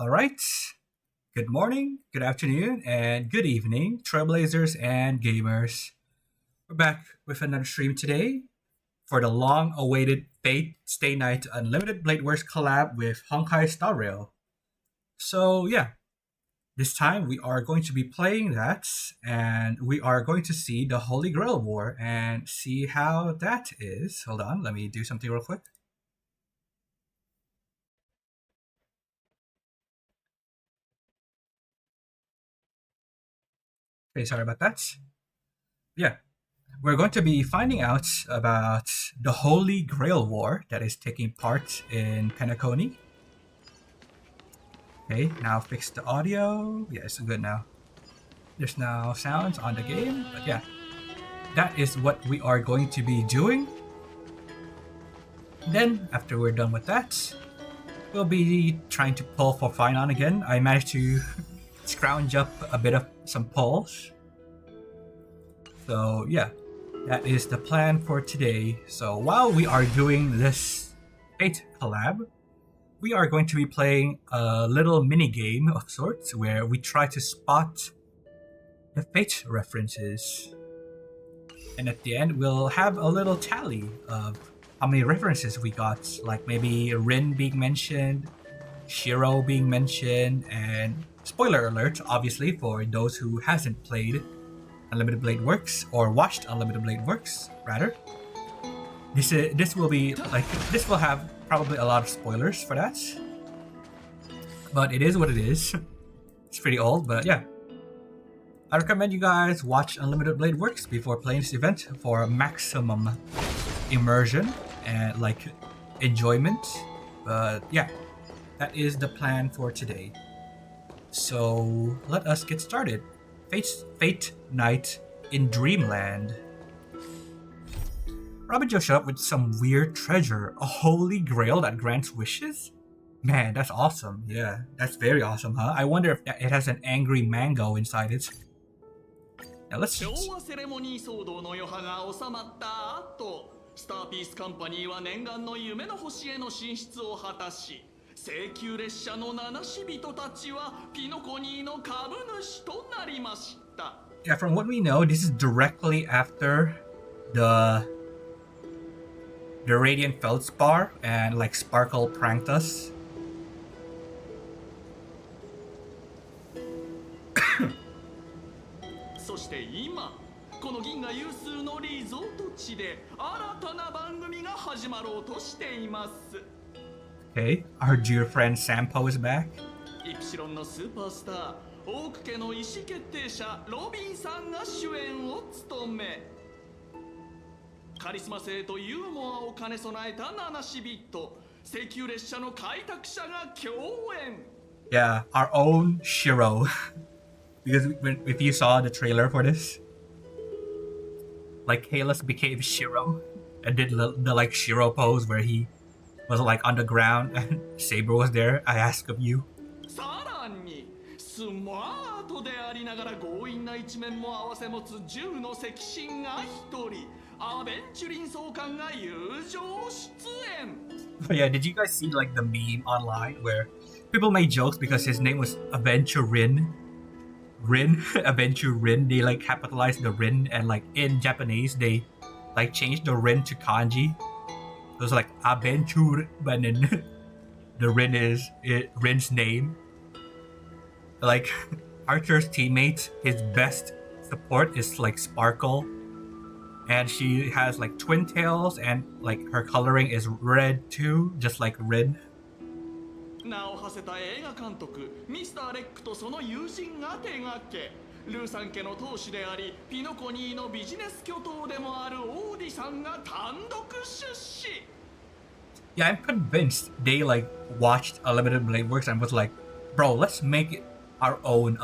All right. Good morning, good afternoon, and good evening, trailblazers and gamers. We're back with another stream today for the long awaited Fate Stay Night Unlimited Bladeworks collab with honkaistarrail. So, yeah, this time we are going to be playing that and we are going to see the Holy Grail War and see how that is. Hold on, let me do something real quick. Okay, sorry about that. Yeah, we're going to be finding out about the Holy Grail War that is taking part in Penacony. Okay, now fix the audio. Yeah, it's good now. There's now sounds on the game, but yeah, that is what we are going to be doing. Then, after we're done with that, we'll be trying to pull for Finon again. I managed to scrounge up a bit of some pulls. So, yeah, that is the plan for today. So, while we are doing this Fate collab, we are going to be playing a little mini game of sorts where we try to spot the Fate references. And at the end, we'll have a little tally of how many references we got, like maybe Rin being mentioned, Shiro being mentioned, and spoiler alert, obviously, for those who hasn't played Unlimited Blade Works or watched Unlimited Blade Works, rather. This will be like this will have probably a lot of spoilers for that, but it is what it is. It's pretty old, but yeah. I recommend you guys watch Unlimited Blade Works before playing this event for maximum immersion and like enjoyment. But yeah, that is the plan for today. So let us get started. Fate Night in Dreamland. Robin Joe showed up with some weird treasure, a holy grail that grants wishes? Man, that's awesome. Yeah, that's very awesome, huh? I wonder if it has an angry mango inside it. Now let's. 昭和セレモニー騒動の余波が収まった後、スターピースカンパニーは念願の夢の星への進出を果たし、請求列車の七死人たちはピノコニーの株主となりました。Yeah, from what we know, this is directly after the Radiant Feldspar and like Sparkle pranked us. そして今、この銀河有数のリゾート地で新たな番組が始まろうとしています。Okay, our dear friend Sampo is back. イプシロンのスーパースター、オーク家の意思決定者ロビンさんが主演を務め、カリスマ性とユーモアを兼ね備えた七死人、請求列車の開拓者が共演。Yeah, our own Shiro. Because if you saw the trailer for this, like Kalos became Shiro and did the like Shiro pose where he was like on the ground and Saber was there. I ask of you. さらにスマートでありながら強引な一面も併せ持つ銃の赤心が一人、アベンチュリン総監が友情出演。But yeah, did you guys see like the meme online where people made jokes because his name was Adventure Rin? Adventure Rin. They like capitalized the Rin, and like in Japanese they like changed the Rin to kanji. It was like Adventure, but then the Rin is Rin's name. Like Archer's teammate, his best support is like Sparkle, and she has like twin tails, and like her coloring is red too, just like Rin. 名を馳せた映画監督ミスター・レックとその友人が手掛け、ルーさん家の当主でありピノコニーのビジネス巨頭でもあるオーディさんが単独出資。 Yeah, I'm convinced they like watched Unlimited Blade Works and was like, bro, let's make it our own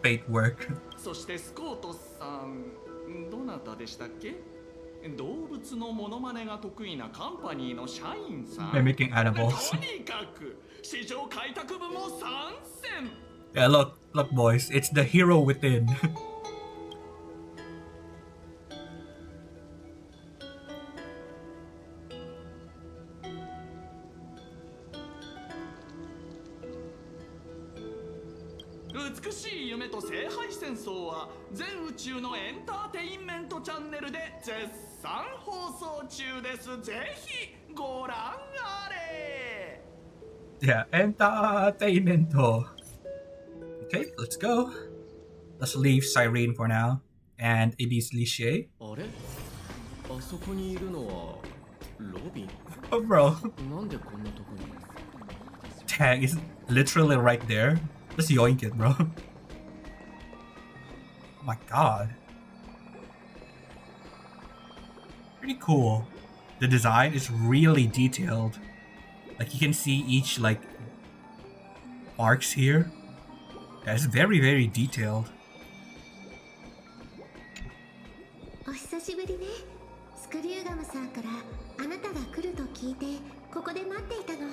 Fate work. そしてスコートさん、どなたでしたっけ？動物のモノマネが得意なカンパニーの社員さん。Mimicking animals. とにかく市場開拓部も参戦。 Yeah, look, boys, it's the hero within. 美しい夢と聖杯戦争は全宇宙のエンターテインメントチャンネルで絶賛放送中です。ぜひご覧あれ。 Yeah, entertainment. Okay, let's go. Let's leave Cyrene for now. And Ibis Liché. あれあそこにいるのはロビン Oh, bro. なんでこんなとこに Tag is literally right there. Just yoink it, bro. Oh my god. Pretty cool. The design is really detailed. Like, you can see each, like, marks here. Yeah, it's very, very detailed. お久しぶりね。スクリューガムさんからあなたが来ると聞いてここで待っていたの。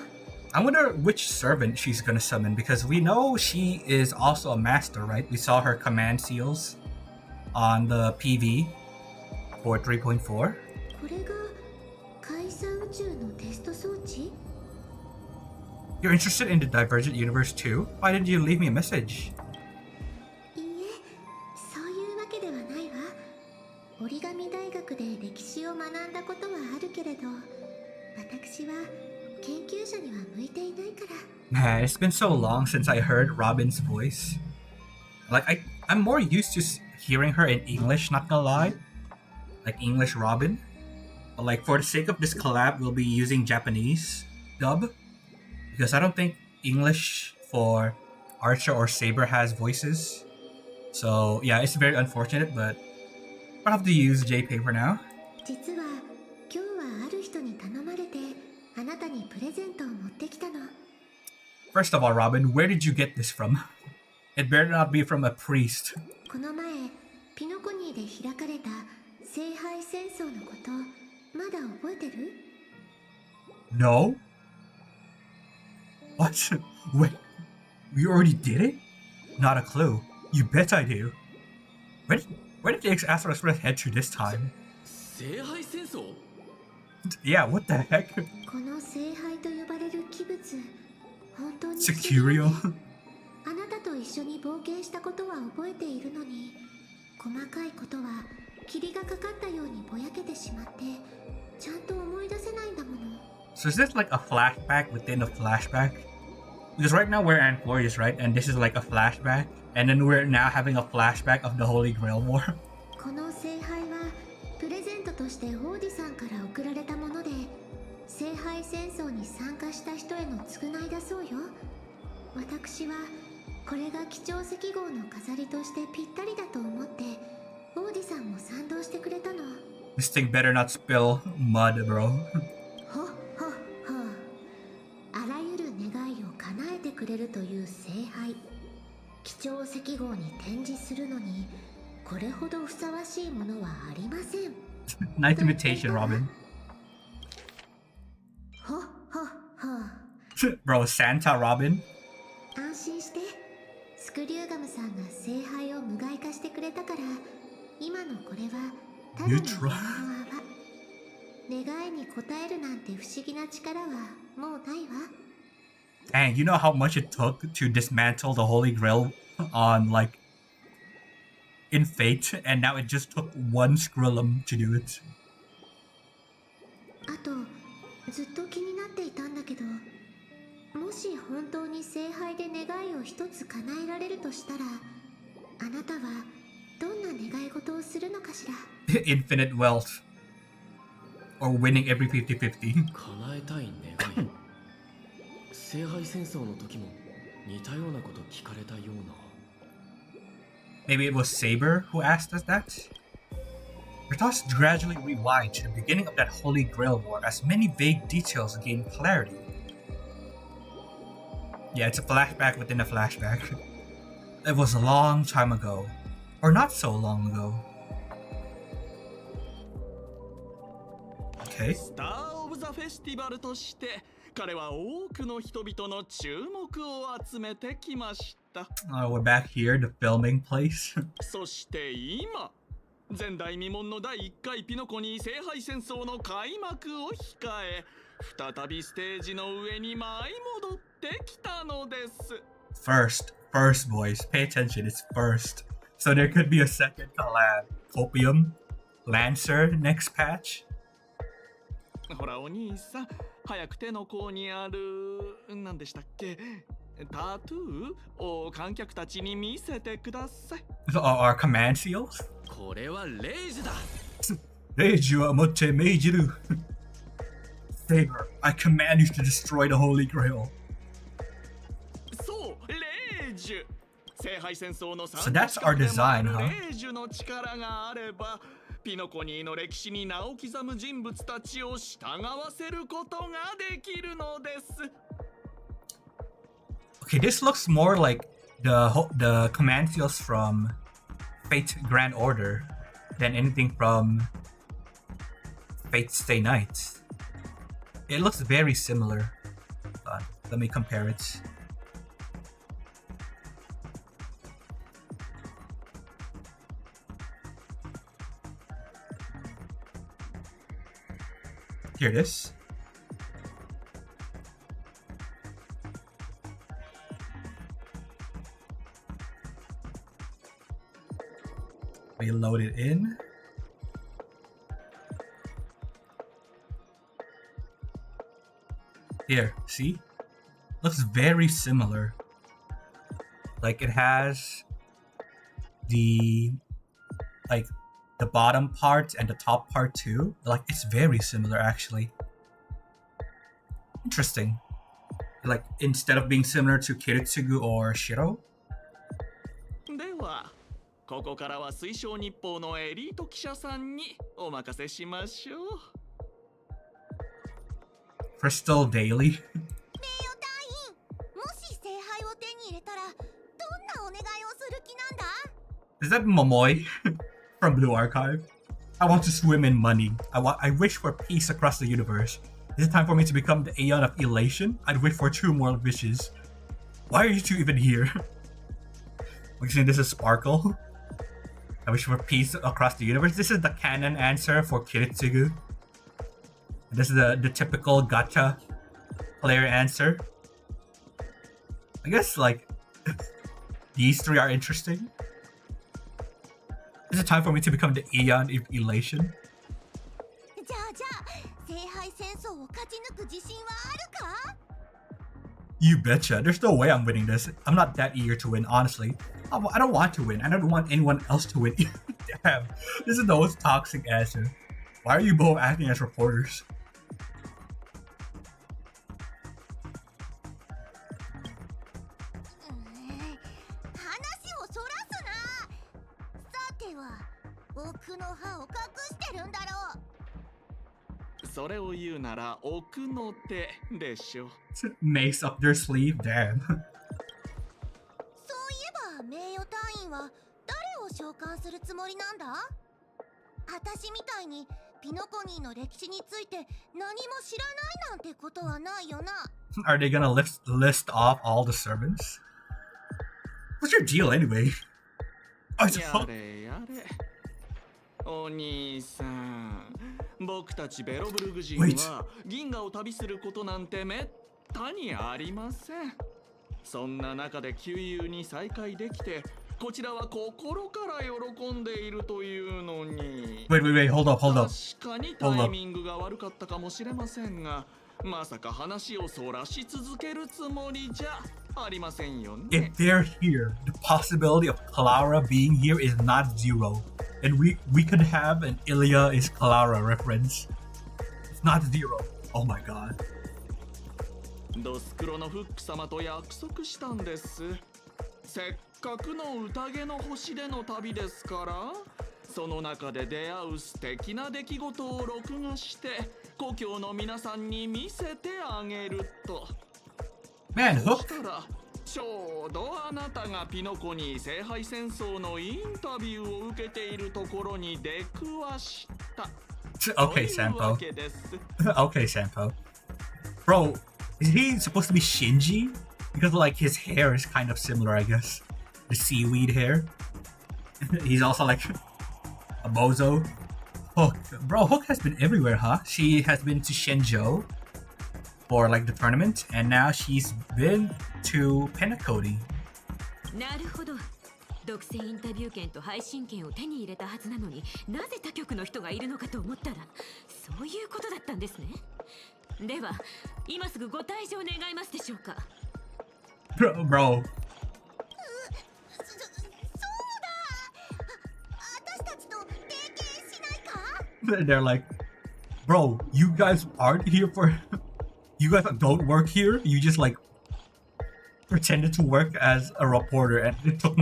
I wonder which servant she's gonna summon, because we know she is also a master, right? We saw her command seals on the PV for 3.4. これが開鎖宇宙のテスト装置？ You're interested in the Divergent Universe too? Why didn't you leave me a message? いいえ、そういうわけではないわ。折り紙大学で歴史を学んだことはあるけれど、私は研究者には向いていないから。 Man, it's been so long since I heard Robin's voice. Like, I'm more used to hearing her in English, not gonna lie. Like English Robin. But like, for the sake of this collab, we'll be using Japanese dub. Because I don't think English for Archer or Saber has voices. So yeah, it's very unfortunate, but I'll have to use JPay for now. 実は今日はある人に頼まれてあなたにプレゼントを持ってきたの。 First of all, Robin, where did you get this from? It better not be from a priest. この前ピノコニーで開かれた聖杯戦争のことまだ覚えてる？ No? What? Wait, we already did it? Not a clue. You bet I do. Where did the Aster Express head to this time? 聖杯戦争 Yeah, what the heck? この聖杯と呼ばれる器物、本当に Securio? あなたと一緒に冒険したことは覚えているのに、細かいことは霧がかかったようにぼやけてしまって、ちゃんと思い出せないんだもの。 So is this like a flashback within a flashback? Because right now we're amphoreus, right? And this is like a flashback. And then we're now having a flashback of the Holy Grail War. この聖杯はプレゼントとして王子さんから贈られたもので、聖杯戦争に参加した人への償いだそうよ。私はこれが貴重石号の飾りとしてぴったりだと思って、王子さんも賛同してくれたの。 This thing better not spill mud, bro. ほっほっほ。あらゆる願いを叶えてくれるという聖杯。貴重石号に展示するのにこれほどふさわしいものはありません。 Nice imitation, Robin. ほっほっほ。 Bro, Santa Robin? 安心して。スクリューガムさんが聖杯を無害化してくれたから、今のこれはただの水の泡。願いに応えるなんて不思議な力はもうないわ。 And you know how much it took to dismantle the Holy Grail on, like, in Fate, and now it just took one Skrillum to do it. あとずっと気になっていたんだけど、もし本当に聖杯で願いを一つ叶えられるとしたら、あなたはどんな願い事をするのかしら？ Infinite wealth. Or winning every 50-50. 叶えたい願い聖杯戦争の時も似たようなこと聞かれたような Maybe it was Saber who asked us that? Our thoughts gradually rewind to the beginning of that Holy Grail War as many vague details gain clarity. Yeah, it's a flashback within a flashback. It was a long time ago. Or not so long ago. Okay. スター・オブ・ザ・フェスティバルとして彼は多くの人々の注目を集めてきました。 We're back here, the filming place. そして今前代未聞の第1回ピノコニー聖杯戦争の開幕を控え、再びステージの上に舞い戻ってきたのです。First, boys. Pay attention. It's first. So there could be a second collab. Copium, Lancer next patch. ほらお兄さん、早く手の甲にある何でしたっけ、タトゥーを観客たちに見せてください。Our command seals? これはレイジだ。レイジはもって命じる。Saber, I command you to destroy the Holy Grail. そう、レイジュ。聖杯戦争の So that's our design, huh? レイジュの力があれば、ピノコニーの歴史に名を刻む人物たちを従わせることができるのです。Okay, this looks more like the command seals from Fate Grand Order than anything from Fate Stay Night. It looks very similar. Let me compare it. Here it is. We load it in. Here, see? Looks very similar. Like it has the bottom part and the top part too. Like it's very similar actually. Interesting. Like instead of being similar to Kiritsugu or Shiro. では、ここからは水晶日報のエリート記者さんにお任せしましょう。Crystal Daily. 名誉隊員、もし聖杯を手に入れたらどんなお願いをする気なんだ？ Is that Momoy from Blue Archive? I want to swim in money. I wish for peace across the universe. Is it time for me to become the Aeon of Elation? I'd wish for 2 more wishes. Why are you 2 even here? Like saying this is Sparkle. I wish for peace across the universe. This is the canon answer for Kiritsugu. This is the typical gacha player answer. I guess like these 3 are interesting. Is it time for me to become the Aeon of Elation? じゃあ聖杯戦争を勝ち抜く自信はあるか？ You betcha. There's no way I'm winning this. I'm not that eager to win, honestly. I don't want to win. I don't want anyone else to win. Damn, this is the most toxic answer. Why are you both acting as reporters? 話をそらすな。さては奥の歯を隠してるんだろう。それを言うなら奥の手でしょ。Mace up their sleeve? Damn. そういえば名誉隊員は誰を召喚するつもりなんだ？私みたいにピノコニーの歴史について何も知らないなんてことはないよな。 Are they gonna list off all the servants? What's your deal anyway? やれやれ。お兄さん、僕たちベロブルグ人は銀河を旅することなんてめったにありません。そんな中で旧友に再会できて、こちらは心から喜んでいるというのに。Wait, hold up. 確かにタイミングが悪かったかもしれませんが、まさか話をそらし続けるつもりじゃありませんよね。If they're here, the possibility of Clara being here is not 0. And we could have an Ilya is Clara reference. It's not 0. Oh my god. ドスクロのフック様と約束したんです。せっかくの宴の星での旅ですから、その中で出会う素敵な出来事を録画して故郷の皆さんに見せてあげると。Man, そ Hook. したらちょうどあなたがピノコに聖杯戦争のインタビューを受けているところに出くわした。 Okay, Sampo. Okay, Sampo. Bro, is he supposed to be Shinji? Because like his hair is kind of similar, I guess. The seaweed hair. He's also like a bozo. Hook. Bro, Hook has been everywhere, huh? She has been to Shenzhou. for like the tournament, and now she's been to Penacody. なるほど。独占インタビュー権と配信権を手に入れたはずなのに、なぜ他局の人がいるのかと思ったら、そういうことだったんですね。では、今すぐご退場願いますでしょうか。Bro. 私たちと提携しないか？ They're like, bro, you guys aren't here for. You guys don't work here. You just like pretended to work as a reporter, and it took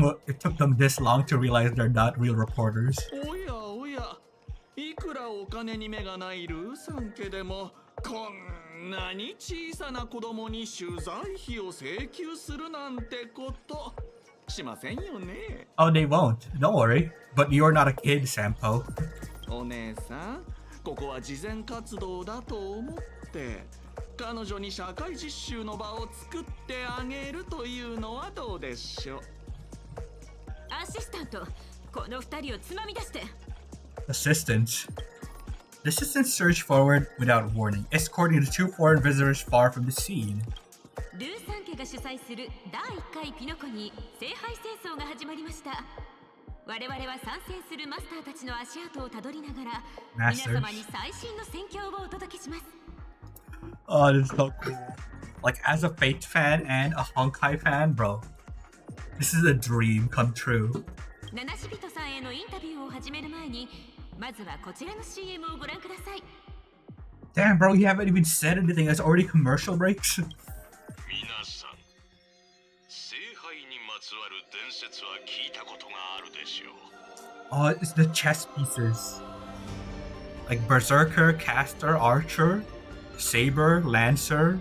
them this long to realize they're not real reporters. おやおや、いくらお金に目がないルーさん家でもこんなに小さな子供に取材費を請求するなんてことしませんよね。 Oh, they won't. Don't worry. But you're not a kid, Sampo. お姉さん、ここは慈善活動だと思って彼女に社会実習の場を作ってあげるというのはどうでしょう。アシスタント、この二人をつまみ出して。Assistants. The assistants surge forward without warning, escorting the two foreign visitors far from the scene. ルーさん家が主催する第1回ピノコに聖杯戦争が始まりました。我々は参戦するマスターたちの足跡をたどりながら、皆様に最新の戦況をお届けします。Oh, this is so cool. Like, as a Fate fan and a Honkai fan, bro, this is a dream come true. 七し人さんへのインタビューを始める前に、まずはこちらの CM をご覧ください。Damn, bro, you haven't even said anything. It's already commercial breaks. 皆さん、聖杯にまつわる伝説は聞いたことがあるでしょう。 Oh, it's the chess pieces. Like Berserker, Caster, Archer, Saber, Lancer.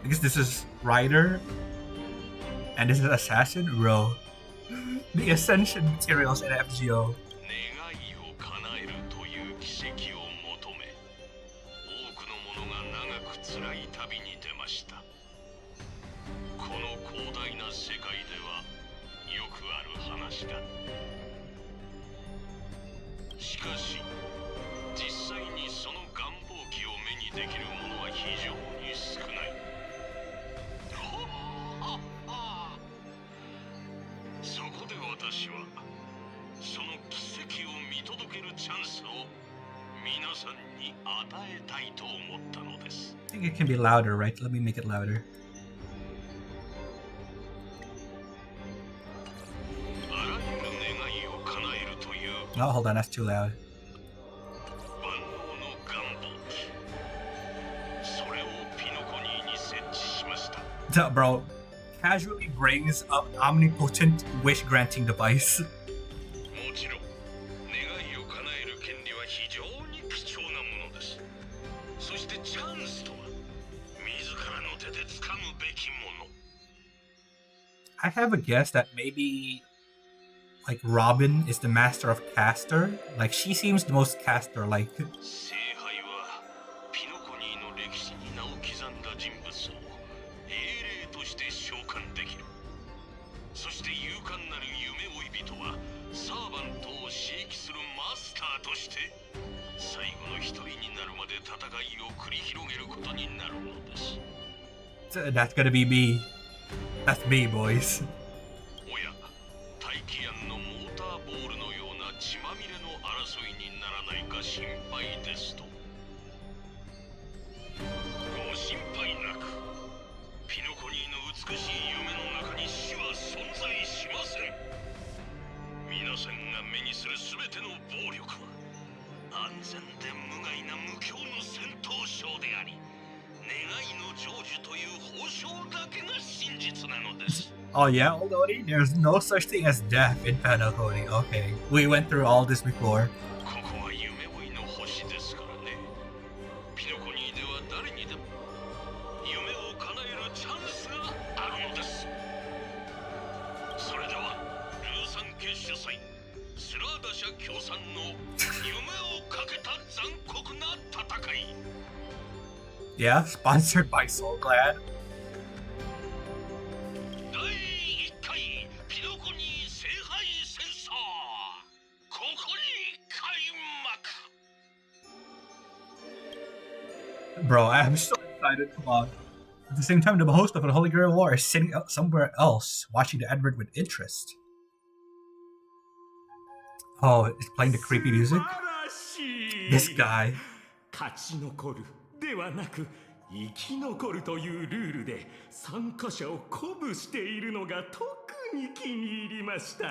I guess this is Rider. And this is Assassin, Bro. The Ascension materials in FGO. 願いを叶えるという奇跡を求め、多くの者が長く辛い旅に出ました。この広大な世界ではよくある話だ。しかし、実際にその願望機を目にできる者は非常に少ない。そこで私はその奇跡を見届けるチャンスを皆さんに与えたいと思ったのです。 I think it can be louder, right? Let me make it louder. あらゆる願いを叶えるという Oh, hold on, that's too loud. 万能の願望機、それをピノコニーに設置しました。 Duh, bro, casually brings up omnipotent wish-granting device. もちろん願いを叶える権利は非常に貴重なものです。そしてチャンスとは自らの手で掴むべきもの。 I have a guess that maybe, like, Robin is the master of caster. Like, she seems the most caster-like. 聖杯はピノコニーの歴史に名を刻んだ人物を英霊として召喚できる。そして勇敢なる夢追い人はサーバントを刺激するマスターとして最後の一人になるまで戦いを繰り広げることになるのです。 That's gonna be me. That's me, boys. おや、大気ヤンのモーターボールのような血まみれの争いにならないか心配ですと。ご心配なく。ピノコニーの美しい夢の中に死は存在しません。皆さんが目にする全ての暴力は安全で無害な無境の戦闘ショーであり、願いの成就という保証だけが真実なのです。 Oh yeah, Oldoni? There's no such thing as death in Penacody. Okay, we went through all this before. ここは夢追いの星ですからね。ピノコニーでは誰にでも夢を叶えるチャンスがあるのです。それではルーサン家主催スラーダ社協賛の夢をかけた残酷な戦い。 Yeah, sponsored by Soulglad. 第1回ピノコニー聖杯戦争、ここに開幕。 Bro, I'm so excited. Come on. At the same time, the host of the Holy Grail War is sitting out somewhere else, watching the advert with interest. Oh, it's playing the creepy music? This guy. 勝ち残るではなく生き残るというルールで参加者を鼓舞しているのが特に気に入りました。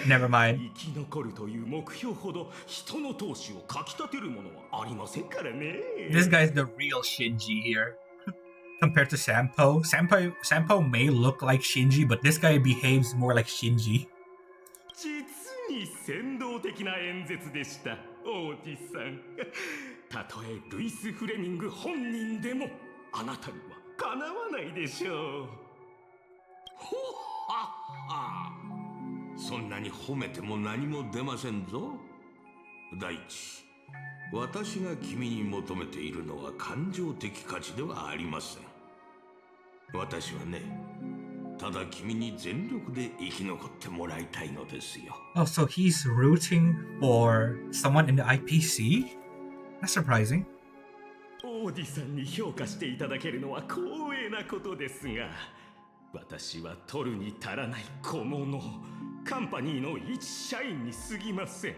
Never mind. 生き残るという目標ほど人の闘志をかきたてるものはありませんからね。This guy's the real Shinji here. Compared to Sampo. Sampo may look like Shinji, but this guy behaves more like Shinji. 実に先導的な演説でした、王子さん。たとえルイス・フレミング本人でもあなたにはかなわないでしょう。ほっはっは。そんなに褒めても何も出ませんぞ。第一、私が君に求めているのは感情的価値ではありません。私はね、ただ君に全力で生き残ってもらいたいのですよ。Oh, so he's rooting for someone in the IPC? That's surprising. オーディさんに評価していただけるのは光栄なことですが、私は取るに足らない小物、カンパニーの一社員に過ぎません。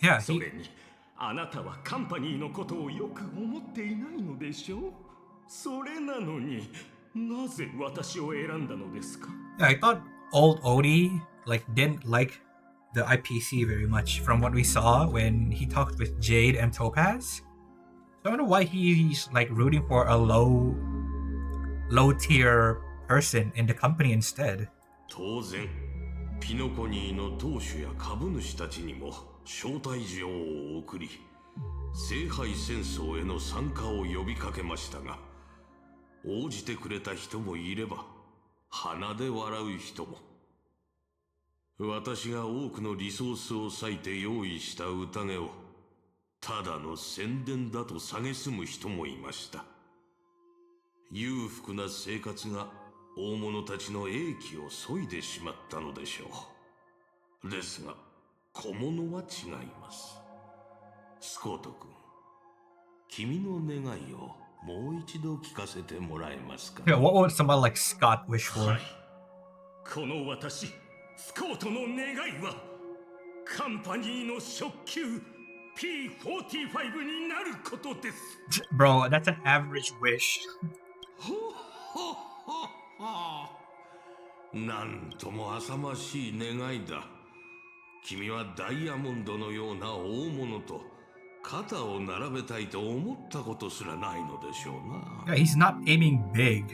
Yeah, それに、あなたはカンパニーのことをよく思っていないのでしょう。それなのに、なぜ私を選んだのですか？ Yeah, I thought old Odie didn't like the IPC very much from what we saw when he talked with Jade and Topaz. So I wonder why he's rooting for a low tier person in the company instead. 当然、ピノコニーの当主や株主たちにも招待状を送り、聖杯戦争への参加を呼びかけましたが、応じてくれた人もいれば、鼻で笑う人も。私が多くのリソースを割いて用意した宴を、ただの宣伝だと蔑む人もいました。裕福な生活が大物たちの英気を削いでしまったのでしょう。ですが、小物は違います。スコート君、君の願いをもう一度聞かせてもらえますか？ Yeah, what would someone like Scott wish for? はい。この私、スコートの願いは、カンパニーの初級 P45 になることです。Bro, that's an average wish. ほっほっほっほ。なんとも浅ましい願いだ。君はダイヤモンドのような大物と肩を並べたいと思ったことすらないのでしょうな。Yeah, he's not aiming big.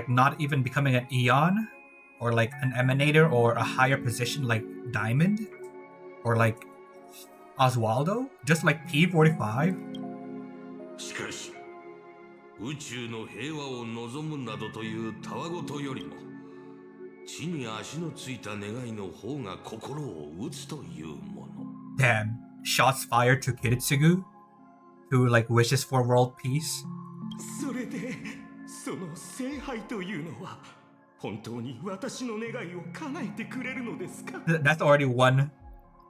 Not even becoming an Eon? Or an Emanator or a higher position like Diamond? Or Oswaldo? Just P45? しかし、宇宙の平和を望むなどというたわごとよりも、地に足のついた願いの方が心を打つというもの。Damn. Shots fired to Kiritsugu? Who wishes for world peace? それで、その聖杯というのは、本当に私の願いを叶えてくれるのですか？ That's already one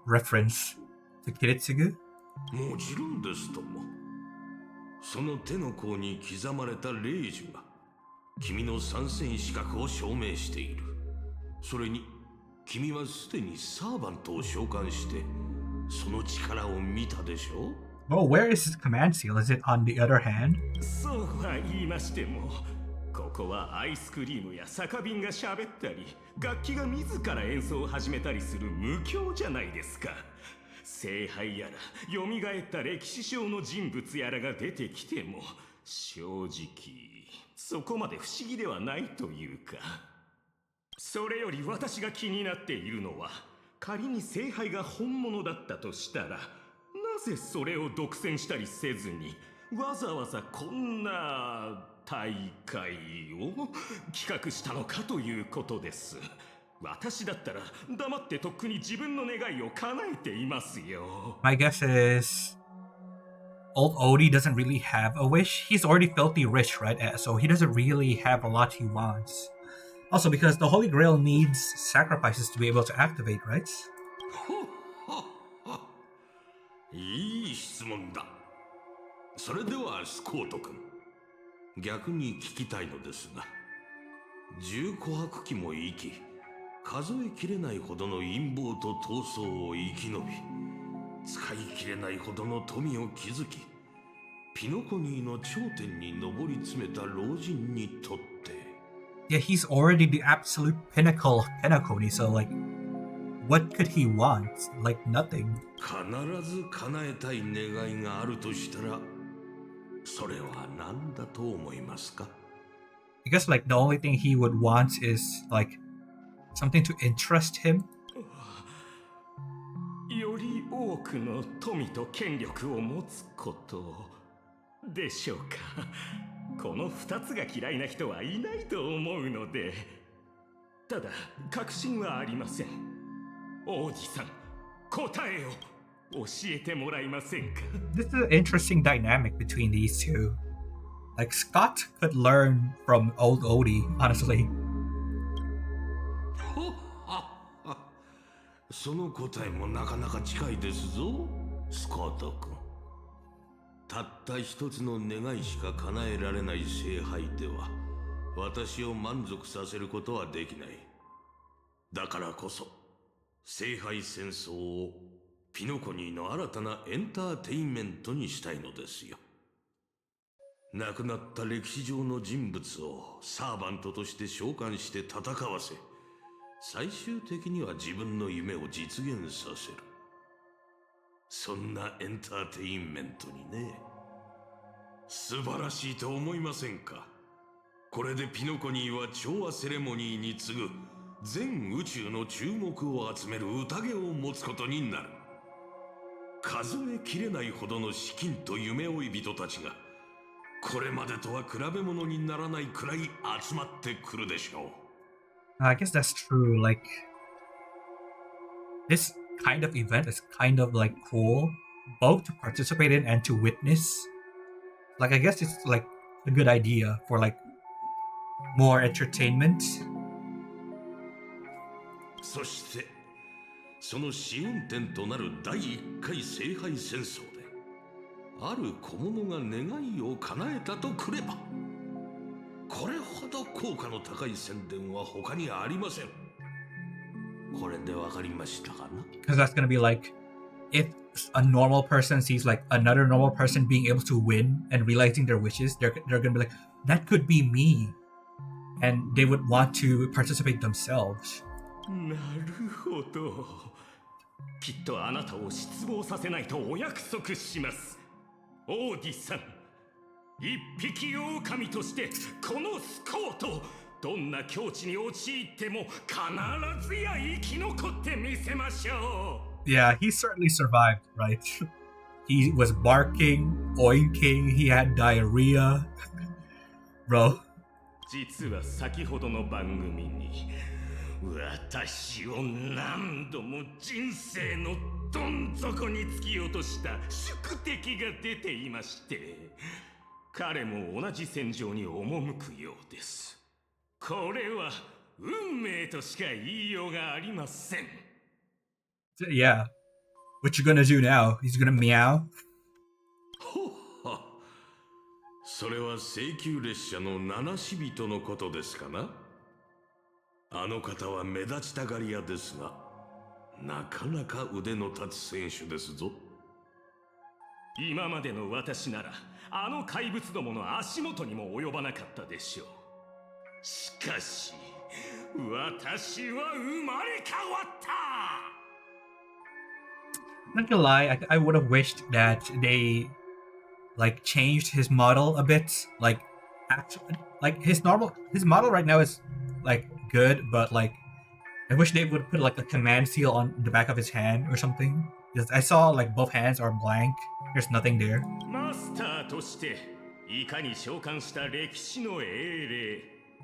reference to Kiritsugu. もちろんですとも。その手の甲に刻まれた霊樹が君の参戦資格を証明している。それに君はすでにサーバントを召喚してその力を見たでしょう。 Oh, where is his command seal? Is it on the other hand? そうは言いましても、ここはアイスクリームや酒瓶が喋ったり、楽器が自ら演奏を始めたりする無教じゃないですか。聖杯やら蘇った歴史上の人物やらが出てきても、正直そこまで不思議ではないというか。それより私が気になっているのは、仮に聖杯が本物だったとしたら、なぜそれを独占したりせずにわざわざこんな大会を企画したのかということです。私だったら黙ってとっくに自分の願いを叶えていますよ。 My guess is old Odie doesn't really have a wish. He's already filthy rich, right? So he doesn't really have a lot he wants. Also, because the Holy Grail needs sacrifices to be able to activate, right? いい質問だ。それではスコート君、逆に聞きたいのですが、10琥珀期も生き、数えきれないほどの陰謀と闘争を生き延び、使い切れないほどの富を築き、ピノコニーの頂点に上り詰めた老人にとって。Yeah, he's already the absolute pinnacle of Pinocchio, so like, what could he want? Like nothing. 必ず叶えたい願いがあるとしたら、それは何だと思いますか? I guess like the only thing he would want is like something to interest him. より多くの富と権力を持つことでしょうか。この2つが嫌いな人はいないと思うので。ただ確信はありません。王子さん、答えを教えてもらえませんか? This is an interesting dynamic between these two. Like Scott could learn from old Odie, honestly. その答えもなかなか近いですぞ、スコット君。たった一つの願いしか叶えられない聖杯では、私を満足させることはできない。だからこそ、聖杯戦争をピノコニーの新たなエンターテインメントにしたいのですよ。亡くなった歴史上の人物をサーバントとして召喚して戦わせ、最終的には自分の夢を実現させる。そんなエンターテインメントにね。素晴らしいと思いませんか？これでピノコニーは調和セレモニーに次ぐ全宇宙の注目を集める宴を持つことになる。数えきれないほどの資金と夢追い人たちが、これまでとは比べ物にならないくらい集まってくるでしょう。I guess that's true. Like, this kind of event is kind of like cool, both to participate in and to witness. Like, I guess it's like a good idea for like more entertainment. そして、その試運転となる第1回聖杯戦争で、ある小物が願いを叶えたとくれば、これほど効果の高い宣伝は他にありません。これでわかりましたかな? Because that's gonna be like, if a normal person sees like another normal person being able to win and realizing their wishes, they're gonna be like, that could be me, and they would want to participate themselves. なるほど。きっとあなたを失望させないとお約束します。王子さん、一匹狼としてこのスコート、どんな境地に陥っても必ずや生き残ってみせましょう。Yeah, he certainly survived, right? He was barking, oinking, he had diarrhea. Bro. 実は先ほどの番組に、私を何度も人生のどん底に突き落とした宿敵が出ていまして、彼も同じ戦場に赴くようです。これは運命としか言いようがありません。Yeah. What you gonna do now? He's gonna meow? ほっは。それは請求列車の七死人のことですかな？あの方は目立ちたがり屋ですが、なかなか腕の立つ選手ですぞ。今までの私なら、あの怪物どもの足元にも及ばなかったでしょう。しかし、私は生まれ変わった。Not gonna lie, I would have wished that they like changed his model a bit. Like, actually, like his model right now is like good, but like I wish they would put like a command seal on the back of his hand or something. Because I saw like both hands are blank. There's nothing there. マスターとしていかに召喚した歴史の英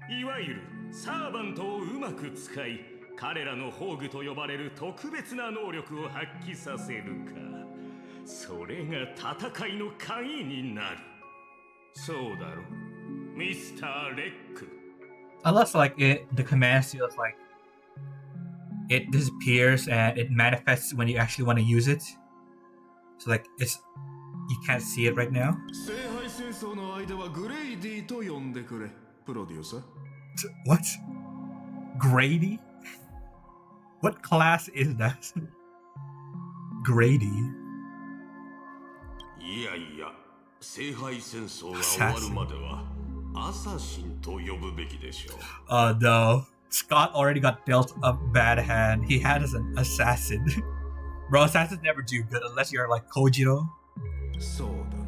霊、いわゆるサーバントをうまく使い、彼らの宝具と呼ばれる特別な能力を発揮させるか、それが戦いの鍵になる。そうだろ、ミスター・レック。Unless like the command seal is like it disappears and it manifests when you actually want to use it. So like you can't see it right now. 聖杯戦争の間はグレイディと呼んでくれ、プロデューサー。What? Grady? What class is that? Grady? いやいや、聖杯戦争が終わるまではアサシンと呼ぶべきでしょう。Oh no. Scott already got dealt a bad hand. He had as an assassin. Bro, assassins never do good unless you're like Kojiro. そうだな。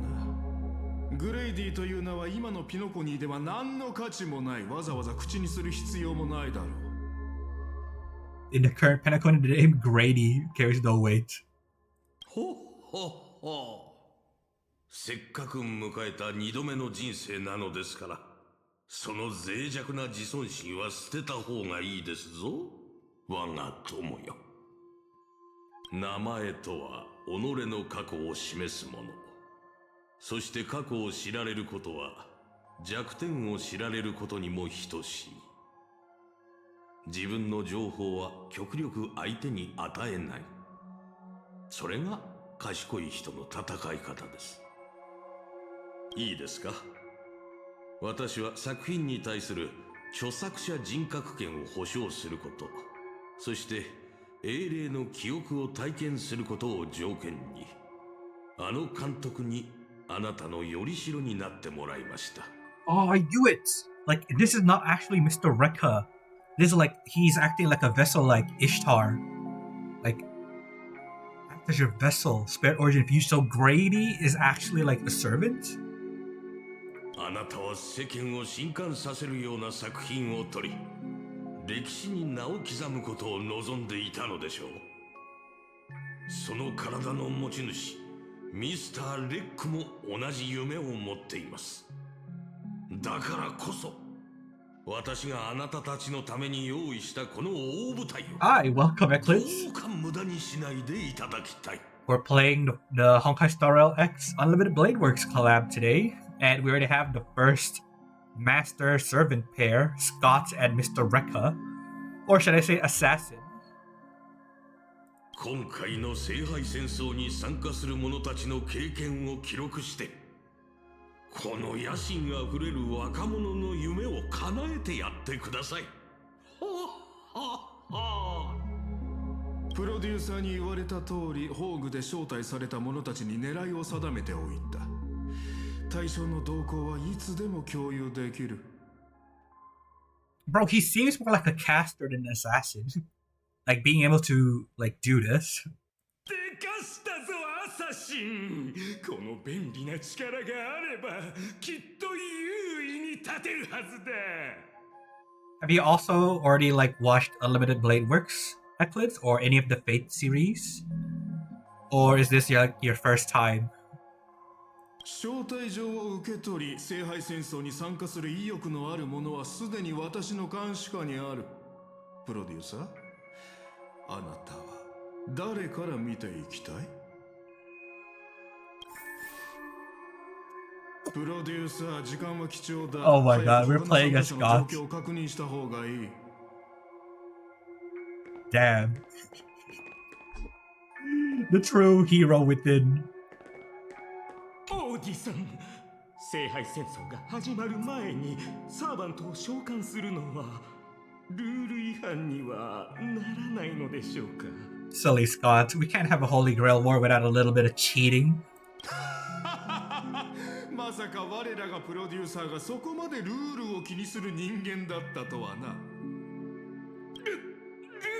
グレイディという名は今のピノコニーでは何の価値もない。わざわざ口にする必要もないだろう。In the current Penacony, the name Grady carries no weight. ほほほ。せっかく迎えた2度目の人生なのですから、その脆弱な自尊心は捨てた方がいいですぞ、我が友よ。名前とは己の過去を示すもの。そして過去を知られることは弱点を知られることにも等しい。自分の情報は極力相手に与えない。それが賢い人の戦い方です。いいですか？私は作品に対する著作者人格権を保障すること、そして英霊の記憶を体験することを条件に、あの監督にあなたのよりしろになってもらいました。Oh, I knew it! Like, this is not actually Mr. Rekha. This is like, he's acting like a vessel like Ishtar. Like, act as your vessel, spirit origin view. So Grady is actually like a servant? あなたは世間を震撼させるような作品を撮り、歴史に名を刻むことを望んでいたのでしょう。その体の持ち主、ミスター・レックも同じ夢を持っています。だからこそ、私があなたたちのために用意したこの大舞台を、Hi, welcome, ど Eclipse. うか無駄にしないでいただきたい。We're playing the honkaistarrail X Unlimited Blade Works collab today, and we already have the first master-servant pair, Scott and Mr. Rekha, or should I say assassin. 今回の聖杯戦争に参加する者たちの経験を記録して、この野心あふれる若者の夢を叶えてやってください。プロデューサーに言われた通り、ホーグで招待された者たちに狙いを定めておいた。対象の動向はいつでも共有できる。Bro, he seems more like a caster than an assassin. Like being able to like do this. でかしたぞアサシン。この便利な力があればきっと優位に立てるはずだ。Have you also already like watched Unlimited Blade Works, Eclipse, or any of the Fate series? Or is this your first time? 招待状を受け取り、聖杯戦争に参加する意欲のある者はすでに私の監視下にある。プロデューサー、あなたは誰から見ていきたい？プロデューサー、時間は貴重だ。Oh my god, we're playing as Scott. 状況を確認した方がいい。Damn. The true hero within. オーディさん、聖杯戦争が始まる前にサーバントを召喚するのはルール違反にはならないのでしょうか。 Silly Scott, we can't have a Holy Grail war without a little bit of cheating. まさか我らがプロデューサーがそこまでルールを気にする人間だったとはな。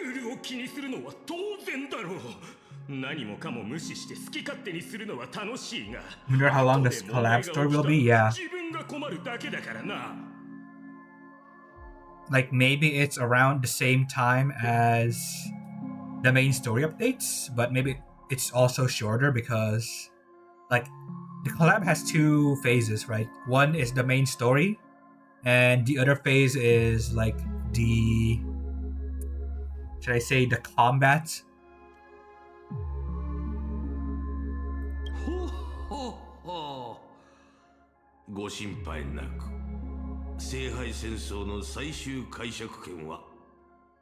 ルールを気にするのは当然だろう。何もかも無視して好き勝手にするのは楽しいが。 Wonder how long this collab story will be, yeah. 自分が困るだけだからな。Like maybe it's around the same time as the main story updates, but maybe it's also shorter because like the collab has two phases, right? One is the main story, and the other phase is like the, should I say, the combat. ご心配なく。聖杯戦争の最終解釈権は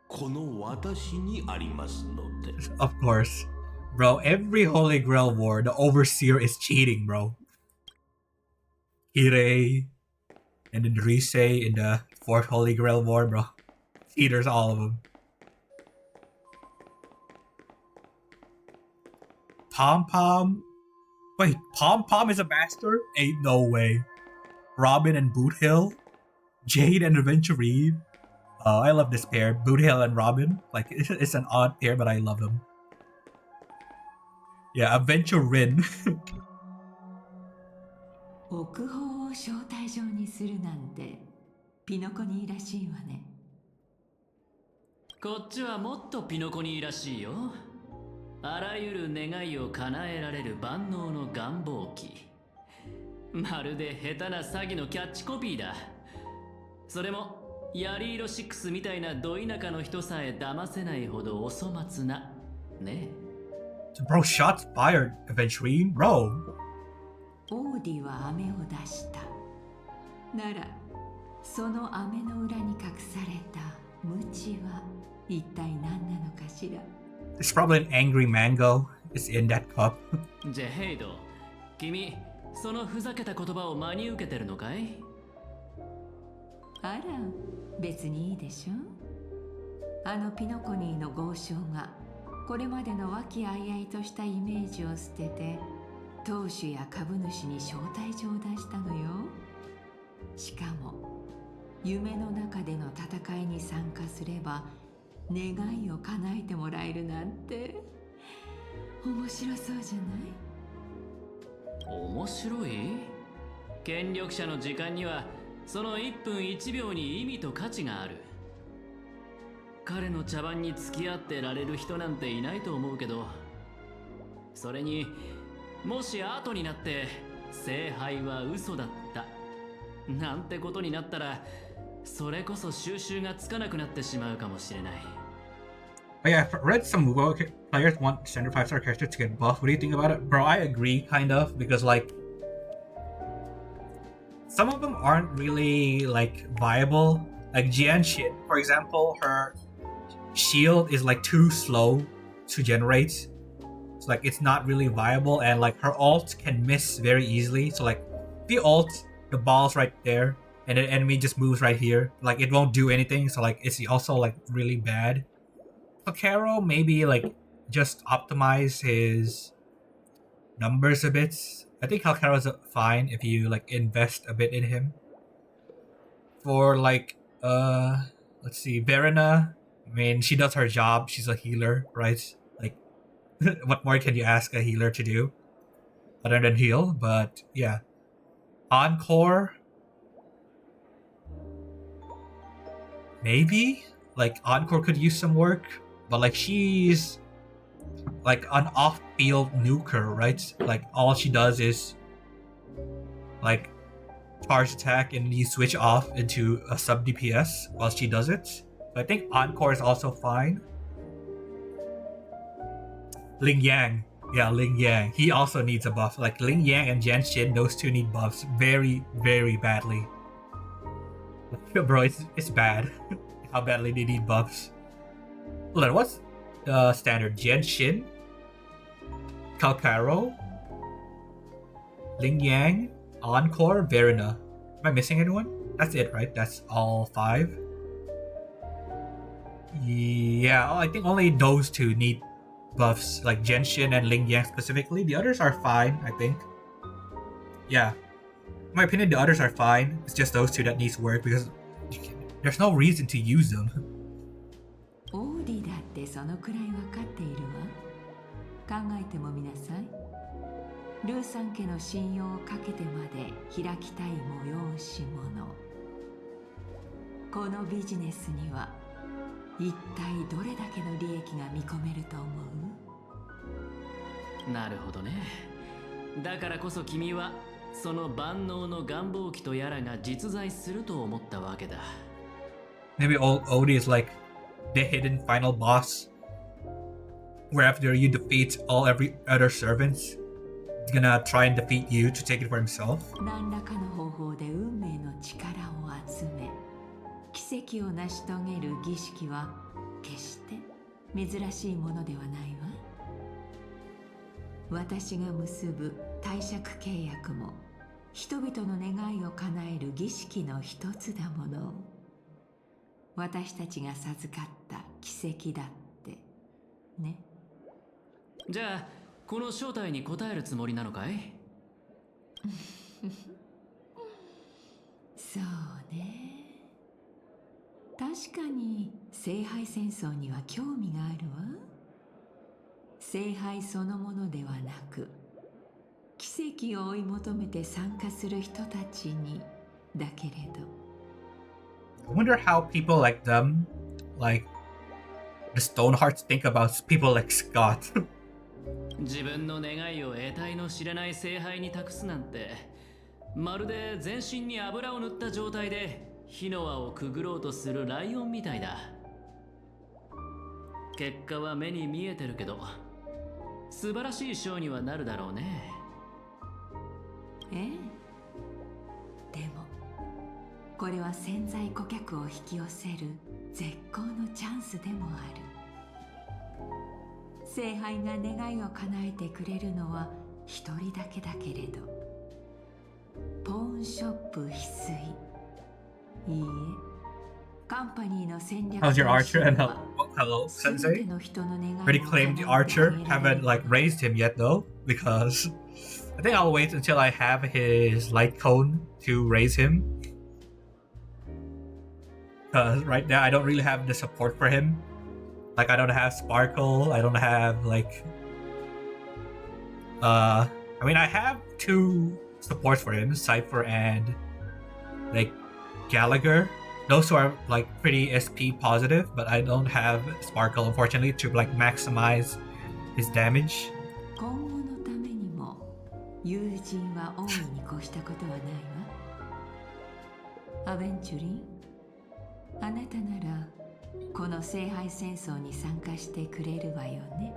この私にありますので。Of course. Bro, every Holy Grail war, the Overseer is cheating, bro. Hirei, and then Risei in the Fourth Holy Grail War, bro. There's all of them. Pom Pom. Wait, Pom Pom is a master? Ain't no way. Robin and Boot Hill. Jade and Aventurine. Oh, I love this pair. Boot Hill and Robin. Like, it's an odd pair, but I love them. Yeah, Aventurine. 国宝を招待状にするなんてピノコニーらしいわね。こっちはもっとピノコニーらしいよ。あらゆる願いを叶えられる万能の願望機。まるで下手な詐欺のキャッチコピーだ。それもヤリーロ6みたいなど田舎の人さえ騙せないほどお粗末なね。Bro, shots fired, Aventurine. Bro. オーディは飴を出した。ならその飴の裏に隠された無知は一体何なのかしら。It's probably an angry mango. It's in that cup. ジェヘイド、君そのふざけた言葉を真に受けてるのかい？あら、別にいいでしょ。あのピノコニーの豪商がこれまでの和気あいあいとしたイメージを捨てて当主や株主に招待状を出したのよ。しかも夢の中での戦いに参加すれば願いを叶えてもらえるなんて面白そうじゃない？面白い？権力者の時間にはその1分1秒に意味と価値がある。彼の茶番に付き合ってられる人なんていないと思うけど、それにもし後になって聖杯は嘘だったなんてことになったら、それこそ収拾がつかなくなってしまうかもしれない。But yeah, I've read some Mugo players want standard 5-star characters to get buffed. What do you think about it? Bro, I agree, kind of, because like some of them aren't really like viable. Like Jianshin, for example, her shield is like too slow to generate. So like it's not really viable, and like her ult can miss very easily. So like the ult, the ball's right there, and the enemy just moves right here. Like it won't do anything. So like it's also like really bad. Pacaro maybe like just optimize his numbers a bit. I think Halcaro's fine if you like invest a bit in him. For like let's see, Verena, I mean she does her job, she's a healer, right? Like what more can you ask a healer to do other than heal? But yeah. Encore, maybe like Encore could use some work, but like she's like an off-field nuker, right? Like all she does is like charge attack and you switch off into a sub DPS while she does it. So I think Encore is also fine. Ling Yang. Yeah, Ling Yang. He also needs a buff. Like Ling Yang and Jianshin, those two need buffs very, very badly. Bro, it's bad how badly they need buffs. Hold on, what's the standard? Jianshin, Calcaro, Ling Yang, Encore, Verena. Am I missing anyone? That's it, right? That's all 5? Yeah, I think only those two need buffs, like Genshin and Ling Yang specifically. The others are fine, I think. Yeah. In my opinion, the others are fine. It's just those two that needs work because there's no reason to use them. オーディだってそのくらい分かっているわ。考えてもみなさい。ルーさん家の信用をかけてまで開きたい催し物。このビジネスには一体どれだけの利益が見込めると思う？なるほどね。だからこそ君はその万能の願望機とやらが実在すると思ったわけだ。Maybe Odie is like the hidden final boss, where after you defeat every other servants, he's gonna try and defeat you to take it for himself. 何らかの方法で運命の力を集め、奇跡を成し遂げる儀式は決して珍しいものではないわ。私が結ぶ貸借契約も人々の願いを叶える儀式の一つだもの。私たちが授かった奇跡だってね。じゃあこの正体に答えるつもりなのかい？そうね。確かに聖杯戦争には興味があるわ。聖杯そのものではなく、奇跡を追い求めて参加する人たちにだけれど。I wonder how people like them, like the Stonehearts, think about people like Scott. 自分の願いを得体の知れない聖杯に託すなんて、まるで全身に油を塗った状態で火の輪をくぐろうとするライオンみたいだ。結果は目に見えてるけど、素晴らしいショーにはなるだろうね。ええ。でもこれは潜在顧客を引き寄せる絶好のチャンスでもある。聖杯が願いを叶えてくれるのは一人だけだけれど、ポーンショップ翡翠、いいえ、カンパニーの戦略。 How's your archer? And hello, Sensei. Already claimed the archer. Haven't like raised him yet though, because I think I'll wait until I have his light cone to raise him. Because right now I don't really have the support for him. Like I don't have Sparkle. I don't have like I mean I have two supports for him, Cypher and like Gallagher. Those who are like pretty SP positive, but I don't have Sparkle unfortunately to like maximize his damage. 今後のためにも友人は大いに越したことはないわ。アベンチュリン、あなたならこの聖杯戦争に参加してくれるわよね。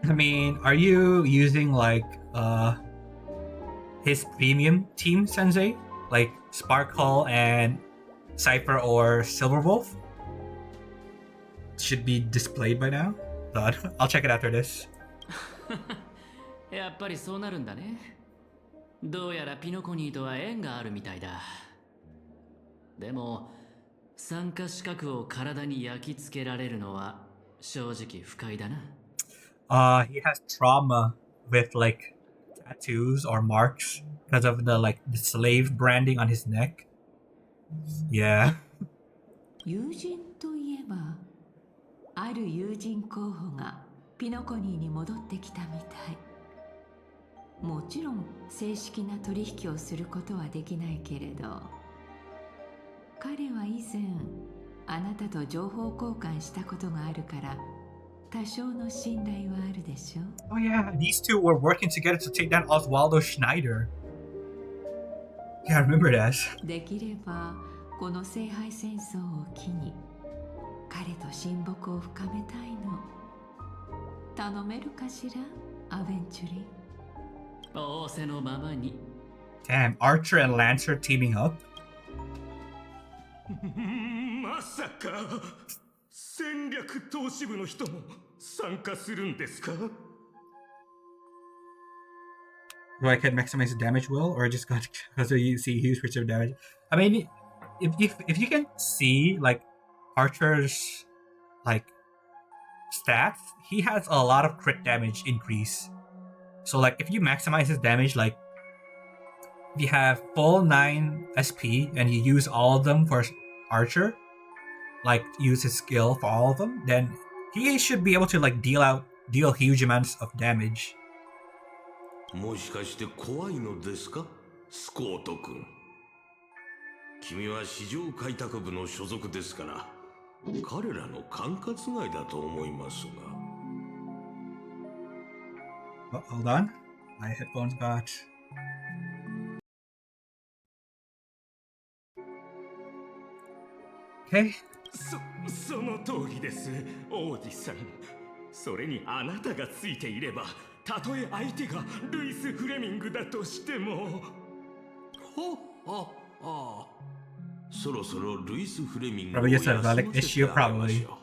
I mean, are you using like his premium team, Sensei? Like Sparkle and Cypher or Silverwolf? Should be displayed by now. But I'll check it after this. やっぱりそうなるんだね。どうやらピノコニーとは縁があるみたいだ。でも参加資格を体に焼き付けられるのは正直不快だな。He has trauma with like tattoos or marks because of the like the slave branding on his neck. Yeah. 友人といえば、ある友人候補がピノコニーに戻ってきたみたい。もちろん正式な取引をすることはできないけれど、彼は以前あなたと情報交換したことがあるから多少の信頼はあるでしょ。 Oh yeah, these two were working together to take down Oswaldo Schneider. Yeah, I remember that. できればこの聖杯戦争を機に彼と親睦を深めたいの。頼めるかしら、アベンチュリー。仰せのままに。 Damn, Archer and Lancer teaming up. まさか戦略投資部の人も参加するんですか？ Do I can maximize the damage will, or just got because you see huge percent damage? I mean, if you can see like Archer's like stats, he has a lot of crit damage increase. So like if you maximize his damage, like if you have full 9 SP and you use all of them for Archer, like use his skill for all of them, then he should be able to like deal huge amounts of damage. もしかして怖いのですか、スコート君。君は市場開拓部の所属ですから彼らの管轄外だと思いますが。Oh, hold on, my headphones got. Okay. その通りです、オーディさん。それにあなたがついていれば、たとえ相手がルイス・フレミングだとしても。そろそろルイス・フレミングを Probably just a 休ま relic せ issue, てあげまし probably. ょう。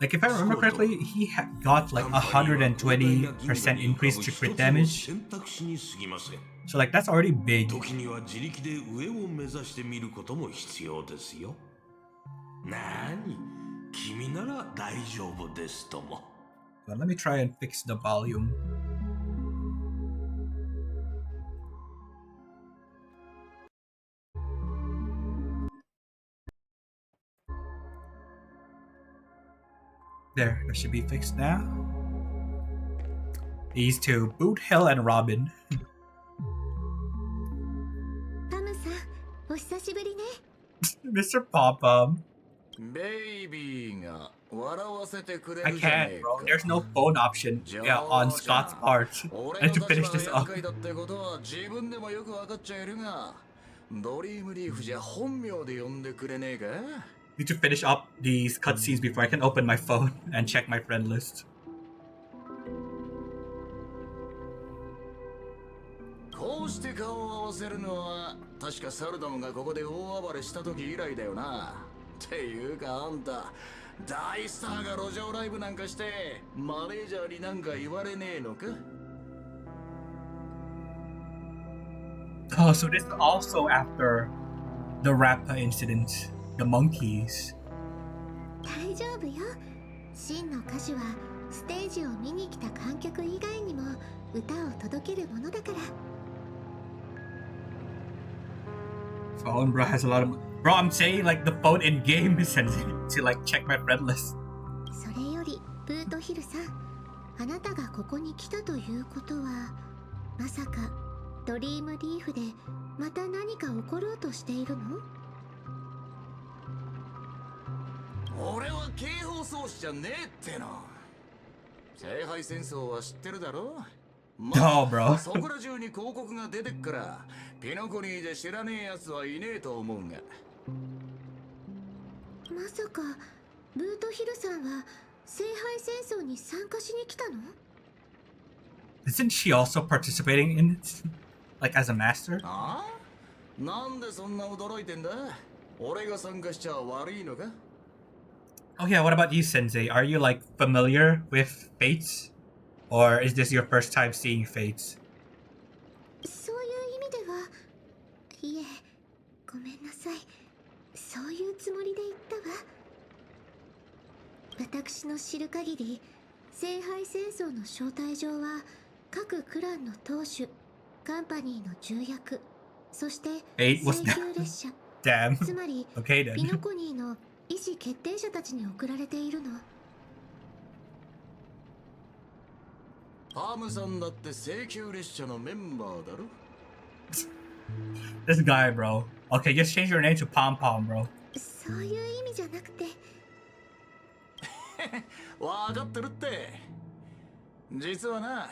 Like if I remember correctly, he got like 120% increase to crit damage. 選択肢に過ぎません。So like that's already big. 時には自力で上を目指してみることも必要ですよ。なに、君なら大丈夫ですとも。But let me try and fix the volume. There, that should be fixed now. These two, Boot Hill and Robin. パムさん、お久しぶりね。Mr. Pom-Pom. ベイビーが笑わせてくれ I るじゃね can't, え bro. か。 There's no phone option on Scott's part. I 俺 have の to 立 finish 場が this 厄 up. 介だってことは自分でもよく分かっちゃいるが、ドリームリーフじゃ本名で呼んでくれねえか。 Need to finish up these cutscenes before I can open my phone and check my friend list. こうして顔を合わせるのは確かサルダムがここで大暴れした時以来だよな。っていうかあんた、大スターが路上ライブなんかしてマネージャーになんか言われねえのか。 Oh, so this is also after the Rappa incident. The monkeys. 大丈夫よ。真の歌手はステージを見に来た観客以外にも歌を届けるものだから。Phone, bro, has a lot of... Bro, I'm saying like the phone in game is sensitive to like check my friend list. それよりブートヒルさん、あなたがここに来たということは、まさかドリームリーフでまた何か起ころうとしているの？俺は警報装置じゃねえっての。聖杯戦争は知ってるだろ。 No, bro. そこら中に広告が出てっからピノコニーで知らねえやつはいねえと思うが。まさかブートヒルさんは聖杯戦争に参加しに来たの？ Isn't she also participating in it? Like as a master? ああ？なんでそんな驚いてんだ？俺が参加しちゃ悪いのか？ Oh yeah, what about you, Sensei? Are you like familiar with Fates? Or is this your first time seeing Fates? そういう意味では、いえ、ごめんなさい。そういうつもりで言ったわ。私の知る限り、聖杯戦争の招待状は各クランの当主、カンパニーの重役、そしてFate was 請求列車、 Damn. つまり Okay ピノ then. コニーの意思決定者たちに送られているの。パームさんだって請求列車のメンバーだろ。 This guy, bro. Okay, just change your name to Pom Pom, bro. そういう意味じゃなくて。わかってるって。実はな、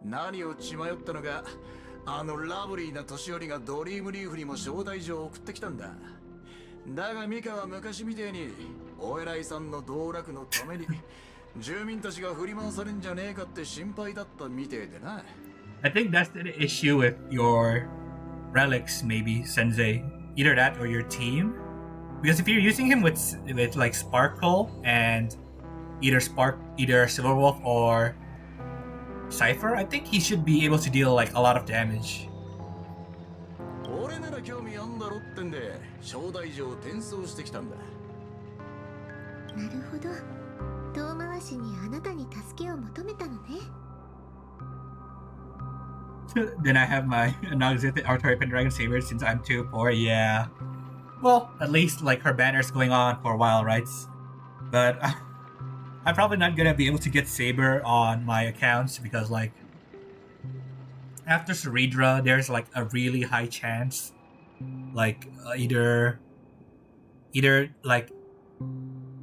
何を血迷ったのか、あのラブリーな年寄りがドリームリーフにも招待状を送ってきたんだ。だがミカは昔みてえにお偉いさんの道楽のために住民たちが振り回されんじゃねえかって心配だったみてえでな。 I think that's the issue with your relics, maybe, Sensei. Either that or your team. Because if you're using him with like Sparkle and either Silverwolf or Cypher, I think he should be able to deal like a lot of damage. 俺なら興味あんだろってんで招待状を転送してきたんだ。なるほど。遠回しにあなたに助けを求めたのね。Then I have my non-existent Artorian Pendragon Saber since I'm too poor, yeah. Well, at least like her banner's going on for a while, right? But I'm probably not gonna be able to get Saber on my accounts because like after Ceridra, there's like a really high chance like either like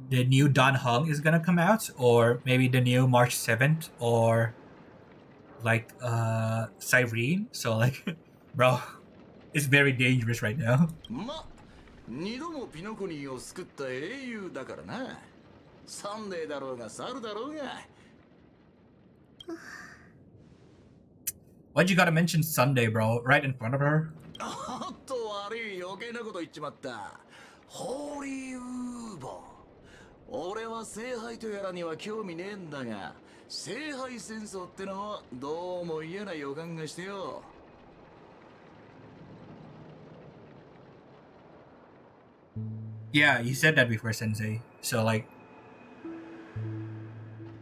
the new Don Hung is gonna come out, or maybe the new March 7th, or like Cyrene. So like bro, it's very dangerous right now. ま、二度もピノコニーを救った英雄だからな。サンデーだろうがサルだろうが。Why'd you gotta mention Sunday, bro? Right in front of her? おっと悪い余計なこと言っちまった。ホーリーウーボー。俺は聖杯とやらには興味ねえんだが、聖杯戦争ってのはどうも嫌な予感がしてよ。Yeah, you said that before, Sensei. So like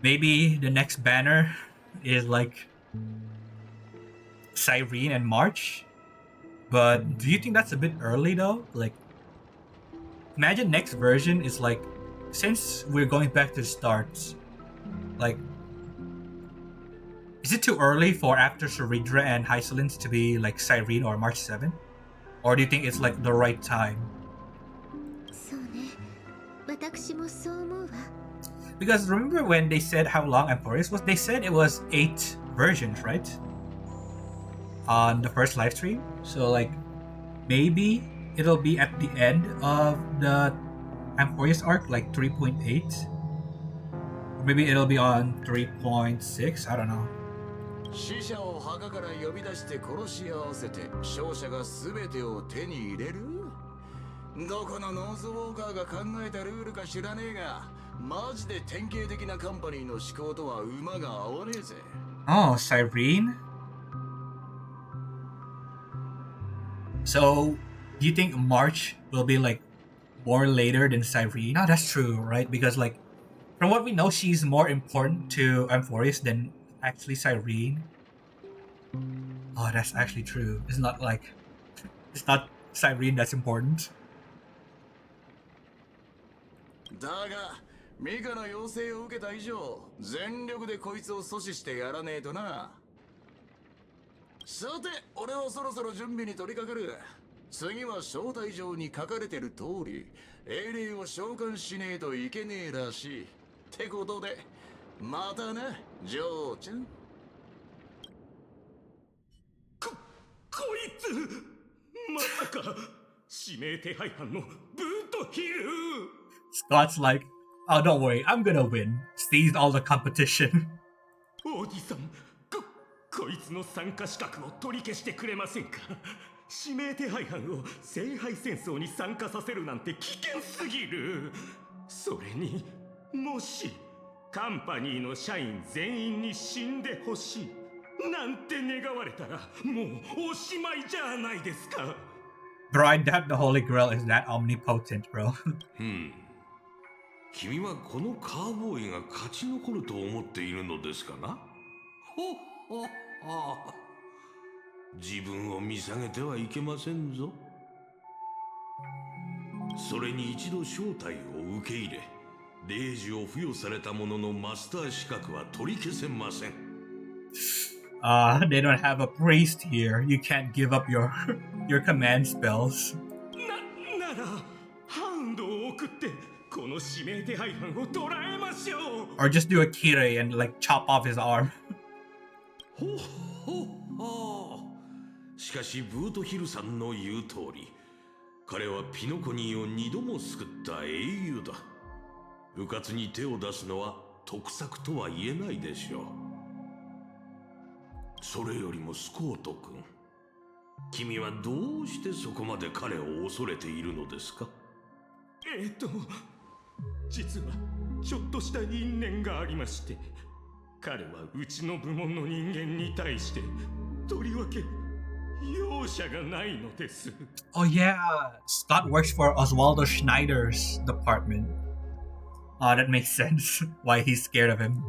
maybe the next banner is like Cyrene and March. But do you think that's a bit early though? Like imagine next version is like since we're going back to the start, like is it too early for after Saridra and Hysolence to be like Cyrene or March 7? Or do you think it's like the right time? そうね、私もそう思うわ。 Because remember when they said how long amphoreus was? They said it was 8 versions, right? On the first live stream. So like maybe it'll be at the end of the amphoreus arc, like 3.8. Or maybe it'll be on 3.6. I don't know. 死者を墓から呼び出して殺し合わせて勝者が全てを手に入れる。どこのノーズウォーカーが考えたルールか知らねえが、マジで典型的なカンパニーの思考とは馬が合わねえぜ。 Oh, Cyrene? So, do you think March will be like more later than Cyrene? No, that's true, right? Because like, from what we know, she's more important to amphoreus than actually Cyrene. Oh, that's actually true. It's not Cyrene that's important. だがミカの要請を受けた以上、全力でこいつを阻止してやらねえとな。さて、俺はそろそろ準備に取り掛かる。次は招待状に書かれてる通り、英霊を召喚しねえといけねえらしい。ってことで、またな、ジョーちゃん。こいつまさか指名手配犯のブートヒル。 Scott's like, oh, don't worry, I'm gonna win. Seized all the competition. 王子さん、こいつの参加資格を取り消してくれませんか。指名手配犯を聖杯戦争に参加させるなんて危険すぎる。それにもしカンパニーの社員全員に死んでほしいなんて願われたらもうおしまいじゃないですか。 Bro, I doubt the Holy Grail is that omnipotent, bro. 君はこのカーボーイが勝ち残ると思っているのですかな。ほっほっほ。自分を見下げてはいけませんぞ。それに一度招待を受け入れ、令状を付与された者のマスター資格は取り消せません。They don't have a priest here. You can't give up your command spells. ならハウンドを送ってこの指名手配犯を捕らえましょう。 Or just do a kirei and like chop off his arm. ほっほっほ。しかしブートヒルさんの言う通り、彼はピノコニーを2度も救った英雄だ。迂闊に手を出すのは得策とは言えないでしょう。それよりもスコート君、君はどうしてそこまで彼を恐れているのですか。実はちょっとした因縁がありまして、彼はうちの部門の人間に対してとりわけ容赦がないのです。 Oh yeah, Scott works for Oswaldo Schneider's department. Oh, that makes sense. Why he's scared of him.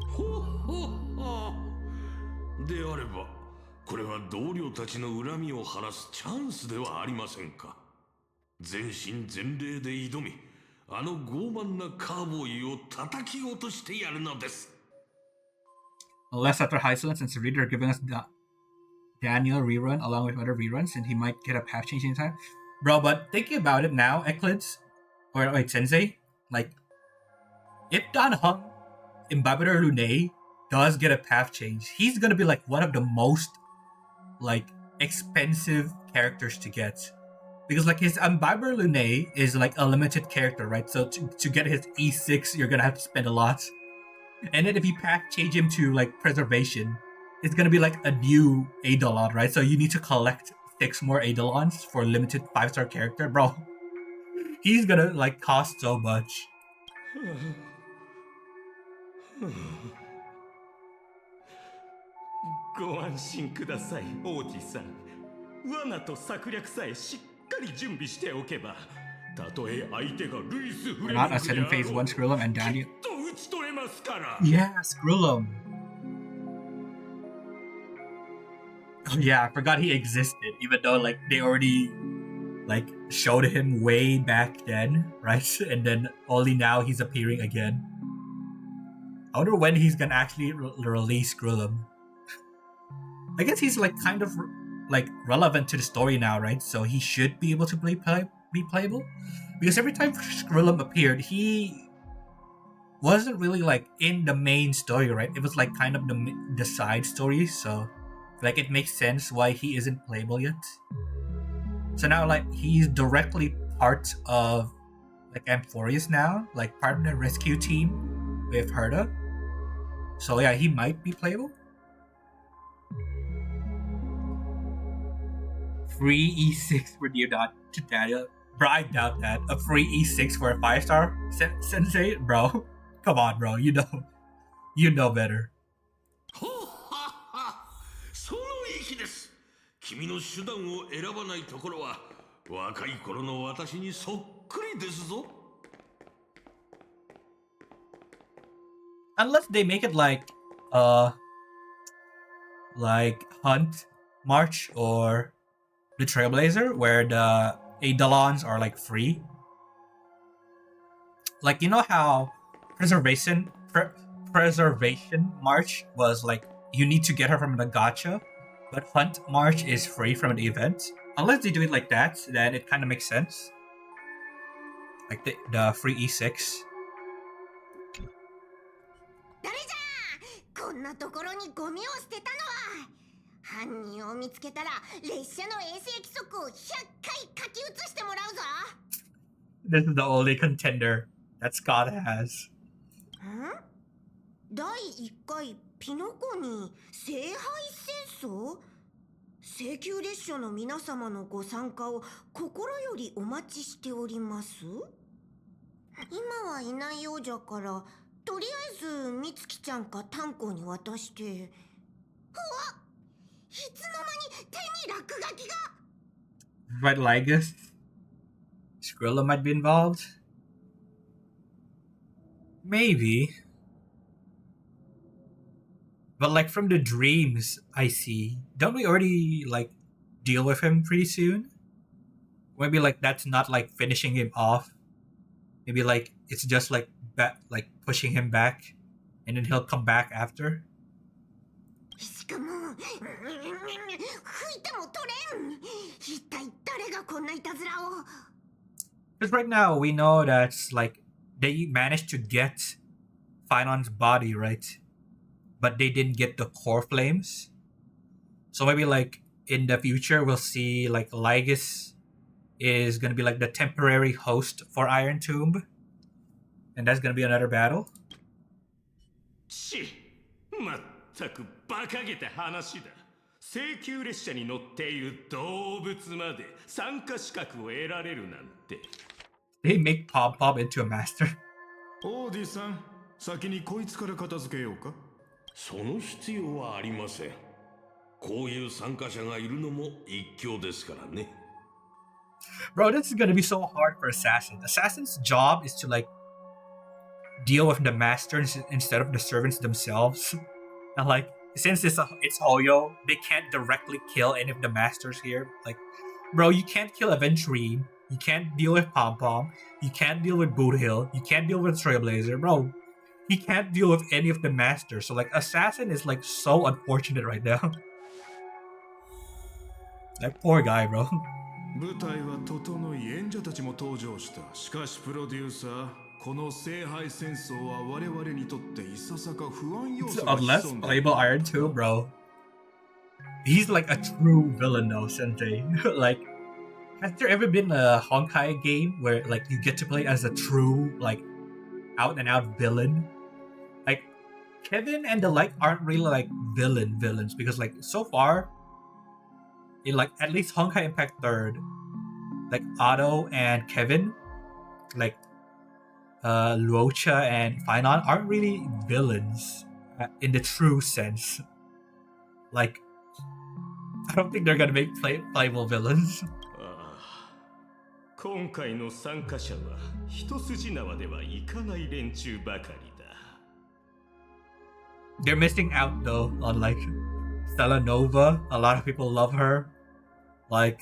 であれば、これは同僚たちの恨みを晴らすチャンスではありませんか。全身全霊で挑み、あの傲慢なカーボーイを叩き落としてやるのです。 Unless after Hysolence and Sarita are giving us the Daniel rerun along with other reruns, and he might get a path change in time. Bro, but thinking about it now, Eclipse, or wait, Sensei, like, if Dan Hung, Imbibitor Lune, does get a path change, he's gonna be like one of the most, like, expensive characters to get. Because like his Imbibitor Lune is like a limited character, right? So to get his E6, you're gonna have to spend a lot. And then if you path change him to like Preservation, it's gonna be like a new Eidolon, right? So you need to collect 6 more Eidolons for a limited 5-star character, bro. He's gonna like cost so much. ご安心ください、王子さん。罠と策略さえしっかり準備しておけば、Or not, as hidden phase 1 Skrillum and Daniel. Yeah, Skrillum. Oh yeah, I forgot he existed, even though like they already like showed him way back then, right? And then only now he's appearing again. I wonder when he's gonna actually release Skrillum. I guess he's like kind of like relevant to the story now, right? So he should be able to be playable. Because every time Skrillum appeared, he wasn't really like in the main story, right? It was like kind of the side story, so like it makes sense why he isn't playable yet. So now like he's directly part of like amphoreus now, like part of the rescue team with Herda. So yeah, he might be playable. Free E6 for Daniel. Bro, I doubt that. A free E6 for a 5-star sensei? Bro. Come on, bro. You know better. その意気です。君の手段を選ばないところは若い頃の私にそっくりですぞ。 Unless they make it like Hunt, March, or the Trailblazer, where the Eidolons are like free. Like, you know how Preservation March was like you need to get her from the gacha, but Hunt March is free from the event. Unless they do it like that, then it kind of makes sense. Like the free E6. 誰じゃこんなところにゴミを捨てたのは。犯人を見つけたら列車の衛星規則を100回書き写してもらうぞ。 This is the only contender that Scott has. 第1回ピノコに聖杯戦争？請求列車の皆様のご参加を心よりお待ちしております。今はいないようじゃから、とりあえずみつきちゃんか炭鉱に渡して。うわっ！いつの間に手に落書きが。 But Lygus, Skrilla might be involved. Maybe. But like from the dreams I see, don't we already like deal with him pretty soon? Maybe like that's not like finishing him off. Maybe like it's just like like pushing him back, and then he'll come back after. しかも吹いても取れん。一体誰がこんないたずらを。 Because right now we know that's like they managed to get Finon's body, right? But they didn't get the core flames. So maybe like in the future we'll see like Lygus is gonna be like the temporary host for Iron Tomb. And that's gonna be another battle. まったく馬鹿げた話だ。請求列車に乗っている動物まで参加資格を得られるなんて。They make Pom Pom into a master. オーディさん、先にこいつから片付けようか。その必要はありません。こういう参加者がいるのも一興ですからね。Bro, this is gonna be so hard for Assassin. Assassin's job is to like deal with the masters instead of the servants themselves. And like since it's Hoyo, they can't directly kill any of the masters here. Like, bro, you can't kill Aventurine. You can't deal with Pom Pom. You can't deal with Boot Hill. You can't deal with Trailblazer, bro. He can't deal with any of the masters. So like Assassin is like so unfortunate right now. That poor guy, bro. 舞台は整い演者たちも登場した。しかしプロデューサー、この聖杯戦争は我々にとっていささか不安要素が Unless 潜んだ。 playable Iron 2, bro. He's like a true villain though, Sensei. Like, has there ever been a Honkai game where like you get to play as a true, like, out and out villain? Like, Kevin and the like aren't really like villains because like so far in like at least Honkai Impact 3rd, like Otto and Kevin, like Luocha and Finon aren't really villains in the true sense. Like, I don't think they're gonna make playable villains. 今回の参加者は一筋縄ではいかない連中ばかりだ。 They're missing out though on like Stella Nova. A lot of people love her. Like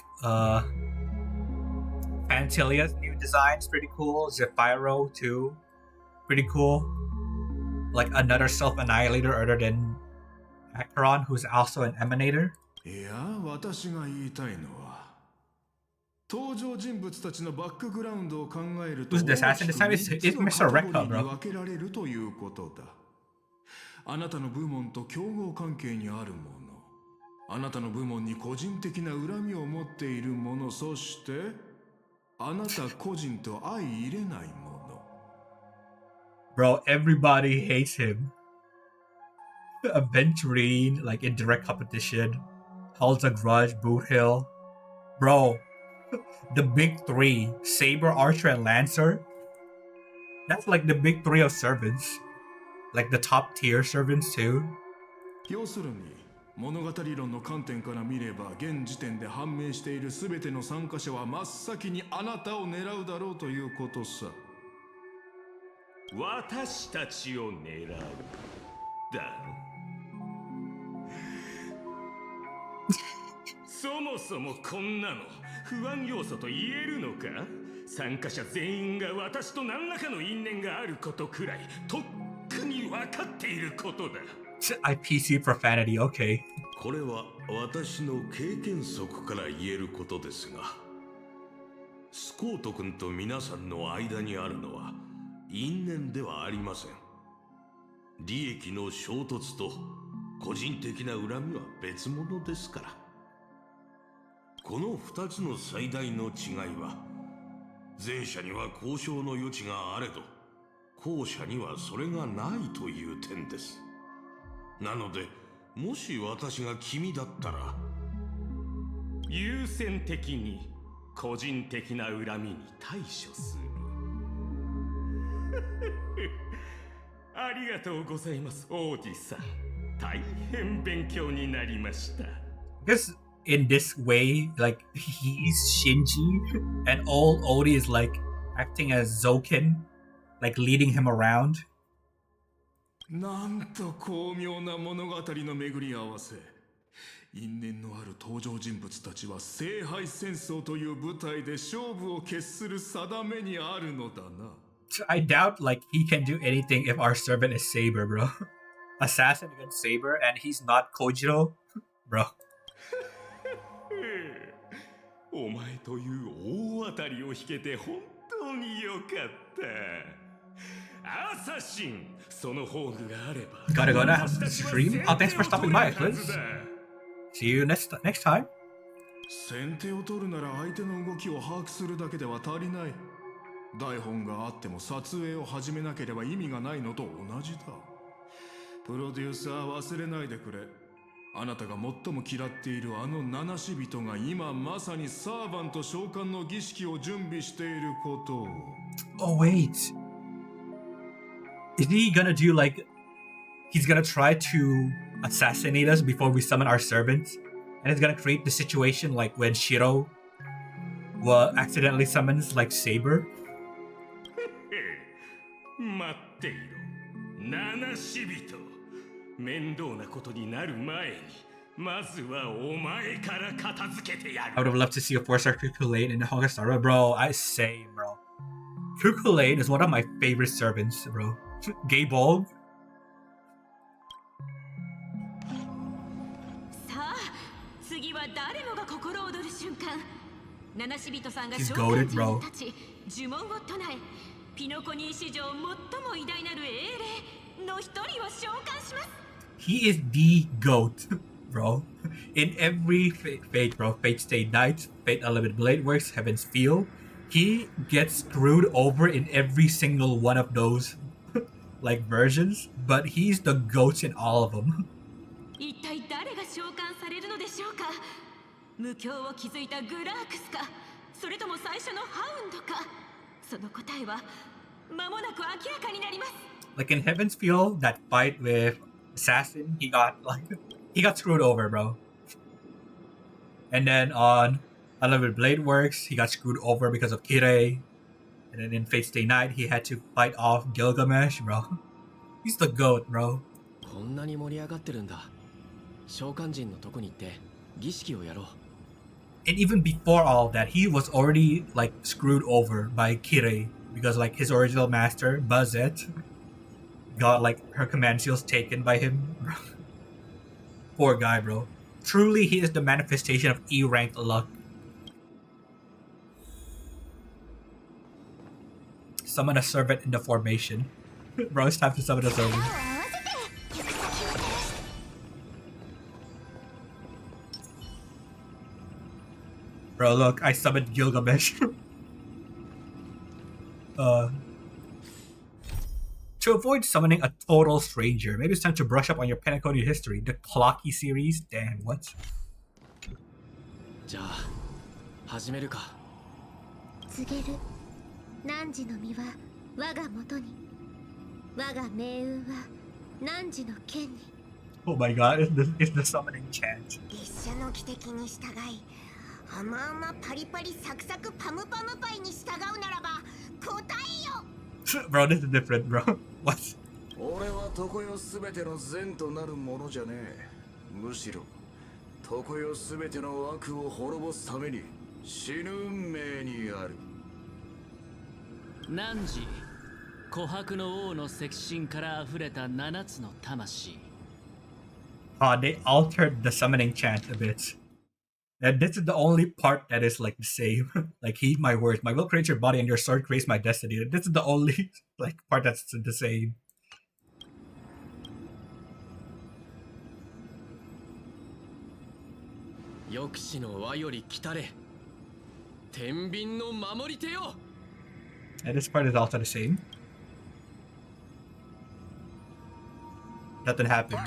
Pantilia's new design's pretty cool. Zephyro too. Pretty cool. Like another self-annihilator other than Acheron, who's also an emanator. いや、私が言いたいのは、登場人物たちのバックグラウンドを考えると、 Who's the assassin this time? It's Mr. Rekka, に bro. 分けられるということだ。あなたの部門と競合関係にあるもの、あなたの部門に個人的な恨みを持っているもの、そしてあなた個人と相入れないもの。 Bro, everybody hates him. Aventurine, like in direct competition. Holds a grudge, Boot Hill. Bro, the big three, Saber, Archer, and Lancer. That's like the big three of servants. Like the top tier servants too. 要するに物語論の観点から見れば、現時点で判明している全ての参加者は真っ先にあなたを狙うだろうということさ。私たちを狙うだろ。そもそもこんなの不安要素と言えるのか？参加者全員が私と何らかの因縁があることくらいとっくに分かっていることだ。IPC profanity, okay. これは私の経験則から言えることですが、スコート君と皆さんの間にあるのは因縁ではありません。利益の衝突と個人的な恨みは別物ですから。この2つの最大の違いは、前者には交渉の余地があれど、後者にはそれがないという点です。なので、もし私が君だったら、優先的に個人的な恨みに対処する。ありがとうございます、オーディさん。大変勉強になりました。Because in this way, like he's Shinji, and all Odie is like acting as Zoken, like leading him around. なんと巧妙な物語の巡り合わせ。因縁のある登場人物たちは聖杯戦争という舞台で勝負を決する定めにあるのだな。I doubt like he can do anything if our servant is Saber, bro. Assassin against Saber, and he's not Kojiro, bro. お前という大当たりを引けて本当によかった。アサシン、その宝具があれば。Gotta go now. Stream. Oh, thanks for stopping by, Liz. See you next time. 先手を取るなら相手の動きを把握するだけでは足りない。台本があっても撮影を始めなければ意味がないのと同じだ。プロデューサー忘れないでくれ。あなたが最も嫌っているあの七死人が今まさにサーバント召喚の儀式を準備していることを。Oh wait, is he gonna do like he's gonna try to assassinate us before we summon our servants, and it's gonna create the situation like when Shiro accidentally summons like Saber? 待っていろ、七死人。面倒なことになる前に、まずはお前から片付けてやる。 I would have loved to see a 4-star Kukulane in the honkaistarrail, bro. I say, bro. Kukulane is one of my favorite servants, bro. Gay Bulb. さあ、次は誰もが心躍る瞬間。七死人さんが He's 召 goated, 喚 bro. 時に立ち、呪文を唱え、ピノコニー史上最も偉大なる英霊の一人を召喚します。He is the GOAT, bro. In every Fate, bro. Fate Stay Night, Fate Unlimited Blade Works, Heaven's Feel. He gets screwed over in every single one of those like versions, but he's the GOAT in all of them. 一体誰が召喚されるのでしょうか。無境を築いたグラークスか、それとも最初のハウンドか。その答えは間もなく明らかになります。Like in Heaven's Feel, that fight with Assassin, he got screwed over, bro. And then on Unlimited Blade works. He got screwed over because of Kirei. And then in Fate Stay Night, he had to fight off Gilgamesh, bro. He's the GOAT, bro. こんなに盛り上がってるんだ。召喚人のとこに行って儀式をやろう。 And even before all that, he was already like screwed over by Kirei because like his original master, Buzzet, got like her command seals taken by him. Poor guy, bro. Truly, he is the manifestation of E-ranked luck. Summon a servant in the formation. Bro, it's time to summon a servant. Bro, look, I summoned Gilgamesh. To avoid summoning a total stranger, maybe it's time to brush up on your Penaconian history. The Clocky series? Damn, what? じゃあ始めるか。告げる。汝の身は我が元に。我が命運は汝の剣に。 Oh my god, it's the summoning chant. 列車の汽笛に従い、甘々パリパリサクサクパムパムパイに従うならば答えよ。 Bro, this is different, bro. What? 俺は常世すべての善となるものじゃねえ。むしろ常世すべての悪を滅ぼすために死ぬ運命にある。汝、琥珀の王の赤心から溢れた7つの魂。They altered the summoning chant a bit. And this is the only part that is like the same. Like, heed my words. My will creates your body and your sword creates my destiny. This is the only like part that's the same. 抑止の輪より来たれ。天秤の守り手よ。 And this part is also the same. Nothing happened.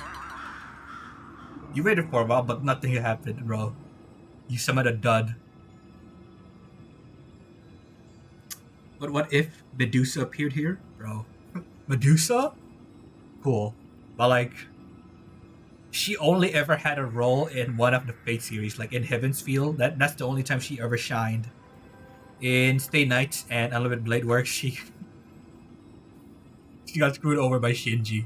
You waited for a while, but nothing happened, bro. You summoned a dud. But what if Medusa appeared here? Bro. Medusa? Cool. But like, she only ever had a role in one of the Fate series, like in Heaven's Field. That's the only time she ever shined. In Stay Night and Unlimited Blade Works, she got screwed over by Shinji.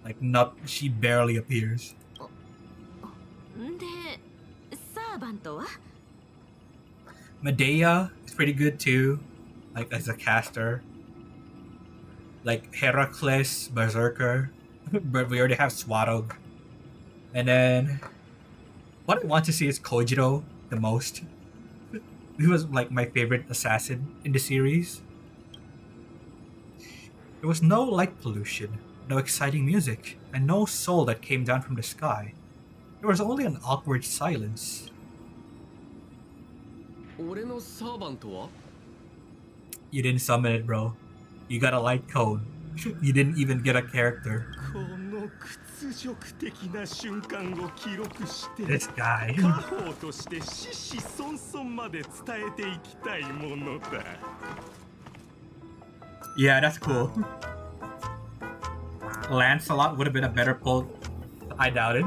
Like, she barely appears. で、サーバントは Medea is pretty good too, like as a caster. Like Heracles, Berserker, but we already have Swadog. And then, what I want to see is Kojiro the most. He was like my favorite assassin in the series. There was no light pollution, no exciting music, and no soul that came down from the sky. There was only an awkward silence. 俺のサーバントは You didn't summon it, bro. You got a light cone. You didn't even get a character. この屈辱的な瞬間を記録して This guy. 家宝として子々孫々まで伝えていきたいものだ。 Yeah, that's cool. Lancelot would have been a better pull. I doubt it.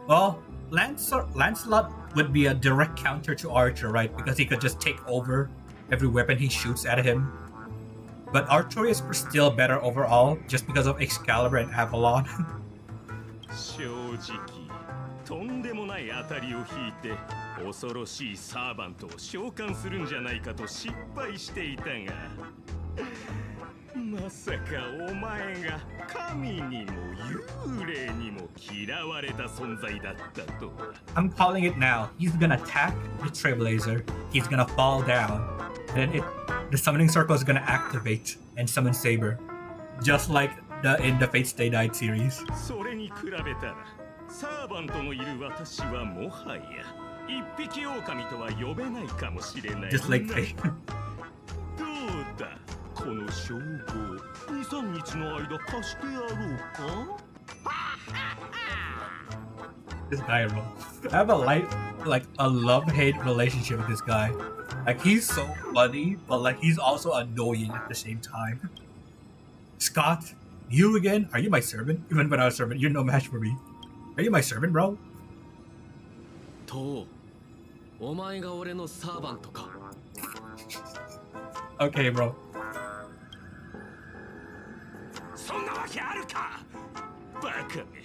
Well, Lancelot would be a direct counter to Archer, right? Because he could just take over every weapon he shoots at him. But Artorias were still better overall, just because of Excalibur and Avalon. 正直とんでもない当たりを引いて恐ろしいサーバントを召喚するんじゃないかと失敗していたがまさかお前が神にも幽霊にも嫌われた存在だったとは。 I'm calling it now. He's gonna attack the Trailblazer. He's gonna fall down. And the summoning circle is gonna activate and summon Saber. Just like in the Fate Stay Night series. それに比べたらサーバントのいる私はもはや一匹狼とは呼べないかもしれない。 Just like Fate. どうだこの称号2、3日の間貸してやろうか This guy, bro. I have a love-hate relationship with this guy. Like, he's so funny, but like he's also annoying at the same time. Scott, you again? Are you my servant? Even when I was servant, you're no match for me. Are you my servant, bro? とう、お前が俺のサーバントか。 Okay, bro. そんなわけあるか。バカめ、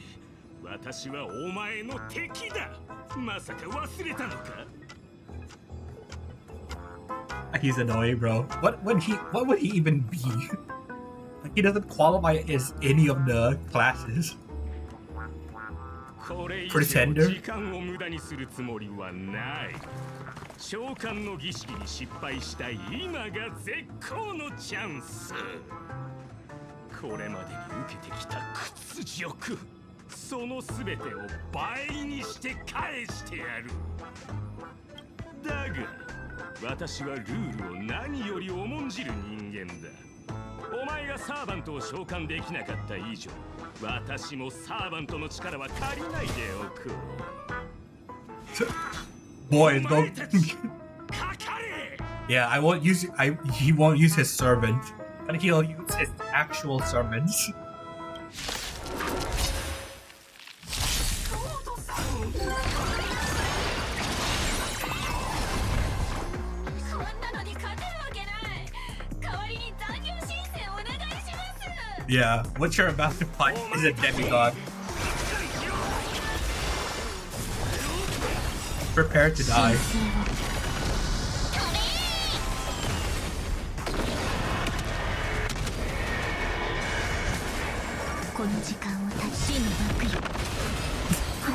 私はお前の敵だ。まさか忘れたのか。 He's annoying, bro. What would he even be? Like, he doesn't qualify as any of the classes. これ以上 Pretender? 時間を無駄にするつもりはない。召喚の儀式に失敗した今が絶好のチャンス。これまでに受けてきた屈辱、そのすべてを倍にして返してやる。だが私はルールを何より重んじる人間だ。お前がサーバントを召喚できなかった以上、私もサーバントの力は借りないでおく。 Boys, don't. Yeah, I won't use. He won't use his servant, but he'll use his actual servants. Yeah, what you're about to fight is a demigod. Prepare to die.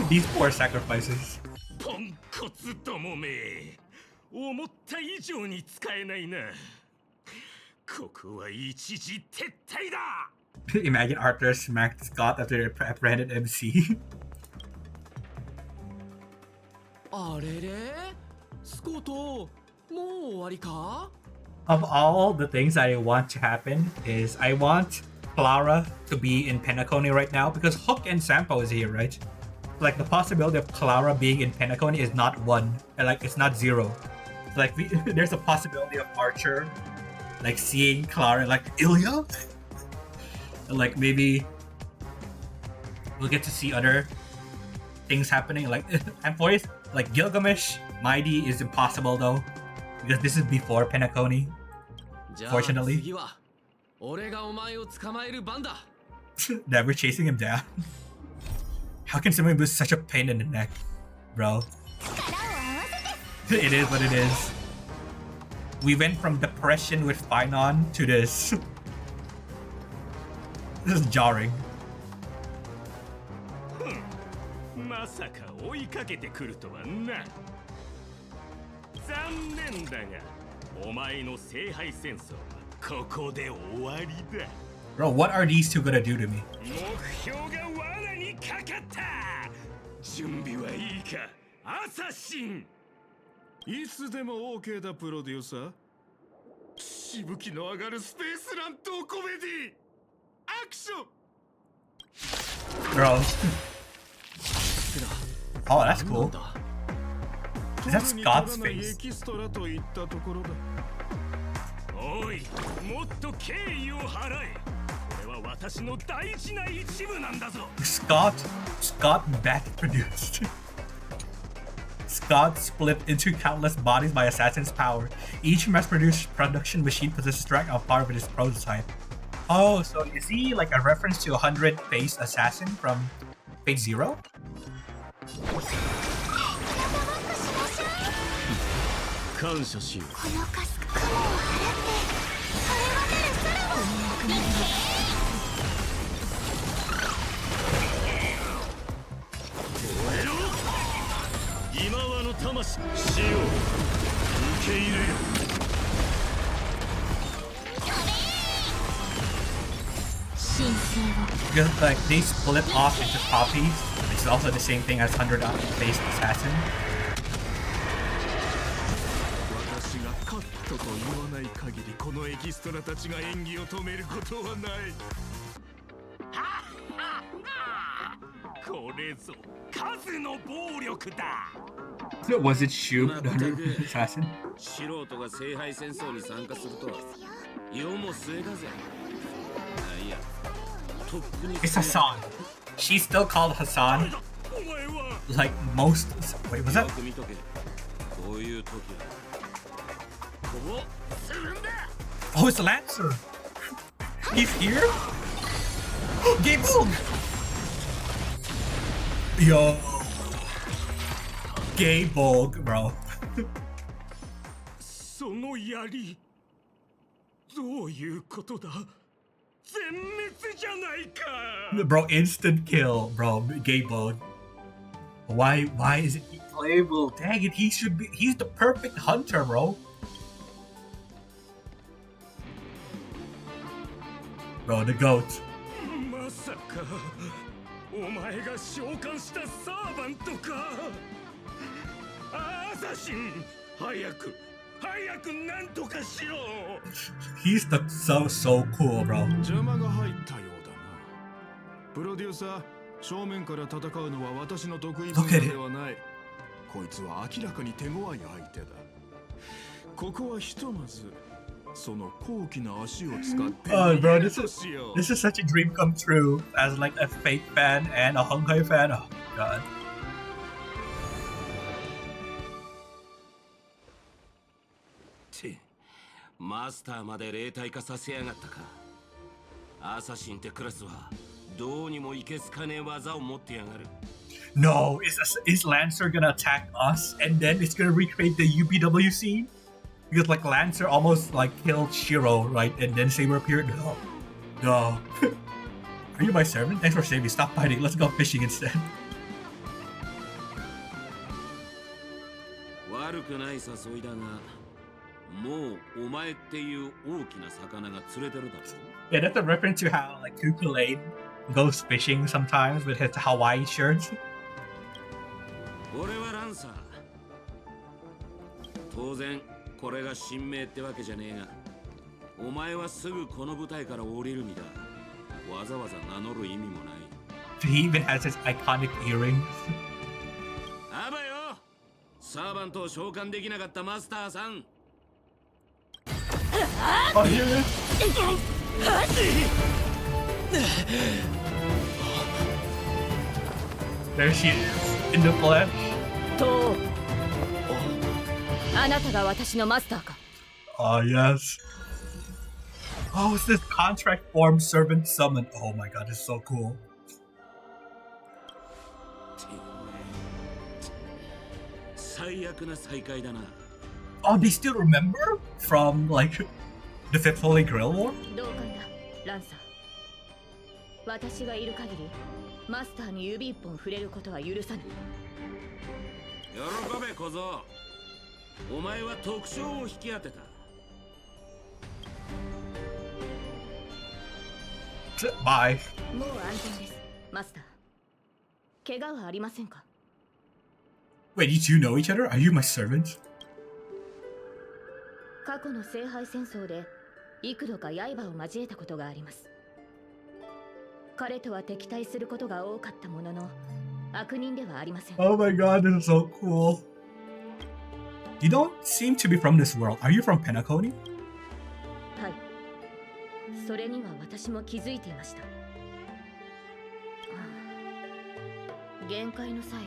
These poor sacrifices. ポンコツどもめ、思った以上に使えないな。ここは一時撤退だ。 Imagine Arthur smacked Scott after they apprehended MC. あれれ、スコート、もう終わりか? Of all the things that I want to happen is I want Clara to be in Penacony right now because Hook and Sampo is here, right? Like the possibility of Clara being in Penacony is not 1, and like it's not 0. Like there's a possibility of Archer like seeing Clara like Ilya, and like maybe we'll get to see other things happening like amphoreus, like Gilgamesh. Mighty is impossible though because this is before Penacony. Fortunately. 次は俺がお前を捕まえる番だ。 Never chasing him down. How can someone be such a pain in the neck, bro? It is what it is. We went from depression with Finon to this. This is jarring. まさか追いかけてくるとはな。残念だが、お前の聖杯戦争はここで終わりだ。 Bro, what are these two gonna do to me? 目標が罠にかかった。準備はいいか、アサシン。いつでも OK だプロデューサー。しぶきの上がるスペースラントコメディアクション。 Bro. Oh, that's cool. Is that Scott's face? エキストラといったところだ。おい、もっと敬意を払え。これは私の大事な一部なんだぞ。 Scott bat produced. Scott split into countless bodies by Assassin's power. Each mass-produced production machine possesses track of power with its prototype. Oh, so is he like a reference to 100-faced assassin from Fate Zero? 感謝しよう。今はの魂しよう。受け入れよ。 Because like they split off into copies, which is also the same thing as 100-faced assassin. 私がカットと言わない限りこのエキストラたちが演技を止めることはない。これぞ数の暴力だ。 Was it Shub, the 100-faced assassin? 素人が聖杯戦争に参加するとは世も末だぜ。いや、トップに It's Hassan. She's still called Hassan. お前は like most. Wait, was that? よく見とけ。こういう時は。こうするんだ。 Oh, it's Lancer. He's here. Gable. Yo, Gable, bro. その槍どういうことだ全滅じゃないか Bro, instant kill, bro. Gable. Why is it playable? Dang it, he's the perfect hunter, bro. Bro, the goat. まさかお前が召喚したサーバントかアーサシン早くなんとかしろ He's so cool, bro. 邪魔が入ったようだな。プロデューサー、正面から戦うのは私の得意分野ではない。こいつは明らかに手強い相手だ。ここはひとまずその高貴な足を使って Oh, bro, this is such a dream come true as like a Fate fan and a Honkai fan. Oh god. マスターまで霊体化させやがったか。アーサシンってクラスはどうにもいけすかねえ技を持ってやがる。No, is Lancer gonna attack us and then it's gonna recreate the UPW scene? Because like Lancer almost like killed Shiro, right? And then Saber appeared. No. Are you my servant? Thanks for saving me. Stop fighting. Let's go fishing instead. 悪くない誘いだが、もうお前っていう大きな魚が釣れてるだろ。Yeah, that's a reference to how like Kukulane goes fishing sometimes with his Hawaii shirts. 俺はランサー。当然これが神明ってわけじゃねえが、お前はすぐこの舞台から降りる身だ。わざわざ名乗る意味もない。He even has his iconic earrings. あばよ、サーバントを召喚できなかったマスターさん。Oh, yeah. There she is, in the flesh. とあなたが私のマスターか Oh, yes. Oh, it's this contract form servant summon. Oh my god, it's so cool. 最悪な再会だな。Oh, they still remember from like the Fifth Holy Grail War? 同感だランサー私がいる限りマスターに指一本触れることは許さぬ。喜べ小僧、お前は特徴を引き当てた。 Bye. もう安全ですマスター。怪我はありませんか？ Wait, you two know each other? Are you my servant? 過去の聖杯戦争で幾度か刃を交えたことがあります。彼とは敵対することが多かったものの悪人ではありません。 Oh my god, this is so cool. You don't seem to be from this world. Are you from Penacony? はい。それには私も気づいていました。限界の際、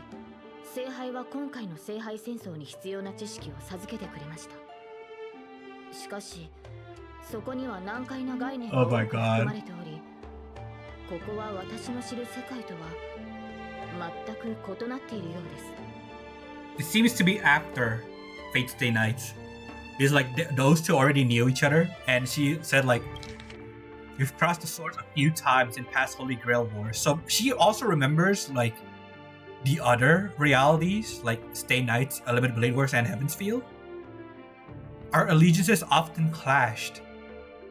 聖杯は今回の聖杯戦争に必要な知識を授けてくれました。しかし、そこには難解な概念が Oh 多く my 含 god. まれており、ここは私の知る世界とは全く異なっているようです。 It seems to be after Fate's Day Night. It's like those two already knew each other, and she said like, "You've crossed the swords a few times in past Holy Grail wars." So she also remembers like the other realities, like Stay Nights, Unlimited Blade Wars, and Heaven's Field. Our allegiances often clashed,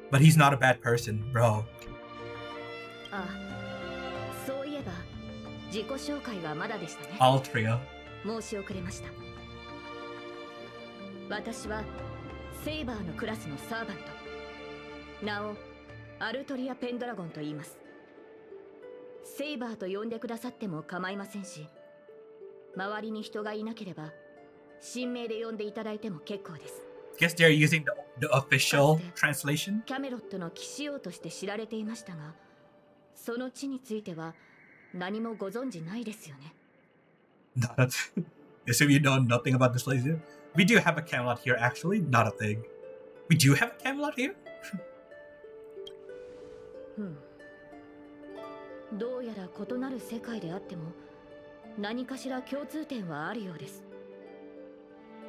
but he's not a bad person, bro. ああ、そういえば自己紹介がまだでしたね。 Altria. 申し遅れました。私はセイバーのクラスのサーバント。名をアルトリア・ペンドラゴンと言います。セイバーと呼んでくださっても構いませんし、周りに人がいなければ神名で呼んでいただいても結構です。 Guess they're using the official translation. キャメロットの騎士王として知られていましたが、その地については何もご存じないですよね。Not a assume you know nothing about this place. We do have a Camelot here, actually. Not a thing. We do have a Camelot here? どうやら異なる世界であっても何かしら共通点はあるようです。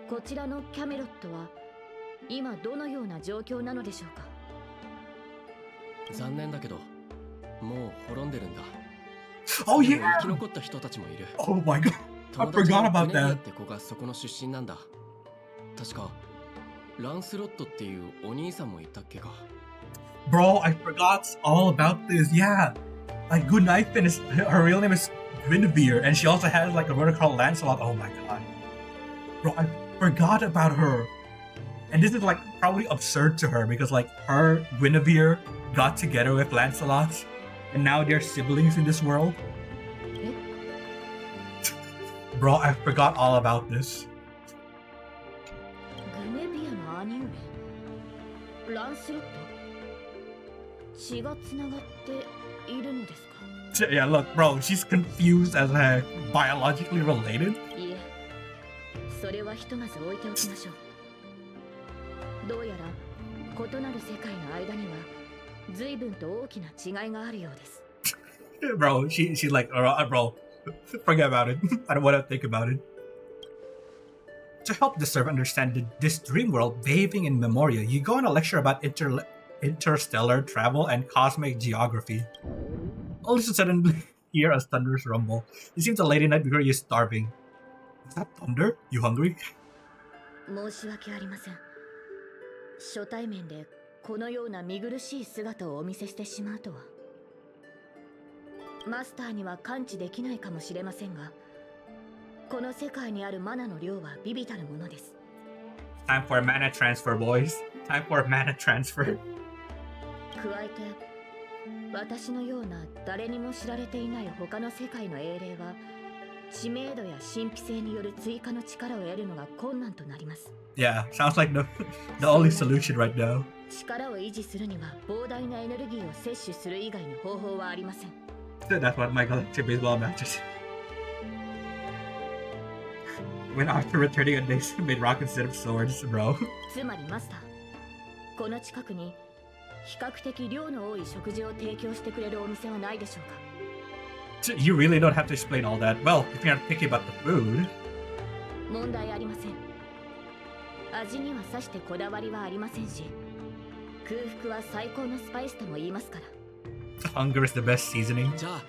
こちらのキャメロットは今どのような状況なのでしょうか。残念だけどもう滅んでるんだ。Oh でも yeah! 生き残った人たちもいる。 Oh my god. I 友達 forgot の about グネリア that. って子がそこの出身なんだ。確かランスロットっていうお兄さんもいたっけか。 Bro, I forgot all about this. Yeah. Like, Good Knife is her real name is Guinevere, and she also has like a brother called Lancelot. Oh my god. Bro, I forgot about her. And this is like probably absurd to her because like her, Guinevere, got together with Lancelot, and now they're siblings in this world. Bro, I forgot all about this. グネビアの兄上ランスロット血がつながっているのですか。 Yeah, look, bro, she's confused as heck. Biologically related? いえ、それはひとまず置いておきましょう。どうやら異なる世界の間には随分と大きな違いがあるようです。Bro, she's like, bro, forget about it. I don't want to think about it. To help the server understand this dream world behaving in Memoria, you go on a lecture about interstellar travel and cosmic geography. All of a sudden, hear a thunderous rumble. It seems a late night before you're starving. Is that thunder? You hungry? 申し訳ありません。初対面でこのような見苦しい姿をお見せしてしまうとは。マスターには感知できないかもしれませんが、この世界にあるマナの量は微々たるものです。Time for a mana transfer, boys. Time for a mana transfer. 加えて、私のような誰にも知られていない他の世界の英霊は、知名度や神秘性による追加の力を得るのが困難となります。Yeah, sounds like the only solution right now. 力を維持するには膨大なエネルギーを摂取する以外の方法はありません。That's what my galactic baseball matches. When after returning a days made rock instead of swords, bro. つまりマスター、この近くに比較的量の多い食事を提供してくれるお店はないでしょうか。You really don't have to explain all that. Well, if you're not picky about the food. 問題ありません。味にはさしてこだわりはありませんし、空腹は最高のスパイスとも言いますから。Hunger is the best seasoning. じゃあ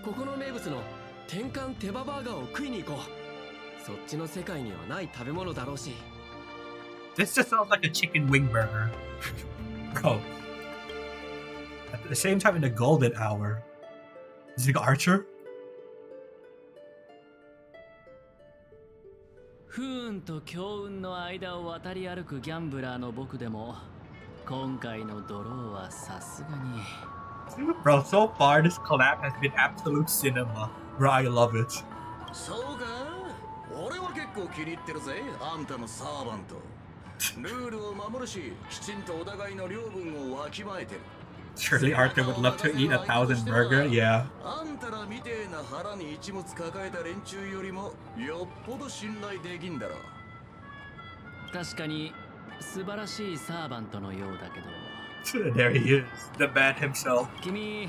ここの名物の天干手羽バーガーを食いに行こう。そっちの世界にはない食べ物だろうし。This just sounds like a chicken wing burger. Bro. At the same time in the golden hour. Is it Archer? 不運と強運の間を渡り歩くギャンブラーの僕でも今回のドローはさすがに。Bro, so far this collab has been absolute cinema. Bro, I love it. そうか、俺は結構気に入ってるぜ、あんたのサーバント。ルールを守るし、きちんとお互いの領分をわきまえてる。Surely Arthur would love to eat 1,000 burger, yeah. あんたらみてえな腹に一物抱えた連中よりもよっぽど信頼できんだろ。確かに素晴らしいサーバントのようだけど。There he is, the man himself. 君、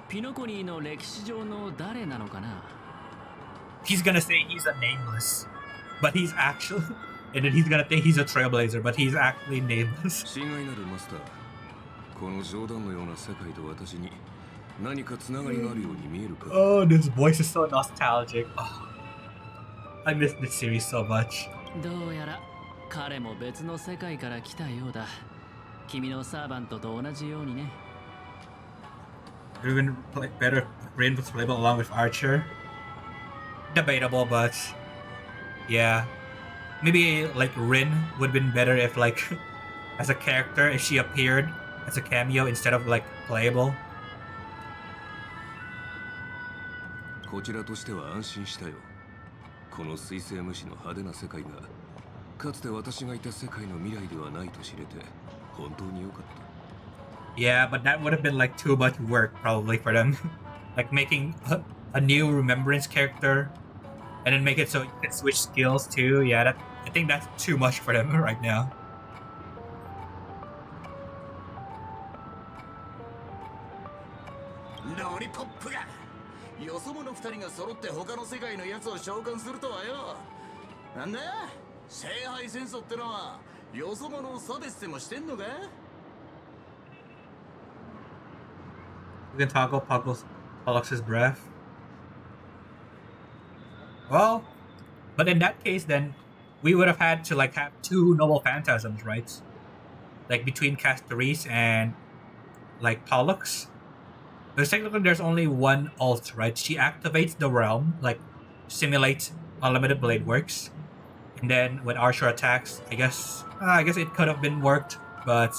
ピノコニーの歴史上の誰なのかな？ He's gonna say he's a nameless, but he's actually, and then he's gonna think he's a trailblazer, but he's actually nameless. 親愛なるマスター、この冗談のような世界と私に何かつながりがあるように見えるか？ Oh, this voice is so nostalgic. Oh, I miss this series so much. どうやら彼も別の世界から来たようだ。君のサーバントと同じようにね。It would have been better if Rin was playable along with Archer. Debatable, but yeah. Maybe like Rin would have been better if like as a character if she appeared as a cameo instead of like playable. こちらとしては安心したよ。この水星無視の派手な世界がかつて私がいた世界の未来ではないと知れて本当に良かった。 Yeah, but that would have been like too much work probably for them. Like making a new remembrance character And then make it so you can switch skills too. Yeah, I think that's too much for them right now. Lollipop がよそ者2人が揃って他の世界のやつを召喚するとはよ。なんだ聖杯戦争ってのはよそ者を差別でもしてんのか？ You can toggle Pollux's breath. Well, but in that case, then we would have had to like have two noble phantasms, right? Like between Castoris and like Pollux. Because technically, there's only one ult, right? She activates the realm, like simulates unlimited blade works, and then when Archer attacks, I guess it could have been worked, but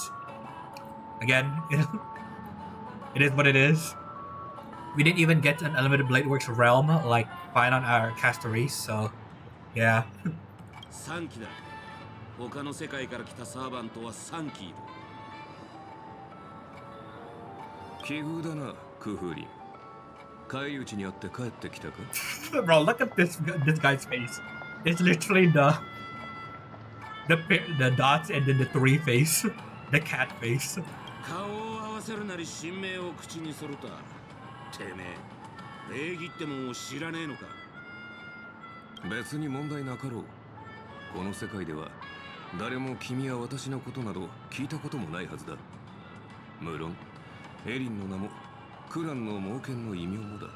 again, it is what it is. We didn't even get an unlimited blade works realm like fine on our Castoris, so yeah. 3機だ。他の世界から来たサーバントは3機いる。奇遇だな、クフーリン。返り討ちにあって帰ってきたか？ Bro, look at this guy's face. It's literally the dots and then the three face, the cat face. 顔を合わせるなり神明を口にすると。てめえ、礼儀ってもんを知らねえのか？別に問題なかろう。この世界では誰も君や私のことなど聞いたこともないはずだ。無論エリンの名もクランの猛犬の異名もだ。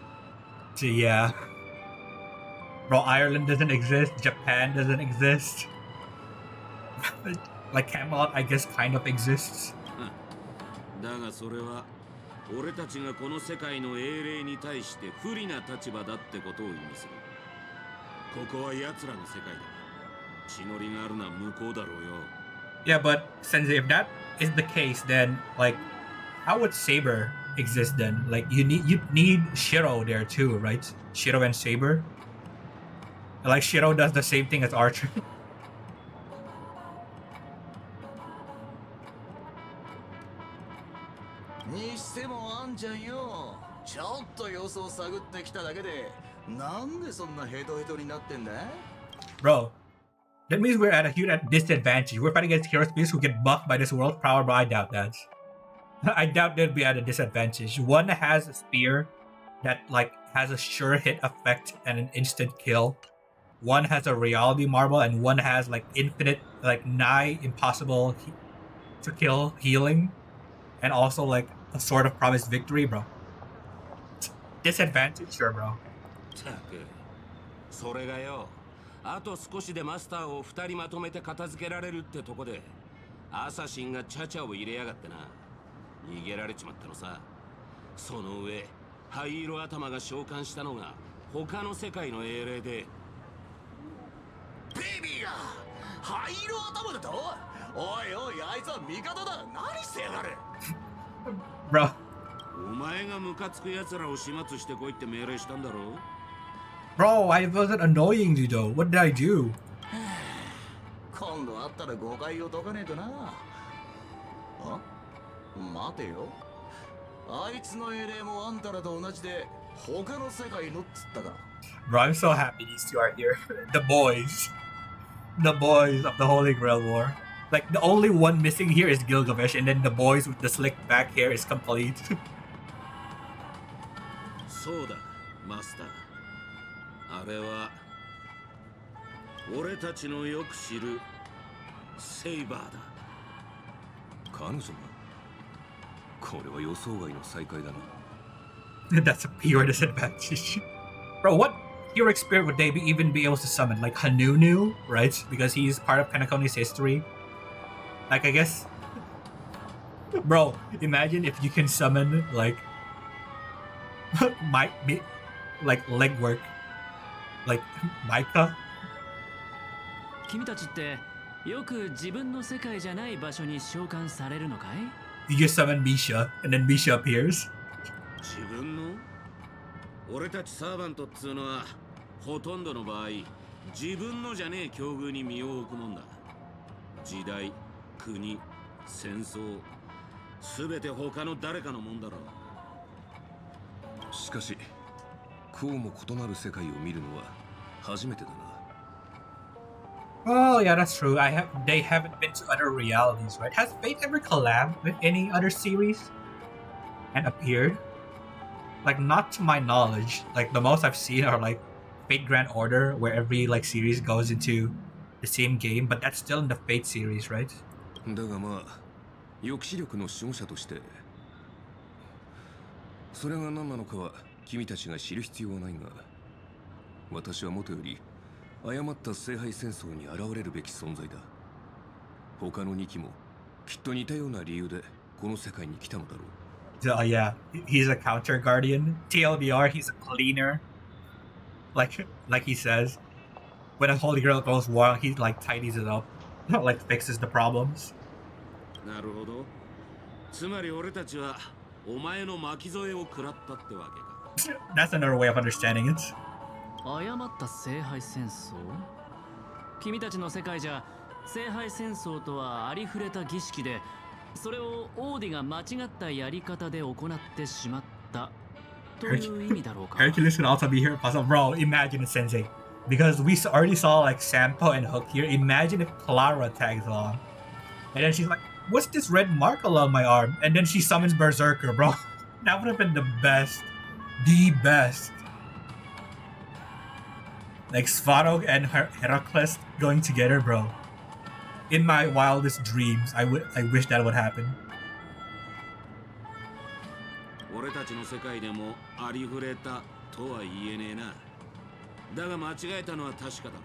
Yeah. Bro, Ireland doesn't exist. Japan doesn't exist. Like Camelot, I guess, kind of exists. だがそれは俺たちがこの世界の英霊に対して不利な立場だってことを意味する。ここは奴らの世界だ。血のりがあるのは向こうだろうよ。Yeah, but Sensei, if that is the case, then like, how would Saber exist then? Like, you need Shiro there too, right? Shiro and Saber. Like Shiro does the same thing as Archer. にしてもあんちゃんよ、ちょっと様子を探ってきただけでなんでそんなヘトヘトになってんだ？ Bro, that means we're at a huge disadvantage. We're fighting against hero species who get buffed by this world's power, but I doubt that. I doubt they'd be at a disadvantage. One has a spear that like has a sure hit effect and an instant kill. One has a reality marble, and one has like infinite, like nigh impossible to kill healing, and also like a sword of promised victory, bro. Disadvantage, sure, bro. たく、それがよ、あと少しでマスターを2人まとめて片付けられるってとこで、アサシンがチャチャを入れやがってな。逃げられちまったのさ。その上、灰色頭が召喚したのが他の世界の英霊で。ベイビーが灰色頭だと？おいおい、あいつは味方だ。何してやがる？ Bro. お前がムカつく奴らを始末してこいって命令したんだろ？ Bro, I wasn't annoying you though. What did I do? 今度会ったら誤解を解かねえとな。あ？待てよ。あいつの英霊もあんたらと同じで他の世界のっつったか。 Bro, I'm so happy these two are here. The boys. The boys of the Holy Grail War. Like, the only one missing here is Gilgamesh, and then the boys with the slick back hair is complete. そうだ、マスター。あれは俺たちのよく知るセイバーだ。彼女が？これは予想外の再会だな。That's a pure disadvantage. Bro, what heroic spirit would they even be able to summon? Like Hanunu, right? Because he's part of Penacony's history. Like, I guess... Bro, imagine if you can summon, like... like, legwork. Like, Micah? 君たちってよく自分の世界じゃない場所に召喚されるのかい？ You just summon Misha, and then Misha appears. 自分の？俺たちサーバントっつうのはほとんどの場合自分のじゃねえ境遇に身を置くもんだ。時代、国、戦争、すべて他の誰かのもんだろう。しかしこうも異なる世界を見るのは初めてだな。 Oh yeah, that's true. They haven't been to other realities, right? Has Fate ever collabed with any other series and appeared? Like, not to my knowledge. Like, the most I've seen are like Fate Grand Order, where every like series goes into the same game, but that's still in the Fate series, right? だがまあ抑止力の守護者としてそれが何なのかは君たちが知る必要はないが、私はもとより誤った聖杯戦争に現れるべき存在だ。他の2機もきっと似たような理由でこの世界に来たのだろう。Oh yeah, he's a counter guardian. TLDR, he's a cleaner. Like he says, when a holy grail goes wrong, he like tidies it up, like fixes the problems. なるほど。つまり俺たちはお前の巻き添えを食らったってわけか。That's another way of understanding it. 誤った聖杯戦争？君たちの世界じゃ聖杯戦争とはありふれた儀式で、それをオーディが間違ったやり方で行ってしまったという意味だろうか。Hercules could also be here. Also, bro, imagine it, Sensei. Because we already saw like Sampo and Hook here. Imagine if Clara tags along. And then she's like, what's this red mark along my arm? And then she summons Berserker, bro. That would have been the best. The best. Like Svarog and Heracles going together, bro. In my wildest dreams, I wish that would happen. 俺たちの世界でもありふれたとは言えねえな。だが間違えたのは確かだろ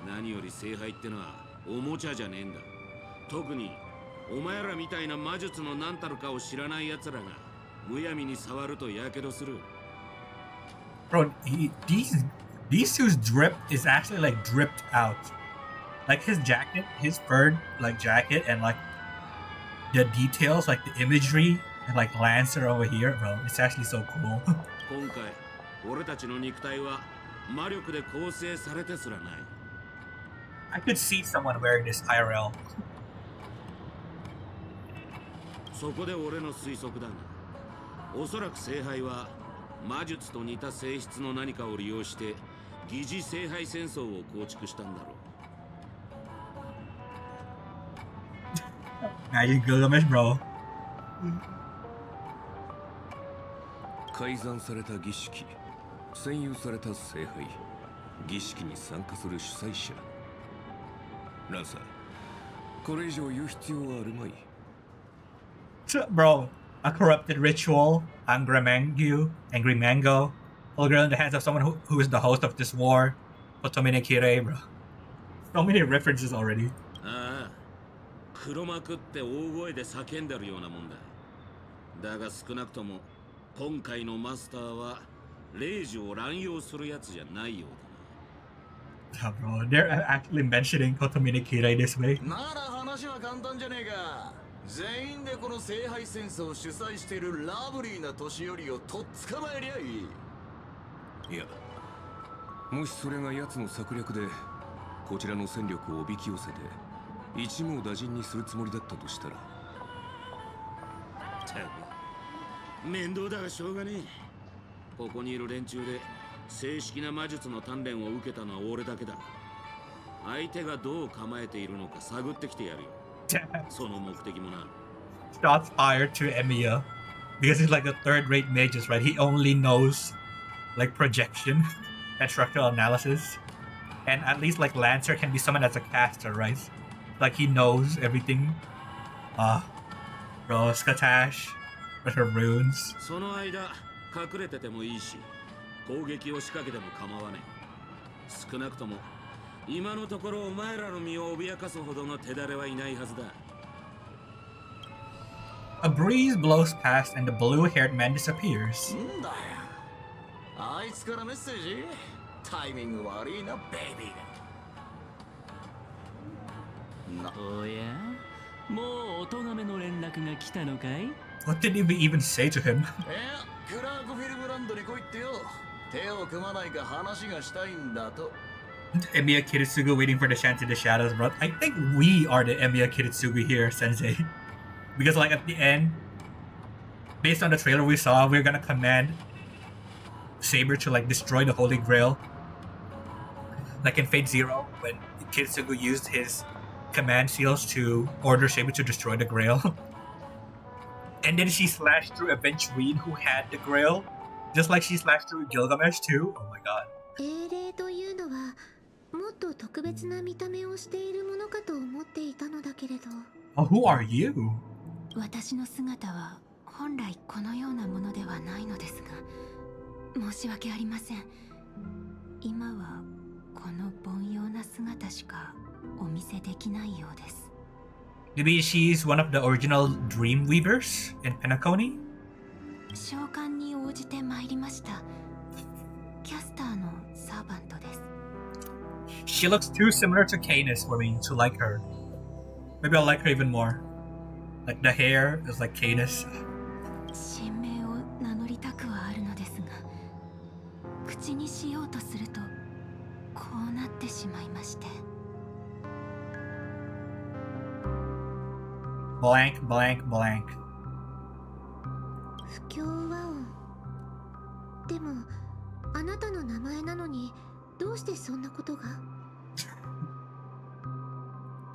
う。何より聖杯ってのはおもちゃじゃねえんだ。特にお前らみたいな魔術の何たるかを知らない奴らがむやみに触るとやけどする。 Bro, these suits drip is actually like dripped out. Like his jacket, his fur like jacket, and like the details, like the imagery, and like Lancer over here, bro. It's actually so cool. 今回俺たちの肉体は魔力で構成されてすらない。 I could see someone wearing this IRL. そこで俺の推測だが、おそらく聖杯は魔術と似た性質の何かを利用して疑似聖杯戦争を構築したんだろう。 Imagine Gilgamesh, bro. 改ざんされた儀式、占有された聖杯、儀式に参加する主催者。ランサー、これ以上言う必要はあるまい。 Bro, a corrupted ritual, Angry Mango, all girl in the hands of someone who is the host of this war, Otomine Kirei, bro. So many references already. ああ、黒幕って大声で叫んでるようなもんだ。だが少なくとも今回のマスターは霊樹を乱用するやつじゃないようだ。 Yeah, bro, they're actually mentioning Otomine Kirei this way. なら話は簡単じゃねえか。全員でこの聖杯戦争を主催しているラブリーな年寄りをとっ捕まえりゃいい。いや、もしそれが奴の策略でこちらの戦力をおびき寄せて一網打尽にするつもりだったとしたら。たく面倒だがしょうがねえ。ここにいる連中で正式な魔術の鍛錬を受けたのは俺だけだ。相手がどう構えているのか探ってきてやるよ。その目的もな。 Shots fired to Emiya. Because he's like a third-rate magus, right? He only knows like projection and structural analysis. And at least like Lancer can be summoned as a caster, right? Like he knows everything. Bro, Skatash with her runes. その間隠れててもいいし、攻撃を仕掛けても構わねえ。少なくとも今のところお前らの身を脅かすほどの手だれはいないはずだ。 A breeze blows past and the blue-haired man disappears. んだよ。あいつからメッセージ？タイミング悪いな、ベイビー。な。おや、もうお咎めの連絡が来たのかい？ What did we even say to him? いや、クラークフィルムランドに来いってよ。手を組まないか話がしたいんだと。 Emiya Kiritsugu waiting for the chance in the shadows, bro. I think we are the Emiya Kiritsugu here, Sensei. Because like at the end, based on the trailer we saw, we're gonna command Saber to like destroy the Holy Grail. Like in Fate Zero, when Kitsugu used his command seals to order Sheba to destroy the Grail. And then she slashed through Avengeween, who had the Grail, just like she slashed through Gilgamesh too. Oh my god. 英霊というのはもっと特別な見た目をしているものかと思っていたのだけれど。Oh, who are you? 私の姿は本来このようなものではないのですが、申し訳ありません。今はこの凡庸な姿しかお見せできないようです。Maybe she's one of the original Dreamweavers in Penacony? 召喚に応じて参りました。キャスターのサーバントです。She looks too similar to Canis for me to like her. Maybe I'll like her even more. Like the hair is like Canis. 神名を名乗りたくはあるのですが、口にしようとするとこうなってしまいまして。Blank, blank, blank. 不協和音。でもあなたの名前なのにどうしてそんなことが？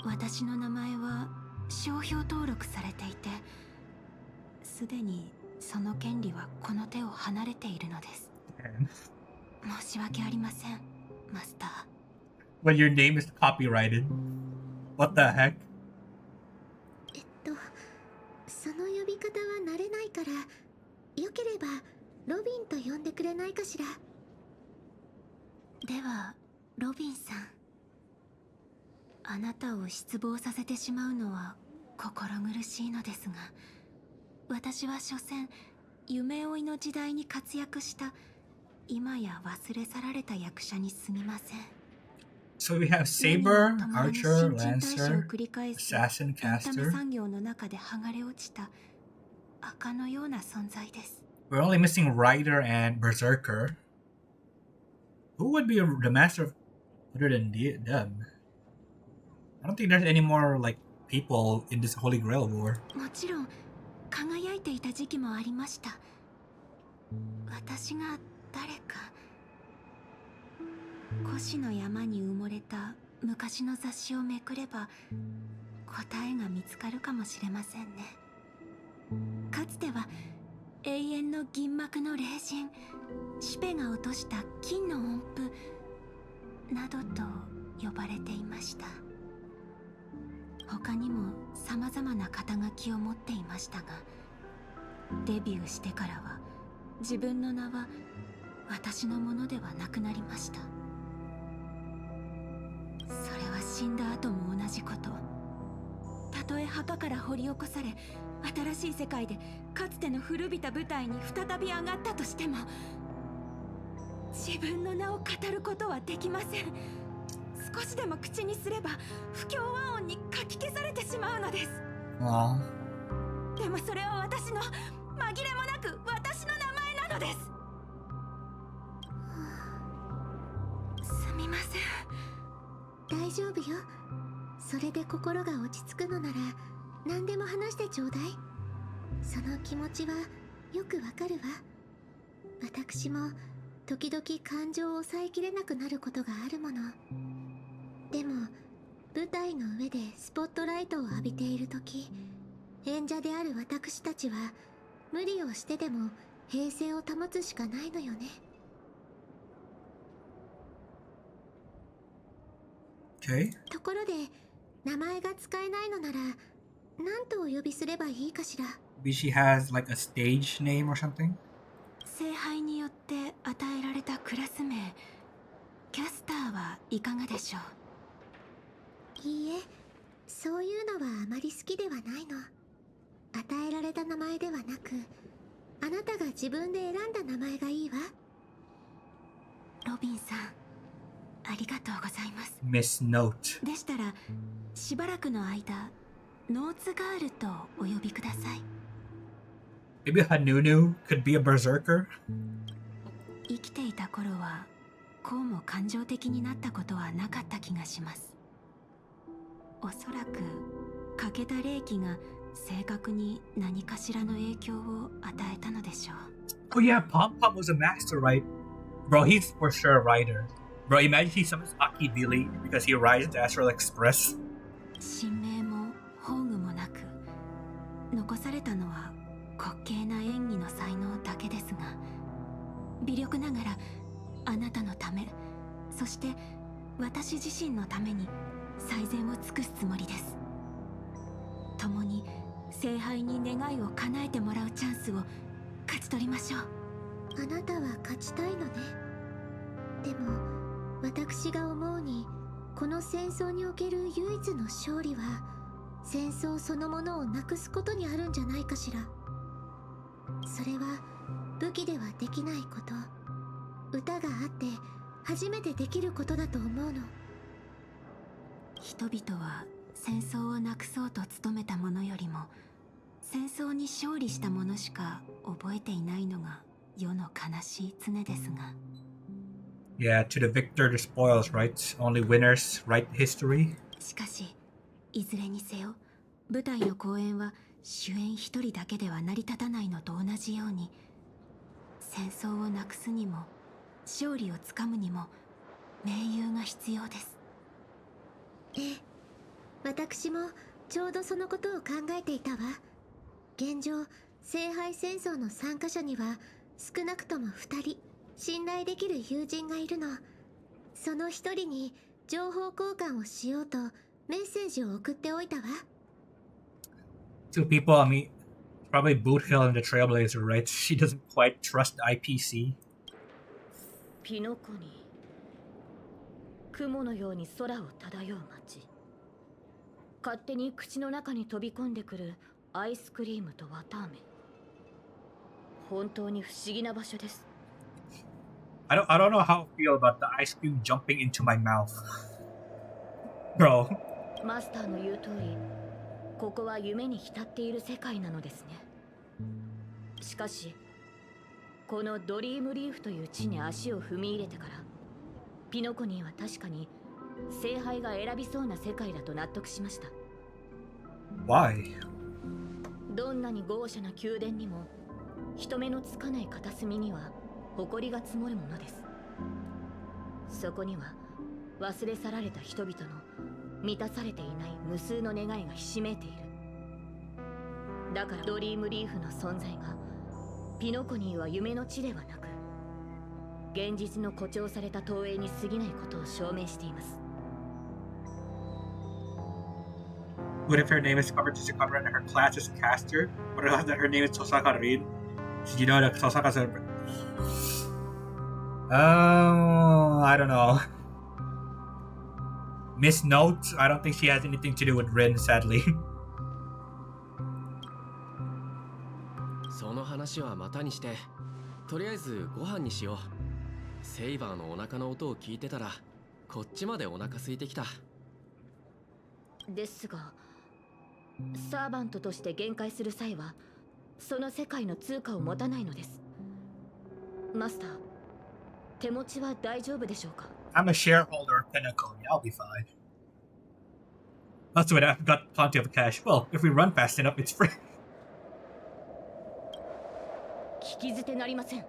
私の名前は商標登録されていて、すでにその権利はこの手を離れているのです。申し訳ありません、マスター。When your name is copyrighted. What the heck? その呼び方は慣れないから、よければロビンと呼んでくれないかしら。ではロビンさん、あなたを失望させてしまうのは心苦しいのですが、私は所詮夢追いの時代に活躍した今や忘れ去られた役者に過ぎません。So we have Saber, Archer, Lancer, Assassin, Caster. 産業の中で剥がれ落ちた赤のような存在です。We're only missing Rider and Berserker. Who would be the master of other than them? I don't think there's any more like people in this Holy Grail war. もちろん輝いていた時期もありました。私が誰か。古紙の山に埋もれた昔の雑誌をめくれば答えが見つかるかもしれませんね。かつては永遠の銀幕の霊人、シペが落とした金の音符などと呼ばれていました。他にも様々な肩書きを持っていましたが、デビューしてからは自分の名は私のものではなくなりました。それは死んだ後も同じこと。たとえ墓から掘り起こされ、新しい世界でかつての古びた舞台に再び上がったとしても、自分の名を語ることはできません。少しでも口にすれば不協和音にかき消されてしまうのです。でもそれは私の紛れもなく私の名前なのです。すみません。大丈夫よ。それで心が落ち着くのなら何でも話してちょうだい。その気持ちはよくわかるわ。私も時々感情を抑えきれなくなることがあるもの。でも舞台の上でスポットライトを浴びている時、演者である私たちは無理をしてでも平静を保つしかないのよね。ところで名前が使えないのなら何とお呼びすればいいかしら。 Maybe she has like a stage name or something? 聖杯によって与えられたクラス名、キャスターはいかがでしょう。いいえ、そういうのはあまり好きではないの。与えられた名前ではなく、あなたが自分で選んだ名前がいいわ。ロビンさん、ありがとうございます。 Miss Note. でしたらしばらくの間ノーツガールとお呼びください。 Maybe Hanunu could be a berserker? 生きていた頃はこうも感情的になったことはなかった気がします。おそらく欠けた霊気が性格に何かしらの影響を与えたのでしょう。 Oh yeah, Pom Pom was a master, right? Bro, he's for sure a writer. Bro, imagine he summons Aki Billy because he rides the Astral Express. 神明も宝具もなく、残されたのは滑稽な演技の才能だけですが、微力ながらあなたのため、そして私自身のために最善を尽くすつもりです。共に聖杯に願いを叶えてもらうチャンスを勝ち取りましょう。あなたは勝ちたいのね。でも私が思うに、この戦争における唯一の勝利は戦争そのものをなくすことにあるんじゃないかしら。それは武器ではできないこと、歌があって初めてできることだと思うの。人々は戦争をなくそうと努めた者よりも、戦争に勝利した者しか覚えていないのが世の悲しい常ですが。Yeah, to the victor the spoils, right? Only winners write history. しかし、いずれにせよ、舞台の公演は主演一人だけでは成り立たないのと同じように、戦争をなくすにも勝利をつかむにも盟友が必要です。ええ、私もちょうどそのことを考えていたわ。現状、聖杯戦争の参加者には少なくとも2人信頼できる友人がいるの。その1人に情報交換をしようとメッセージを送っておいたわ。Two people, I mean, probably Boot Hill and the Trailblazer, right? She doesn't quite trust the IPC. ピノコに雲のように空を漂う街、勝手に口の中に飛び込んでくるアイスクリームと綿あめ、本当に不思議な場所です。I don't know how I feel about the ice cream jumping into my mouth. Bro. マスターの言う通り、ここは夢に浸っている世界なのですね。しかし、このドリームリーフという地に足を踏み入れてから、ピノコニーは確かに聖杯が選びそうな世界だと納得しました。Why? どんなに豪奢な宮殿にも、人目のつかない片隅には埃が積もるものです。そこには忘れ去られた人々の満たされていない無数の願いがひしめいている。だからドリームリーフの存在がピノコニーは夢の地ではなく、現実の誇張された投影に過ぎないことを証明しています。What if her name is covered to cover and her class is caster? What if her name is Tosaka Rin? Did you know that Tosaka's a... I don't know. Miss Note? I don't think she has anything to do with Rin, sadly. その話はまたにして、とりあえずご飯にしよう。セイバーのお腹の音を聞いてたら、こっちまでお腹空いてきた。ですが、サーバントとして限界する際は、その世界の通貨を持たないのです。マスター、手持ちは大丈夫でしょうか？ I'm a shareholder of Pinnacle. I'll be fine. That's what I've got plenty of cash. Well, if we run fast enough, it's free. 聞き捨てなりません。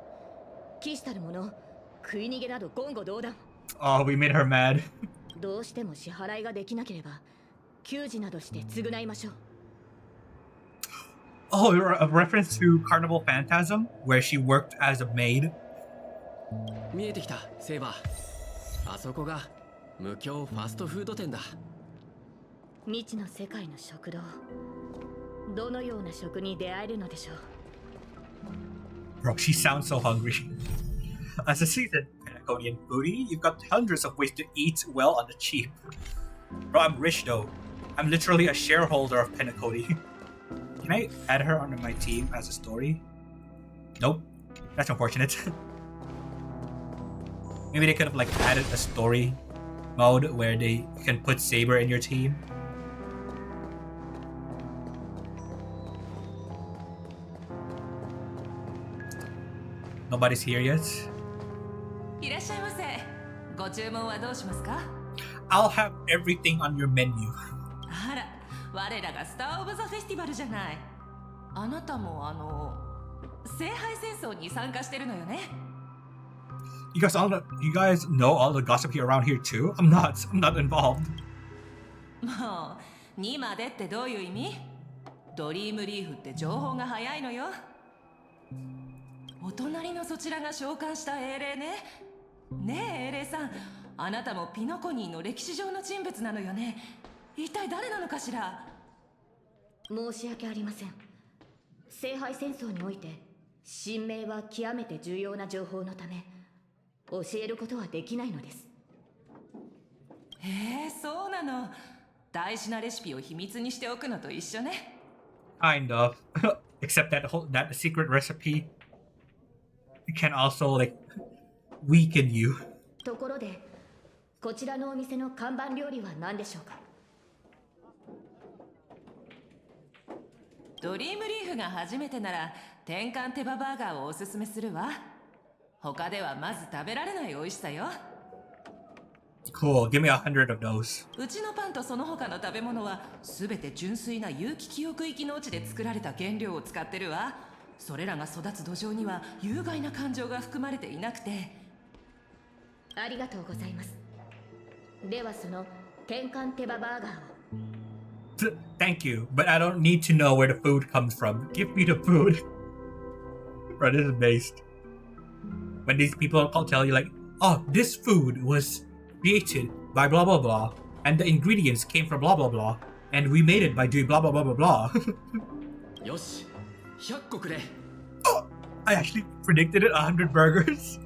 騎士たる者、食い逃げなど言語道断。Oh, we made her mad. どうしても支払いができなければ、給仕などして償いましょう。Oh, a reference to Carnival Phantasm, where she worked as a maid. 見えてきた、セイバー。あそこが無教ファストフード店だ。未知の世界の食堂。どのような食に出会えるのでしょう。Bro, she sounds so hungry. As a seasoned Pinnaconian foodie, you've got hundreds of ways to eat well on the cheap. Bro, I'm rich though. I'm literally a shareholder of Pinnaconi. Can I add her onto my team as a story? Nope. That's unfortunate. Maybe they could have like added a story mode where they can put Saber in your team. Nobody's here yet. いらっしゃいませ。ご注文はどうしますか？ I'll have everything on your menu. あら、我らがスター・オブ・ザ・フェスティバルじゃない。あなたも聖杯戦争に参加してるのよね。You guys know all the gossip here around here too? I'm not involved. もう2までってどういう意味？ドリームリーフって情報が早いのよ。お隣のそちらが召喚した英霊ね。ねえ英霊さん、あなたもピノコニーの歴史上の人物なのよね。一体誰なのかしら？申し訳ありません。聖杯戦争において神明は極めて重要な情報のため教えることはできないのです。へえ、そうなの。大事なレシピを秘密にしておくのと一緒ね。Kind of. Except that secret recipe can also like weaken you. ところで、こちらのお店の看板料理は何でしょうか？ドリームリーフが初めてなら天かん手羽バーガーをおすすめするわ。他ではまず食べられない美味しさよ。Cool. Give me 100 of those. うちのパンとその他の食べ物はすべて純粋な有機記憶域農地で作られた原料を使ってるわ。それらが育つ土壌には有害な感情が含まれていなくて。ありがとうございます。ではその天かん手羽バーガーを。Thank you, but I don't need to know where the food comes from. Give me the food. Bro, this is based. When these people tell you like, oh, this food was created by blah blah blah, and the ingredients came from blah blah blah, and we made it by doing blah blah blah blah blah. よし、100個くれ。Oh, I actually predicted it. 100 burgers.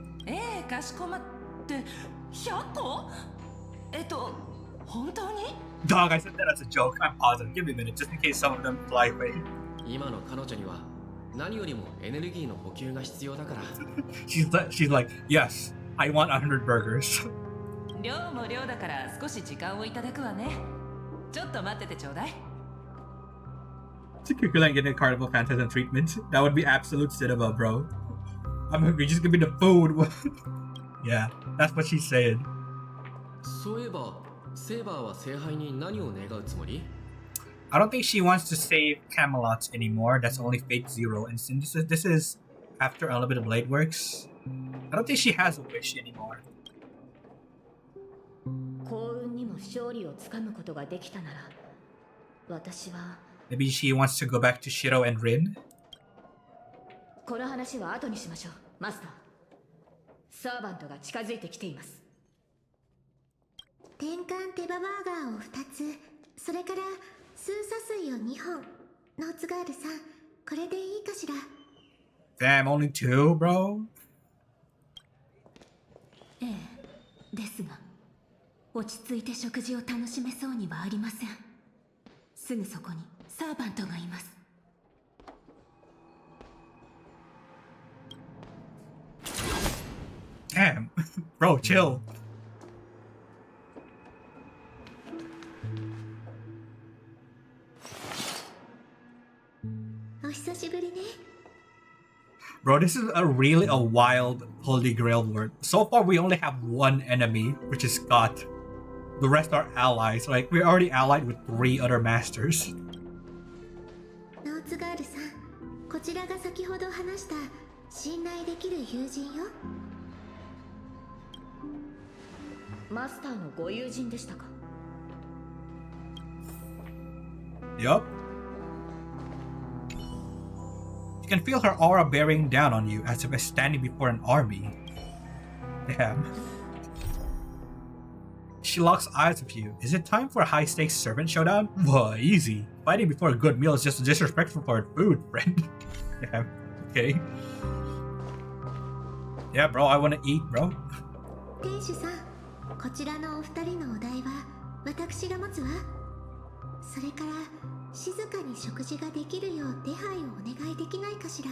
かしこまって。100個？本当に？ Dog, I said that as a joke. I'm positive. Give me a minute, just in case some of them fly away. 今の彼女には何よりもエネルギーの補給が必要だから。she's like, yes, I want 100 burgers. 量も量だから少し時間をいただくわね。ちょっと待っててちょうだい。You're like getting a Carnival Phantasm treatment. That would be absolute cinema, bro. I'm hungry. Just give me the food. Yeah, that's what she's saying. そういえば、セーバーは聖杯に何を願うつもり？ I don't think she wants to save Camelot anymore. That's only Fate Zero. And since this is after Unlimited Blade Works, I don't think she has a wish anymore. 幸運にも勝利をつかむことができたなら、私は。Maybe she wants to go back to Shiro and Rin? この話は後にしましょう、マスター。サーバントが近づいてきています。天かん手羽バーガーを2つ、それからスーサ水を2本。ノーツガールさん、これでいいかしら？ Damn, only 2, bro? ええ、ですが、落ち着いて食事を楽しめそうにはありません。すぐそこにサーバントがいます。Damn, bro, chill. お久しぶりね。Bro, this is really a wild Holy Grail world. So far, we only have one enemy, which is Scott. The rest are allies. Like, we're already allied with 3 other masters. ノーツガールさん、こちらが先ほど話した信頼できる友人よ。マスターのご友人でしたか？ Yup. You can feel her aura bearing down on you as if it's standing before an army. Damn. She locks eyes with you. Is it time for a high-stakes servant showdown? Whoa, easy. Fighting before a good meal is just disrespectful for food, friend. Yeah, okay. Yeah, bro, I wanna eat, bro. 店主さん、こちらのお二人のお題は私が持つわ。それから静かに食事ができるよう手配をお願いできないかしら。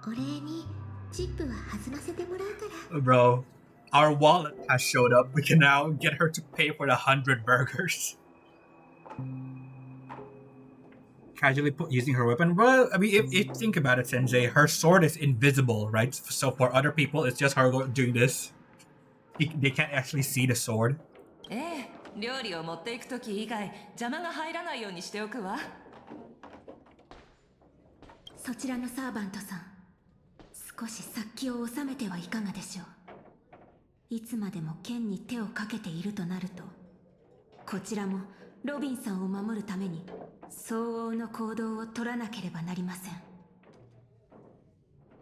お礼にチップは弾ませてもらうから。Bro, our wallet has showed up. We can now get her to pay for the 100 burgers. Casually using her weapon. Well, I mean, if think about it, Sensei, her sword is invisible, right? So for other people, it's just her doing this. They can't actually see the sword. 料理を持っていくとき以外邪魔が入らないようにしておくわ。そちらのサーバントさん、少し殺気を収めてはいかがでしょう。いつまでも剣に手をかけているとなると、こちらもロビンさんを守るために相応の行動を取らなければなりません。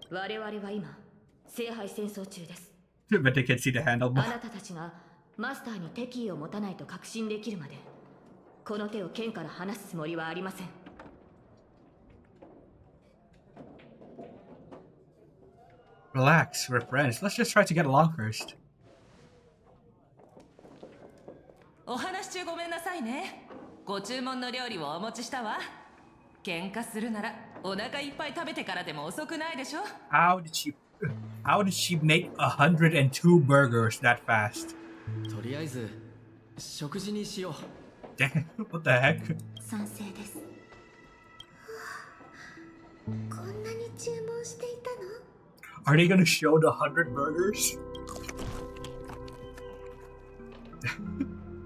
我々は今聖杯戦争中です。 But they can see the handle. あなたたちがマスターに敵意を持たないと確信できるまでこの手を剣から離すつもりはありません。Relax, we're friends. Let's just try to get along first. お話中ごめんなさいね。ご注文の料理をお持ちしたわ。喧嘩するならお腹いっぱい食べてからでも遅くないでしょ。 How did she make 102 burgers that fast? とりあえず食事にしよう。Damn, what the heck? 賛成です。こんなに注文していたの？ Are they gonna show the 100 burgers?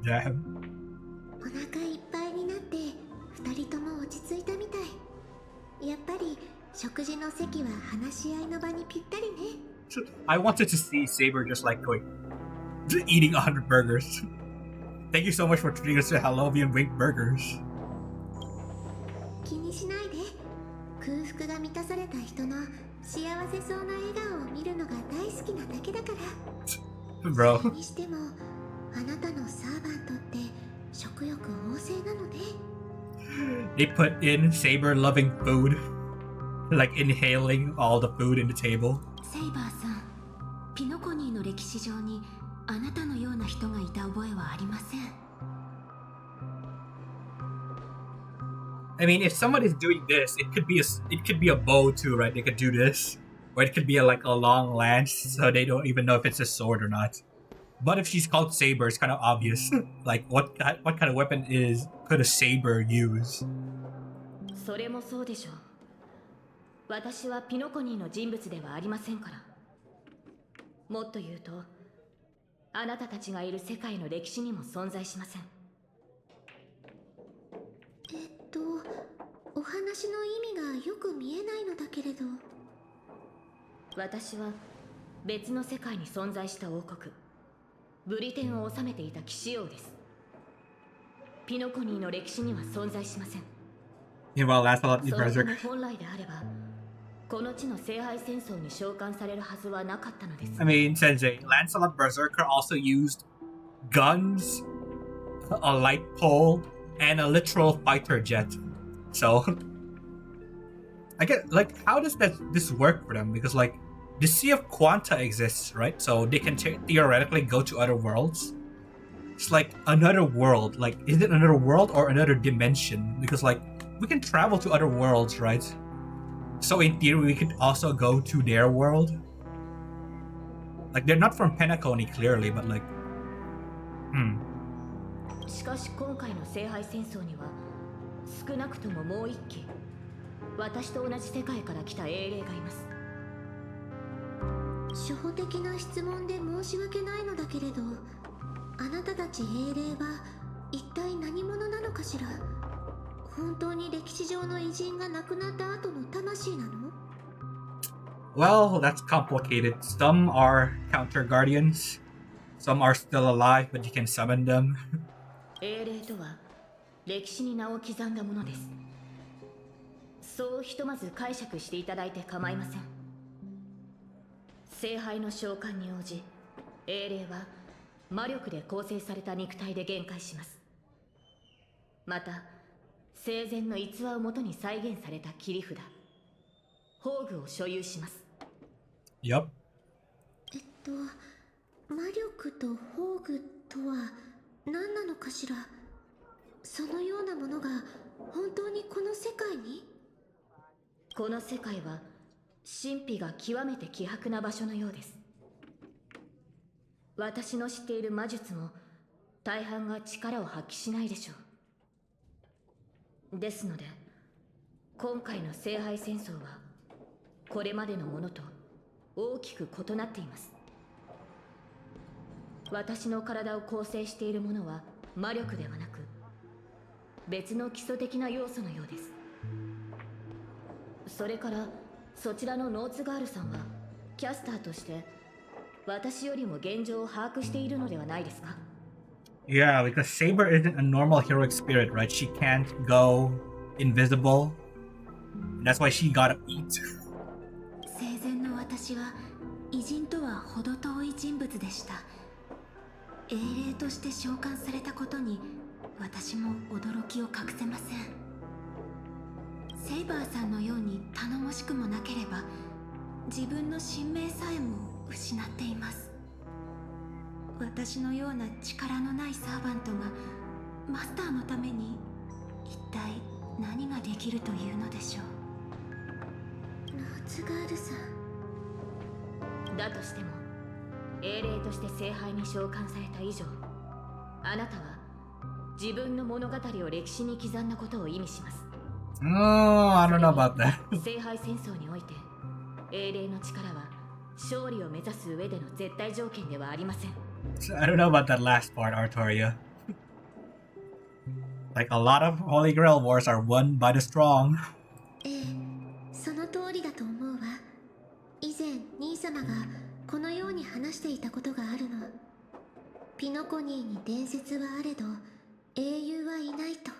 Damn. お腹いっぱいになって二人とも落ち着いたみたい。やっぱり食事の席は話し合いの場にぴったりね。I wanted to see Saber just like going eating 100 burgers. Thank you so much for treating us to Halloween Wink Burgers. 気にしないで。空腹が満たされた人の幸せそうな笑顔を見るのが大好きなだけだから。Bro. それにしてもあなたのサーバントって食欲旺盛なのね。They put in Saber loving food, like inhaling all the food in the table. セイバーさん、ピノコニーの歴史上にあなたのような人がいた覚えはありません。I mean, if somebody's doing this, it could be a bow too, right? They could do this, or it could be like a long lance, so they don't even know if it's a sword or not. But if she's called Saber, it's kind of obvious. Like, what kind of weapon could a Saber use? それもそうでしょう。私はピノコニーの人物ではありませんから。もっと言うと、あなたたちがいる世界の歴史にも存在しません。お話の意味がよく見えないのだけれど。私は別の世界に存在した王国、ブリテンを治めていた騎士王です。ピノコニーの歴史には存在しません。Meanwhile, Lancelot is そのた berserk. め本来であれば、この地の聖杯戦争に召喚されるはずはなかったのです。I mean, Sensei, Lancelot Berserker also used guns, a light pole, and a literal fighter jet. So, I get, like, how does this work for them? Because, like, the Sea of Quanta exists, right? So they can theoretically go to other worlds. It's like another world. Like, is it another world or another dimension? Because, like, we can travel to other worlds, right? So in theory, we could also go to their world. Like, they're not from Penacony, clearly, but like, しかし今回の聖杯戦争には少なくとももう一機、私と同じ世界から来た英霊がいます。初歩的な質問で申し訳ないのだけれど、あなたたち英霊は一体何者なのかしら。本当に歴史上の偉人が亡くなった後の魂なの？ well, that's complicated. Some are counter guardians. Some are still alive, but you can summon them. 英霊とは歴史に名を刻んだものです。そうひとまず解釈していただいて構いません。聖杯の召喚に応じ、英霊は魔力で構成された肉体で限界します。また生前の逸話をもとに再現された切り札、宝具を所有します。Yup. 魔力と宝具とは何なのかしら。そのようなものが本当にこの世界に？この世界は神秘が極めて希薄な場所のようです。私の知っている魔術も大半が力を発揮しないでしょう。ですので今回の聖杯戦争はこれまでのものと大きく異なっています。私の体を構成しているものは魔力ではなく別の基礎的な要素のようです。それからそちらのノーツガールさんはキャスターとして私よりも現状を把握しているのではないですか？ Yeah, because Saber isn't a normal heroic spirit, right? She can't go invisible. That's why she gotta eat. 生前の私は偉人とは程遠い人物でした。英霊として召喚されたことに私も驚きを隠せません。セイバーさんのように頼もしくもなければ自分の神明さえも失っています。私のような力のないサーバントがマスターのために一体何ができるというのでしょう。ノーツガールさん。だとしても英霊として聖杯に召喚された以上、あなたは自分の物語を歴史に刻んだことを意味します。Oh, I don't know about that. 聖杯戦争において英霊の力は勝利を目指す上での絶対条件ではありません。I don't know about that last part, Artoria. Like a lot of Holy Grail wars are won by the strong. ええ、その通りだと思うわ。以前兄様がこのように話していたことがあるの。ピノコニーに伝説はあれど英雄はいないと。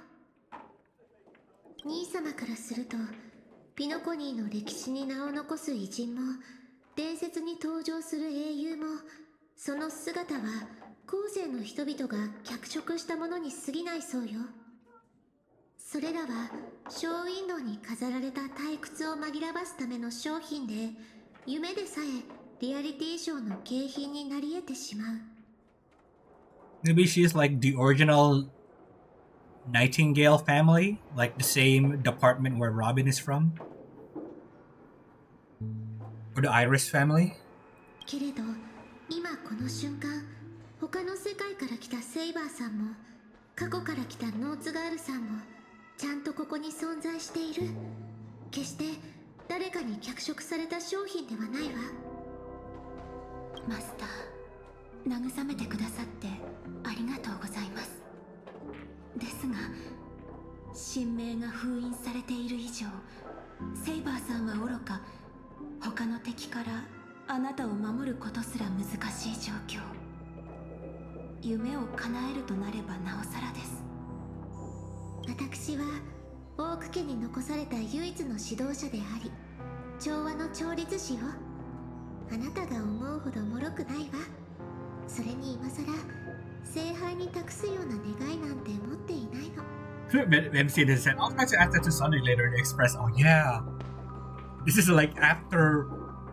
兄様からするとピノコニーの歴史に名を残す偉人も伝説に登場する英雄も、その姿は後世の人々が脚色したものに過ぎないそうよ。それらはショーウィンドウに飾られた退屈を紛らわすための商品で、夢でさえリアリティショーの景品になり得てしまう。Maybe she's like the original Nightingale family, like the same department where Robin is from, or the Iris family. けれど今この瞬間、他の世界から来たセイバーさんも過去から来たノーツガールさんもちゃんとここに存在している。決して誰かに脚色された商品ではないわ。マスター、慰めてくださってありがとうございます。ですが神明が封印されている以上、セイバーさんはおろか他の敵からあなたを守ることすら難しい状況。夢を叶えるとなればなおさらです。私はオーク家に残された唯一の指導者であり調和の調律師よ。あなたが思うほど脆くないわ。それに今さら聖杯に託すような願いなんて持っていないの。MC then said, I'll try to ask that to Sunday later to express, oh yeah. This is like after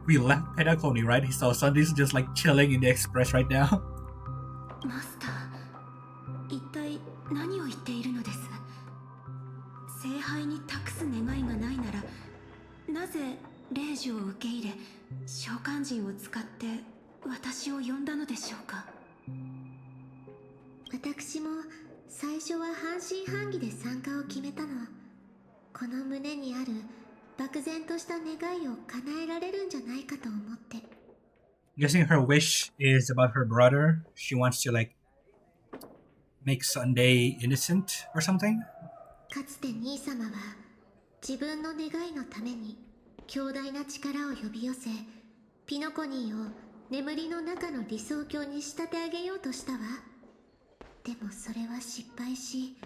we left Pentacony, right? So Sunday's just like chilling in the Express right now. マスター、一体何を言っているのです？聖杯に託す願いがないなら、なぜ霊樹を受け入れ召喚人を使って私を呼んだのでしょうか？私も最初は半信半疑で参加を決めたの。この胸にある漠然とした願いを叶えられるんじゃないかと思って。Guessing her wish is about her brother. She wants to like make Sunday innocent or something. かつて兄様は自分の願いのために強大な力を呼び寄せ、ピノコニーを眠りの中の理想郷に仕立て上げようとしたわ。でもそれは失敗し、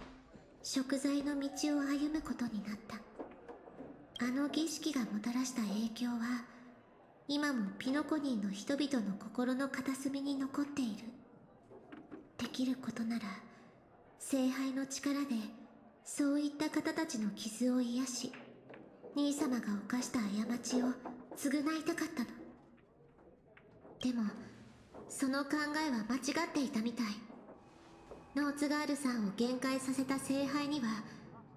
贖罪の道を歩むことになった。あの儀式がもたらした影響は今もピノコニーの人々の心の片隅に残っている。できることなら聖杯の力でそういった方たちの傷を癒し、兄様が犯した過ちを償いたかったの。でもその考えは間違っていたみたい。ノーツガールさんを限界させた聖杯には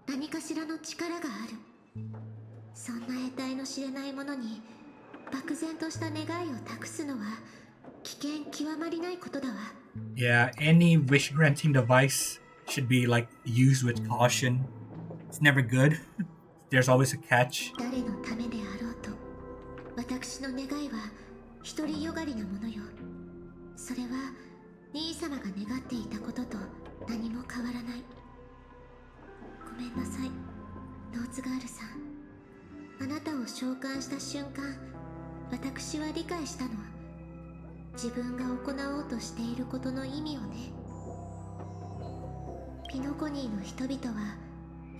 何かしらの力がある。そんな得体の知れないものに漠然とした願いを託すのは危険極まりないことだわ。 Yeah, any wish granting device should be like used with caution. It's never good. There's always a catch. 誰のためであろうと私の願いは独りよがりなものよ。それは兄様が願っていたことと何も変わらない。ごめんなさいノーツガールさん。あなたを召喚した瞬間、私は理解したの。自分が行おうとしていることの意味をね。ピノコニーの人々は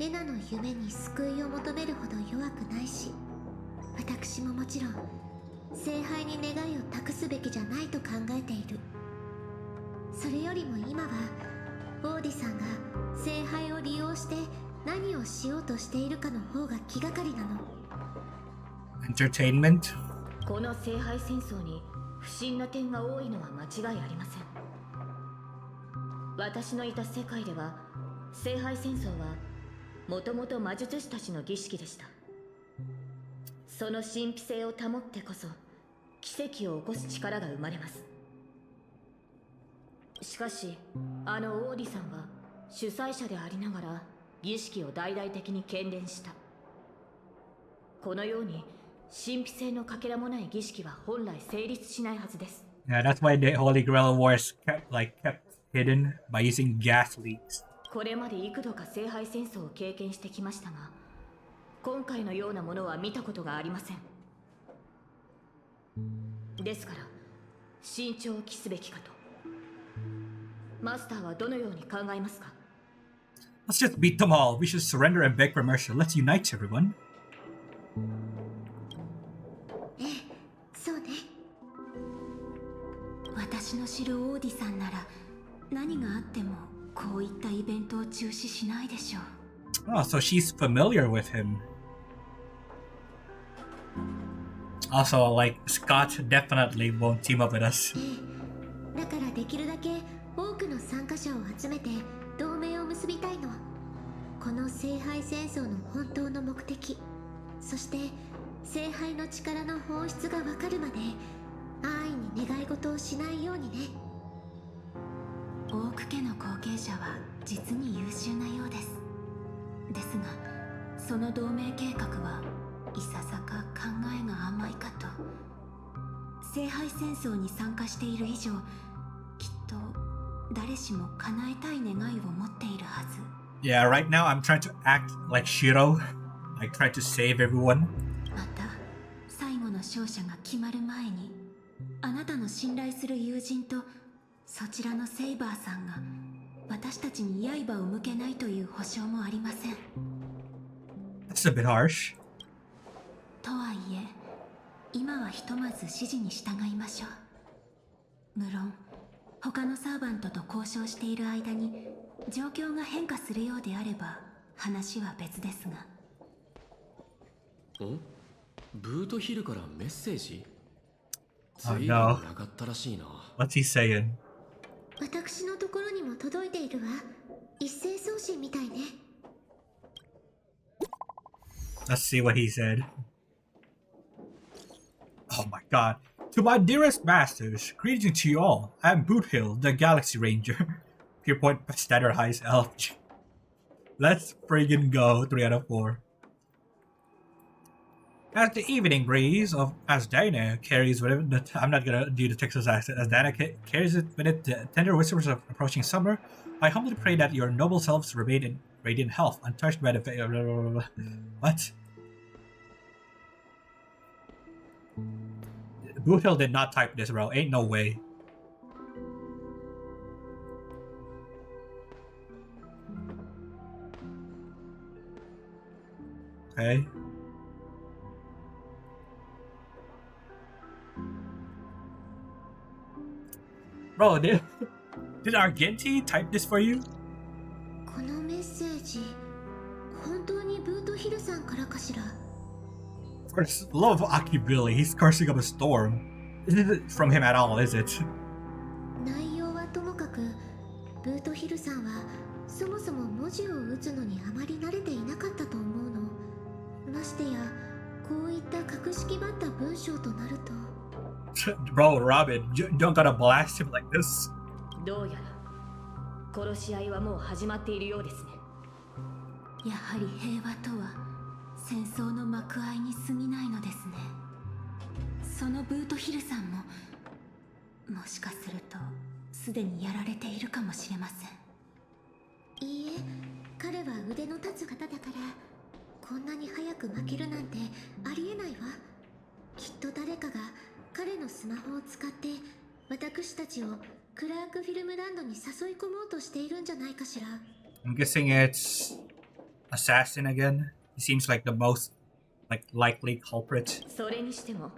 エナの夢に救いを求めるほど弱くないし、私ももちろん聖杯に願いを託すべきじゃないと考えている。それよりも今はオーディさんが聖杯を利用して何をしようとしているかの方が気がかりなの。Entertainment? この聖杯戦争に不審な点が多いのは間違いありません。私のいた世界では聖杯戦争はもともと魔術師たちの儀式でした。その神秘性を保ってこそ奇跡を起こす力が生まれます。しかしあのオーディさんは主催者でありながら儀式を大々的に喧伝した。このように神秘性のかけらもない儀式は本来成立しないはずです。 Yeah, that's why the Holy Grail Wars kept hidden by using gas leaks. これまで幾度か聖杯戦争を経験してきましたが、今回のようなものは見たことがありません。ですから慎重を期すべきかと。マスターはどのように考えますか？ Let's just beat them all. We should surrender and beg for mercy. Let's unite, everyone. ええ、そうね。私の知るオーディさんなら何があってもこういったイベントを中止しないでしょう。Oh, so she's familiar with him. Also, like, Scott definitely won't team up with us. だからできるだけ多くの参加者を集めて同盟を結びたいの。この聖杯戦争の本当の目的、そして聖杯の力の本質がわかるまで安易に願い事をしないようにね。オーク家の後継者は実に優秀なようです。ですがその同盟計画はいささか考えが甘いかと。聖杯戦争に参加している以上、きっと誰しも叶えたい願いを持っているはず。 Yeah, right now I'm trying to act like Shiro. Like, try to save everyone. また最後の勝者が決まる前に、あなたの信頼する友人とそちらのセイバーさんが私たちに刃を向けないという保証もありません。 That's a bit harsh. とはいえ今はひとまず指示に従いましょう。無論他のサーバントと交渉している間に状況が変化するようであれば話は別ですが。ん？ブートヒルからメッセージ？ Oh 随分 no. なかったらしいな。 What's he saying? 私のところにも届いているわ。一斉送信みたいね。 Let's see what he said. Oh my god. To my dearest masters, greetings to you all. I am Boothill, the Galaxy Ranger. Pierpoint standardized elf. Let's friggin' go. 3 out of 4. As the evening breeze of Asdana carries with it, I'm not gonna do the Texas accent. Asdana carries it with it the tender whispers of approaching summer. I humbly pray that your noble selves remain in radiant health, untouched by the What? Boothill did not type this, bro. Ain't no way. Okay. Bro, did Argenti type this for you? このメッセージ、本当にブートヒルさんからかしら。 For the love of Akibilly, he's cursing up a storm. Isn't it from him at all, is it? 内容はともかく、ブートヒルさんはそもそも文字を打つのにあまり慣れていなかったと思うの。ましてや、こういった格式ばった文章となると。Bro, Robin, you don't gotta blast him like this. どうやら殺し合いはもう始まっているようですね。やはり平和とは戦争の幕間に過ぎないのですね。そのブートヒルさんももしかするとすでにやられているかもしれません。いいえ、彼は腕の立つ方だからこんなに早く負けるなんてありえないわ。きっと誰かが彼のスマホを使って私たちをクラークフィルムランドに誘い込もうとしているんじゃないかしら。I'm guessing it's assassin again. He seems like the most likely culprit. それにしても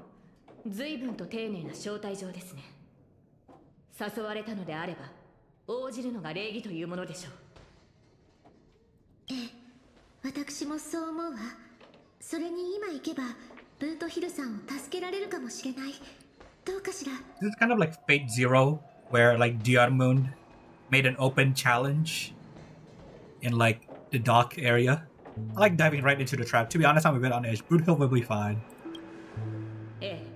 随分と丁寧な招待状ですね。誘われたのであれば応じるのが礼儀というものでしょう。ええ、私もそう思うわ。それに今行けばブートヒルさんを助けられるかもしれない。どうかしら。 This is kind of like Fate Zero, where like Diarmund made an open challenge in like the dock area. I like diving right into the trap. To be honest, I'm a bit on edge. Boot Hill will be fine. ええ、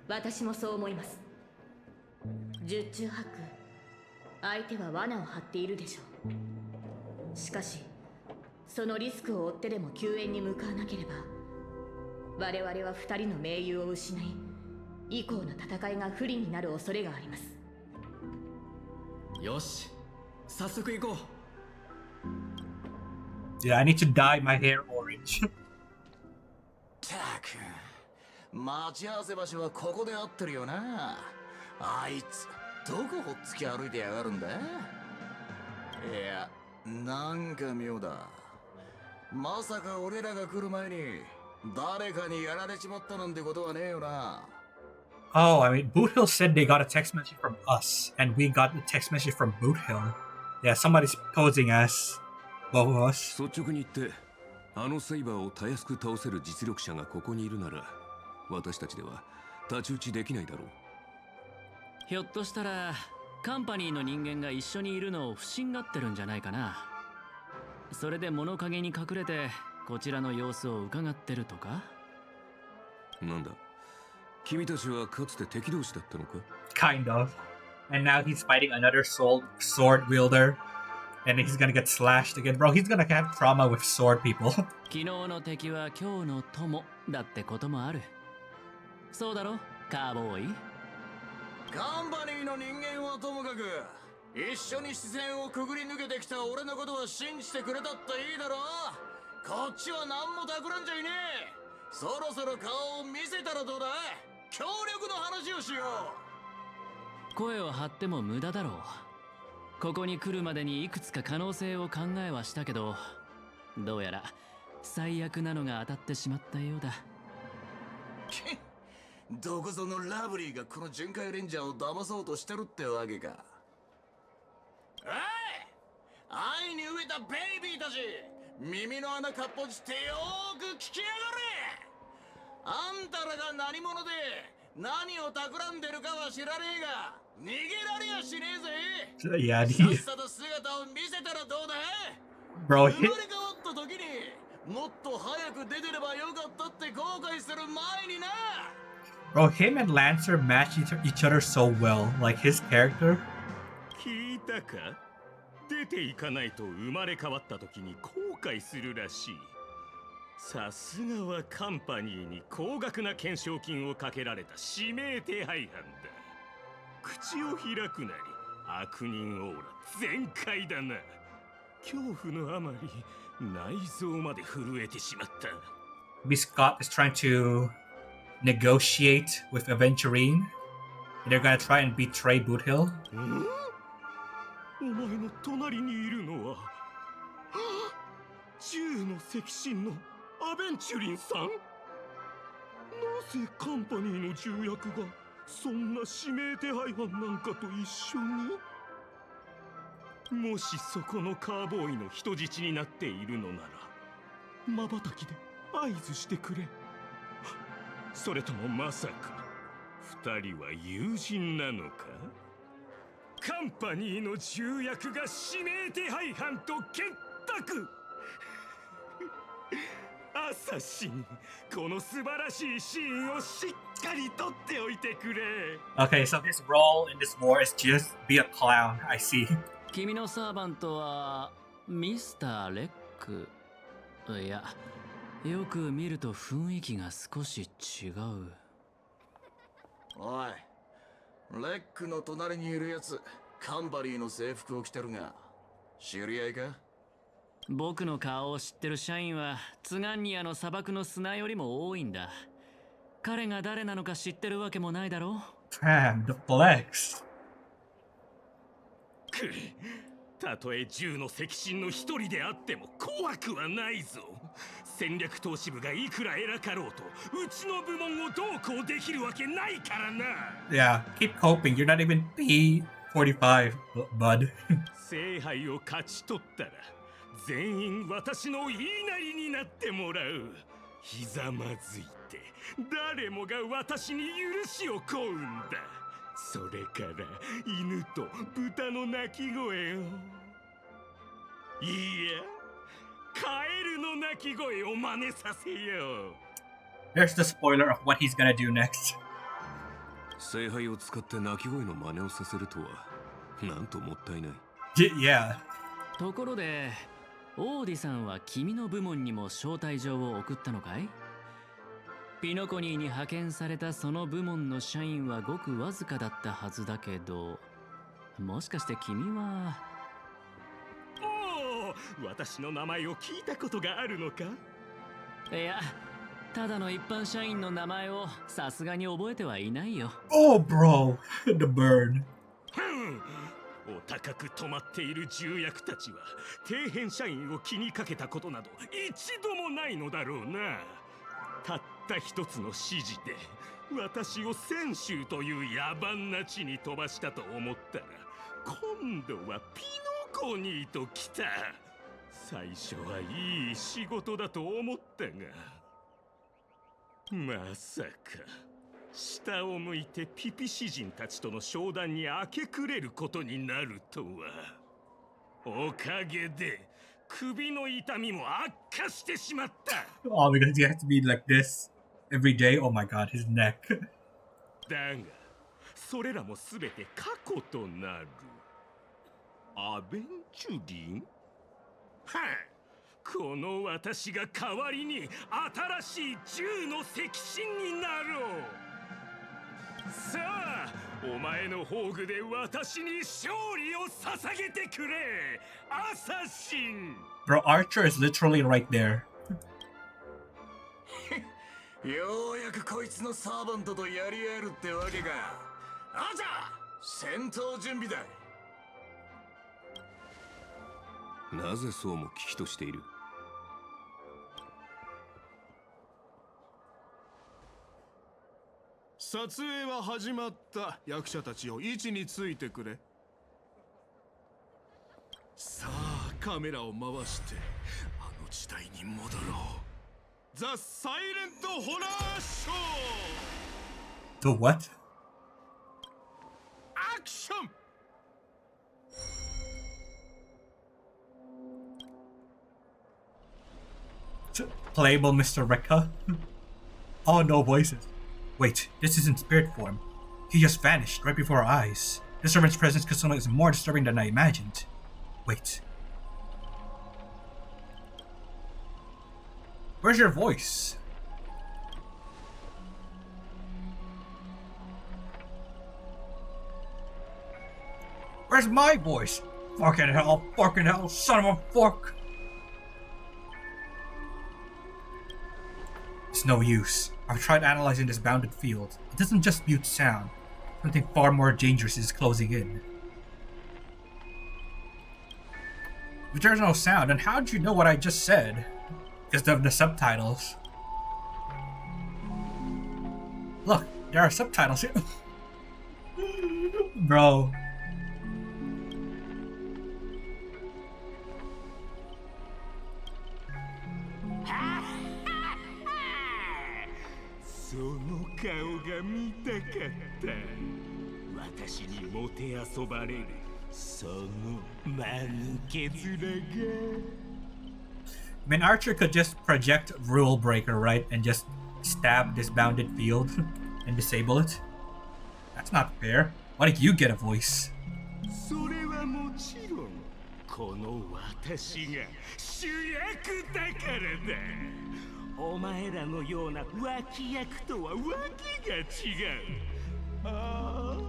私もそう思います。十中八九相手は罠を張っているでしょう。しかしそのリスクを負ってでも救援に向かわなければ我々は二人の盟友を失い以降の戦いが不利になる恐れがあります。よし、早速行こう。Yeah, I need to dye my hair orange. たく、待ち合わせ場所はここで合ってるよな。あいつどこほっつき歩いてやがるんだ。いや、なんか妙だ。まさか俺らが来る前に誰かにやられちまったなんてことはねえよな。Oh, I mean, Boot Hill said they got a text message from us, and we got the text message from Boot Hill. Yeah, somebody's posing as both of us. 率直に言って、あのセイバーをたやすく倒せる実力者がここにいるなら、私たちでは太刀打ちできないだろう。ひょっとしたらカンパニーの人間が一緒にいるのを不審がってるんじゃないかな。それで物陰に隠れてこちらの様子を伺ってるとか。なんだ、君たちはかつて敵同士だったのか？ Kind of. And now he's fighting another sword wielder. And he's gonna get slashed again. Bro, he's gonna have trauma with sword people. 昨日の敵は今日の友だってこともある。そうだろ、カーボーイ。カンパニーの人間はともかく一緒に視線をくぐり抜けてきた俺のことは信じてくれたっていいだろ。こっちは何も企んじゃいねえ。そろそろ顔を見せたらどうだ。協力の話をしよう。声を張っても無駄だろう。ここに来るまでにいくつか可能性を考えはしたけど、どうやら最悪なのが当たってしまったようだ。どこぞのラブリーがこの巡回レンジャーを騙そうとしてるってわけか。おい、愛に飢えたベイビーたち、耳の穴かっぽじってよーく聞きやがれ。あんたらが何者で何を企んでるかは知らねえが逃げられやしねえぜ。いや、さっさと姿を見せたらどうだ。 Bro, 生まれ変わった時にもっと早く出てればよかったって後悔する前にな。Bro, him and Lancer match each other so well. Like his character. 聞いたか？出ていかないと生まれ変わった時に後悔するらしい。さすがはカンパニーに高額な懸賞金をかけられた指名手配犯だ。口を開くなり悪人オーラ全開だな。恐怖のあまり内臓まで震えてしまった。Maybe Scott is trying to negotiate with Aventurine. They're gonna try and betray Boot Hill. お前の隣にいるのは銃の赤心のアベンチュリンさん。なぜカンパニーの重役がそんな指名手配犯なんかと一緒に。もしそこのカーボーイの人質になっているのなら瞬きで合図してくれ。それともまさか二人は友人なのか。カンパニーの重役が指名手配犯と結託。アサシン、この素晴らしいシーンをしっかり撮っておいてくれ。 Okay, so his role in this war is just be a clown. I see. 君のサーバントはミスター・レック。いや、よく見ると雰囲気が少し違う。おい、レックの隣にいるやつ、カンパニーの制服を着てるが知り合いか？僕の顔を知ってる社員はツガンニアの砂漠の砂よりも多いんだ。彼が誰なのか知ってるわけもないだろう。Damn, the flex. たとえ10の赤心の一人であっても怖くはないぞ。戦略投資部がいくら偉かろうとうちの部門をどうこうできるわけないからな。 Yeah, keep hoping. You're not even P45, bud. 聖杯を勝ち取ったら全員私の言いなりになってもらう。ひざまずいて誰もが私に許しを請うんだ。それから犬と豚の鳴き声を、いやカエルの鳴き声を真似させよう。 There's the spoiler of what he's gonna do next. 聖杯を使って鳴き声の真似をさせるとはなんともったいない。Yeah. ところでオーディさんは君の部門にも招待状を送ったのかい？ピノコニーに派遣されたその部門の社員はごくわずかだったはずだけど、もしかして君は。おお、私の名前を聞いたことがあるのか？いや、ただの一般社員の名前をさすがに覚えてはいないよ。Oh, bro, the burn. お高く止まっている重役たちは底辺社員を気にかけたことなど一度もないのだろうな。たった一つの指示で私を泉州という野蛮な地に飛ばしたと思ったら、今度はピノコニーと来た。最初はいい仕事だと思ったが、まさか下を向いてピピ詩人たちとの商談に明け暮れることになるとは。おかげで首の痛みも悪化してしまった。 Oh, because he has to be like this every day. Oh my god, his neck. だがそれらもすべて過去となる。アベンチュリン？はあ、この私が代わりに新しい10の赤心になろう。さあ、お前の宝具で私に勝利を捧げてくれ、アサシン。 Bro, Archer is literally right there. ようやくこいつのサーバントとやり合えるってわけか。あじゃ戦闘準備だ。なぜそうも危機としている？撮影は始まった。役者たちよ、位置についてくれ。さあカメラを回してあの時代に戻ろう。ザ・サイレント・ホラーショー。 The what? アクション。Playable Mr. Rekka? Oh, no voices. Wait, this isn't spirit form. He just vanished right before our eyes. The servant's presence Kasuna is more disturbing than I imagined. Wait. Where's your voice? Where's my voice? Fucking hell, son of a fuck! It's no use. I've tried analyzing this bounded field. It doesn't just mute sound. Something far more dangerous is closing in. If there's no sound, then how did you know what I just said? Because of the subtitles. Look, there are subtitles here. Bro. I mean, Archer could just project Rule Breaker, right? And just stab this bounded field and disable it. That's not fair. Why did you get a voice? それはもちろんこの私が主役だからだ。お前らのような脇役とはわけが違う。ああ、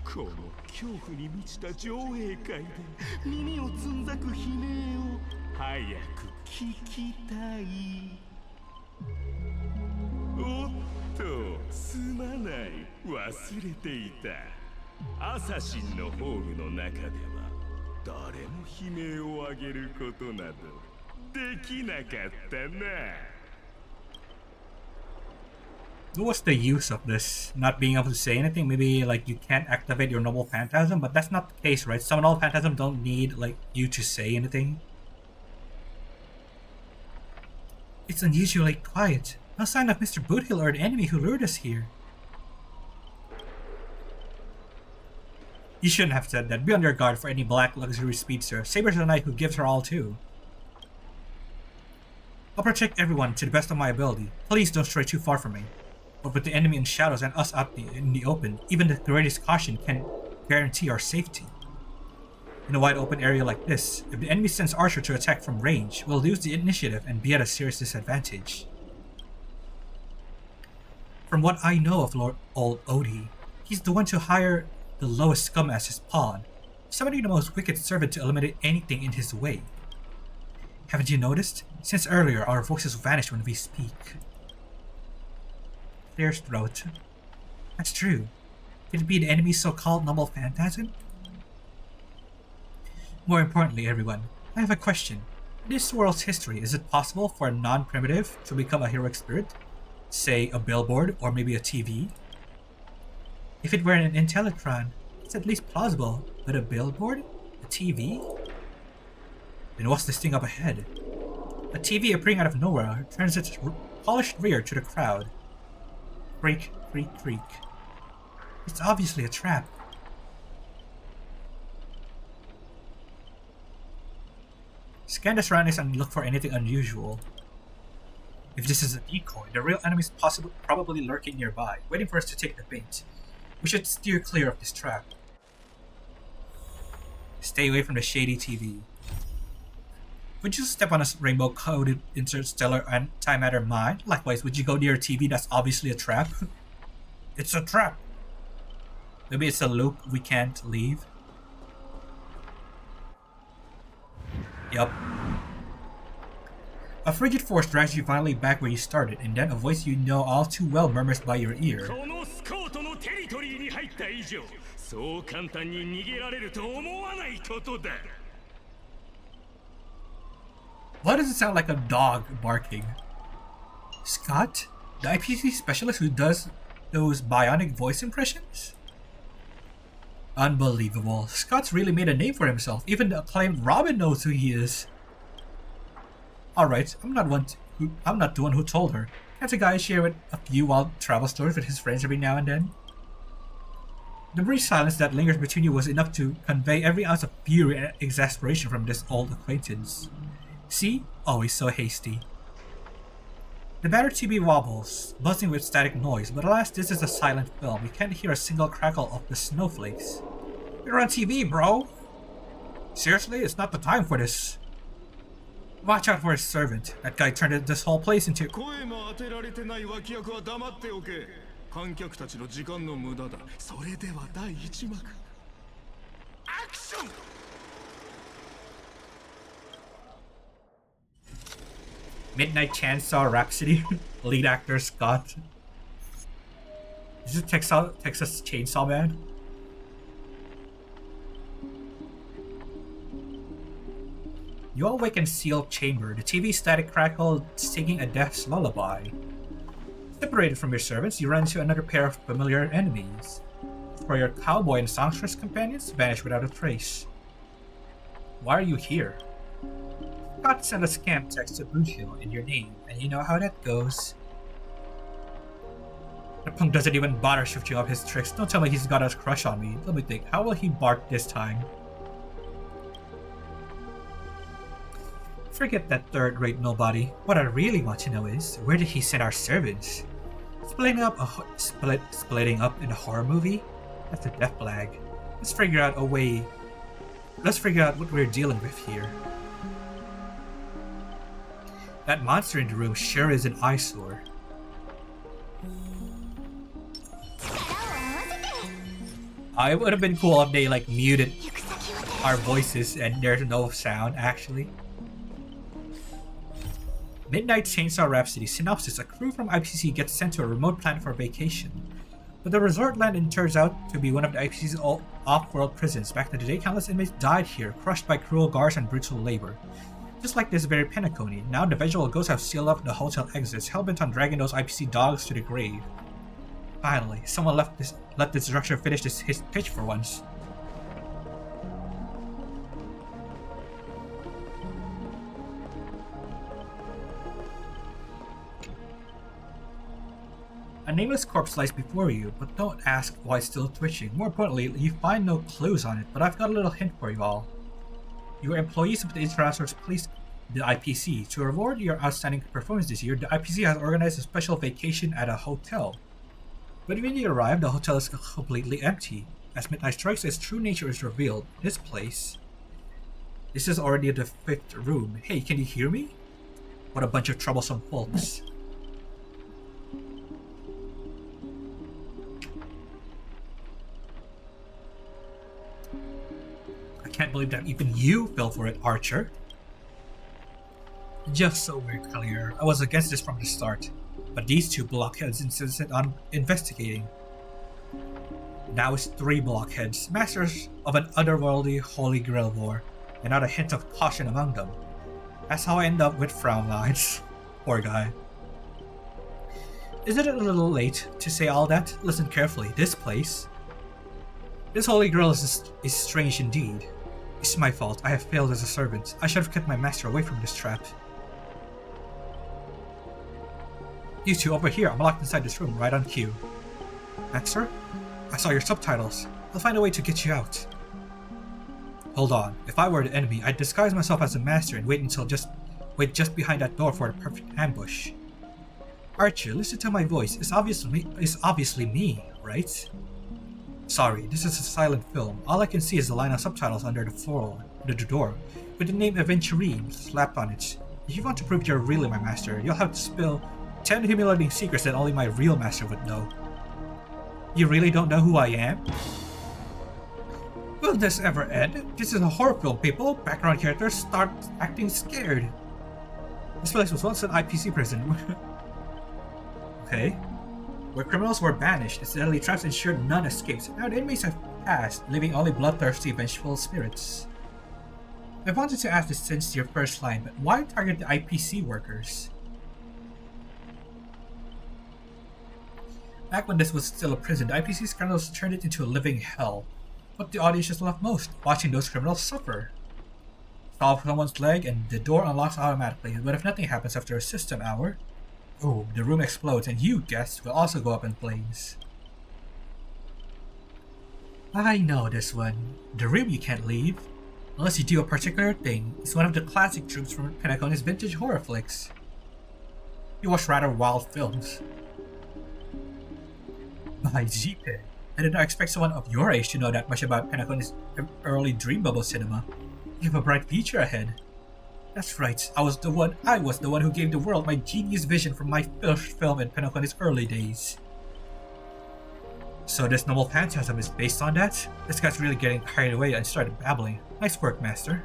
この恐怖に満ちた上映会で耳をつんざく悲鳴を早く聞きたい。おっとすまない、忘れていた。アサシンのホームの中では誰も悲鳴を上げることなどできなかったな。What's the use of this? Not being able to say anything? Maybe like you can't activate your normal phantasm, but that's not the case, right? Some normal phantasm don't need like you to say anything. It's unusually quiet. No sign of Mr. Boothill or an enemy who lured us here. You shouldn't have said that. Be on your guard for any black luxury speedster. Saber's a knight who gives her all too. I'll protect everyone to the best of my ability. Please don't stray too far from me. But with the enemy in shadows and us out in the open, even the greatest caution can guarantee our safety. In a wide open area like this, if the enemy sends Archer to attack from range, we'll lose the initiative and be at a serious disadvantage. From what I know of Lord Old Odie, he's the one to hire the lowest scum as his pawn, summoning the most wicked servant to eliminate anything in his way. Haven't you noticed? Since earlier, our voices vanish when we speak. Clear throat. That's true. Could it be the enemy's so-called noble phantasm? More importantly, everyone, I have a question. In this world's history, is it possible for a non-primitive to become a heroic spirit? Say, a billboard or maybe a TV? If it were an Intellitron, it's at least plausible, but a billboard? A TV? Then what's this thing up ahead? A TV appearing out of nowhere turns its polished rear to the crowd. Creak, creak, creak. It's obviously a trap. Scan the surroundings and look for anything unusual. If this is a decoy, the real enemy is probably lurking nearby, waiting for us to take the bait. We should steer clear of this trap. Stay away from the shady TV. Would you step on a rainbow-coated interstellar antimatter mine? Likewise, would you go near a TV that's obviously a trap? It's a trap! Maybe it's a loop we can't leave. Yup. A frigid force drags you finally back where you started, and then a voice you know all too well murmurs by your ear. Why does it sound like a dog barking? Scott? The IPC specialist who does those bionic voice impressions? Unbelievable. Scott's really made a name for himself. Even the acclaimed Robin knows who he is. Alright, I'm not the one who told her. Can't a guy share with a few wild travel stories with his friends every now and then? The brief silence that lingers between you was enough to convey every ounce of fury and exasperation from this old acquaintance. See? Always so hasty. The battered TV wobbles, buzzing with static noise, but alas, this is a silent film. You can't hear a single crackle of the snowflakes. You're on TV, bro! Seriously? It's not the time for this. Watch out for his servant. That guy turned this whole place into... Midnight Chainsaw Rhapsody. Lead actor Scott. Is it Texas Chainsaw Man? You awaken sealed chamber. The TV static crackle singing a death's lullaby. Separated from your servants, you run into another pair of familiar enemies. For your cowboy and songstress companions vanish without a trace. Why are you here? Scott sent a scam text to Boothill in your name, and you know how that goes. The punk doesn't even bother shifting up his tricks. Don't tell me he's got a crush on me. Let me think, how will he bark this time? Forget that third-rate nobody. What I really want to know is, where did he send our servants? Splitting up in a horror movie? That's a death flag. Let's figure out what we're dealing with here. That monster in the room sure is an eyesore. It would have been cool if they like muted our voices and there's no sound actually. Midnight Chainsaw Rhapsody synopsis: a crew from IPC gets sent to a remote planet for vacation. But the resort land turns out to be one of the IPC's off-world prisons. Back in the day, countless inmates died here, crushed by cruel guards and brutal labor. Just like this very Penacony, now the vengeful ghosts have sealed up the hotel exits, hellbent on dragging those IPC dogs to the grave. Finally, someone let this structure finish his pitch for once. A nameless corpse lies before you, but don't ask why it's still twitching. More importantly, you find no clues on it, but I've got a little hint for you all. You are employees of the International Police, the IPC. To reward your outstanding performance this year, the IPC has organized a special vacation at a hotel. But when you arrive, the hotel is completely empty. As midnight strikes, its true nature is revealed. This is already the 5th room. Hey, can you hear me? What a bunch of troublesome folks. I can't believe that even you fell for it, Archer. Just so we're clear, I was against this from the start, but these 2 blockheads insisted on investigating. Now it's 3 blockheads, masters of an otherworldly holy grail war, and not a hint of caution among them. That's how I end up with frown lines. Poor guy. Isn't it a little late to say all that? Listen carefully. This holy grail is strange indeed. It's my fault. I have failed as a servant. I should have kept my master away from this trap. You 2 over here. I'm locked inside this room, right on cue. Master? I saw your subtitles. I'll find a way to get you out. Hold on. If I were the enemy, I'd disguise myself as a master and wait just behind that door for the perfect ambush. Archer, listen to my voice. It's obviously me, right? Sorry, this is a silent film. All I can see is the line of subtitles under the door, with the name Aventurine slapped on it. If you want to prove you're really my master, you'll have to spill 10 humiliating secrets that only my real master would know. You really don't know who I am? Will this ever end? This is a horror film, people. Background characters start acting scared. This place was once an IPC prison. Okay. Where criminals were banished, its deadly traps ensured none escaped. Now the inmates have passed, leaving only bloodthirsty, vengeful spirits. I wanted to ask this since your first line, but why target the IPC workers? Back when this was still a prison, the IPC's criminals turned it into a living hell. What the audience just loved most, watching those criminals suffer. Stop someone's leg and the door unlocks automatically, but if nothing happens after a system hour, boom, the room explodes and you, guests, will also go up in flames. I know this one. The room you can't leave. Unless you do a particular thing. It's one of the classic tropes from Penacony's vintage horror flicks. You watch rather wild films. By Jipe, I did not expect someone of your age to know that much about Penacony's early dream bubble cinema. You have a bright future ahead. That's right, I was the one who gave the world my genius vision from my first film in Penacony's early days. So this noble phantasm is based on that? This guy's really getting carried away and started babbling. Nice work, master.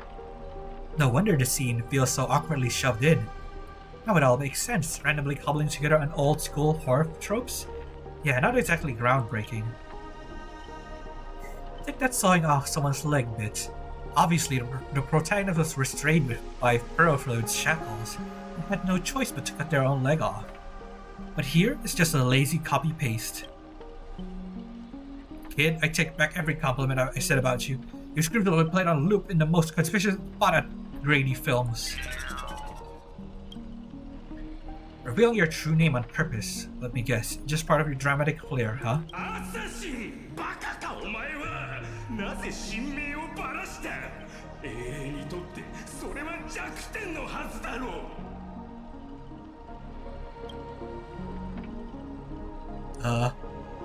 No wonder the scene feels so awkwardly shoved in. Now it all makes sense, randomly cobbling together an old school horror tropes? Yeah, not exactly groundbreaking. Think that sawing off someone's leg bit. Obviously, the protagonist was restrained by ferrofluid shackles and had no choice but to cut their own leg off. But here, it's just a lazy copy-paste. Kid, I take back every compliment I said about you. Your script will be played on loop in the most conspicuous spot at grainy films. Revealing your true name on purpose, let me guess, just part of your dramatic flair, huh?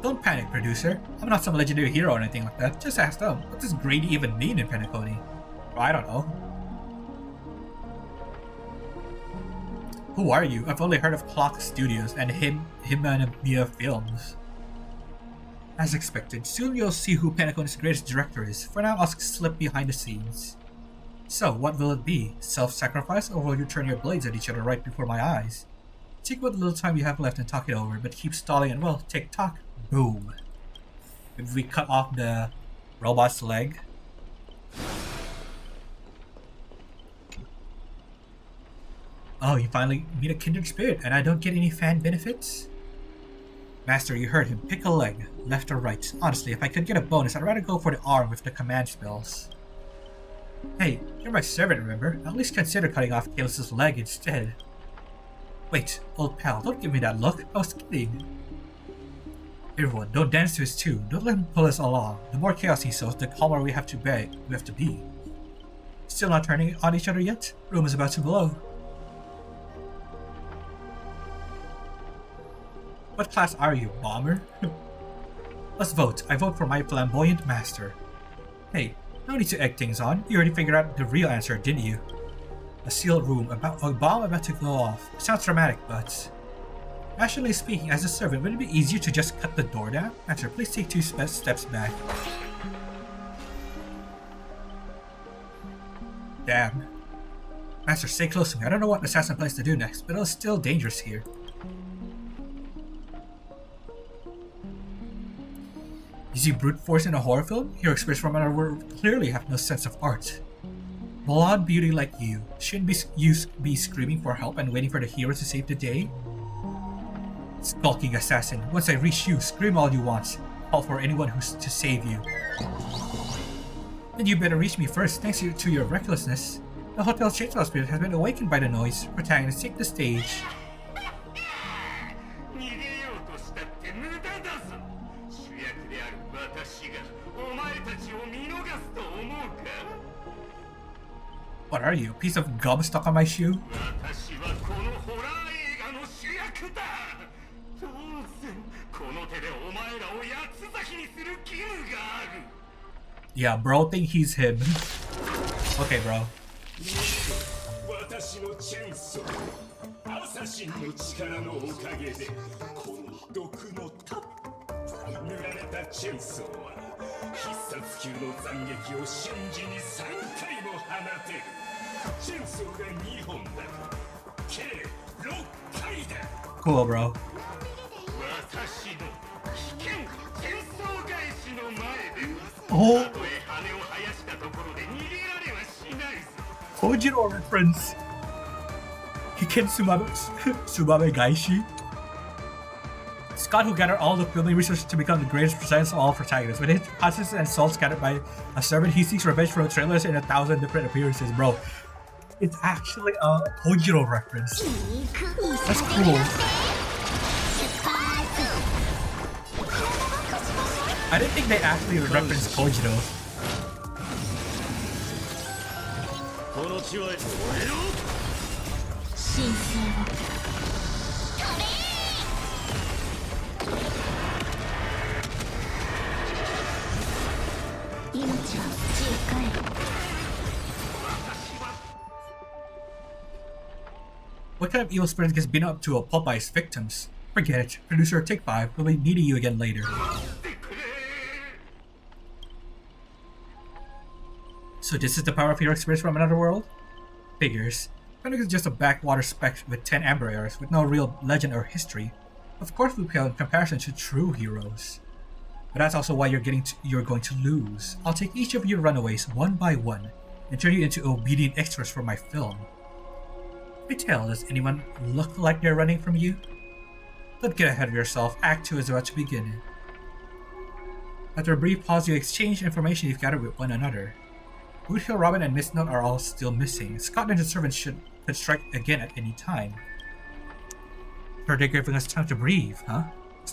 Don't panic, producer. I'm not some legendary hero or anything like that. Just ask them, what does Grady even mean in Penacony? Well, I don't know. Who are you? I've only heard of Clock Studios and Himania Films. As expected, soon you'll see who Penacony's greatest director is. For now, I'll slip behind the scenes. So, what will it be? Self-sacrifice, or will you turn your blades at each other right before my eyes? Take what little time you have left and talk it over, but keep stalling and, well, tick-tock. Boom. If we cut off the robot's leg. Oh, you finally meet a kindred spirit, and I don't get any fan benefits? Master, you heard him. Pick a leg, left or right. Honestly, if I could get a bonus, I'd rather go for the arm with the command spells. Hey, you're my servant, remember? At least consider cutting off Kaelus's leg instead. Wait, old pal, don't give me that look. I was kidding. Everyone, don't dance to his tune. Don't let him pull us along. The more chaos he sows, the calmer we have to be. Still not turning on each other yet? Room is about to blow. What class are you, bomber? Let's vote. I vote for my flamboyant master. Hey, no need to egg things on. You already figured out the real answer, didn't you? A sealed room, a bomb about to go off. It sounds dramatic, but... Rationally speaking, as a servant, would it be easier to just cut the door down? Master, please take 2 steps back. Damn. Master, stay close to me. I don't know what assassin plans to do next, but it's still dangerous here. You see brute force in a horror film? Your experience from another world clearly have no sense of art. Blonde beauty like you, shouldn't you be screaming for help and waiting for the hero to save the day? Skulking assassin, once I reach you, scream all you want. Call for anyone who's to save you. Then you better reach me first, thanks to your recklessness. The hotel chainsaw spirit has been awakened by the noise. Protagonist, take the stage. What are you, a piece of gum stuck on my shoe? Yeah, bro, think he's him. Okay, bro. Cool, bro. Oh! Kojiro reference! Hiken Sumabe Gaishi? Scott, who gathered all the filming resources to become the greatest presence of all protagonists. With his conscience and soul scattered by a servant, he seeks revenge for trailers in 1,000 different appearances, bro. It's actually a Kojiro reference. That's cool. I didn't think they actually referenced Kojiro. What kind of evil spirit has been up to a Popeye's victims? Forget it. Producer, take 5. We'll be needing you again later. So this is the power of your experience from another world? Figures. Fennec is just a backwater speck with 10 embryos with no real legend or history. Of course we pale in comparison to true heroes. But that's also why you're going to lose. I'll take each of your runaways one by one and turn you into obedient extras for my film. Pray tell, does anyone look like they're running from you? Don't get ahead of yourself. Act 2 is about to begin. After a brief pause, you exchange information you've gathered with one another. Boothill, Robin, and Miss Note are all still missing. Scott and his servants could strike again at any time. Sure, they're giving us time to breathe, huh?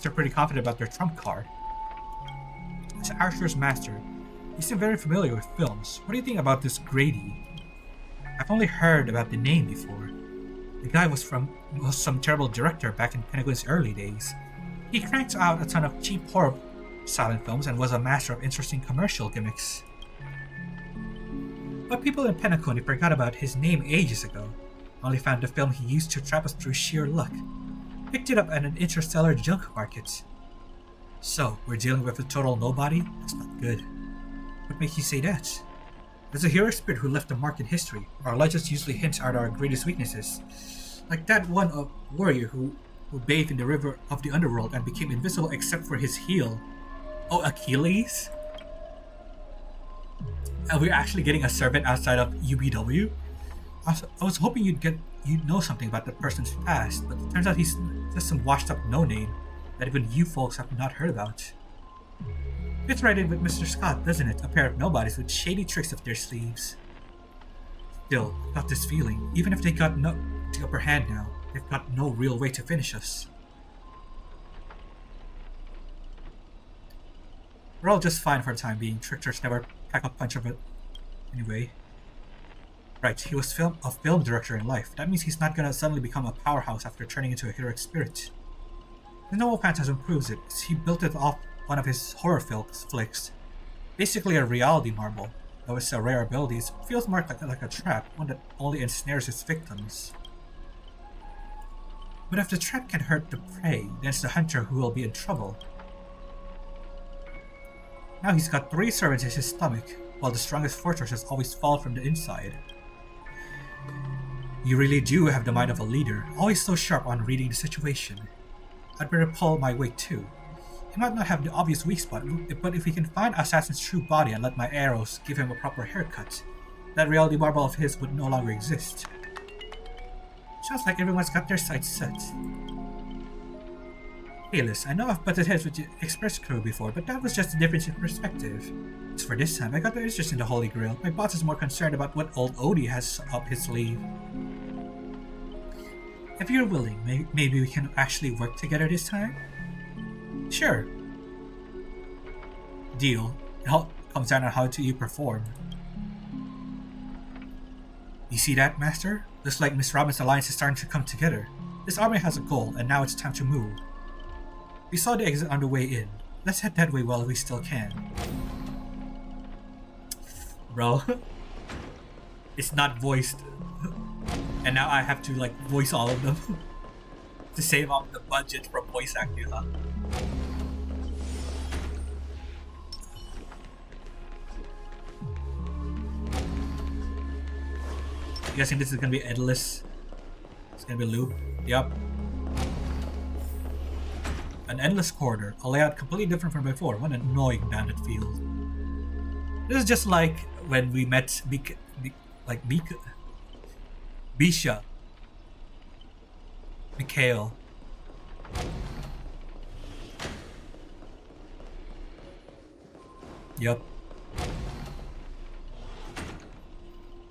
They're pretty confident about their trump card. It's Archer's master. You seem very familiar with films. What do you think about this Grady? I've only heard about the name before. The guy was some terrible director back in Penguin's early days. He cranked out a ton of cheap horror silent films and was a master of interesting commercial gimmicks. But people in Penacony forgot about his name ages ago. Only found the film he used to trap us through sheer luck. Picked it up at an interstellar junk market. So, we're dealing with a total nobody? That's not good. What makes you say that? There's a heroic spirit who left a mark in history. Our legends usually hint at our greatest weaknesses. Like that one warrior who bathed in the river of the underworld and became invisible except for his heel. Oh, Achilles? And we're actually getting a servant outside of UBW? I was hoping you'd know something about that person's past, but it turns out he's just some washed up no-name that even you folks have not heard about. Fits right in with Mr. Scott, doesn't it? A pair of nobodies with shady tricks up their sleeves. Still, I've got this feeling, even if they got the upper hand now, they've got no real way to finish us. We're all just fine for the time being. Tricksters never pack a punch of it. Anyway. Right, he was a film director in life. That means he's not gonna suddenly become a powerhouse after turning into a heroic spirit. The novel phantasm proves it. He built it off one of his horror flicks. Basically a reality marble. Though it's a rare ability, it feels more like a trap, one that only ensnares its victims. But if the trap can hurt the prey, then it's the hunter who will be in trouble. Now he's got 3 servants in his stomach, while the strongest fortresses always fall from the inside. You really do have the mind of a leader, always so sharp on reading the situation. I'd better pull my weight too. He might not have the obvious weak spot, but if we can find Assassin's true body and let my arrows give him a proper haircut, that reality marble of his would no longer exist. Sounds like everyone's got their sights set. Hey Liz, I know I've butted heads with the Express crew before, but that was just a difference in perspective. As for this time, I got no interest in the Holy Grail. My boss is more concerned about what old Odie has up his sleeve. If you're willing, maybe we can actually work together this time? Sure. Deal. It all comes down on how you perform. You see that, Master? Looks like Miss Robin's alliance is starting to come together. This army has a goal, and now it's time to move. We saw the exit on the way in. Let's head that way while we still can. Bro. It's not voiced. And now I have to voice all of them. To save up the budget for voice acting, huh? You guys think this is gonna be endless? It's gonna be a loop? Yep. An endless corridor, a layout completely different from before. What an annoying bandit field. This is just like when we met Bisha. Mikhail. Yup.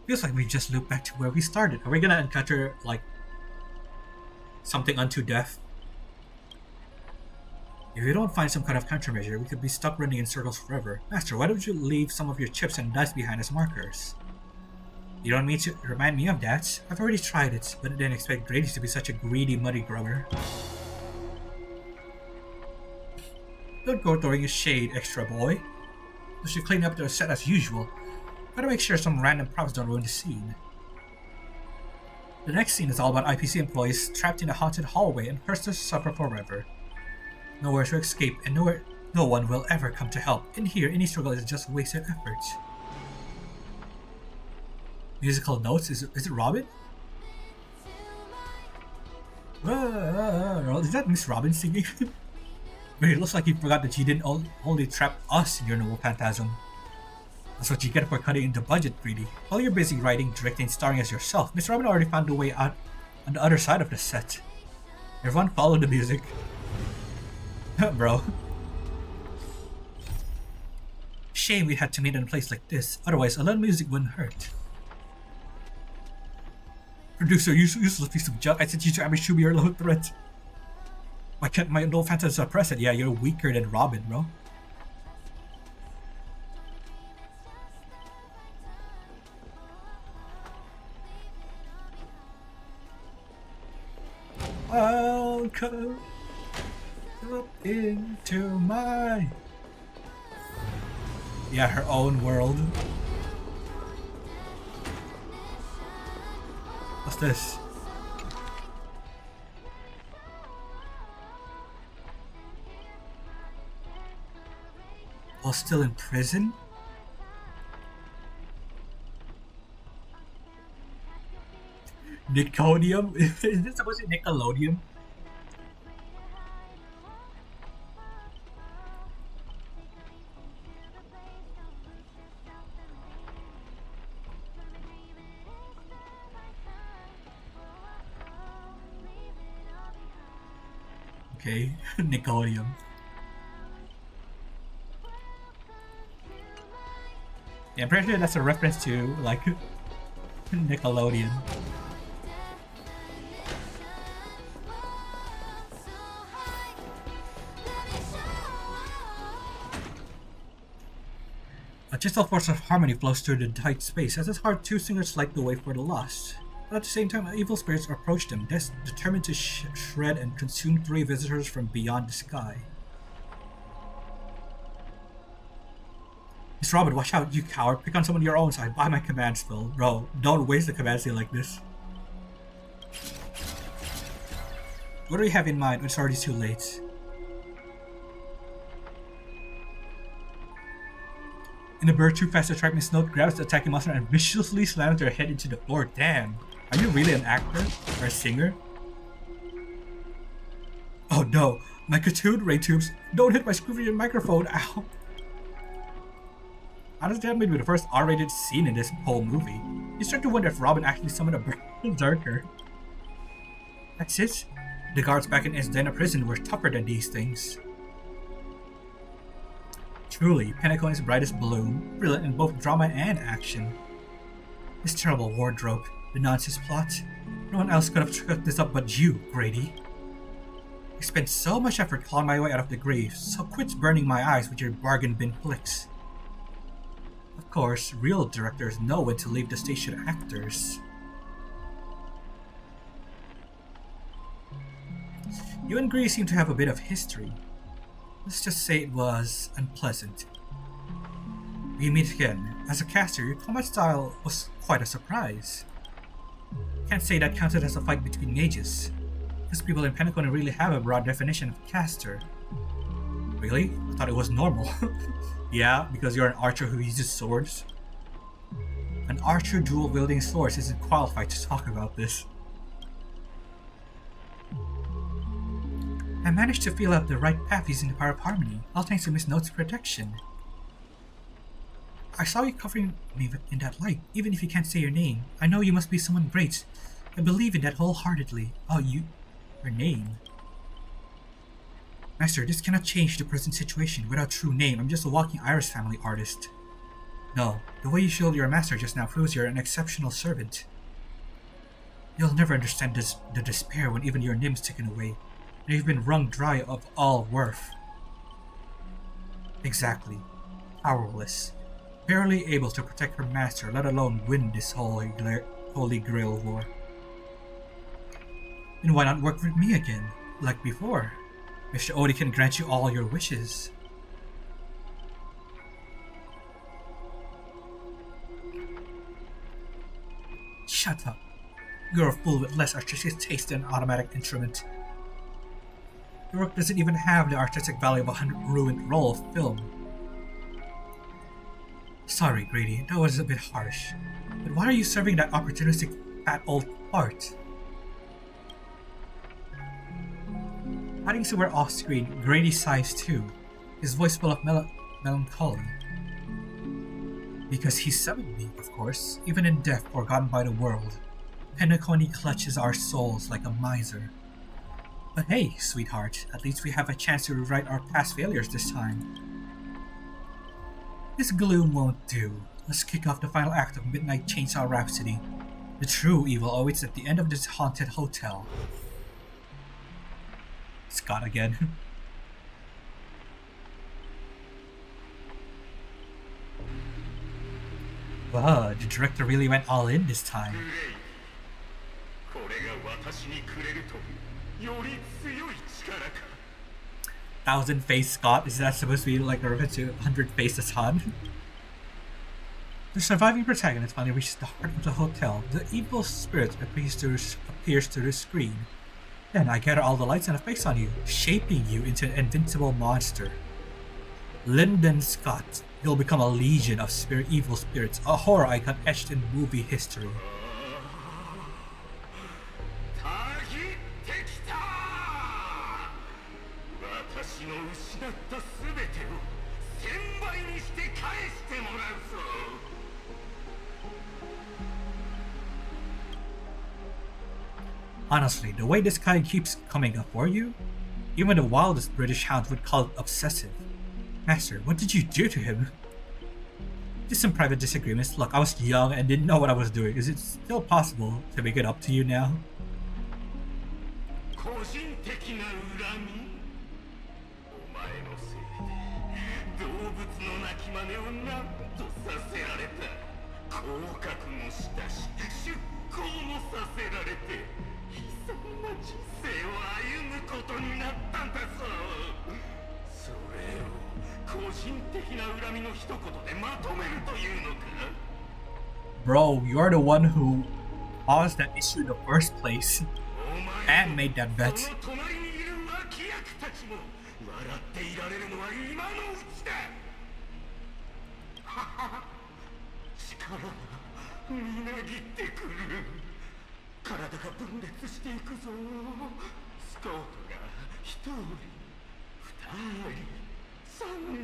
Feels like we just looped back to where we started. Are we gonna encounter something unto death? If you don't find some kind of countermeasure, we could be stuck running in circles forever. Master, why don't you leave some of your chips and dice behind as markers? You don't mean to remind me of that? I've already tried it, but I didn't expect Grady to be such a greedy muddy grubber. Don't go throwing your shade, extra boy. We should clean up the set as usual. Gotta make sure some random props don't ruin the scene. The next scene is all about IPC employees trapped in a haunted hallway and cursed to suffer forever. Nowhere to escape, and no one will ever come to help. In here, any struggle is just wasted effort. Musical notes? Is it Robin? Is that Miss Robin singing? But it looks like you forgot that you didn't only trap us in your noble phantasm. That's what you get for cutting into budget, Greedy. While you're busy writing, directing, starring as yourself, Miss Robin already found a way out on the other side of the set. Everyone follow the music. Bro. Shame we had to meet in a place like this, otherwise a little music wouldn't hurt. Producer, you useless piece of junk, I sent you to ambush your low threat. Why can't my old phantom suppress it? Yeah, you're weaker than Robin, bro. I'll come up into my... Yeah, her own world. What's this? While still in prison? Nicodium? Is this supposed to be Nickelodeon? Okay, Nickelodeon. Yeah, I'm pretty sure that's a reference to, like, Nickelodeon. A gentle force of harmony flows through the tight space. As it's hard, two singers light the way for the lost. But at the same time, evil spirits approach them, determined to shred and consume three visitors from beyond the sky. Miss Robin, watch out, you coward. Pick on someone your own side. By my command spell. Bro, don't waste the command spell like this. What do you have in mind? It's already too late. In a bird too fast to track, Miss Note grabs the attacking monster and viciously slams their head into the floor. Damn. Are you really an actor? Or a singer? Oh no. My cartoon ray tubes. Don't hit my screwy microphone. Ow. Honestly, that may be the first R-rated scene in this whole movie. You start to wonder if Robin actually summoned a berserker. That's it? The guards back in Indonesian prison were tougher than these things. Truly, Penacony's brightest bloom, brilliant in both drama and action. This terrible wardrobe, the nonsense plot. No one else could have cooked this up but you, Grady. I spent so much effort clawing my way out of the grave, so quit burning my eyes with your bargain bin flicks. Of course, real directors know when to leave the stage to actors. You and Grady seem to have a bit of history. Let's just say it was unpleasant. We meet again. As a caster, your combat style was quite a surprise. Can't say that counted as a fight between mages. Because people in Penacony really have a broad definition of caster. Really? I thought it was normal. Yeah, because you're an archer who uses swords. An archer dual-wielding swords isn't qualified to talk about this. I managed to feel out the right path using the power of harmony, all thanks to Miss Note's protection. I saw you covering me in that light, even if you can't say your name. I know you must be someone great. I believe in that wholeheartedly. Oh, your name. Master, this cannot change the present situation without true name. I'm just a walking Iris family artist. No, the way you shielded your master just now proves you're an exceptional servant. You'll never understand the despair when even your name's taken away, and you've been wrung dry of all worth. Exactly. Powerless. Barely able to protect her master, let alone win this holy Grail war. Then why not work with me again, like before? Mr. Odie can grant you all your wishes. Shut up. You're a fool with less artistic taste than an automatic instrument. Your work doesn't even have the artistic value of a ruined roll of film. Sorry, Grady, that was a bit harsh. But why are you serving that opportunistic fat old fart? Hiding somewhere off-screen, Grady sighs too, his voice full of melancholy. Because he summoned me, of course, even in death forgotten by the world. Penacony clutches our souls like a miser. But hey, sweetheart, at least we have a chance to rewrite our past failures this time. This gloom won't do. Let's kick off the final act of Midnight Chainsaw Rhapsody. The true evil awaits at the end of this haunted hotel. Scott again. Wow, the director really went all in this time. Thousand-faced Scott? Is that supposed to be like a reference to 100-faced Han? The surviving protagonist finally reaches the heart of the hotel. The evil spirit appears to the screen. Then I gather all the lights and a face on you, shaping you into an invincible monster. Lyndon Scott. You'll become a legion of evil spirits, a horror icon etched in movie history. 失った全てを1000倍にして返してもらうぞ。Honestly, the way this guy keeps coming up for you, even the wildest British hound would call it obsessive. Master, what did you do to him? Just some private disagreements. Look, I was young and didn't know what I was doing. Is it still possible to make it up to you now? 個人的な恨み？お前のせいで動物の鳴き真似を何とさせられた。降格もしたし、出向もさせられて、悲惨な人生を歩むことになったんだぞ。それを個人的な恨みの一言でまとめるというのか？ Bro, you're the one who caused that issue in the first place and made that bet. その隣にいる脇役たちも笑っていられるのは今のうちだ。はは力がみなぎってくる。体が分裂していくぞ。スカウトが一人、二人、三人。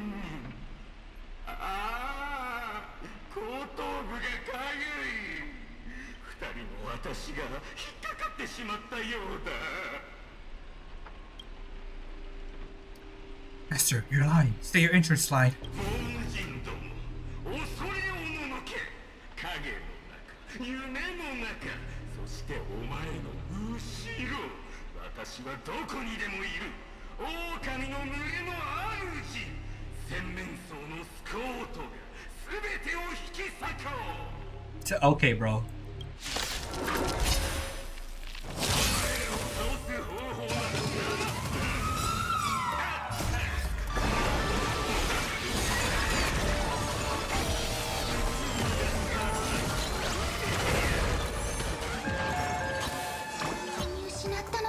ああ、後頭部がかゆい。二人の私が引っかかってしまったようだ。Master, you're lying. Stay your entrance slide. 凡人ども、恐れおののけ。影の中、夢の中、そしてお前の後ろ。私はどこにでもいる。狼の群れの主。洗面層のスコートが全てを引き裂こう。 Okay, bro.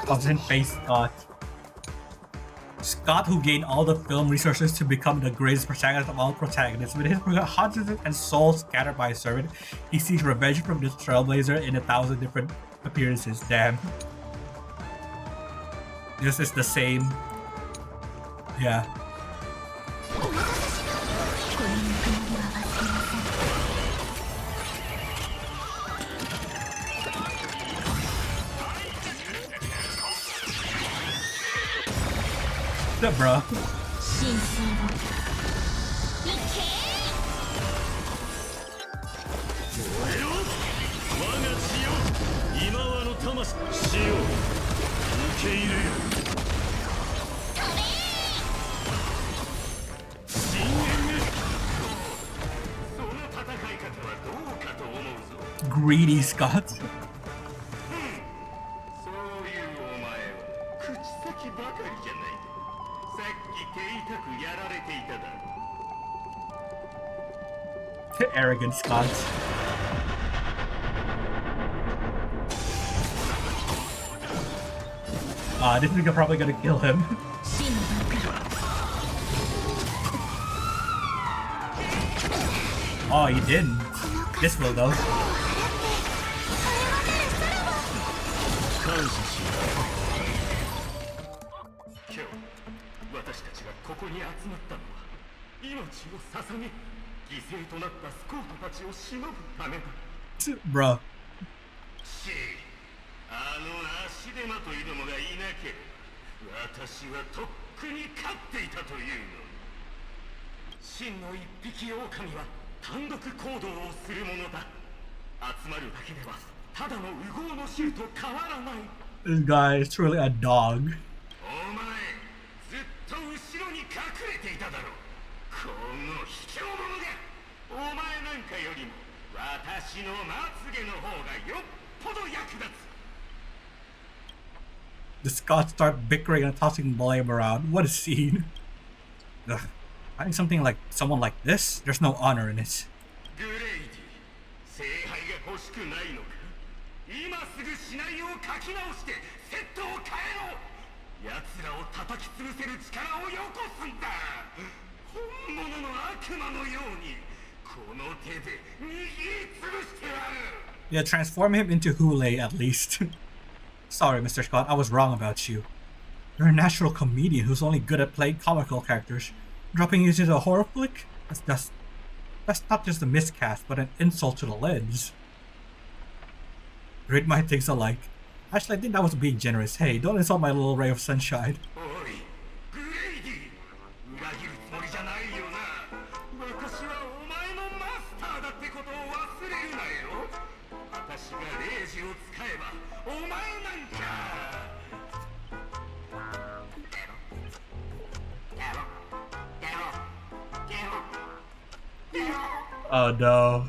Doesn't face Scott. Scott, who gained all the film resources to become the greatest protagonist of all protagonists, with his hundreds and souls scattered by a servant, he seeks revenge from this trailblazer in 1,000 different appearances. Damn. This is the same. Yeah. What's up, bro? ？Greedy Scott. そういうお前は口先ばかりじゃない。さっき手痛くやられていただろ。Arrogant Scott. This is probably gonna kill him. Oh, you didn't. This will though. 今日私たちがここに集まったのは命を捧げ犠牲となったスコートたちを偲ぶためだ。 Bro. あの足手まといどもがいなければ私はとっくに勝っていたというの。真の一匹狼は単独行動をするものだ。集まるだけではただの烏合の衆と変わらない。 This guy is truly a dog. お前ずっと後ろに隠れていただろう。この卑怯者が。お前なんかよりも私のまつげの方がよっぽど役立つ。 The Scots start bickering and tossing blame around. What a scene. Ugh. Finding something like someone like this, there's no honor in it. グレイディ、聖杯が欲しくないのか。今すぐシナリオを書き直してセットを変えろ。奴らを叩き潰せる力をよこすんだ。本物の悪魔のようにこの手で握りつぶしてやる。 Yeah, transform him into Hule at least. Sorry, Mr. Scott, I was wrong about you. You're a natural comedian who's only good at playing comical characters. Dropping you into a horror flick? That's not just a miscast, but an insult to the lens. Read my things alike. Actually, I think that was being generous. Hey, don't insult my little ray of sunshine. Oh no.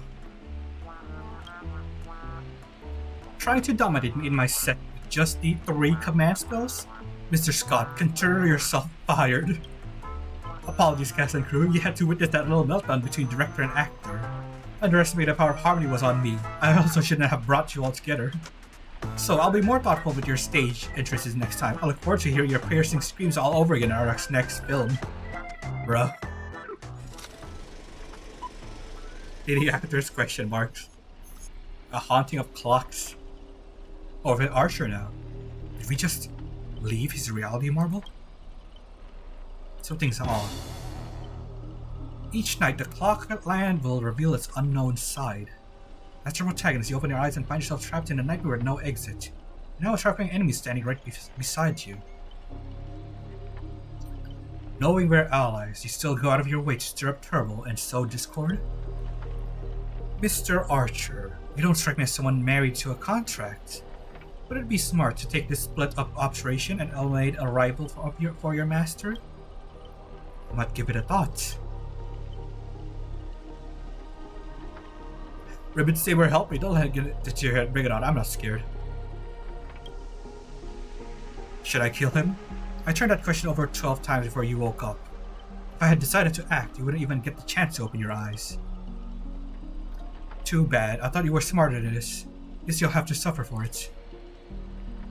Trying to dominate me in my set with just the 3 command spells? Mr. Scott, consider yourself fired. Apologies, cast and crew, you had to witness that little meltdown between director and actor. Underestimated the power of harmony was on me. I also shouldn't have brought you all together. So I'll be more thoughtful with your stage entrances next time. I look forward to hearing your piercing screams all over again in our next film. Bruh. Lady actors question marks. A haunting of clocks. Over Archer now. Did we just leave his reality marble? Something's off. Each night, the clock at land will reveal its unknown side. That's your protagonist. You open your eyes and find yourself trapped in a nightmare with no exit. Now a sharpening enemy standing right beside you. Knowing we're allies, you still go out of your way to stir up trouble and sow discord? Mr. Archer, you don't strike me as someone married to a contract. Would it be smart to take this split-up operation and eliminate a rival for your master? I might give it a thought. Ribbon Saber, help me. Don't let it get to your head. Bring it on. I'm not scared. Should I kill him? I turned that question over 12 times before you woke up. If I had decided to act, you wouldn't even get the chance to open your eyes. Too bad. I thought you were smarter than this. Guess you'll have to suffer for it.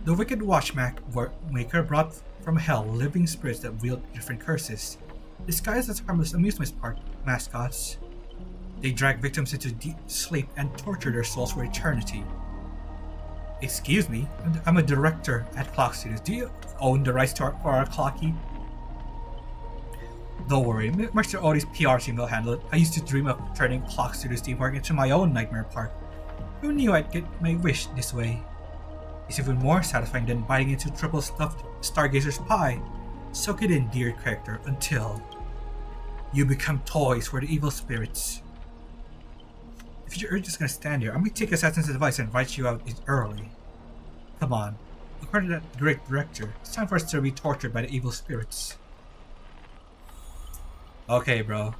The wicked watchmaker brought from hell living spirits that wield different curses, disguised as harmless amusement park mascots. They drag victims into deep sleep and torture their souls for eternity. Excuse me, I'm a director at Clock Studios. Do you own the rights for our clocky? Don't worry, Mr. Odie's PR team will handle it. I used to dream of turning Clock Studios theme park into my own nightmare park. Who knew I'd get my wish this way? It's even more satisfying than biting into triple stuffed Stargazer's pie. Soak it in, dear character, until you become toys for the evil spirits. If you're just gonna stand here, I'm gonna take Assassin's advice and write you out early. Come on. According to that great director, it's time for us to be tortured by the evil spirits. Okay, bro.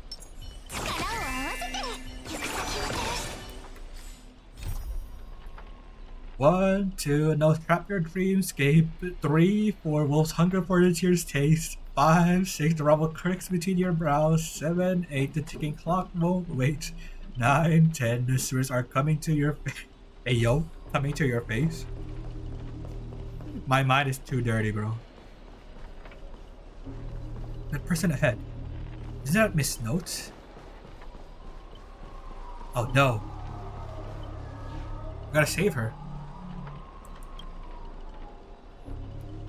1, 2, no trap your dreamscape. 3, 4, wolf's hunger for the tear's taste. 5, 6, the rubble cricks between your brows. 7, 8, the ticking clock won't wait. 9, 10, the sewers are coming to your face. Hey yo, coming to your face. My mind is too dirty, bro. That person ahead. Is that Miss Notes? Oh no. I gotta save her.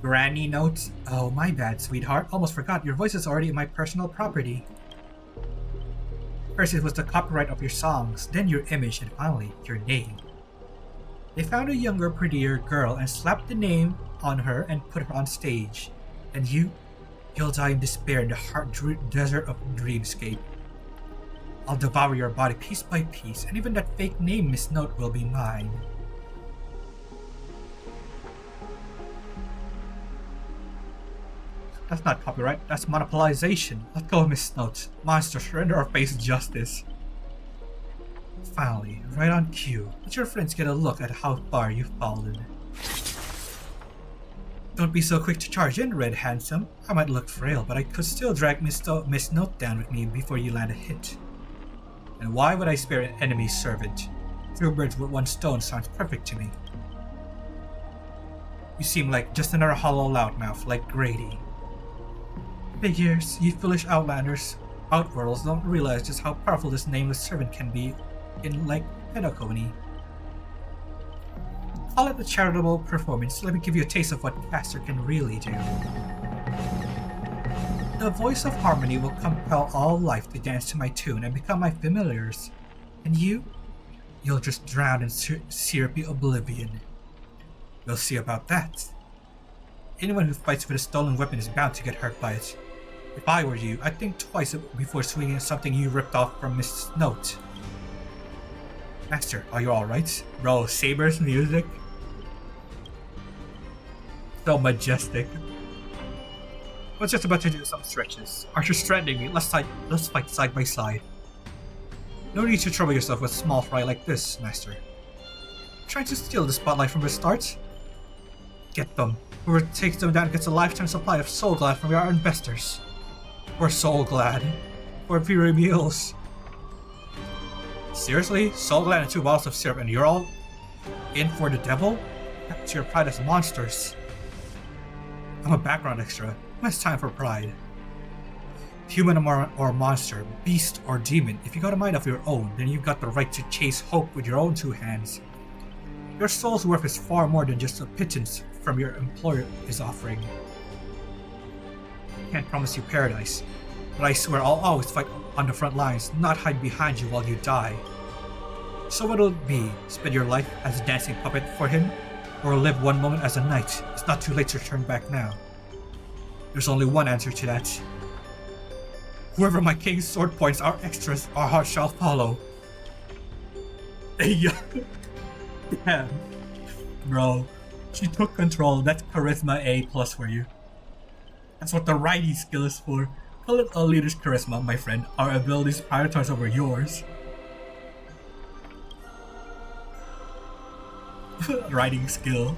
Granny Notes? Oh, my bad, sweetheart. Almost forgot. Your voice is already my personal property. First it was the copyright of your songs, then your image, and finally, your name. They found a younger, prettier girl and slapped the name on her and put her on stage. And you'll die in despair in the hard desert of Dreamscape. I'll devour your body piece by piece, and even that fake name, Miss Note, will be mine. That's not copyright, that's monopolization. Let go, Miss Note. Monster, surrender or face justice. Finally, right on cue, let your friends get a look at how far you've fallen. Don't be so quick to charge in, Red Handsome. I might look frail, but I could still drag Miss Note down with me before you land a hit. And why would I spare an enemy servant? 2 birds with 1 stone sounds perfect to me. You seem like just another hollow loudmouth like Grady. Figures, you foolish outworlds don't realize just how powerful this nameless servant can be in like pedagogy. Call it a charitable performance. Let me give you a taste of what Caster can really do. The voice of harmony will compel all life to dance to my tune and become my familiars. And you'll just drown in syrupy oblivion. We'll see about that. Anyone who fights with a stolen weapon is bound to get hurt by it. If I were you, I'd think twice before swinging something you ripped off from Miss Note. Master, are you alright? Bro, Saber's music? So majestic. I was just about to do some stretches. Archer stranding me. Let's fight side by side. No need to trouble yourself with small fry like this, Master. Trying to steal the spotlight from the start? Get them. Whoever takes them down gets a lifetime supply of Soul Glad from our investors. We're Soul Glad. For free meals. Seriously? Soul Glad and 2 bottles of syrup and you're all in for the devil? That's your pride as monsters. I'm a background extra. It's time for pride. Human or monster, beast or demon, if you got a mind of your own, then you've got the right to chase hope with your own 2 hands. Your soul's worth is far more than just a pittance from your employer is offering. I can't promise you paradise, but I swear I'll always fight on the front lines, not hide behind you while you die. So what'll it be? Spend your life as a dancing puppet for him? Or live one moment as a knight? It's not too late to turn back now. There's only one answer to that. Whoever my king's sword points are extras, our heart shall follow. Damn. Bro, she took control. That's charisma A+ for you. That's what the writing skill is for. Call it a leader's charisma, my friend. Our abilities prioritize over yours. Writing skill.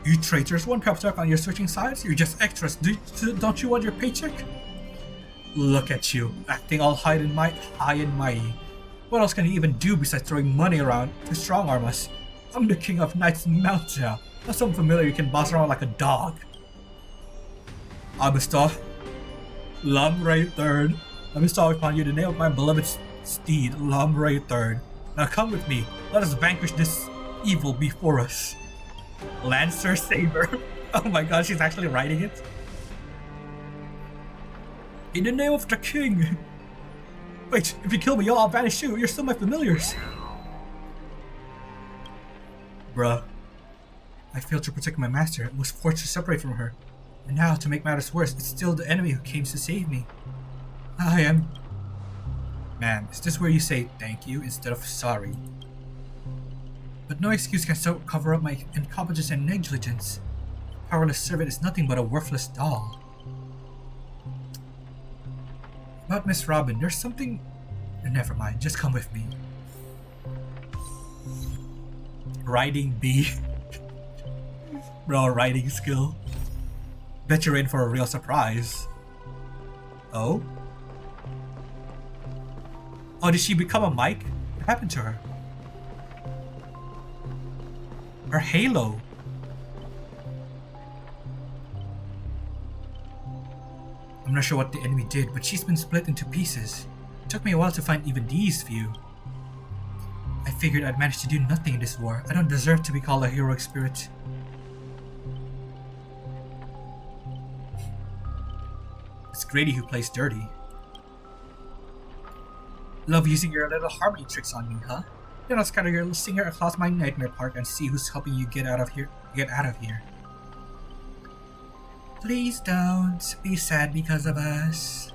You traitors, one pep talk on your switching sides? You're just extras. Don't you want your paycheck? Look at you, acting all high and mighty. What else can you even do besides throwing money around to strong arm us? I'm the king of knights mount now. Not some familiar you can boss around like a dog. Abistar, Lamray III. I bestow upon you the name of my beloved steed, Lamray III. Now come with me. Let us vanquish this evil before us. Lancer Saber. Oh my god, she's actually writing it. In the name of the king. Wait, if you kill me, I'll vanish too. You're still my familiars. Bruh. I failed to protect my master and was forced to separate from her. And now, to make matters worse, it's still the enemy who came to save me. I am... Man, is this where you say thank you instead of sorry? But no excuse can so cover up my incompetence and negligence. A powerless servant is nothing but a worthless doll. About Miss Robin, there's something... Never mind, just come with me. Writing B. Bro, writing skill. Bet you're in for a real surprise. Oh? Oh, did she become a mic? What happened to her? Her halo. I'm not sure what the enemy did, but she's been split into pieces. It took me a while to find even these few. I figured I'd managed to do nothing in this war. I don't deserve to be called a heroic spirit. It's Grady who plays dirty. Love using your little harmony tricks on me, huh? Then I'll scatter your singer across my nightmare park and see who's helping you get out of here. Please don't be sad because of us.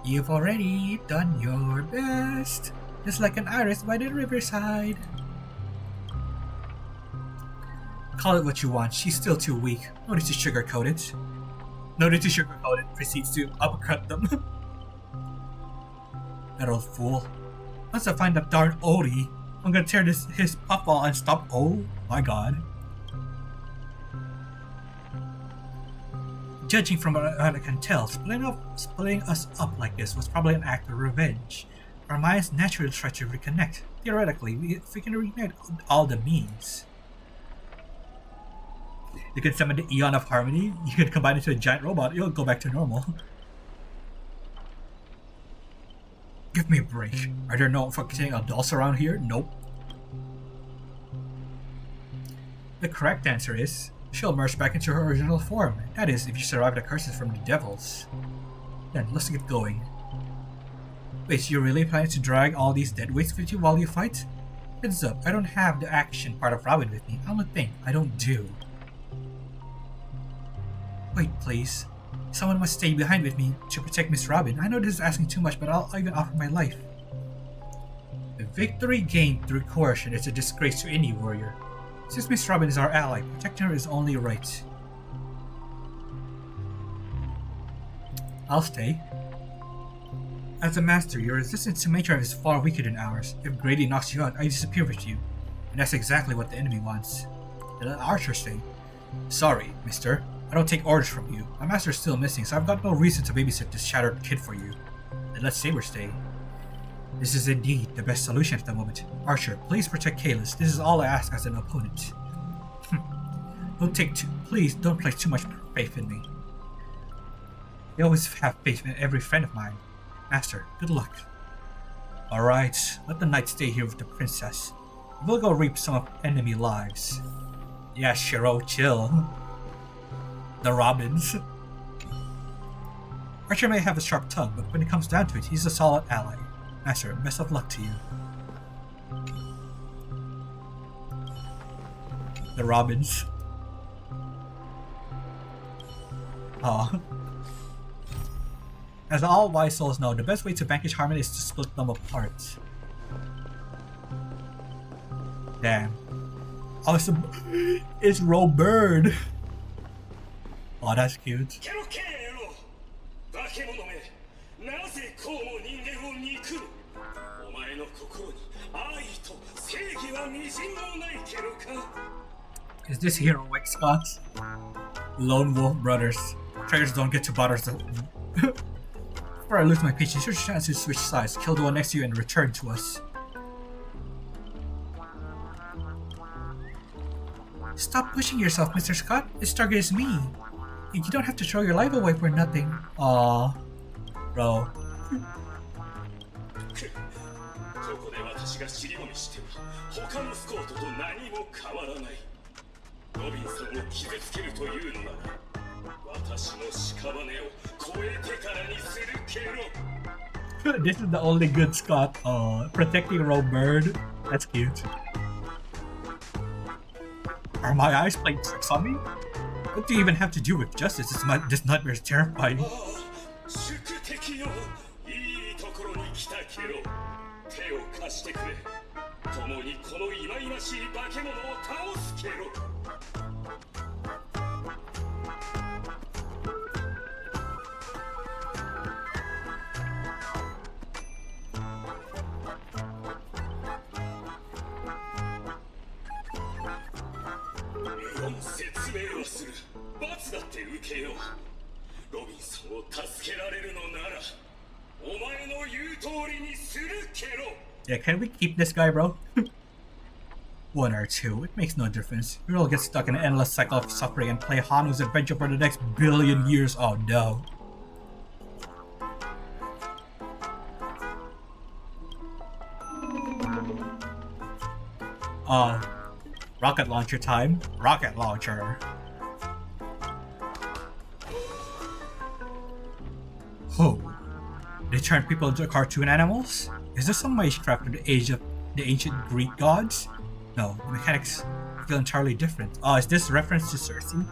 You've already done your best, just like an iris by the riverside. Call it what you want, she's still too weak. No need to sugarcoat it. Proceeds to uppercut them. That old fool. Once I find that darn Odie, I'm gonna tear his puffball and stop. Oh my god. Judging from what I can tell, splitting us up like this was probably an act of revenge. Our minds naturally try to reconnect. Theoretically, if we can reunite all the means. You can summon the Eon of Harmony, you can combine it to a giant robot, it'll go back to normal. Give me a break. Are there no fucking adults around here? Nope. The correct answer is, she'll merge back into her original form. That is, if you survive the curses from the devils. Then, let's get going. Wait, you really planning to drag all these dead weights with you while you fight? Heads up, I don't have the action part of Robin with me. I'm a thing I don't do. Wait, please. Someone must stay behind with me to protect Miss Robin. I know this is asking too much, but I'll even offer my life. The victory gained through coercion is a disgrace to any warrior. Since Miss Robin is our ally, protecting her is only right. I'll stay. As a master, your resistance to Matriarch is far weaker than ours. If Grady knocks you out, I disappear with you. And that's exactly what the enemy wants. Let Archer stay. Sorry, mister. I don't take orders from you. My master is still missing, so I've got no reason to babysit this shattered kid for you. Then let Saber stay. This is indeed the best solution at the moment. Archer, please protect Kalis. This is all I ask as an opponent. Please don't place too much faith in me. I always have faith in every friend of mine. Master, good luck. Alright, let the knight stay here with the princess. We'll go reap some of enemy lives. Yeah, Shiro, chill. The Robins. Archer may have a sharp tongue, but when it comes down to it, he's a solid ally. Master, best of luck to you. The Robins. Aw. As all wise souls know, the best way to vanquish Harmon is to split them apart. Damn. Oh, it's Robird. Oh, that's cute. Is this heroic, Scott? Lone Wolf Brothers. Traitors don't get to bother us. Before I lose my patience, here's a chance to switch sides, kill the one next to you and return to us. Stop pushing yourself, Mr. Scott. This target is me. You don't have to throw your life away for nothing. Aww. Bro. This is the only good Scott. Protecting Robird. That's cute. Are my eyes playing tricks on me? What do you even have to do with justice? This nightmare is terrifying. Yeah, can we keep this guy, bro? One or two, it makes no difference. We'll all get stuck in an endless cycle of suffering and play Hanu's adventure for the next billion years. Oh no. Rocket launcher time. Rocket launcher. Oh. They turn people into cartoon animals? Is this some witchcraft from the age of the ancient Greek gods? No, the mechanics feel entirely different. Oh, is this reference to Cersei?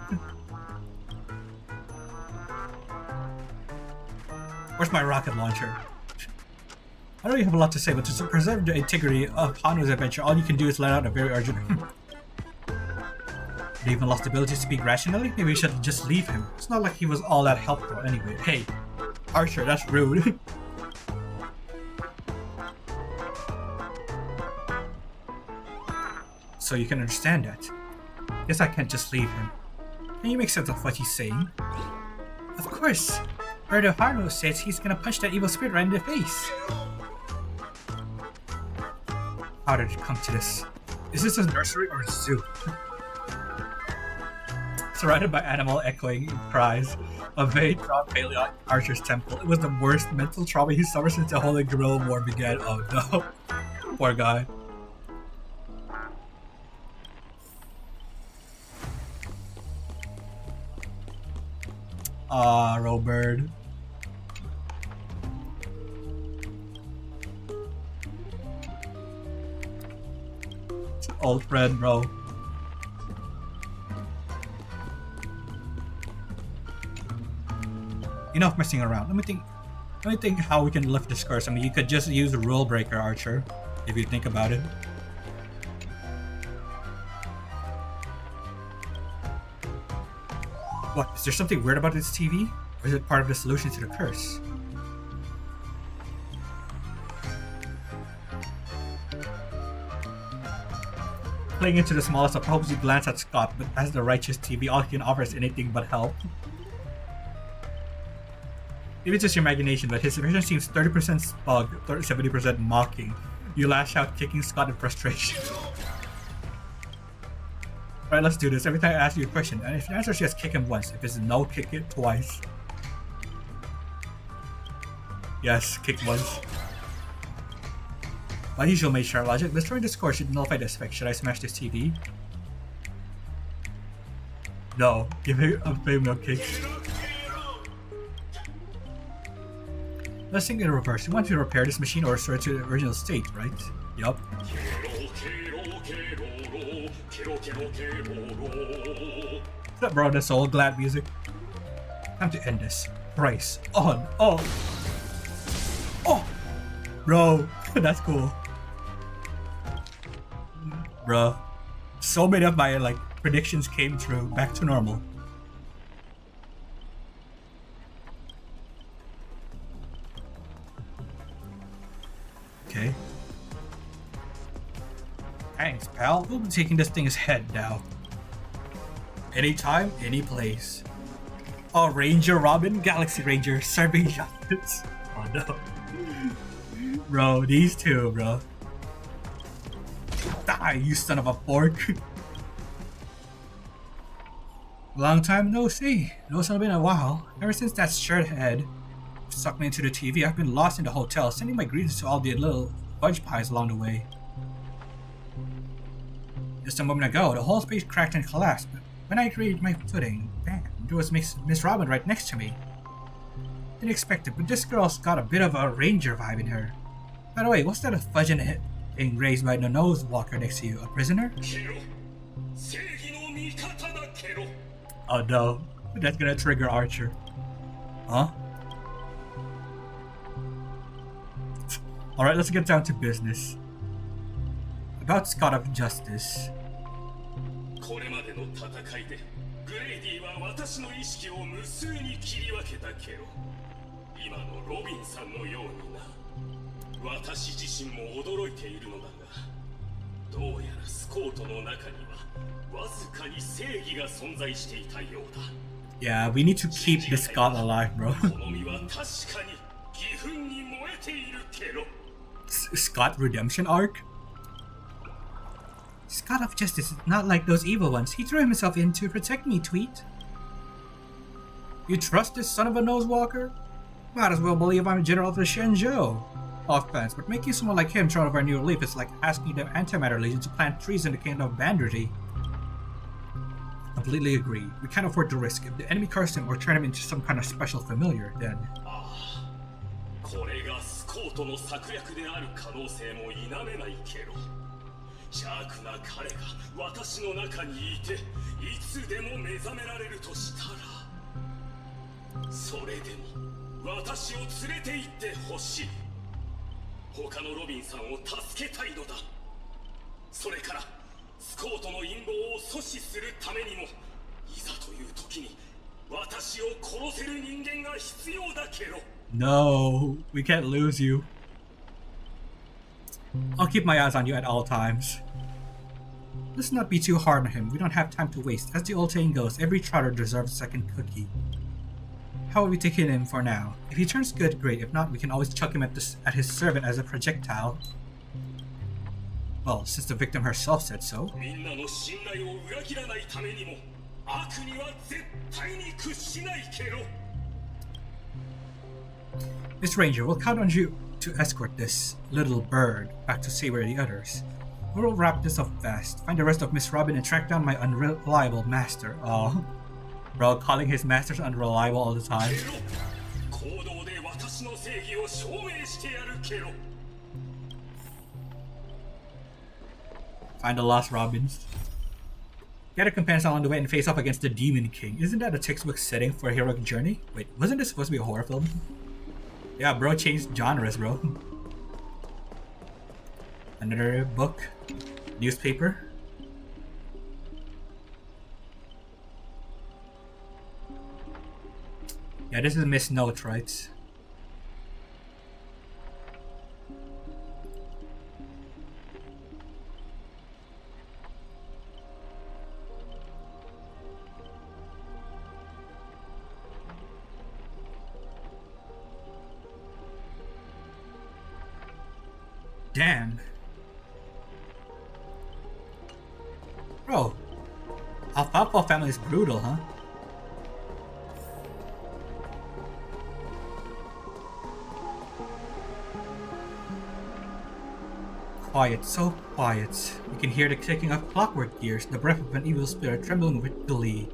Where's my rocket launcher? I don't really have a lot to say, but to preserve the integrity of Hanu's adventure, all you can do is let out a very urgent He even lost the ability to speak rationally? Maybe we should just leave him. It's not like he was all that helpful anyway. Hey, Archer, that's rude. So you can understand that. Guess I can't just leave him. Can you make sense of what he's saying? Of course. Birdo Harno says he's gonna punch that evil spirit right in the face. How did it come to this? Is this a nursery or a zoo? Surrounded by animal echoing cries, a vague trauma failure at Archer's temple. It was the worst mental trauma he's suffered since the Holy Grail War began. Oh no. Poor guy. Aw, Robert. Old friend, bro. Enough messing around. Let me think how we can lift this curse. I mean, you could just use a rule breaker, Archer, if you think about it. What? Is there something weird about this TV? Or is it part of the solution to the curse? Playing into the smallest of hopes, you glance at Scott, but as the righteous TV, all he can offer is anything but help. Maybe it's just your imagination, but his version seems 30% spug, 70% mocking. You lash out, kicking Scott in frustration. Alright, let's do this. Every time I ask you a question, and if the answer is yes, kick him once. If it's no, kick it twice. Yes, kick once. By usual mage sharp logic, destroying the score should nullify this effect. Should I smash this TV? No, give him a female kick. Let's think in reverse. You want to repair this machine or restore it to the original state, right? Yup. What's up, bro? That's all glad music. Time to end this. Price on. Oh! Oh! Bro, that's cool. Bro. So many of my predictions came true. Back to normal. Okay. Thanks, pal. We'll be taking this thing's head now. Anytime, any place. Oh, Ranger Robin, Galaxy Ranger, serving justice. Oh no. Bro, these two, bro. Die, you son of a fork. Long time no see. No, it's been a while. Ever since that shirt head sucked me into the TV, I've been lost in the hotel, sending my greetings to all the little fudge pies along the way. Just a moment ago, the whole space cracked and collapsed, but when I reached my footing, bam, there was Miss Robin right next to me. Didn't expect it, but this girl's got a bit of a ranger vibe in her. By the way, what's that a fudging being raised by the nose walker next to you? A prisoner? Oh no, that's gonna trigger Archer. Huh? Alright, let's get down to business. About Scott of Justice. これまでの戦いでグレイディは私の意識を無数に切り分けたけど今のロビンさんのようにな私自身も驚いているのだがどうやらスコートの中にはわずかに正義が存在していたようだ Yeah, we need to keep this Scott alive, bro. この身は確かに義憤に燃えているけど Scott redemption arc? Scott of Justice is not like those evil ones. He threw himself in to protect me, Tweet. You trust this son of a nosewalker? Might as well believe I'm a general of the Shenzhou. Offense, but making someone like him throne of our new leaf is like asking the Antimatter Legion to plant trees in the kingdom of Bandardy. Completely agree. We can't afford the risk. If the enemy cursed him or turned him into some kind of special familiar, then... これがスコートの策略である可能性も否めないけど邪悪な彼が私の中にいていつでも目覚められるとしたらそれでも私を連れて行ってほしい他のロビンさんを助けたいのだそれからスコートの陰謀を阻止するためにもいざという時に私を殺せる人間が必要だけど No, we can't lose you. I'll keep my eyes on you at all times. Let's not be too hard on him. We don't have time to waste. As the old saying goes, every trotter deserves a second cookie. How are we taking him for now? If he turns good, great. If not, we can always chuck him at his servant as a projectile. Well, since the victim herself said so. Miss Ranger, we'll count on you to escort this little bird back to savor the others. We'll wrap this up fast, find the rest of Miss Robin and track down my unreliable master. Oh. Bro, calling his masters unreliable all the time. Find the lost Robins. Get a companion along the way and face off against the Demon King. Isn't that a textbook setting for a heroic journey? Wait, wasn't this supposed to be a horror film? Yeah, bro changed genres, bro. Another book. Newspaper. Yeah, this is Miss Note, right? Damn. Bro, Alfalfa family is brutal, huh? Quiet, so quiet. You can hear the clicking of clockwork gears, the breath of an evil spirit trembling with glee.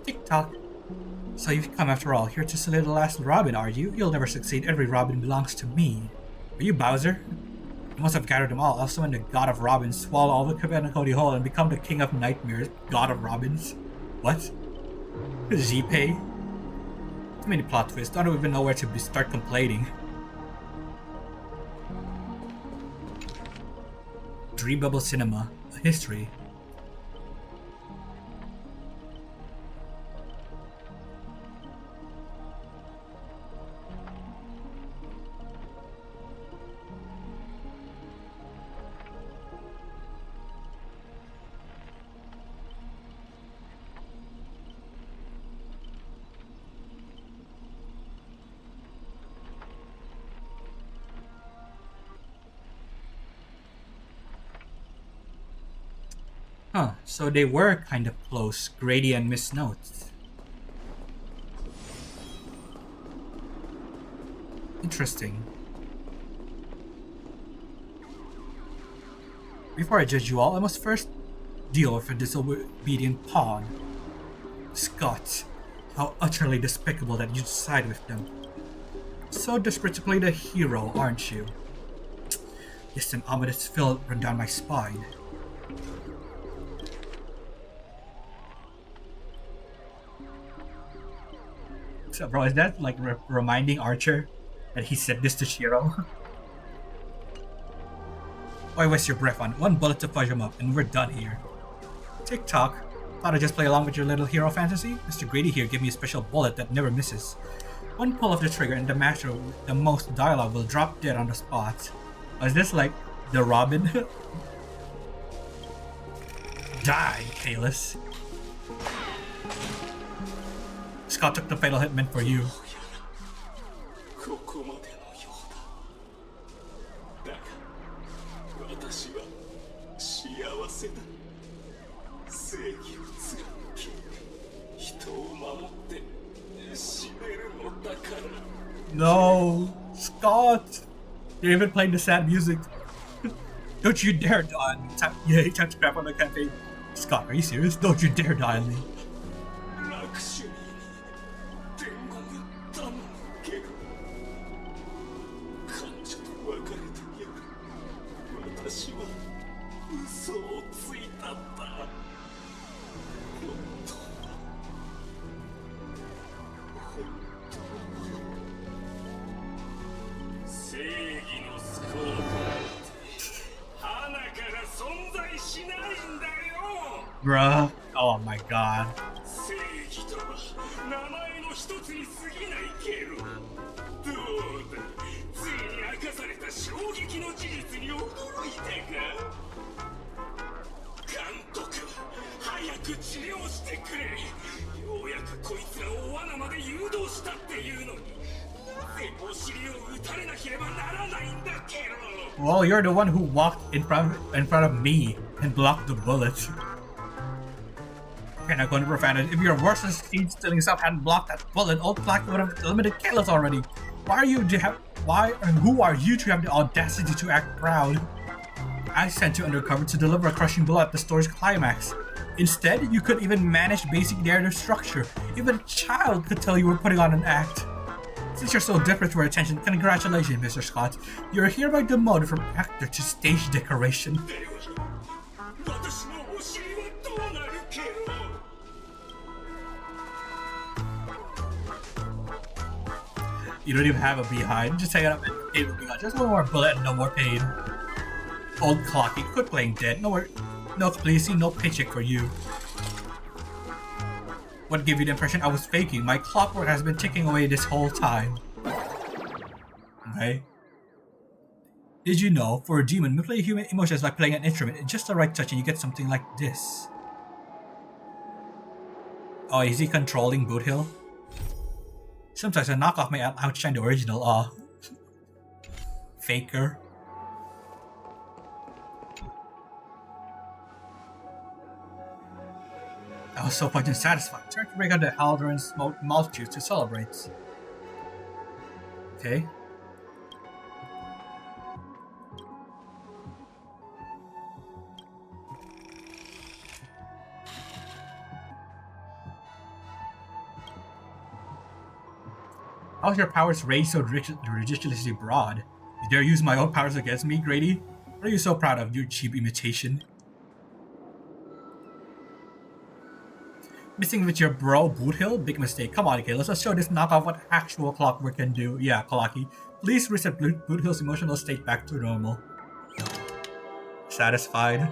Tick-tock. So you've come after all, here to slay the last Robin, are you? You'll never succeed, every Robin belongs to me. Are you Bowser? You must have gathered them all, else when the god of Robins swallow all the Cody whole and become the king of nightmares, god of Robins? What? G-Pay? Too many plot twists, I don't even know where to start complaining. Dream Bubble Cinema, a history. Huh, so they were kind of close, Grady and Miss Notes. Interesting. Before I judge you all, I must first deal with a disobedient pawn. Scott, how utterly despicable that you side with them. So desperate to play the hero, aren't you? Just an ominous feel run down my spine. So, bro, is that like reminding Archer that he said this to Shiro? Why waste your breath on one bullet to fudge him up, and we're done here. Tick-tock. Thought I'd just play along with your little hero fantasy? Mr. Grady here gave me a special bullet that never misses. One pull of the trigger and the master with the most dialogue will drop dead on the spot. Is this like the Robin? Die, Kalis. Scott took the fatal hit meant for you. No, Scott! You're even playing the sad music. Don't you dare die on me. Yeah, he tapped crap on the cafe. Scott, are you serious? Don't you dare die on me. Bruh. Oh my god. Well, you're the one who walked in front of me and blocked the bullet. You're not going to profane it. If your worst seed stealing stuff hadn't blocked that bullet, old Black would have eliminated Kalis already. Who are you to have the audacity to act proud? I sent you undercover to deliver a crushing blow at the story's climax. Instead, you couldn't even manage basic narrative structure. Even a child could tell you were putting on an act. Since you're so different to our attention, congratulations, Mr. Scott. You're hereby demoted from actor to stage decoration. You don't even have a behind. Just hang it up and pain will be gone. Just one more bullet and no more pain. Old Clocky, quit playing dead. No pleasing, no paycheck for you. What gave you the impression I was faking? My clockwork has been ticking away this whole time. Okay. Did you know, for a demon, manipulating human emotions like playing an instrument, it's just the right touch and you get something like this. Oh, is he controlling Boot Hill? Sometimes a knockoff may outshine the original. Aw. Faker. I was so much unsatisfied. Trying to break out the Haldoran's multitudes to celebrate. Okay. How's your powers raised so ridiculously broad? You dare use my own powers against me, Grady? What are you so proud of, your cheap imitation? Missing with your bro Boot Hill? Big mistake. Come on, okay, let's show this knockoff what actual clockwork can do. Yeah, Clocky. Please reset Boot Hill's emotional state back to normal. Satisfied.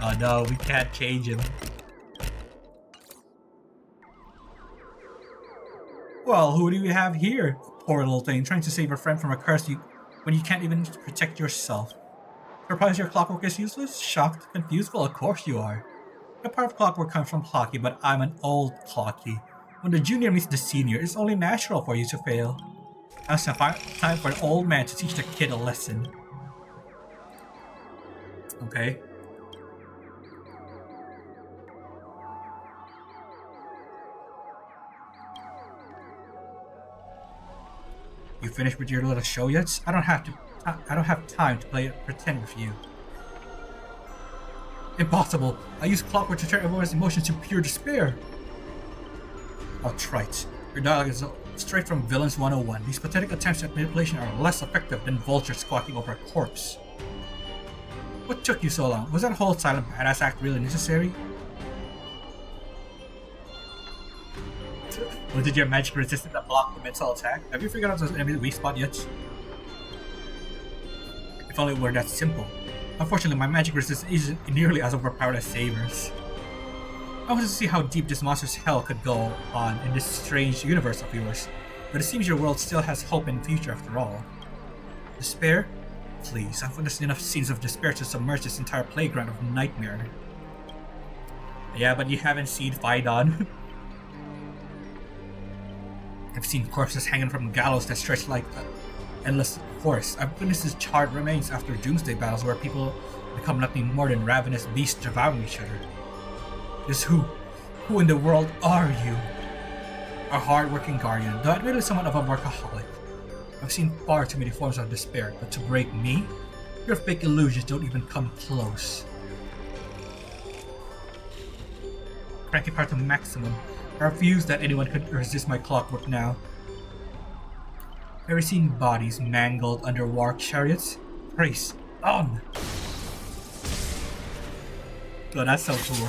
Oh no, we can't change him. Well, who do we have here? Poor little thing, trying to save a friend from a curse when you can't even protect yourself. Surprised your clockwork is useless? Shocked? Confused? Well, of course you are. The part of clockwork comes from Clocky, but I'm an old Clocky. When the junior meets the senior, it's only natural for you to fail. Now it's time for an old man to teach the kid a lesson. Okay. You finished with your little show yet? I don't have time to play pretend with you. Impossible! I use clockwork to turn everyone's emotions to pure despair! Oh, trite. Your dialogue is straight from Villains 101. These pathetic attempts at manipulation are less effective than vultures squawking over a corpse. What took you so long? Was that whole silent badass act really necessary? Or did your magic resist that block the mental attack? Have you figured out the enemy's weak spot yet? If only it were that simple. Unfortunately, my magic resistance isn't nearly as overpowered as Saber's. I wanted to see how deep this monster's hell could go on in this strange universe of yours, but it seems your world still has hope in the future after all. Despair? Please, I've witnessed enough scenes of despair to submerge this entire playground of nightmare. Yeah, but you haven't seen Phaidon. I've seen corpses hanging from gallows that stretch like an endless forest. I've witnessed his charred remains after doomsday battles where people become nothing more than ravenous beasts devouring each other. Just who in the world are you? A hard-working guardian, though admittedly somewhat of a workaholic. I've seen far too many forms of despair, but to break me? Your fake illusions don't even come close. Cranky power to maximum. I refuse that anyone could resist my clockwork now. Ever seen bodies mangled under war chariots? Praise on! Oh, that's so cool.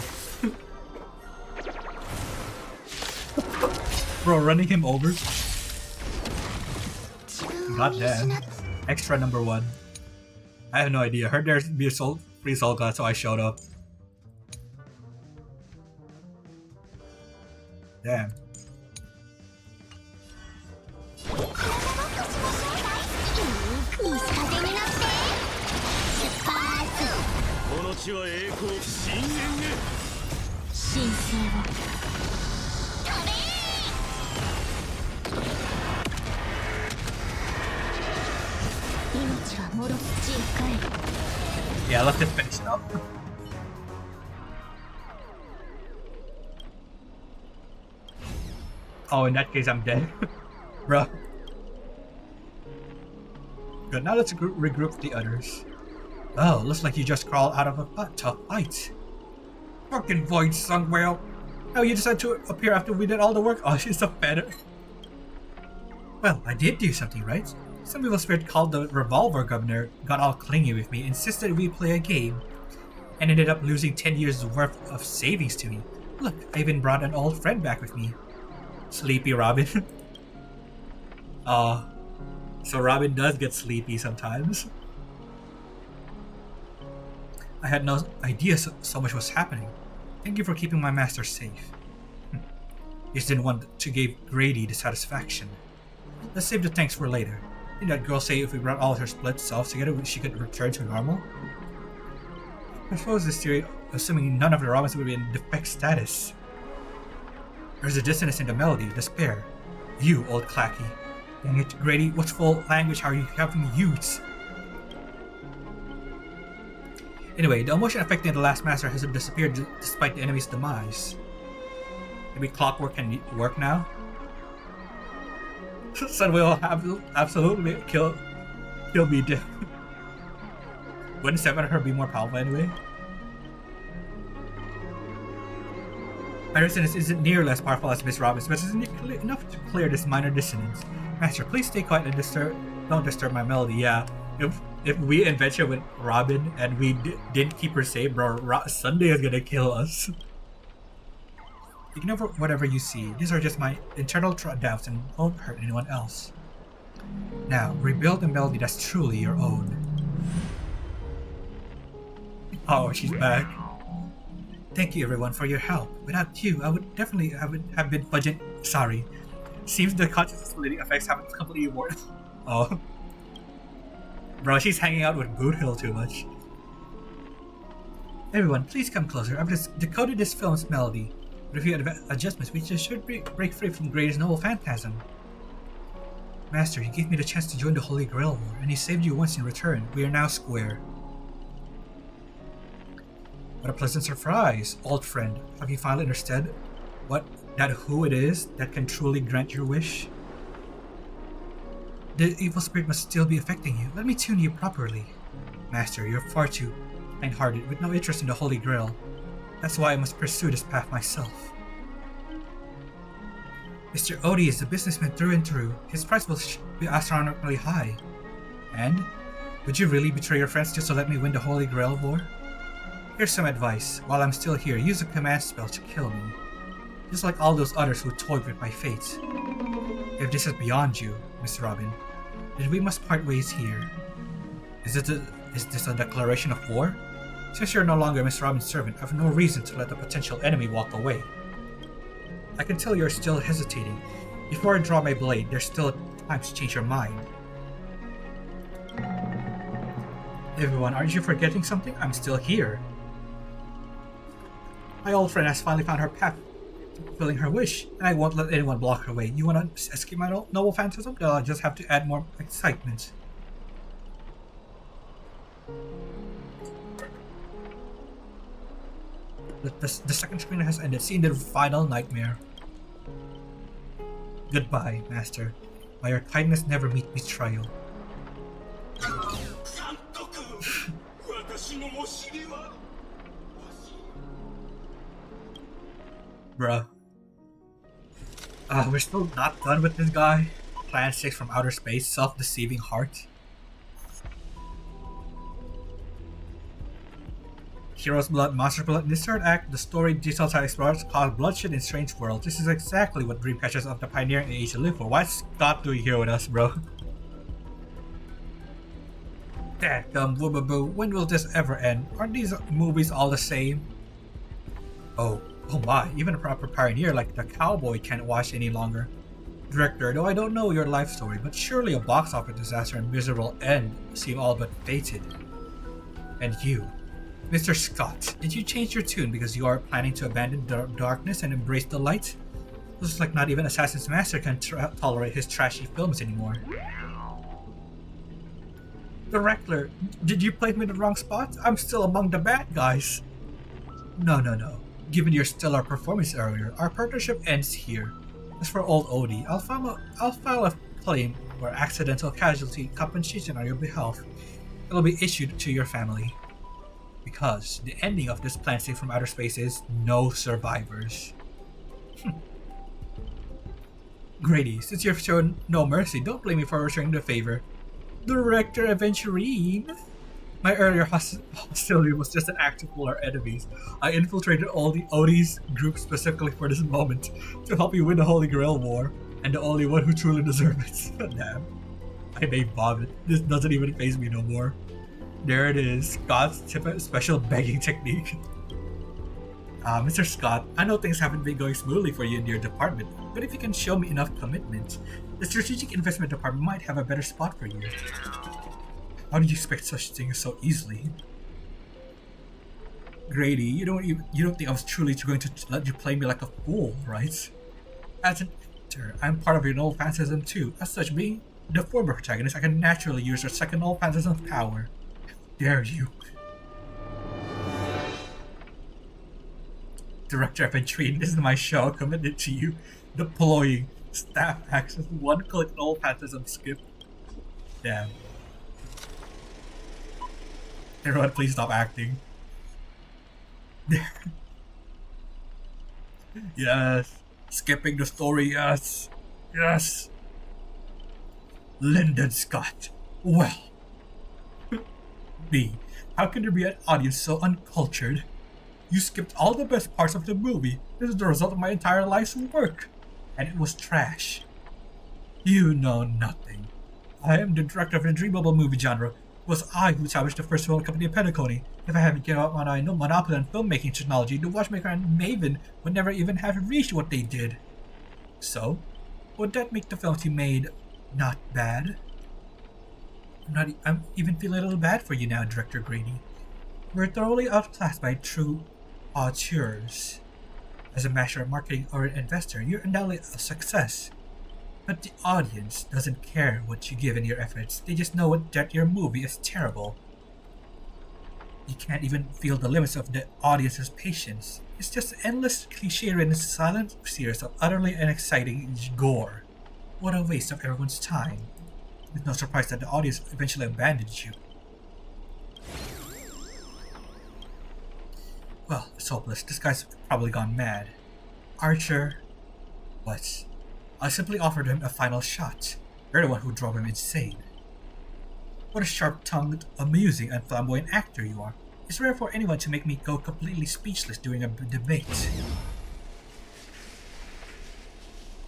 Bro, running him over? God damn. Extra number 1. I have no idea. I heard there'd be a free soul god, so I showed up. Damn. Yeah, let's just finish it up. Oh, in that case, I'm dead. Bruh. Good, now let's regroup with the others. Oh, looks like you just crawled out of a tough fight. Fucking void sung whale. Oh, you decided to appear after we did all the work? Oh, she's so better. Well, I did do something, right? Some evil spirit called the Revolver Governor got all clingy with me, insisted we play a game, and ended up losing 10 years worth of savings to me. Look, I even brought an old friend back with me. Sleepy Robin. So Robin does get sleepy sometimes. I had no idea so much was happening. Thank you for keeping my master safe. Just didn't want to give Grady the satisfaction. Let's save the thanks for later. Didn't that girl say if we brought all her split selves together, she could return to normal? I suppose this theory, assuming none of the Robins would be in defect status. There's a dissonance in the melody, despair. You, old clacky. Dang it, Grady, what full language are you having used? Anyway, the emotion affecting the last master hasn't disappeared despite the enemy's demise. Maybe clockwork can work now? Sun will absolutely kill me dead. Wouldn't 7 her be more powerful anyway? My resonance isn't near less powerful as Miss Robin's, but it's enough to clear this minor dissonance. Master, please stay quiet and don't disturb my melody. Yeah, if we adventure with Robin and we didn't keep her safe, bro, Sunday is gonna kill us. Ignore whatever you see. These are just my internal doubts and won't hurt anyone else. Now, rebuild a melody that's truly your own. Oh, she's back. Thank you everyone for your help. Without you, I would definitely have been budget. Sorry. Seems the consciousness splitting effects haven't completely worked. Oh. Bro, she's hanging out with Boot Hill too much. Everyone, please come closer. I've just decoded this film's melody. With a few adjustments, we just should break free from Grail's noble phantasm. Master, you gave me the chance to join the Holy Grail War, and he saved you once in return. We are now square. What a pleasant surprise, old friend. Have you finally understood who it is that can truly grant your wish? The evil spirit must still be affecting you. Let me tune you properly. Master, you're far too kind-hearted, with no interest in the Holy Grail. That's why I must pursue this path myself. Mr. Odie is a businessman through and through. His price will be astronomically high. And? Would you really betray your friends just to let me win the Holy Grail War? Here's some advice. While I'm still here, use a command spell to kill me. Just like all those others who toyed with my fate. If this is beyond you, Miss Robin, then we must part ways here. Is this a declaration of war? Since you're no longer Miss Robin's servant, I have no reason to let the potential enemy walk away. I can tell you're still hesitating. Before I draw my blade, there's still time to change your mind. Everyone, aren't you forgetting something? I'm still here. My old friend has finally found her path to fulfilling her wish, and I won't let anyone block her way. You want to escape my noble phantasm? Then I'll just have to add more excitement. The second screen has ended. See the final nightmare. Goodbye, Master. May your kindness never meet betrayal. Bruh. We're still not done with this guy. Plan 6 from outer space, self-deceiving heart. Hero's Blood, Monster Blood. In this third act, the story details how explorers cause bloodshed in strange worlds. This is exactly what Dreamcatchers of the Pioneering Age live for. Why is Scott doing here with us, bro? Dadgum boobaboo, when will this ever end? Aren't these movies all the same? Oh my, even a proper pioneer like the cowboy can't watch any longer. Director, though I don't know your life story, but surely a box office disaster and miserable end seem all but fated. And you, Mr. Scott, did you change your tune because you are planning to abandon the darkness and embrace the light? Looks like not even Assassin's Master can tolerate his trashy films anymore. Director, did you place me in the wrong spot? I'm still among the bad guys. No. Given your stellar performance earlier, our partnership ends here. As for old Odie, I'll file a claim for accidental casualty compensation on your behalf. It'll be issued to your family. Because the ending of this planned escape from outer space is no survivors. Grady, since you've shown no mercy, don't blame me for returning the favor. Director Aventurine! My earlier hostility was just an act to fool our enemies. I infiltrated all the Odie's group specifically for this moment, to help you win the Holy Grail War, and the only one who truly deserves it. Damn. I may vomit. This doesn't even faze me no more. There it is, Scott's special begging technique. Mr. Scott, I know things haven't been going smoothly for you in your department, but if you can show me enough commitment, the Strategic Investment Department might have a better spot for you. How did you expect such things so easily? Grady, you don't think I was truly going to let you play me like a fool, right? As an actor, I'm part of your null phantasm too. As such, being the former protagonist, I can naturally use your second null phantasm power. How dare you? Director Aventurine, this is my show committed to you. Deploying staff access, one-click null phantasm skip. Damn. Everyone, please stop acting. Yes. Skipping the story, yes. Yes. Lyndon Scott. Well. B. How can there be an audience so uncultured? You skipped all the best parts of the movie. This is the result of my entire life's work. And it was trash. You know nothing. I am the director of the dreamable movie genre. It was I who established the first film company of Penacony. If I hadn't given up on my monopoly on filmmaking technology, the watchmaker and Maven would never even have reached what they did. So, would that make the films you made not bad? I'm even feeling a little bad for you now, Director Grady. We're thoroughly outclassed by true auteurs. As a master of marketing or an investor, you're undoubtedly a success. But the audience doesn't care what you give in your efforts. They just know that your movie is terrible. You can't even feel the limits of the audience's patience. It's just endless cliche-ridden silent series of utterly unexciting gore. What a waste of everyone's time. It's no surprise that the audience eventually abandoned you. Well, it's hopeless. This guy's probably gone mad. Archer. What? I simply offered him a final shot. You're the one who drove him insane. What a sharp-tongued, amusing, and flamboyant actor you are. It's rare for anyone to make me go completely speechless during a debate.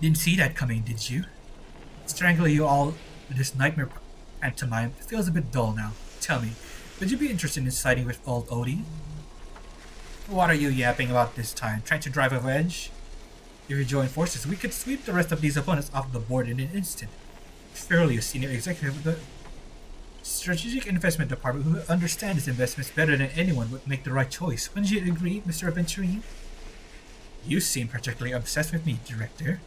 Didn't see that coming, did you? Strangling you all with this nightmare pantomime feels a bit dull now. Tell me, would you be interested in siding with old Odie? What are you yapping about this time? Trying to drive a wedge? If you join forces, we could sweep the rest of these opponents off the board in an instant. Surely a senior executive of the Strategic Investment Department who understands investments better than anyone would make the right choice. Wouldn't you agree, Mr. Aventurine? You seem particularly obsessed with me, Director.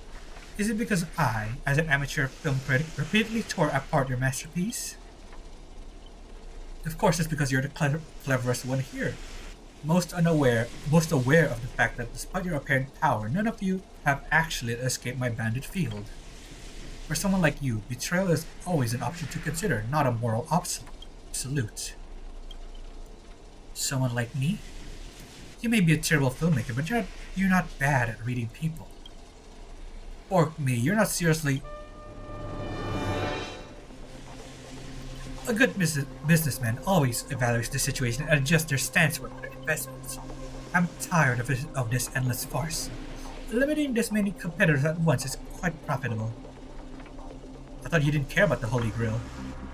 Is it because I, as an amateur film critic, repeatedly tore apart your masterpiece? Of course it's because you're the cleverest one here. Most aware of the fact that despite your apparent power, none of you have actually escaped my bandit field. For someone like you, betrayal is always an option to consider, not a moral absolute. Someone like me? You may be a terrible filmmaker, but you're not bad at reading people. Or me, you're not seriously... A good businessman always evaluates the situation and adjusts their stance for their investments. I'm tired of this endless farce. Limiting this many competitors at once is quite profitable. I thought you didn't care about the Holy Grail.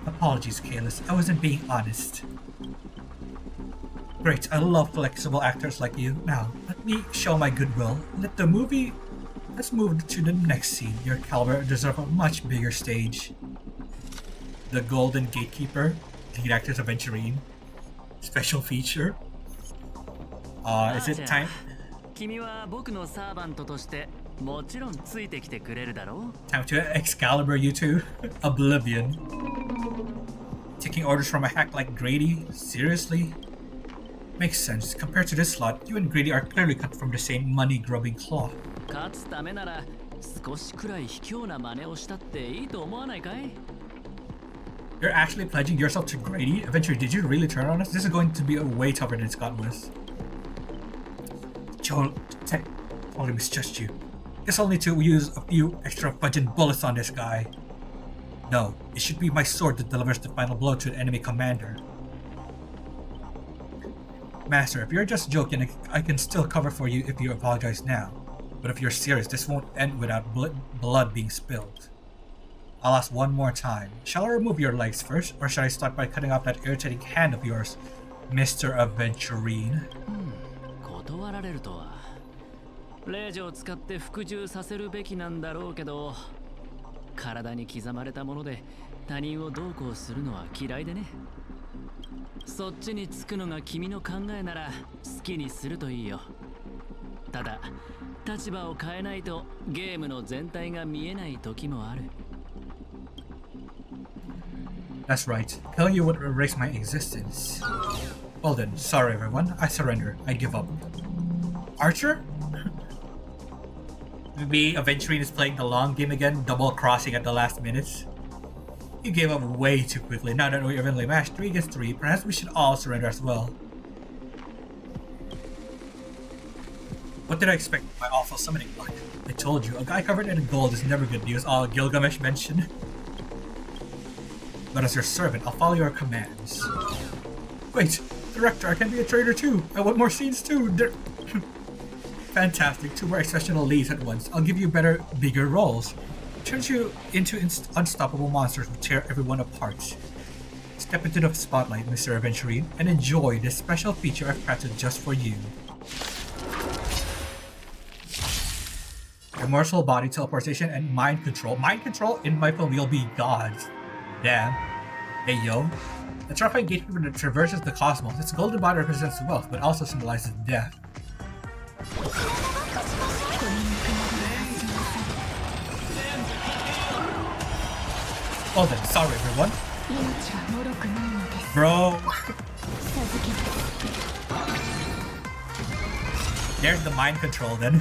Apologies, Kalis. I wasn't being honest. Great, I love flexible actors like you. Now, let me show my goodwill. Let's move to the next scene. Your caliber deserves a much bigger stage. The Golden Gatekeeper, lead actors Aventurine. Special feature. Is it time? 君は僕のサーバントとしてもちろんついてきてくれるだろう Time to Excalibur you two. Oblivion. Taking orders from a hack like Grady? Seriously? Makes sense. Compared to this slot, you and Grady are clearly cut from the same money-grubbing cloth. 勝つためなら少しくらい卑怯な真似をしたっていいと思わないかい？ You're actually pledging yourself to Grady? Eventually, did you really turn on us? This is going to be way tougher than Scott was. Joel, totally misjudged you. Guess I'll need to use a few extra fudging bullets on this guy. No, it should be my sword that delivers the final blow to an enemy commander. Master, if you're just joking, I can still cover for you if you apologize now. But if you're serious, this won't end without blood being spilled. I'll ask one more time. Shall I remove your legs first, or should I start by cutting off that irritating hand of yours, Mr. Aventurine? 断られるとは。令状を使って服従させるべきなんだろうけど、体に刻まれたもので他人をどうこうするのは嫌いでね。そっちにつくのが君の考えなら好きにするといいよ。ただ、立場を変えないとゲームの全体が見えない時もある。That's right. Killing you would erase my existence. Well then, sorry everyone. I surrender. I give up. Archer? Maybe Aventurine is playing the long game again, double-crossing at the last minute. You gave up way too quickly. Now that we're evenly matched 3 against 3, perhaps we should all surrender as well. What did I expect with my awful summoning luck? I told you, a guy covered in gold is never good news, all Gilgamesh mentioned. But as your servant, I'll follow your commands. Wait, Director, I can be a traitor too! I want more scenes too! Fantastic, 2 more exceptional leads at once. I'll give you better, bigger roles. Turns you into unstoppable monsters who tear everyone apart. Step into the spotlight, Mr. Aventurine, and enjoy this special feature I've crafted just for you. Immortal body teleportation and mind control. Mind control in my film will be gods. Damn. Hey yo. The terrifying gatekeeper that traverses the cosmos. Its golden body represents wealth, but also symbolizes death. Well then, sorry everyone. Bro. There's the mind control then.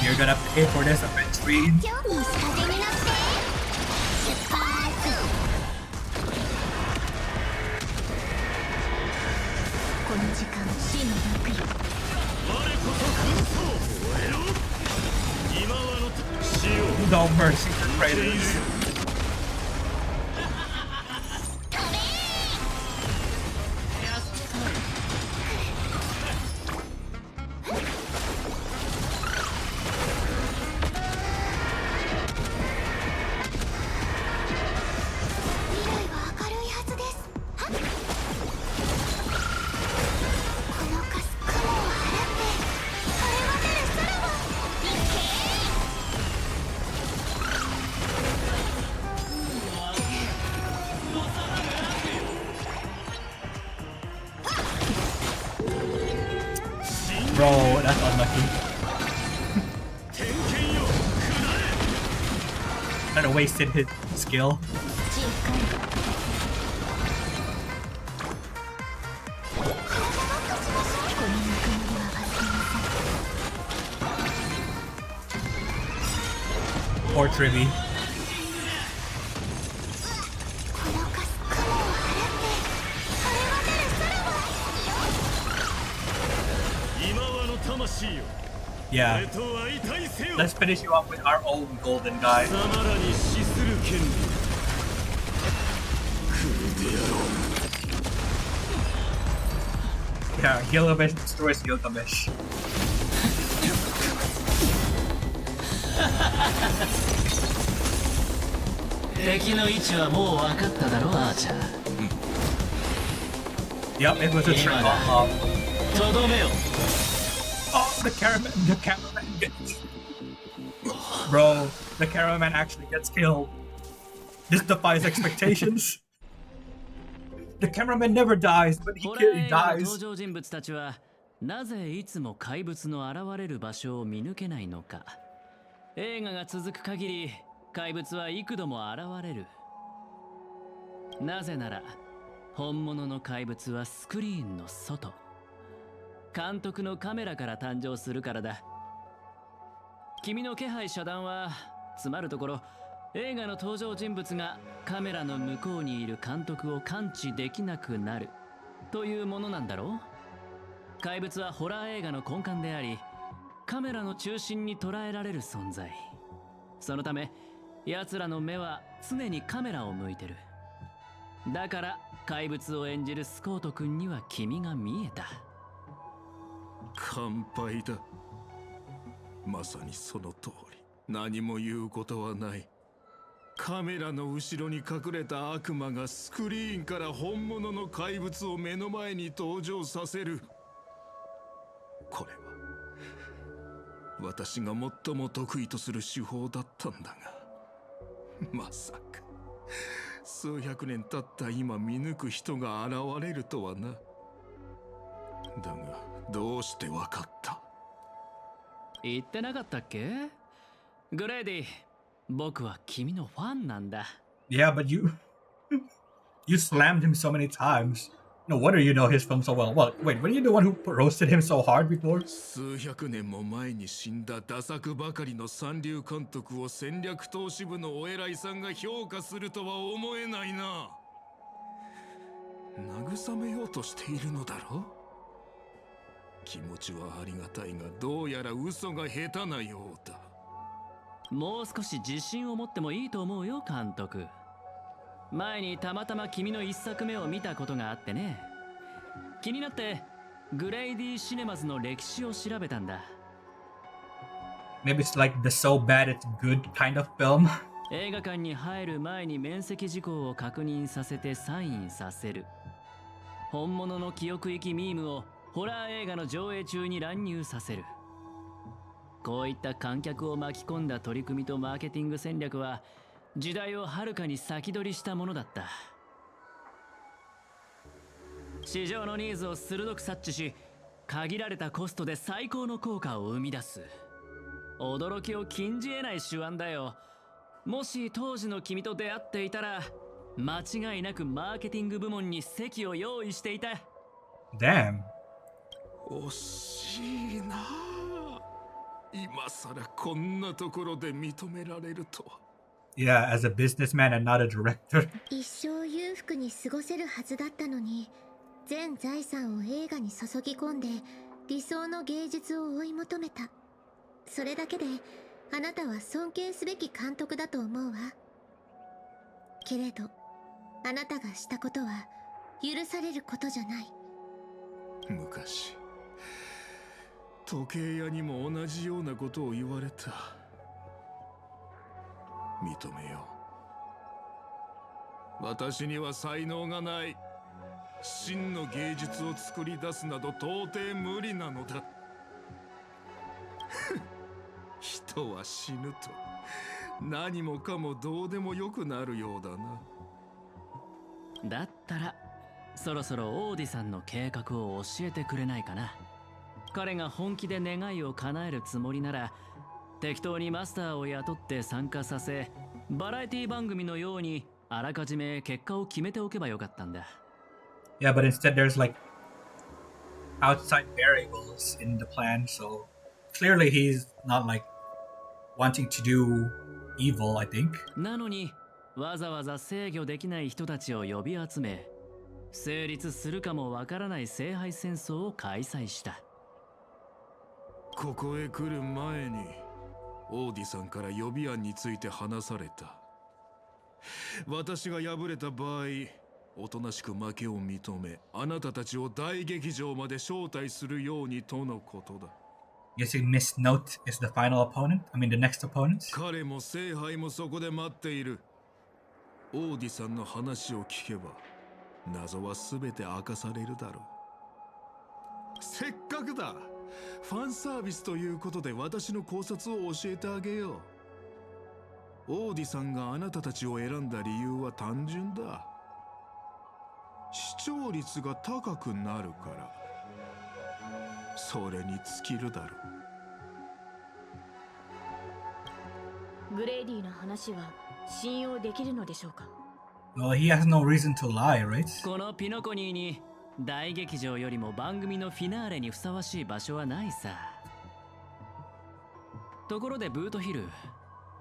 You're gonna pay for this, Aventurine. No mercy for traitors. Bro, that's unlucky. Kinda wasted his skill. Poor Trivy. Yeah. Let's finish you off with our own golden guy. Yeah, Gilgamesh destroys Gilgamesh. Yep, it was a trick. Oh, the cameraman gets... Bro, the cameraman actually gets killed. This defies expectations. The cameraman never dies, but he ホラー映画の dies. 登場人物たちはなぜいつも怪物の現れる場所を見抜けないのか。映画が続く限り怪物は幾度も現れる。なぜなら本物の怪物はスクリーンの外、監督のカメラから誕生するからだ。君の気配遮断はつまるところ、映画の登場人物がカメラの向こうにいる監督を感知できなくなるというものなんだろう。怪物はホラー映画の根幹であり、カメラの中心に捉えられる存在。そのため奴らの目は常にカメラを向いてる。だから怪物を演じるスコート君には君が見えた。乾杯だ。まさにその通り。何も言うことはない。カメラの後ろに隠れた悪魔がスクリーンから本物の怪物を目の前に登場させる。これは私が最も得意とする手法だったんだが、まさか数百年経った今見抜く人が現れるとはな。だがどうしてわかった？言ってなかったっけ？グレイディ、僕は君のファンなんだ。Yeah, but you slammed him so many times. No wonder you know his film so well. Well, wait, were you the one who roasted him so hard before? 数百年も前に死んだダ作ばかりの三流監督を戦略投資部のお偉いさんが評価するとは思えないな。慰めようとしているのだろう。気持ちはありがたいが、どうやら嘘が下手なようだ。もう少し自信を持ってもいいと思うよ、監督。前にたまたま君の一作目を見たことがあってね。気になってグレイディシネマズの歴史を調べたんだ。Maybe it's like the so bad it's good kind of film. 映画館に入る前に面積事項を確認させてサインさせる。本物の記憶域ミームをホラー映画の上映中に乱入させる。こういった観客を巻き込んだ取り組みとマーケティング戦略は時代をはるかに先取りしたものだった。市場のニーズを鋭く察知し、限られたコストで最高の効果を生み出す。驚きを禁じ得ない手腕だよ。もし当時の君と出会っていたら、間違いなくマーケティング部門に席を用意していた。Damn. 惜しいな。今さらこんなところで認められるとは。Yeah, as a businessman and not a director. 一生裕福に過ごせるはずだったのに、全財産を映画に注ぎ込んで理想の芸術を追い求めた。それだけであなたは尊敬すべき監督だと思うわ。けれどあなたがしたことは許されることじゃない。昔時計屋にも同じようなことを言われた。認めよう。私には才能がない。真の芸術を作り出すなど到底無理なのだ。人は死ぬと何もかもどうでもよくなるようだな。だったらそろそろオーディさんの計画を教えてくれないかな。彼が本気で願いを叶えるつもりなら、適当にマスターを雇って参加させ、バラエティ番組のようにあらかじめ結果を決めておけばよかったんだ。Yeah, but instead there's like outside variables in the plan, so clearly he's not like wanting to do evil, I think. なのにわざわざ制御できない人たちを呼び集め、成立するかもわからない聖杯戦争を開催した。ここへ来る前にオーディさんから予備案について話された。私が敗れた場合、おとなしく負けを認め、あなたたちを大劇場まで招待するようにとのことだ。Guessing Miss Note is the final opponent? I mean the next opponent? 彼も聖杯もそこで待っている。オーディさんの話を聞けば謎は全て明かされるだろう。せっかくだ。ファンサービスということで私の考察を教えてあげよう。オーディさんがあなたたちを選んだ理由は単純だ。視聴率が高くなるから。それに尽きるだろう。グレイディの話は信用できるのでしょうか？ Well, he has no reason to lie, right? このピノコニーに大劇場よりも番組のフィナーレにふさわしい場所はないさ。ところでブートヒル、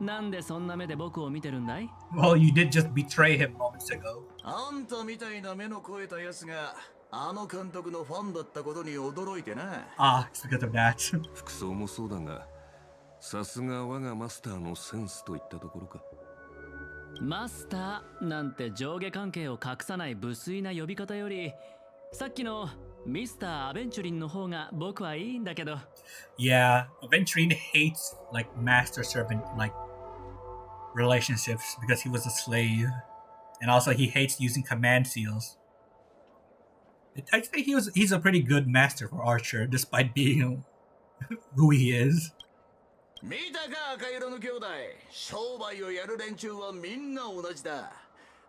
なんでそんな目で僕を見てるんだい？ Well, you did just betray him moments ago. あんたみたいな目の肥えたやつがあの監督のファンだったことに驚いてな。Ah, it's because of that. 服装もそうだが、さすが我がマスターのセンスといったところか。マスターなんて上下関係を隠さない無粋な呼び方より、さっきのミスター・アベンチュリンの方が僕はいいんだけど。Yeah, Aventurine hates like master-servant like relationships because he was a slave. And also he hates using command seals. I'd say he's a pretty good master for Archer, despite being who he is. 見たか赤色の兄弟、商売をやる連中はみんな同じだ。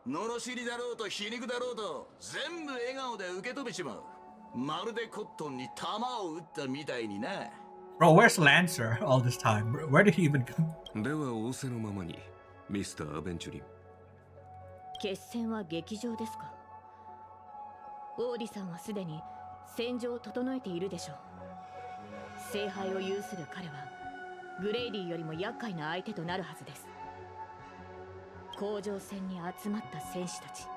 罵りだろうと皮肉だろうと全部笑顔で受け止めちまう。まるでコットンに弾を撃ったみたいにな。 Bro, where's Lancer all this time? Where did he even come? では仰せのままに、ミスター・アベンチュリン。決戦は劇場ですか？オーディさんはすでに戦場を整えているでしょう。聖杯を有する彼はグレイディよりも厄介な相手となるはずです。甲状戦に集まった戦士たち、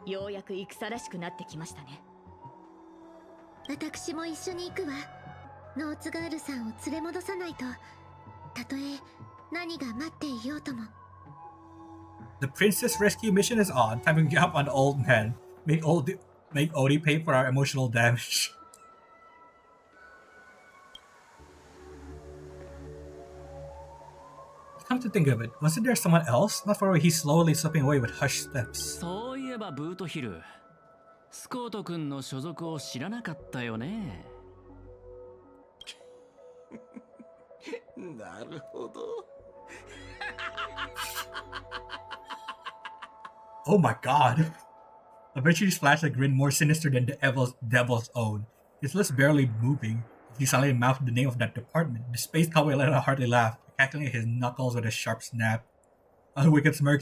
ようやく戦らしくなってきましたね。私も一緒に行くわ。ノーツガールさんを連れ戻さないと、たとえ何が待っていようとも。The princess rescue mission is on. Time to get up on the old man. Make Odie pay for our emotional damage. Come to think of it, wasn't there someone else? Not far away, he's slowly slipping away with hushed steps. そういえばブートヒル、スコート君の所属を知らなかったよね。なるほど。Oh my god. Eventually flashed a grin more sinister than the devil's own. His lips barely moving. He suddenly mouthed the name of that department. The space cowboy let out a hearty laugh, cackling his knuckles with a sharp snap. A wicked smirk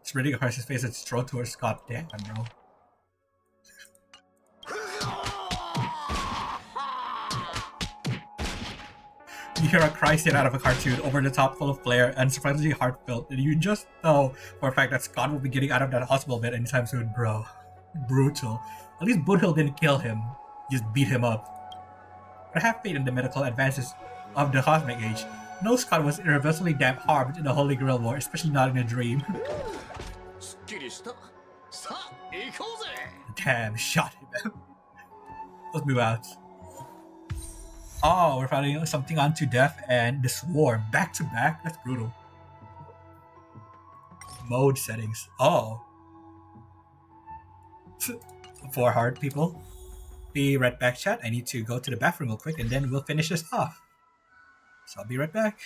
spreading across his face and strode towards Scott. Damn, bro. You hear a cry straight out of a cartoon, over the top, full of flair, and surprisingly heartfelt, and you just know for a fact that Scott will be getting out of that hospital bed anytime soon, bro. Brutal. At least Boothill didn't kill him, just beat him up. But have faith in the medical advances of the cosmic age. No Scott was irreversibly damn harmed in the Holy Grail War, especially not in a dream. Damn, shot him. Let's move out. Oh, we're fighting something onto Death and the Swarm back to back. That's brutal. Mode settings. Oh. For hard people. Be right back, chat. I need to go to the bathroom real quick and then we'll finish this off. So I'll be right back.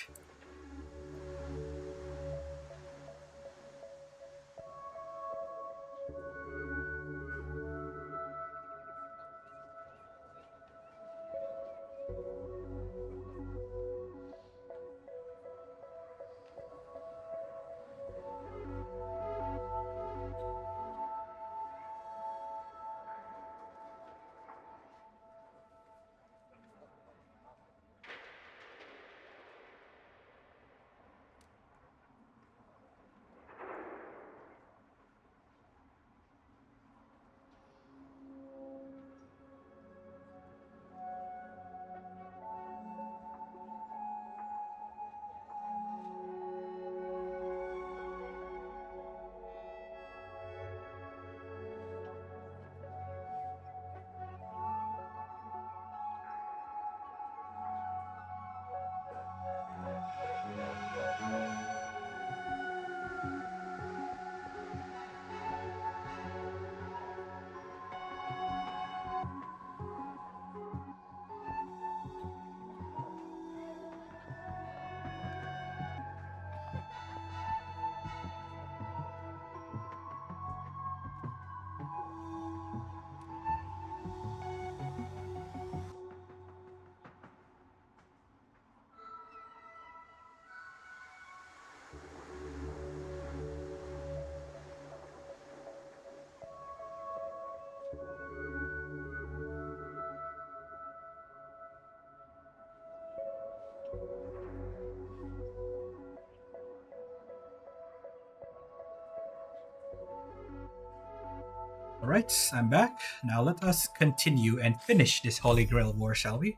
Alright, I'm back. Now let us continue and finish this Holy Grail war, shall we?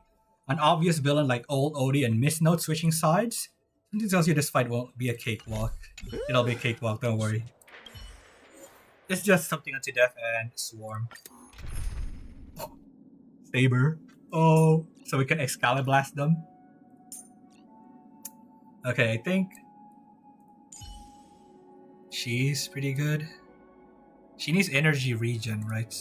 An obvious villain like Old Odie and Miss Note switching sides? Something tells you this fight won't be a cakewalk. It'll be a cakewalk, don't worry. It's just something unto death and swarm. Saber. Oh, so we can Excaliblast them? Okay, I think she's pretty good. She needs energy regen, right?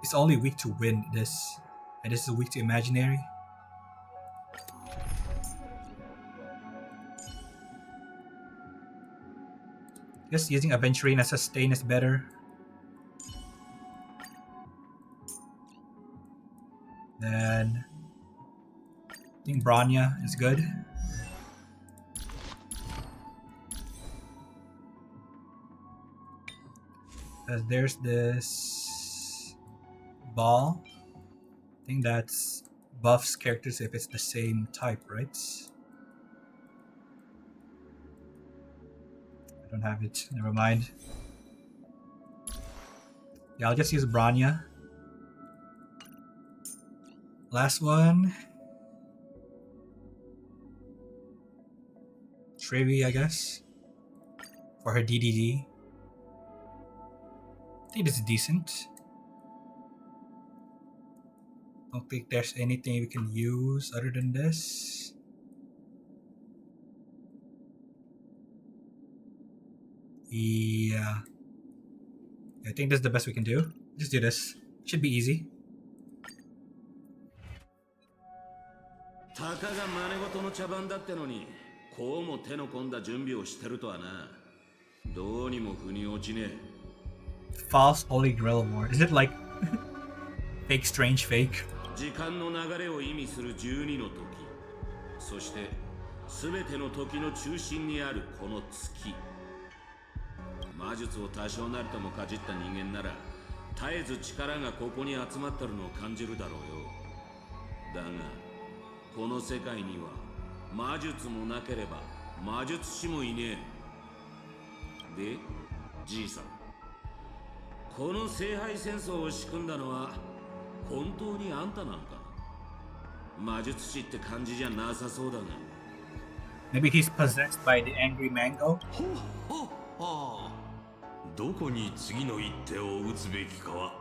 It's only weak to wind, this. And this is weak to imaginary. Just using Aventurine as a sustain is better. Then I think Bronya is good. There's this ball. I think that's buffs characters if it's the same type, right? I don't have it. Never mind. Yeah, I'll just use Bronya. Last one. Trevi, I guess. For her DDD. I think this is decent. Don't think there's anything we can use other than this. Yeah. I think this is the best we can do. Just do this. Should be easy. たかが真似事の茶番だってのに、こうも手の込んだ準備をしてるとはな。どうにも腑に落ちねえ。False Holy Grail War. Is it like fake strange fake? 時間の流れを意味する12の時。そして全ての時の中心にあるこの月。魔術を多少なりともかじった人間なら絶えず力がここに集まってるのを感じるだろうよ。だがこの世界には魔術もなければ魔術師もいねえ。で、じいさん、この聖杯戦争を仕組んだのは本当にあんたなのか？魔術師って感じじゃなさそうだが。Maybe he's possessed by the angry mango? どこに次の一手を打つべきかは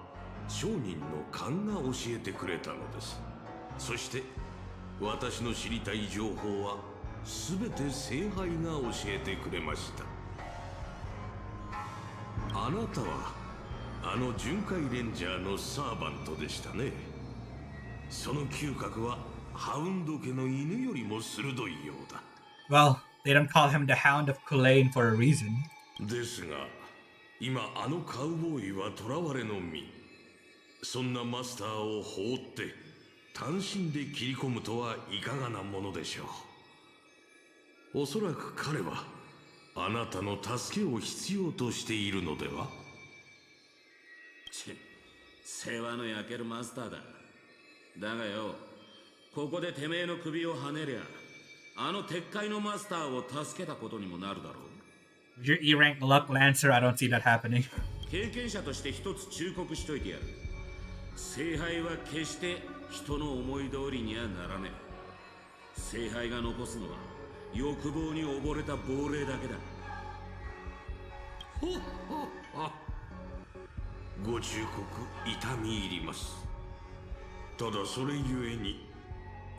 商人の勘が教えてくれたのです。そして私の知りたい情報は全て聖杯が教えてくれました。あなたはあの巡回レンジャーのサーバントでしたね。その嗅覚はハウンド家の犬よりも鋭いようだ。Well, they don't call him the Hound of Culane for a reason. ですが今あのカウボーイは囚われの身。そんなマスターを放って単身で切り込むとはいかがなものでしょう。おそらく彼はあなたの助けを必要としているのでは？世話の焼けるマスターだ。だがよ、ここでてめえの首をはねりゃあの鉄塊のマスターを助けたことにもなるだろう。Your E-rank Luck Lancer, I don't see that happening. 経験者として一つ忠告しといてやる。聖杯は決して人の思い通りにはならねえ。聖杯が残すのは欲望に溺れた亡霊だけだ。ほっほっほ。ご忠告痛み入ります。ただそれゆえに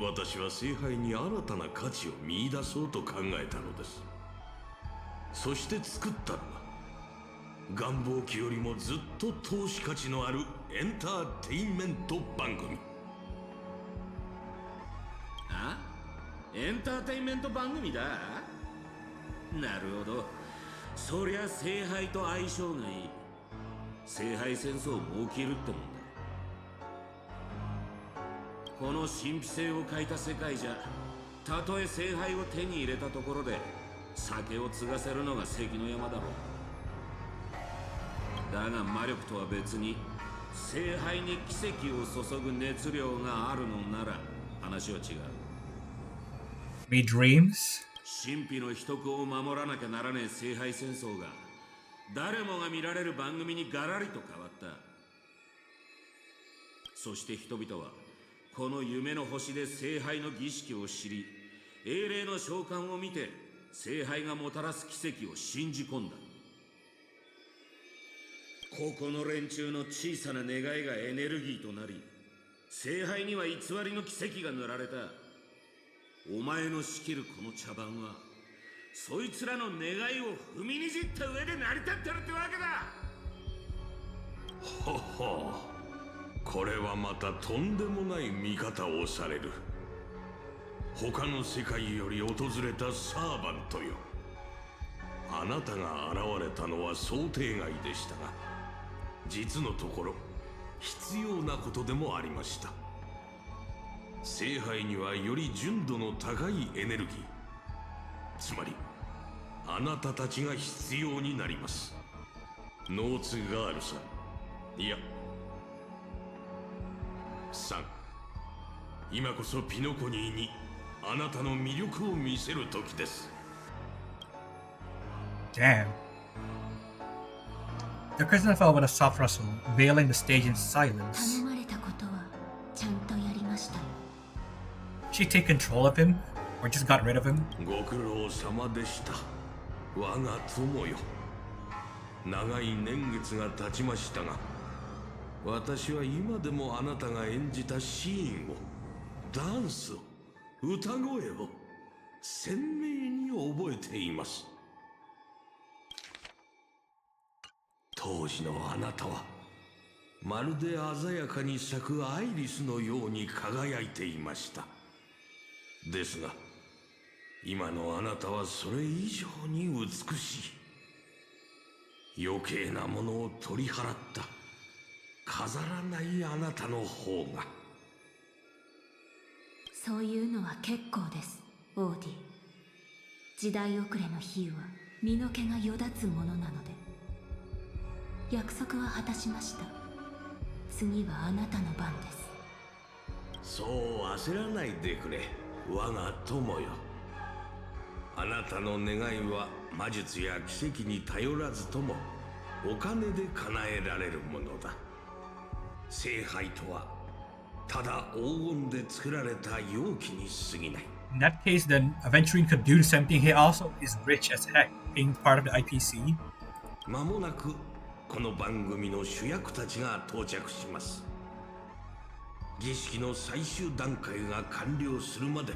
私は聖杯に新たな価値を見出そうと考えたのです。そして作ったのが願望機よりもずっと投資価値のあるエンターテインメント番組。あ？エンターテインメント番組だ。なるほど。そりゃ聖杯と相性がいい。聖杯戦争も起きるってもんだ。この神秘性を欠いた世界じゃ、たとえ聖杯を手に入れたところで酒を継がせるのが関の山だろう。だが魔力とは別に聖杯に奇跡を注ぐ熱量があるのなら話は違う。Me dreams? 神秘の秘匿を守らなきゃならねえ聖杯戦争が誰もが見られる番組にガラリと変わった。そして人々はこの夢の星で聖杯の儀式を知り、英霊の召喚を見て聖杯がもたらす奇跡を信じ込んだ。ここの連中の小さな願いがエネルギーとなり、聖杯には偽りの奇跡が塗られた。お前の仕切るこの茶番はそいつらの願いを踏みにじった上で成り立ってるってわけだ。ほほう、これはまたとんでもない見方をされる。他の世界より訪れたサーバントよ、あなたが現れたのは想定外でしたが、実のところ必要なことでもありました。聖杯にはより純度の高いエネルギー、つまりあなたたちが必要になります。ノーツガールさん、いやさん、今こそピノコニーにあなたの魅力を見せる時です。 Damn. The curtain fell with a soft rustle, veiling the stage in silence. 頼まれたことはちゃんとやりましたよ。 She take control of him? Or just got rid of him? ご苦労様でした、我が友よ。長い年月が経ちましたが、私は今でもあなたが演じたシーンを、ダンスを、歌声を鮮明に覚えています。当時のあなたはまるで鮮やかに咲くアイリスのように輝いていました。ですが今のあなたはそれ以上に美しい。余計なものを取り払った飾らないあなたの方が。そういうのは結構です、オーディ。時代遅れの比喩は身の毛がよだつものなので。約束は果たしました。次はあなたの番です。そう焦らないでくれ、我が友よ。あなたの願いは魔術や奇跡に頼らずともお金で叶えられるものだ。聖杯とはただ黄金で作られた容器に過ぎない。 In that case, then Aventurine could do the same thing. He also is rich as heck, being part of the IPC. 間もなくこの番組の主役たちが到着します。儀式の最終段階が完了するまで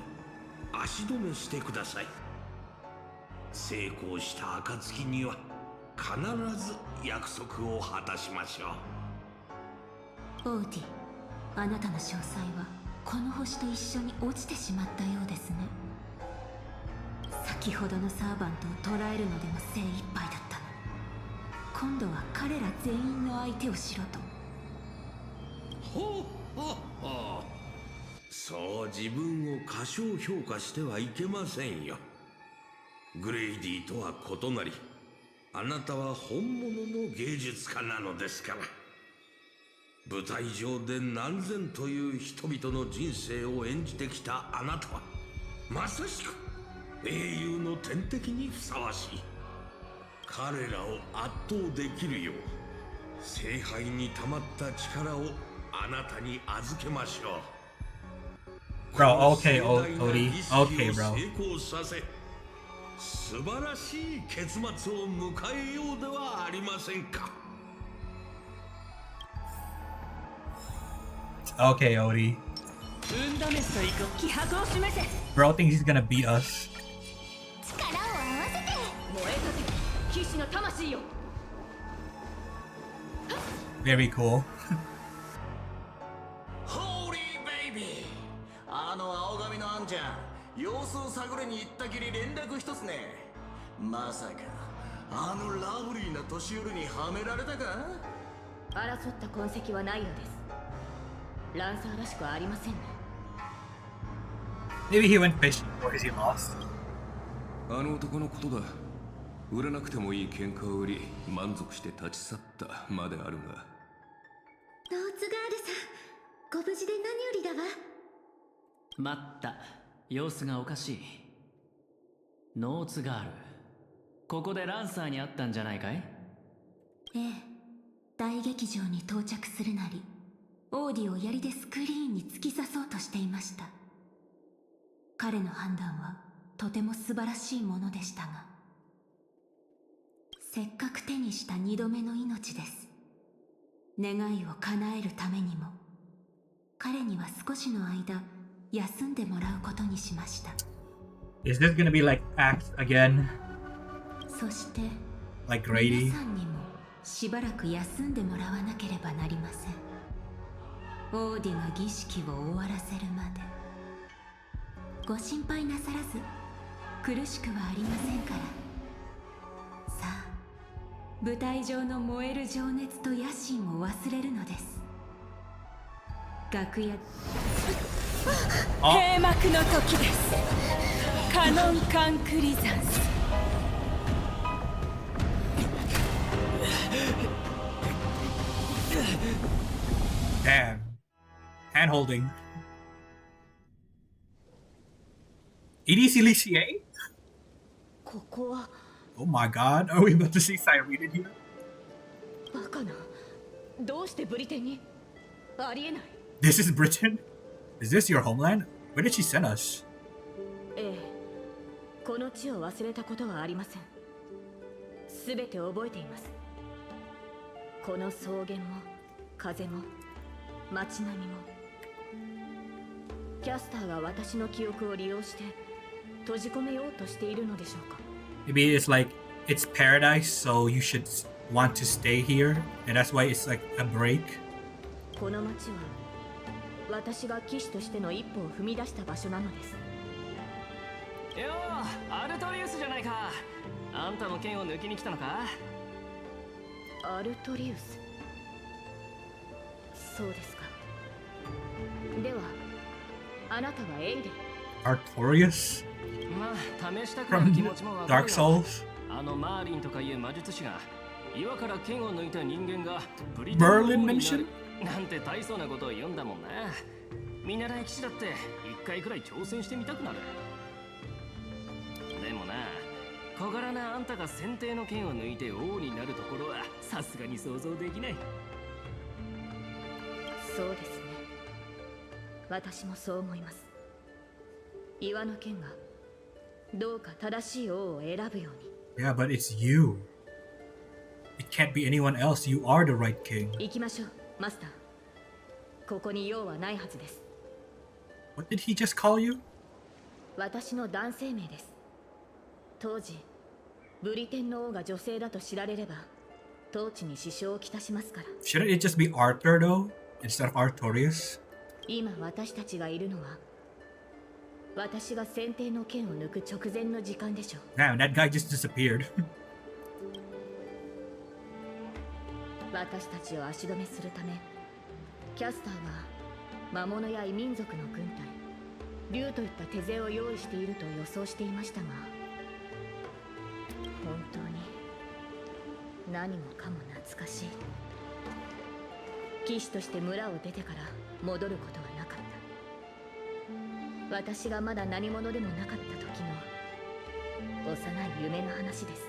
足止めしてください。成功した暁には必ず約束を果たしましょオーディ、あなたの詳細はこの星と一緒に落ちてしまったようですね。先ほどのサーバントを捕らえるのでも精一杯だったの。今度は彼ら全員の相手をしろと。ほうほうほう、そう自分を過小評価してはいけませんよ。グレイディとは異なり、あなたは本物の芸術家なのですから。舞台上で何千という人々の人生を演じてきたあなたはまさしく英雄の天敵にふさわしい。彼らを圧倒できるよう聖杯に溜まった力をあなたに預けましょう。 Bro, okay, Odie. Okay, bro. 成功させ、素晴らしい結末を迎えようではありませんか。 Okay, Odie. 運試しと行く気迫を示せ。 Bro thinks he's gonna beat us. 力を合わせて燃えたて騎士の魂よ。 Very cool. ホーリーベイビー、あの青髪のあんちゃん、様子を探りに行ったきり連絡一つね。まさかあのラブリーな年寄りにはめられたか。争った痕跡はないようです。ランサーらしくありませんね。 Maybe he went fishing or is he lost? あの男のことだ。売らなくてもいい喧嘩を売り満足して立ち去ったまであるが。ノーツガールさん、ご無事で何よりだわ。待った。様子がおかしい。ノーツガール、ここでランサーに会ったんじゃないかい？ええ、大劇場に到着するなりオーディを槍でスクリーンに突き刺そうとしていました。彼の判断はとても素晴らしいものでしたが、せっかく手にした2度目の命です。願いを叶えるためにも彼には少しの間休んでもらうことにしました。 Is this gonna be like Axe again? そして Like Grady? 皆さんにもしばらく休んでもらわなければなりません。オーディが儀式を終わらせるまでご心配なさらず苦しくはありませんから。さあ、舞台上の燃える情熱と野心を忘れるのです。楽屋閉幕の時です。カノンカンクリザンス。Damn. Hand holding. EDC Lissier? ここは Oh my god, are we about to see Cyrene in here? バカな。どうしてブリテンに？ありえない。 This is Britain? Is this your homeland? Where did she send us? ええ、この地を忘れたことはありません。すべて覚えています。この草原も風も街並みも。キャスターが私の記憶を利用して閉じ込めようとしているのでしょうか。 Maybe it's like, it's paradise, so you should want to stay here, and that's why it's like a break. この街は私が騎士としての一歩を踏み出した場所なのです。よう、アルトリウスじゃないか。あんたの剣を抜きに来たのか。アルトリウス。そうですか。ではあなたはエイデン。 Artorias? まあ試したくなる気持ちもわかる Dark よ。 Souls? あのマーリンとかいう魔術師が岩から剣を抜いた人間がブリ Merlin mention? なんて大層なことを言うんだもんな。見習い騎士だって一回くらい挑戦してみたくなる。でもな、小柄なあんたが先手の剣を抜いて王になるところはさすがに想像できない。そうですね。私もそう思います。岩の剣がどうか正しい王を選ぶように。 Yeah, but it's you. It can't be anyone else. You are the right king. 行きましょう、マスター。ここに用はないはずです。 What did he just call you? 私の男性名です。当時ブリテンの王が女性だと知られれば統治に支障をきたしますから。 Shouldn't it just be Arthur though, instead of Artorias? 今私たちがいるのは私が先手の剣を抜く直前の時間でしょう。 Damn, that guy just disappeared. 私たちを足止めするためキャスターは魔物や異民族の軍隊、竜といった手勢を用意していると予想していましたが、本当に何もかも懐かしい。騎士として村を出てから戻ることはなかった。私がまだ何者でもなかった時の幼い夢の話です。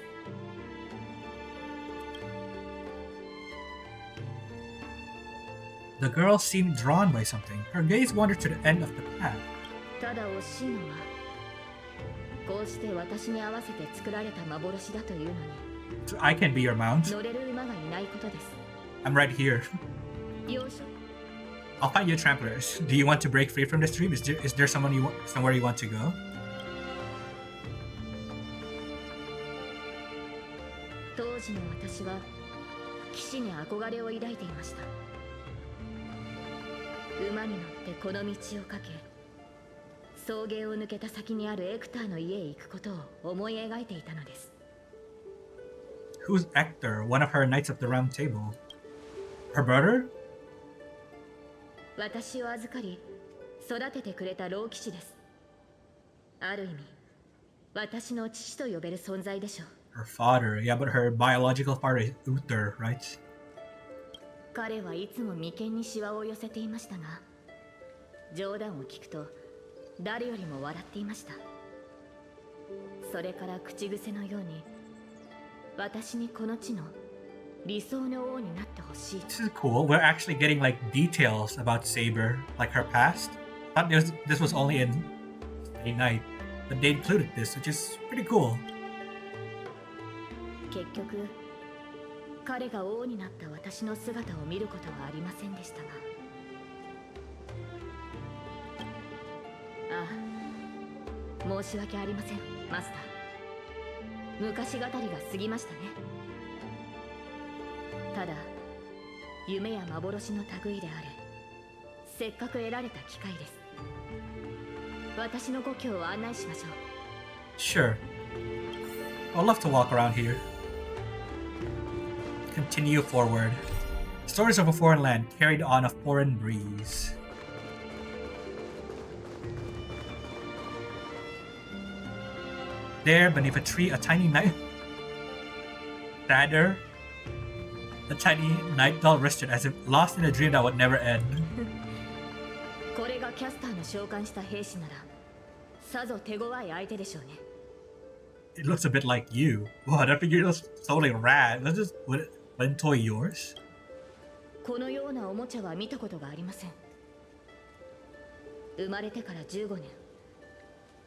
The girl seemed drawn by something. Her gaze wandered to the end of the path. ただ惜しいのはこうして私に合わせて作られた幻だというのに So I can be your mount. 乗れる馬がいないことです。 I'm right here. 要所 I'll find you tramplers. Do you want to break free from this dream? Is there somewhere you want to go? 当時の私は騎士に憧れを抱いていました。馬に乗ってこの道をかけ草原を抜けた先にあるエクターの家へ行くことを思い描いていたのです。 Who's Ector? One of her knights of the round table. Her brother? 私を預かり育ててくれた老騎士です。ある意味私の父と呼べる存在でしょう。 Her father. Yeah, but her biological father is Uther, right? 彼はいつも眉間にシワを寄せていましたが、冗談を聞くと誰よりも笑っていました。それから口癖のように私にこの地の理想の王になってほしい。 This is cool. We're actually getting like details about Saber, like her past. Thought this was only in a night, but they included this, which is pretty cool. 結局彼が王になった私の姿を見ることはありませんでしたが、ああ、申し訳ありませんマスター。昔語りが過ぎましたね。ただ夢や幻の類であれ、せっかく得られた機会です。私の故郷を案内しましょう。 Sure. I'd love to walk around here. Continue forward. Stories of a foreign land carried on a foreign breeze. There, beneath a tree, a tiny night... Sadder. The tiny night doll rested as if lost in a dream that would never end. これがキャスターの召喚した兵士なら、さぞ手強い相手でしょうね。 It looks a bit like you. Wow, that figure looks totally rad. Let's just one toy yours. このようなおもちゃは見たことがありません。生まれてから15年、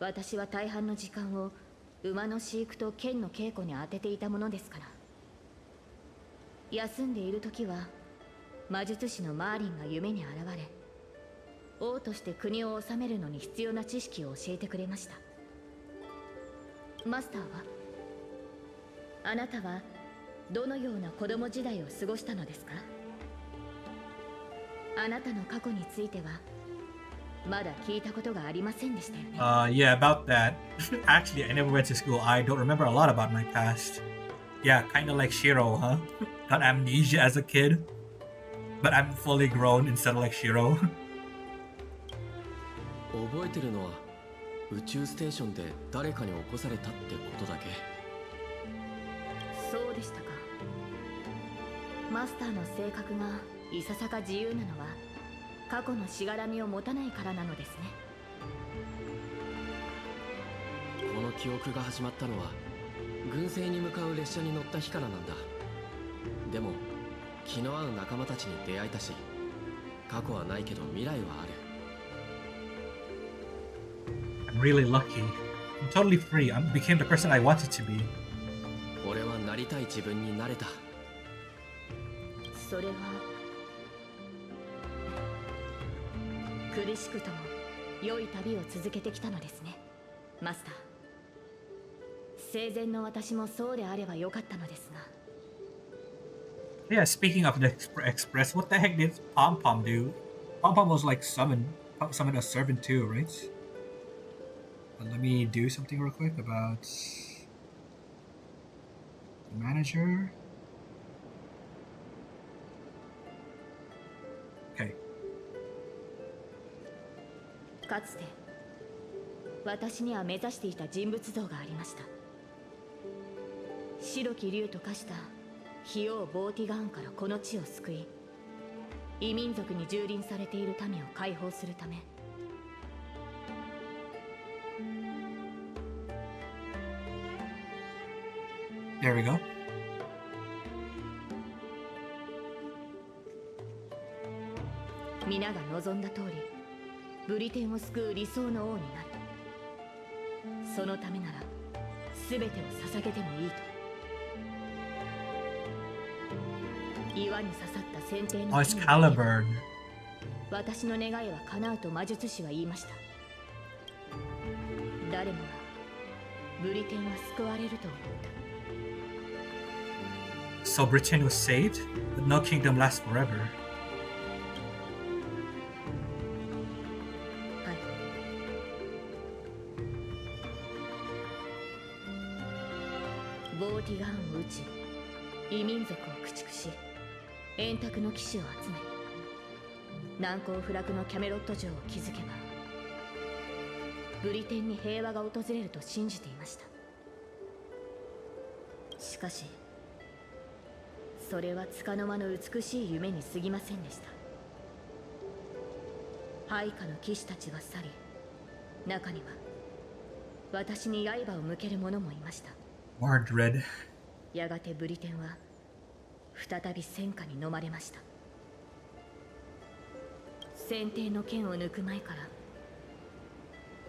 私は大半の時間を馬の飼育と剣の稽古に当てていたものですから。休んでいる時は魔術師のマーリンが夢に現れ、王として国を治めるのに必要な知識を教えてくれました。マスターは、あなたはどのような子供時代を過ごしたのですか？あなたの過去についてはまだ聞いたことがありませんでしたよね。Yeah, about that. Actually, I never went to school. I don't remember a lot about my past. Yeah, kind of like Shiro, huh? Got amnesia as a kid, but I'm fully grown instead of like Shiro. 覚えてるのは宇宙ステーションで誰かに起こされたってことだけ。そうでしたか。マスターの性格がいささか自由なのは過去のしがらみを持たないからなのですね。この記憶が始まったのは軍政に向かう列車に乗った日からなんだ。でも気の合う仲間たちに出会えたし、過去はないけど未来はある。I'm really lucky. I'm totally free. I became the person I wanted to be. 俺はなりたい自分になれた。それは苦しくとも良い旅を続けてきたのですね、マスター。生前の私もそうであればよかったのですが。Yeah, speaking of the express, what the heck did Pom Pom do? Pom Pom was like summoned a servant too, right? But let me do something real quick about the manager. Okay. かつて私には目指していた人物像がありました。白き竜と化した費王ボーティガーンからこの地を救い、異民族に蹂躙されている民を解放するため。There we go. 皆が望んだ通り、ブリテンを救う理想の王になる。そのためなら全てを捧げてもいいと。岩に刺さった先手の it's Collab. 私の願いは叶うと魔術師は言いました。誰もがブリテンは救われると思った。So Britain was saved, but no kingdom lasts forever. はい。ボーティガーンを撃ち、異民族を駆逐し、円卓の騎士を集め、難攻不落のキャメロット城を築けば、ブリテンに平和が訪れると信じていました。しかしそれは束の間の美しい夢に過ぎませんでした。配下の騎士たちは去り、中には私に刃を向ける者もいました。Mordred. やがてブリテンは再び戦火に飲まれました。先帝の剣を抜く前から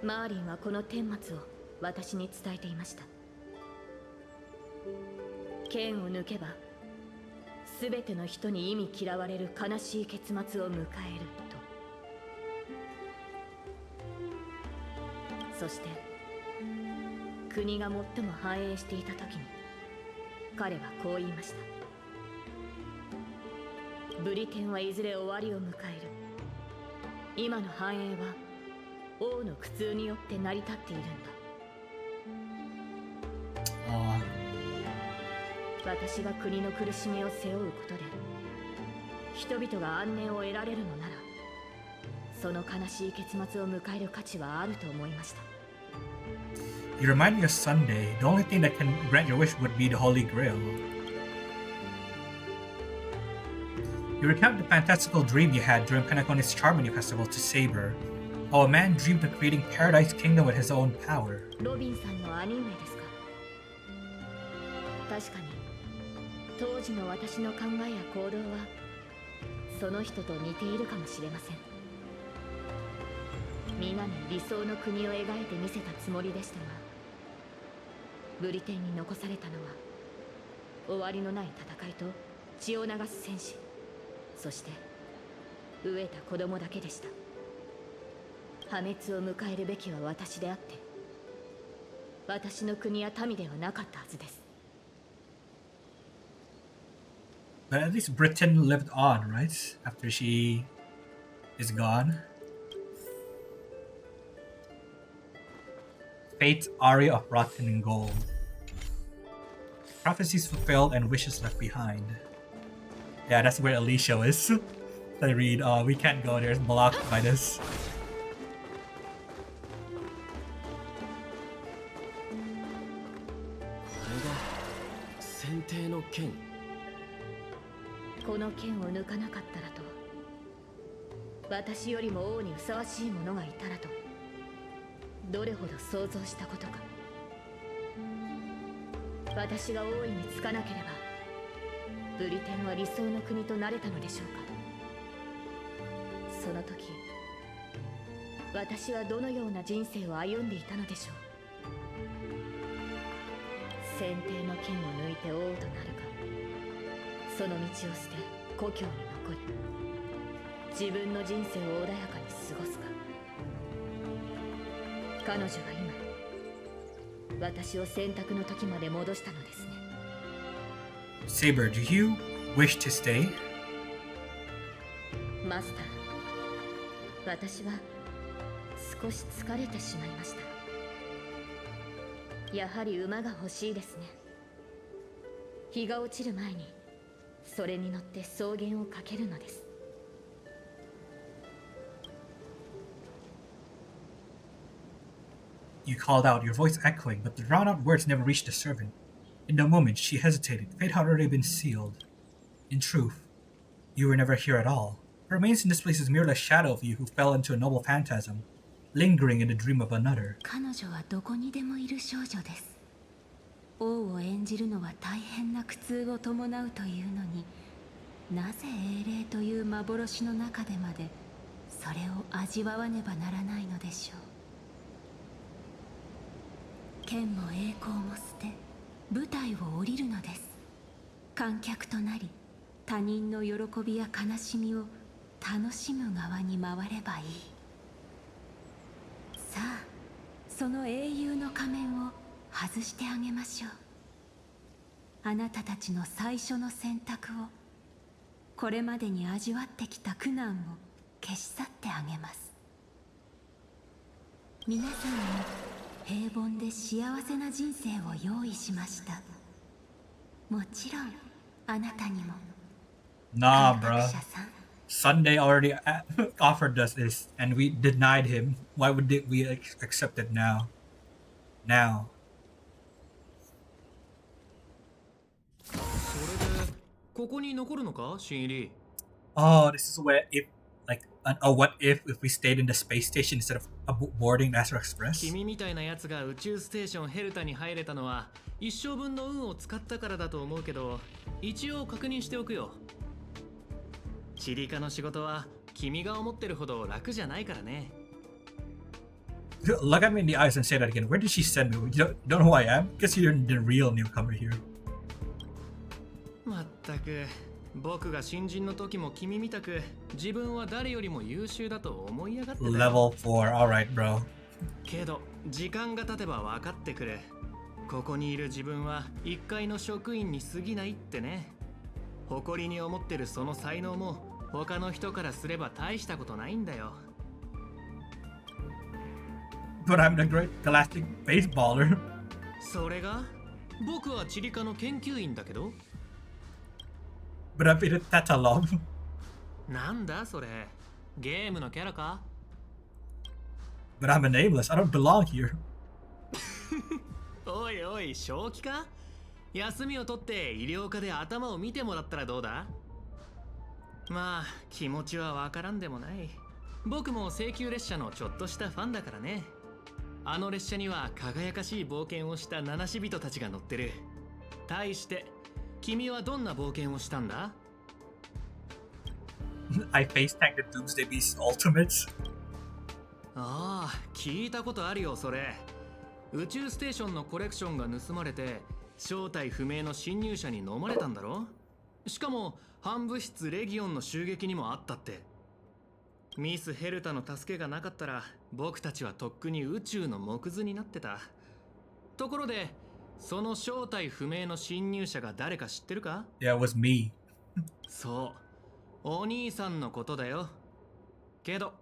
マーリンはこの顛末を私に伝えていました。剣を抜けば全ての人に忌み嫌われる悲しい結末を迎えると。そして国が最も繁栄していた時に彼はこう言いました。ブリテンはいずれ終わりを迎える。今の繁栄は王の苦痛によって成り立っているんだ。私が国の苦しみを背負うことで人々が安寧を得られるのなら、その悲しい結末を迎える価値はあると思いました。 You remind me of Sunday. The only thing that can grant your wish would be the Holy Grail. You recount the fantastical dream you had during Penacony's Charmony Festival to Saber. How a man dreamed of creating Paradise Kingdom with his own power. ロビンさんの兄上ですか。確かに当時の私の考えや行動はその人と似ているかもしれません。皆に理想の国を描いてみせたつもりでしたが、ブリテンに残されたのは終わりのない戦いと血を流す戦士、そして飢えた子供だけでした。破滅を迎えるべきは私であって、私の国や民ではなかったはずです。 But at least Britain lived on, right? After she is gone. Fate, Aria of Rotten and Gold. Prophecies fulfilled and wishes left behind. Yeah, that's where Alicia is. I read, we can't go there, it's blocked by this. この剣を抜かなかったらと、私よりも王にふさわしい者がいたらと、どれほど想像したことか。私が王位につかなければブリテンは理想の国となれたのでしょうか。その時私はどのような人生を歩んでいたのでしょう。先帝の剣を抜いて王となるか、その道を捨て故郷に残り自分の人生を穏やかに過ごすか。彼女は今私を選択の時まで戻したのですね。 Saber, do you wish to stay? マスター、私は少し疲れてしまいました。やはり馬が欲しいですね。日が落ちる前にそれに乗って草原を駆けるのです。You called out, your voice echoing, but the drawn-out words never reached the servant. In a moment, she hesitated. Fate had already been sealed. In truth, you were never here at all. What remains in this place is merely a shadow of you who fell into a noble phantasm, lingering in the dream of another. 彼女はどこにでもいる少女です。王を演じるのは大変な苦痛を伴うというのに、なぜ英霊という幻の中でまでそれを味わわねばならないのでしょう。剣も栄光も捨て舞台を降りるのです。観客となり他人の喜びや悲しみを楽しむ側に回ればいい。さあ、その英雄の仮面を外してあげましょう。あなたたちの最初の選択を、これまでに味わってきた苦難を消し去ってあげます。皆さんに平凡で幸せな人生を用意しました。もちろんあなたにも。 Nah, bruh. Sunday already offered us this, and we denied him. Why would we accept it now? Now. それでここに残るのか、新入り。Oh, this is where if Like a what if we stayed in the space station instead of boarding the Astral Express? 君みたいなやつが宇宙ステーションヘルタに入れたのは一生分の運を使ったからだと思うけど、一応確認しておくよ。チリカの仕事は君が思ってるほど楽じゃないからね。Look at me in the eyes and say that again. Where did she send me? You don't know who I am? Guess you're the real newcomer here. まったく、僕が新人の時も君みたく自分は誰よりも優秀だと思い上がってたよ。 Level 4, alright, bro. けど時間が経てば分かってくる。ここにいる自分は一階の職員に過ぎないってね。誇りに思ってるその才能も他の人からすれば大したことないんだよ。But I'm the great galactic baseballer. それが僕はチリカの研究員だけど。 But I'm in a Tatalov. なんだそれ、ゲームのキャラか？ But I'm a nameless. I don't belong here. おいおい、正気か？休みを取って医療科で頭を見てもらったらどうだ？まあ気持ちはわからんでもない。僕も請求列車のちょっとしたファンだからね。あの列車には輝かしい冒険をした七死人たちが乗ってる。対して君はどんな冒険をしたんだ？ I face tagged the Doomsday Beast Ultimates. ああ、聞いたことあるよそれ。宇宙ステーションのコレクションが盗まれて正体不明の侵入者に飲まれたんだろ？しかも反物質レギオンの襲撃にもあったって。ミス・ヘルタの助けがなかったら僕たちはとっくに宇宙の木図になってた。ところでその正体不明の侵入者が誰か知ってるか？ Yeah, it was me. そう、お兄さんのことだよ。けど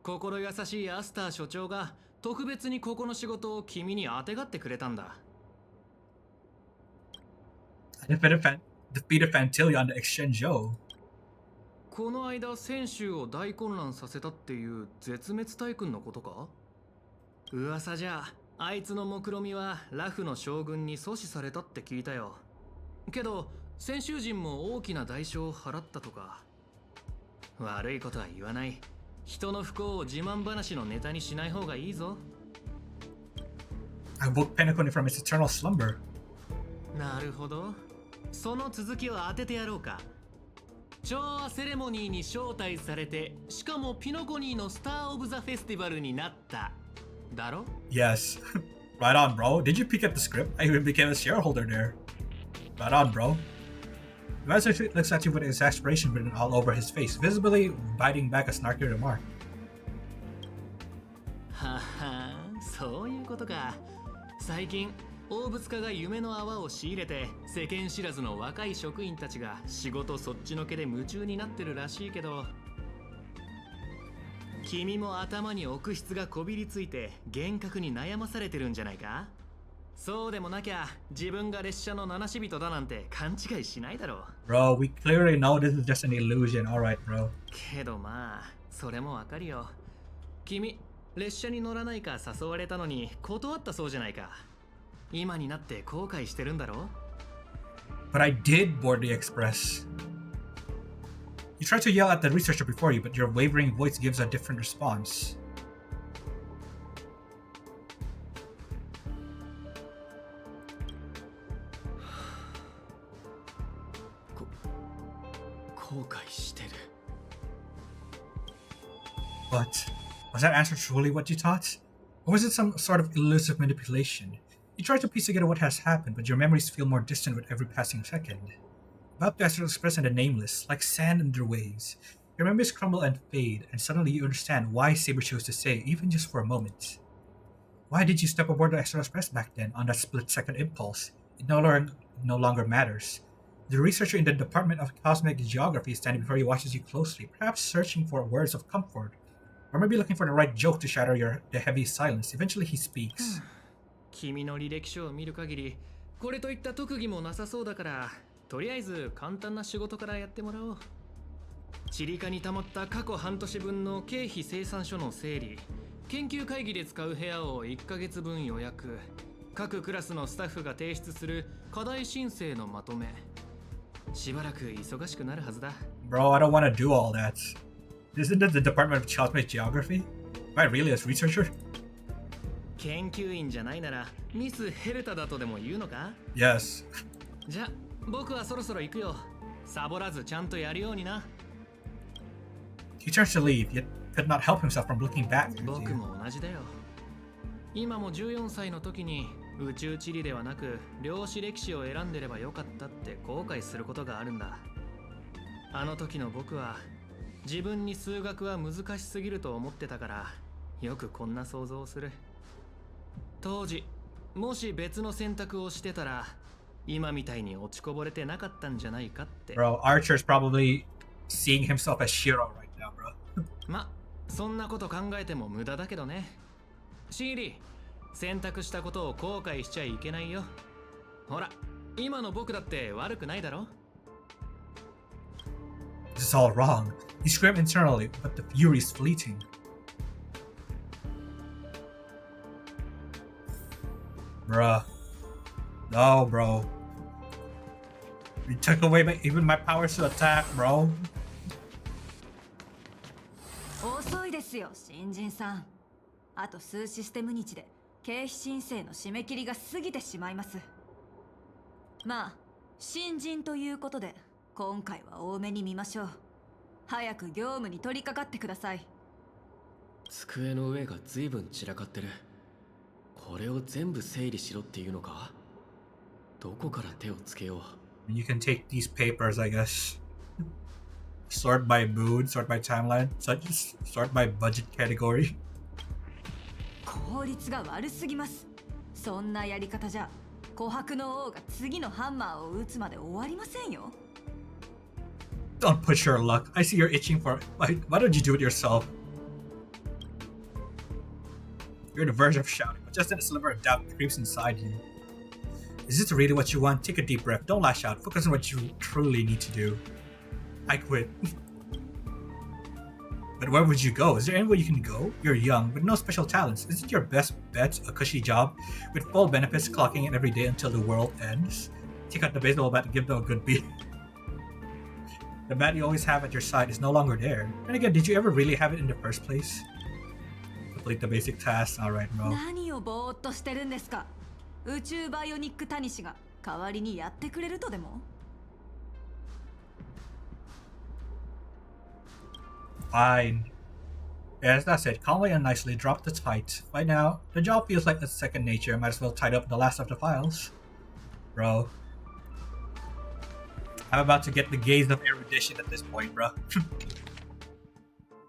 心優しいアスター所長が特別にここの仕事を君にあてがってくれたんだ。Defeated Fantilia on the Exchange. この間選手を大混乱させたっていう絶滅大君のことか？噂じゃあいつの目論みはラフの将軍に阻止されたって聞いたよ。けど先週人も大きな代償を払ったとか。悪いことは言わない。人の不幸を自慢話のネタにしない方がいいぞ。I woke Penacony from its eternal slumber. なるほど。その続きを当ててやろうか。調和セレモニーに招待されて、しかもピノコニーのスター・オブ・ザ・フェスティバルになった。だろ？ Yes. Right on, bro. Did you peek at the script? I even became a shareholder there. Right on, bro. The master looks at you with exasperation written all over his face, visibly biting back a snarky remark. はは、そういうことか。最近大物家が夢の泡を仕入れて世間知らずの若い職員たちが仕事そっちのけで夢中になってるらしいけど、君も頭に奥質がこびりついて幻覚に悩まされてるんじゃないか？そうでもなきゃ自分が列車の七死人だなんて勘違いしないだろう。 Bro, we clearly know this is just an illusion. Alright, bro. けどまあそれもわかるよ。君列車に乗らないか誘われたのに断ったそうじゃないか。今になって後悔してるんだろ？ But I did board the express. You tried to yell at the researcher before you, but your wavering voice gives a different response. 後悔してる。 But was that answer truly what you thought? Or was it some sort of elusive manipulation? You try to piece together what has happened, but your memories feel more distant with every passing second. About the Astral Express and the Nameless, like sand under waves. Your memories crumble and fade, and suddenly you understand why Saber chose to stay, even just for a moment. Why did you step aboard the Astral Express back then, on that split-second impulse? It no longer matters. The researcher in the Department of Cosmic Geography is standing before you, watches you closely, perhaps searching for words of comfort, or maybe looking for the right joke to shatter the heavy silence. Eventually he speaks. 君の履歴書を見る限りこれといった特技もなさそうだから、とりあえず簡単な仕事からやってもらおう。チリカに溜まった過去半年分の経費精算書の整理、研究会議で使う部屋を1ヶ月分予約、各クラスのスタッフが提出する課題申請のまとめ。しばらく忙しくなるはずだ。 Bro, I don't want to do all that. Isn't that the Department of Cosmic Geography? Am I really a researcher? 研究員じゃないならミスヘルタだとでも言うのか？ Yes. じゃ、僕はそろそろ行くよ。サボらずちゃんとやるようにな。He turns to leave, yet could not help himself from looking back at 僕 you. も同じだよ。今も14歳の時に宇宙地理ではなく量子歴史を選んでればよかったって後悔することがあるんだ。あの時の僕は自分に数学は難しすぎると思ってたからよくこんな想像をする。当時もし別の選択をしてたら今みたいに落ちこぼれてなかったんじゃないかって。 Bro, Archer's probably seeing himself as Shiro right now, bro. ま、そんなこと考えても無駄だけどね。シーリー、選択したことを後悔しちゃいけないよ。ほら、今の僕だって悪くないだろ。 This is all wrong. You scream internally, but the fury is fleeting. Bruh. No, bro. You took away even my powers to attack, bro. 遅いですよ、新人さん。あと数システム日で経費申請の締め切りが過ぎてしまいます。まあ、新人ということで今回は多めに見ましょう。早く業務に取り掛かってください。机の上が随分散らかってる。これを全部整理しろっていうのか？どこから手をつけよう。 You can take these papers, I guess. Sort by mood, sort by timeline, sort by budget category. 効率が悪すぎます。そんなやり方じゃ琥珀の王が次のハンマーを打つまで終わりませんよ。 Don't push your luck. I see you're itching for it. Why don't you do it yourself? You're on the verge of shouting, but just then a sliver of doubt creeps inside you. Is this really what you want? Take a deep breath. Don't lash out. Focus on what you truly need to do. I quit. But where would you go? Is there anywhere you can go? You're young, with no special talents. Isn't your best bet a cushy job with full benefits, clocking in every day until the world ends? Take out the baseball bat and give them a good beat. The bat you always have at your side is no longer there. And again, did you ever really have it in the first place? Complete the basic tasks. Alright, bro. 何をぼーっとしてるんですか。宇宙バイオニックタニシが代わりにやってくれるとでも。 Fine. As that said, calmly and nicely drop the fight. By now, the job feels like a second nature. Might as well tidy up the last of the files. Bro. I'm about to get the gaze of erudition at this point, bro.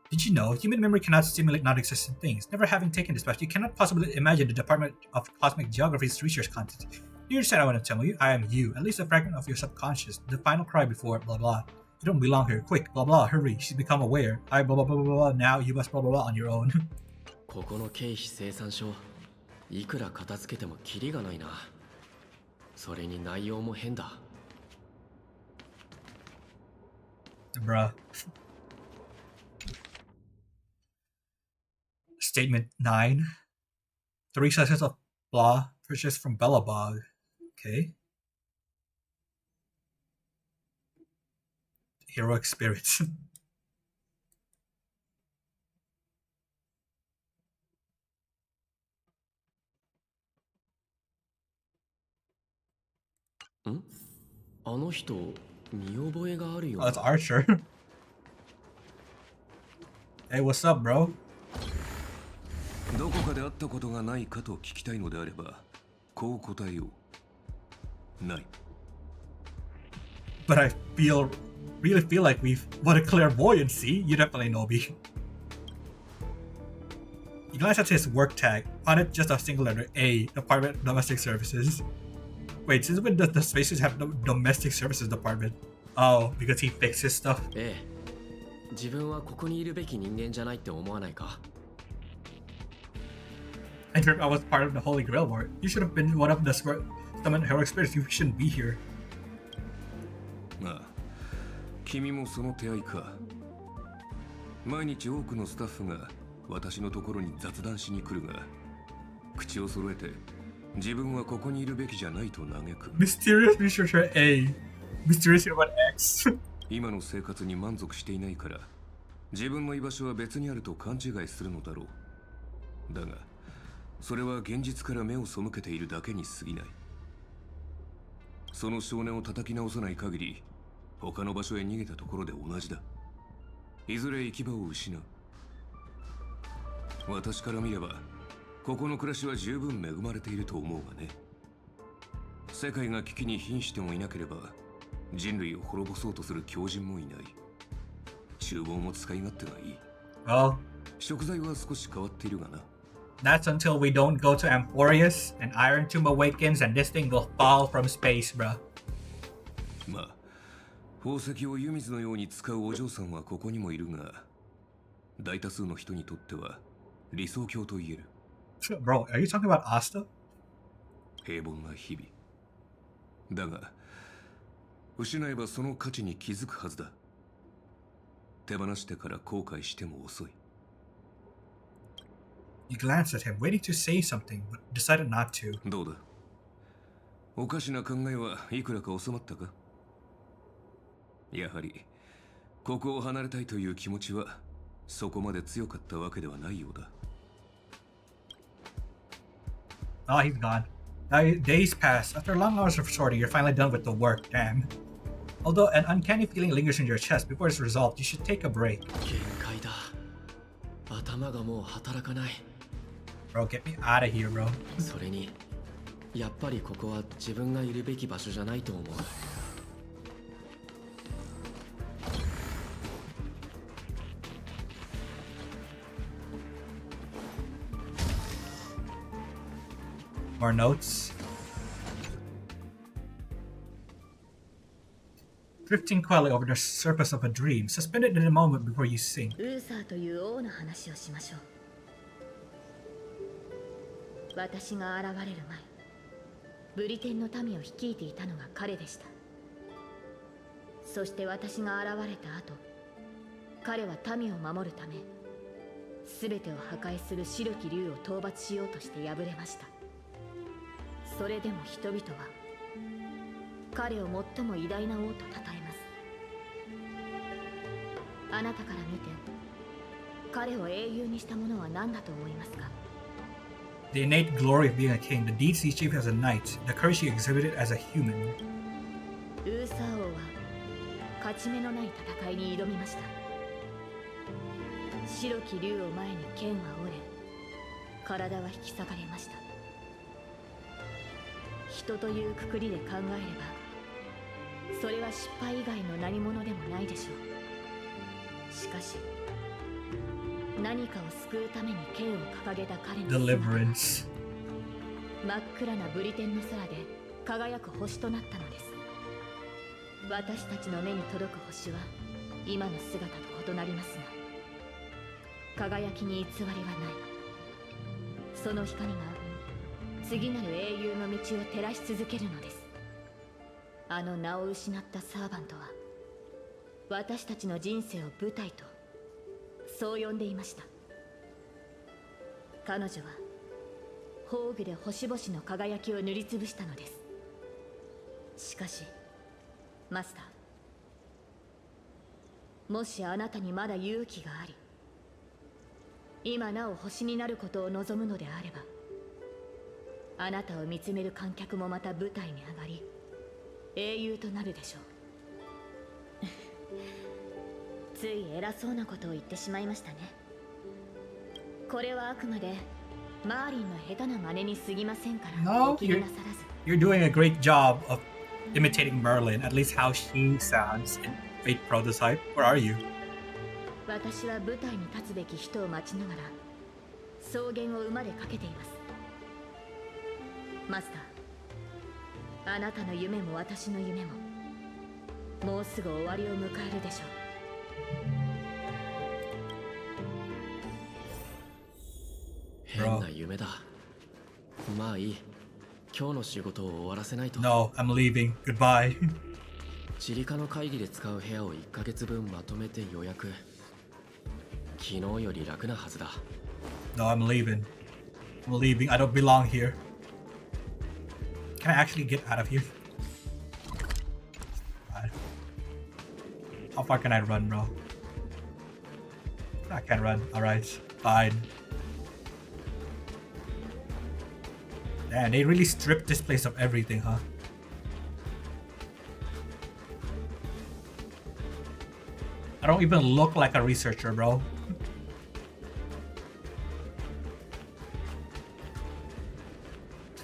Did you know human memory cannot simulate non-existent things? Never having taken this path, you cannot possibly imagine the Department of Cosmic Geography's research content. Do you understand what I want to tell you? I am you, at least a fragment of your subconscious, the final cry before blah blah. You don't belong here. Quick, blah blah, hurry. She's become aware. I blah blah blah blah blah. Now you must blah blah blah on your own. ここの経費生産書、いくら片付けてもキリがないな。それに内容も変だ。Bruh. Statement 9. 3 sessions of blah purchased from Bellabog. Okay. Heroic spirits. Hmm? あの人、見覚えがあるよ。 Oh, that's Archer. Hey, what's up, bro? どこかで会ったことがないかと聞きたいのであれば、こう答えよう。ない。But I really feel like we've what a clairvoyancy. You definitely know me. You glance at his work tag. On it, just a single letter A. Department of Domestic Services. Wait, since when does the spaces have no domestic services department? Oh, because he fixes stuff. ええ、自分はここにいるべき人間じゃないって思わないか? I dreamt I was part of the Holy Grail War. You should have been one of the summon heroic spirits. You shouldn't be here. ああ、君もその手合いか。毎日多くのスタッフが私のところに雑談しに来るが、口を揃えて自分はここにいるべきじゃないと嘆く。Mysterious Researcher A. Mysterious Human X. 今の生活に満足していないから自分の居場所は別にあると勘違いするのだろう。だがそれは現実から目を背けているだけに過ぎない。その少年を叩き直さない限り他の場所へ逃げたところで同じだ。いずれ行き場を失う。私から見ればここの暮らしは十分恵まれていると思うがね。世界が危機に瀕してもいなければ人類を滅ぼそうとする狂人もいない。厨房も使い勝手がいい。Well, 食材は少し変わっているがな。that's until we don't go to Amphoreus and Iron Tomb awakens and this thing will fall from space, bruh. まあ宝石を湯水のように使うお嬢さんはここにもいるが、大多数の人にとっては理想郷と言える。Bro, are you talking about Asta? 平凡な日々。だが失えばその価値に気づくはずだ。手放してから後悔しても遅い。You glanced at him, waiting to say something, but decided not to. どうだ、おかしな考えはいくらか収まったか。やはりここを離れたいという気持ちはそこまで強かったわけではないようだ。Oh, he's gone. Now, days pass. After long hours of sorting, you're finally done with the work, damn. Although an uncanny feeling lingers in your chest before it's resolved, you should take a break. 限界だ。頭がもう働かない。Bro, get me out of here, bro. それにやっぱりここは自分がいるべき場所じゃないと思う。More notes. Drifting quietly over the surface of a dream, suspended in a moment before you sink. ウーサーという王の話をしましょう。私が現れる前、ブリテンの民を率いていたのが彼でした。そして私が現れた後、彼は民を守るため、全てを破壊する白き竜を討伐しようとして敗れました。それでも人々は彼を最も偉大な王と称えます。あなたから見て彼を英雄にしたものは何だと思いますか？ The innate glory of being a king, the deeds he achieved as a knight, the courage he exhibited as a human. ウーサー王は勝ち目のない戦いに挑みました。白き竜を前に剣は折れ、体は引き裂かれました。人というくくりで考えれば、それは失敗以外の何者でもないでしょう。しかし、何かを救うために剣を掲げた彼の姿は、Deliverance. 真っ暗なブリテンの空で輝く星となったのです。私たちの目に届く星は今の姿と異なりますが、輝きに偽りはない。その光が次なる英雄の道を照らし続けるのです。あの名を失ったサーバントは私たちの人生を舞台とそう呼んでいました。彼女は宝具で星々の輝きを塗りつぶしたのです。しかしマスター、もしあなたにまだ勇気があり、今なお星になることを望むのであれば、あなたを見つめる観客もまた舞台に上がり、英雄となるでしょう。つい偉そうなことを言ってしまいましたね。これはあくまでマーリンの下手な真似に過ぎませんから、 No, お気になさらず。 you're doing a great job of imitating Merlin, at least how she sounds in Fate Prototype. Where are you? 私は舞台に立つべき人を待ちながら草原を馬でかけています。マスター、あなたの夢も私の夢ももうすぐ終わりを迎えるでしょう。変な夢だ。まあいい。今日の仕事を終わらせないと。 No, I'm leaving. Goodbye. チリカの会議で使う部屋を1ヶ月分まとめて予約。昨日より楽なはずだ。 No, I'm leaving. I'm leaving. I don't belong here. Can I actually get out of here? God. How far can I run, bro? I can't run. Alright, fine. Man, they really stripped this place of everything, huh? I don't even look like a researcher, bro.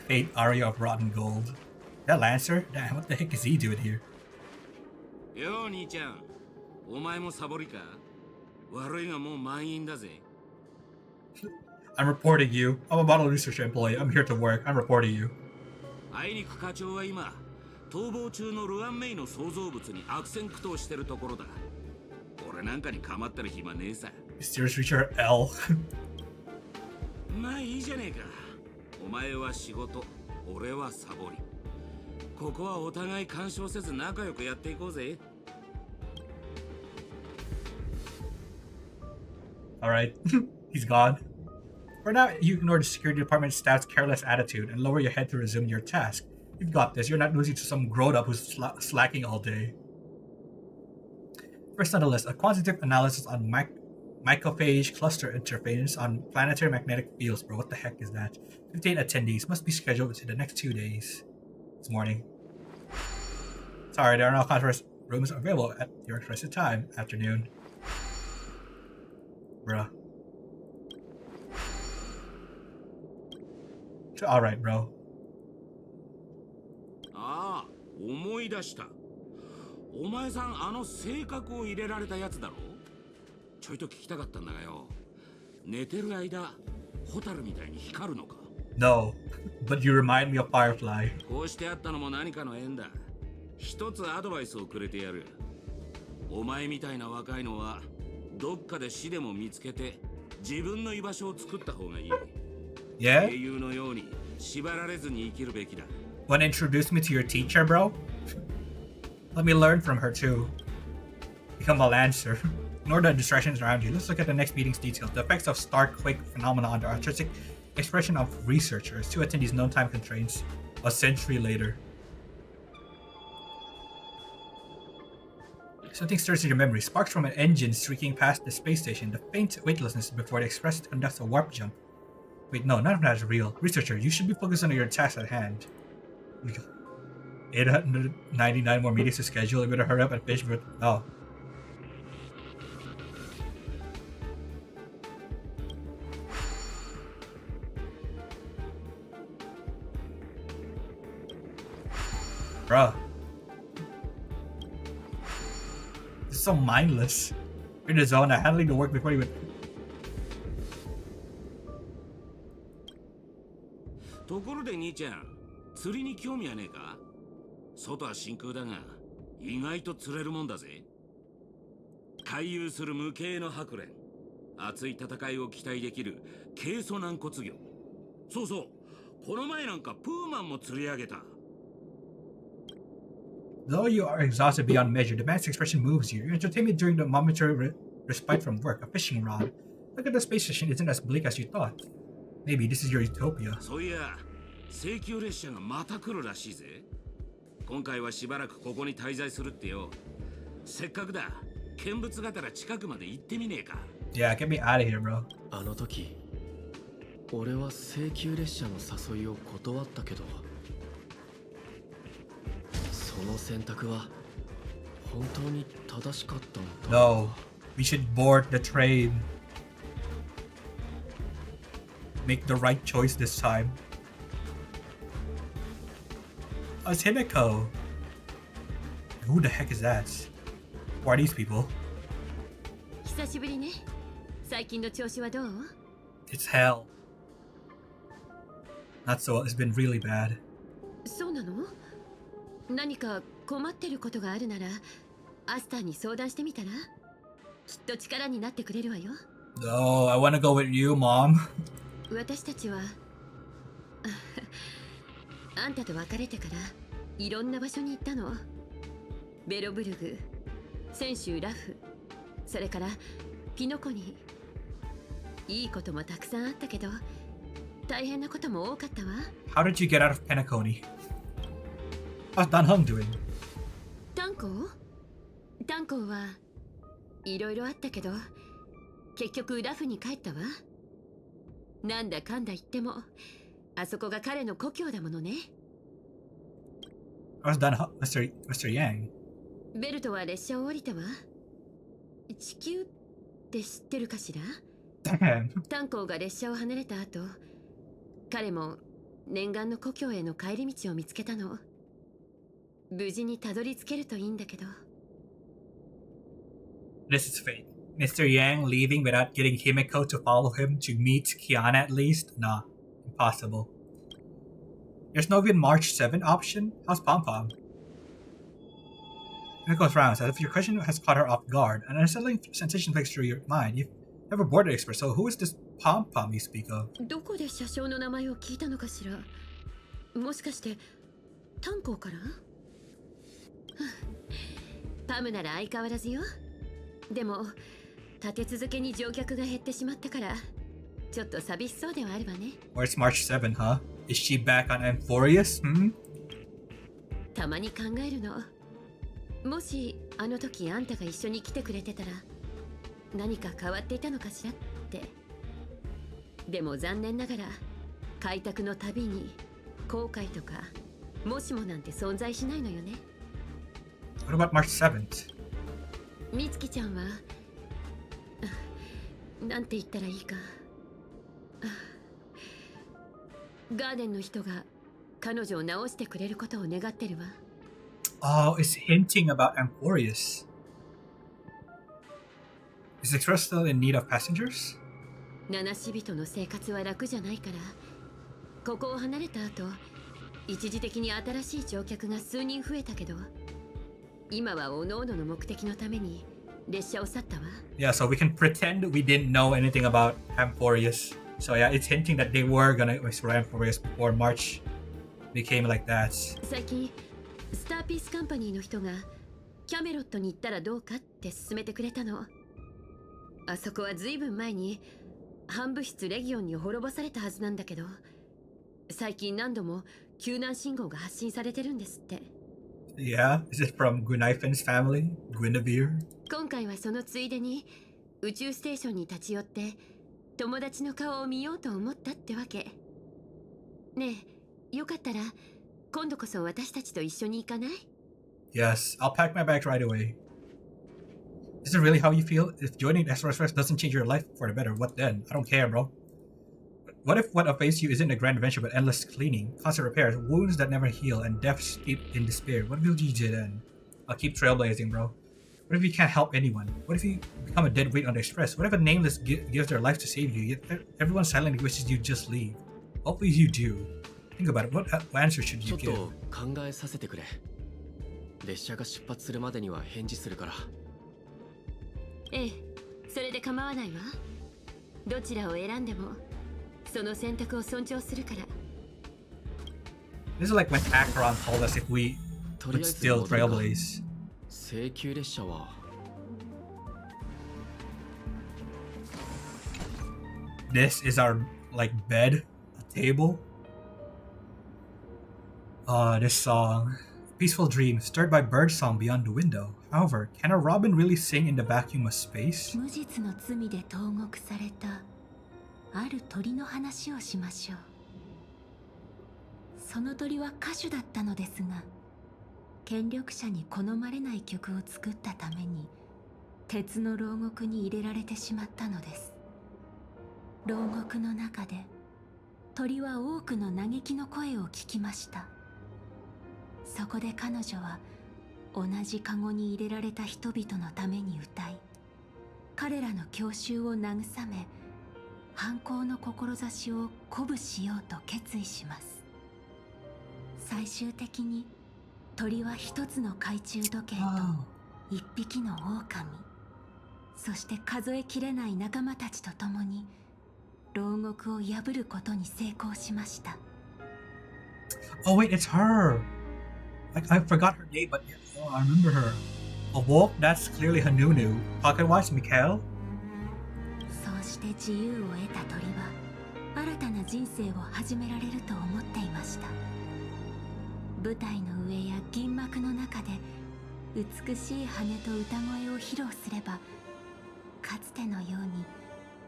Fate Aria of Rotten Gold. That Lancer? Damn, what the heck is he doing here? Yo, 兄ちゃん。お前もサボりか？悪いがもう満員だぜ。I'm reporting you. I'm a model research employee. I'm here to work. I'm reporting you. あいにく課長は今、逃亡中のルアンメイの創造物に悪戦苦闘してるところだ。俺なんかに構ってる暇ねえさ。Mysterious creature L. まあいいじゃねえか。お前は仕事、俺はサボり。ここはお互い干渉せず仲良くやっていこうぜ。Alright, he's gone. For now, you ignore the security department staff's careless attitude and lower your head to resume your task. You've got this. You're not losing to some grown-up who's slacking all day. First on the list, a quantitative analysis on mycophage cluster interference on planetary magnetic fields. Bro, what the heck is that? 15 attendees must be scheduled within the next 2 days. It's morning. Sorry, there are no conference rooms available at your requested time. Afternoon. Bruh. Alright, bro. ああ、思い出した。お前さん、あの性格を入れられたやつだろ？ちょいと聞きたかったんだがよ。寝てる間、ホタルみたいに光るのか？ No, but you remind me of Firefly. こうしてあったのも何かの縁だ。一つアドバイスをくれてやる。お前みたいな若いのは、どっかで死でも見つけて、自分の居場所を作った方がいい。Yeah? 英雄のように縛られずに生きるべきだ。Wanna introduce me to your teacher, bro? Let me learn from her too. Become a Lancer. Ignore the distractions around you. Let's look at the next meeting's details. The effects of star-quake phenomena on the artistic expression of researchers. 2 attendees, known time constraints. A century later. Something stirs in your memory. Sparks from an engine streaking past the space station. The faint weightlessness before the Express conducts a warp jump. Wait, no, none of that is real. Researcher, you should be focused on your task at hand. 899 more meetings to schedule. You better hurry up and finish with... Oh. Bruh. This is so mindless. You're in the zone, handling the work before you... ところで兄ちゃん、釣りに興味はねえか？外は真空だが、意外と釣れるもんだぜ。回遊する無形のハクレン、熱い戦いを期待できる軽素軟骨魚。そうそう、この前なんかプーマンも釣り上げた。Though you are exhausted beyond measure, the man's expression moves you. Your entertainment during the momentary respite from work, a fishing rod. Look at the space station isn't as bleak as you thought. Maybe this is your utopia. そういや、請求列車がまた来るらしいぜ。今回はしばらくここに滞在するってよ。せっかくだ、見物がてら近くまで行ってみねえか。Yeah, get me out of here, bro. あの時、俺は請求列車の誘いを断ったけど、その選択は本当に正しかったのだ。No, we should board the train. Make the right choice this time. Oh, it's Himiko. Who the heck is that? Who are these people? 久しぶりね。最近の調子はどう？ It's hell. Not so. It's been really bad. そうなの？何か困ってることがあるなら、アスターに相談してみたら？きっと力になってくれるわよ。No, I want to go with you, Mom. 私たちはあんたと別れてからいろんな場所に行ったの。ベロブルグ、泉州ラフ、それからピノコニ。いいこともたくさんあったけど、大変なことも多かったわ。How did you get out of Penacony? How's Dan Hung doing? 炭鉱はいろいろあったけど、結局ラフに帰ったわ。なんだかんだ言ってもあそこが彼の故郷だものね。I was done, Mr. Yang. ベルトは列車を降りたわ。地球って知ってるかしら？ Damn. 炭鉱が列車を離れた後、彼も念願の故郷への帰り道を見つけたの。無事にたどり着けるといいんだけど。This is fake. Mr. Yang leaving without getting Himiko to follow him to meet Kiana at least? Nah, impossible. There's no even March 7 option? How's Pom Pom? Himiko frowns as if your question has caught her off guard. An unsettling sensation plays through your mind. You've never boarded Express, so who is this Pom Pom you speak of? どこで車掌の名前を聞いたのかしら？もしかして炭鉱から？パムなら相変わらずよ。でも立て続けに乗客が減ってしまったからちょっと寂しそうではあるわね。 Where's March 7, huh? Is she back on amphoreus? たまに考えるの。もしあの時あんたが一緒に来てくれてたら何か変わっていたのかしらって。でも残念ながら開拓のたびに後悔とかもしもなんて存在しないのよね。 What about March 7th? みつきちゃんはなんて言ったらいいか。ガーデンの人が彼女を治してくれることを願ってるわ。Oh, it's hinting about amphoreus. Is the Express still in need of passengers? 七死人の生活は楽じゃないから、ここを離れた後、一時的に新しい乗客が数人増えたけど、今は各々の目的のために列車を去ったわ。Yeah, so we can pretend we didn't know anything about amphoreus. So yeah, it's hinting that they were gonna explore amphoreus before March became like that. 最近スターピースカンパニーの人がキャメロットに行ったらどうかって勧めてくれたの。あそこはずいぶん前に反物質レギオンに滅ぼされたはずなんだけど、最近何度も救難信号が発信されてるんですって。Yeah, is it from Guinevere family? Guinevere? 今回はそのついでに宇宙ステーションに立ち寄って友達の顔を見ようと思ったってわけ。ねえ、よかったら今度こそ私たちと一緒に行かない？ Yes, I'll pack my bags right away. Is it really how you feel? If joining Express doesn't change your life for the better, what then? I don't care, bro. What if what awaits you isn't a grand adventure but endless cleaning, constant repairs, wounds that never heal, and death steeped in despair? What will you do then? I'll keep trailblazing, bro. What if you can't help anyone? What if you become a dead weight on the Express? What if a nameless gives their life to save you, yet everyone silently wishes you just leave? Hopefully you do. Think about it. What answer should you ちょっ give? と考えさせてくれ。列車が出発するまでには返事するから。ええ、それで構わないわ。どちらを選んでもその選択を尊重するから。 This is like when Acheron told us if we would still trailblaze. 請求列車は This is our like bed, a table. This song. Peaceful dream, stirred by birdsong beyond the window. However, can a robin really sing in the vacuum of space? 無実の罪で投獄されたある鳥の話をしましょう。その鳥は歌手だったのですが、権力者に好まれない曲を作ったために鉄の牢獄に入れられてしまったのです。牢獄の中で鳥は多くの嘆きの声を聞きました。そこで彼女は同じカゴに入れられた人々のために歌い、彼らの郷愁を慰め、反抗の志を鼓舞しようと決意します。最終的に鳥は一つの懐中時計と一匹の狼、そして数えきれない仲間たちと共に牢獄を破ることに成功しました。 Oh wait, it's her. I forgot her name, but I remember her. A wolf? That's clearly Hanunu. Pocket watch, Mikhail? そうして自由を得た鳥は新たな人生を始められると思っていました。舞台の上や銀幕の中で美しい羽と歌声を披露すれば、かつてのように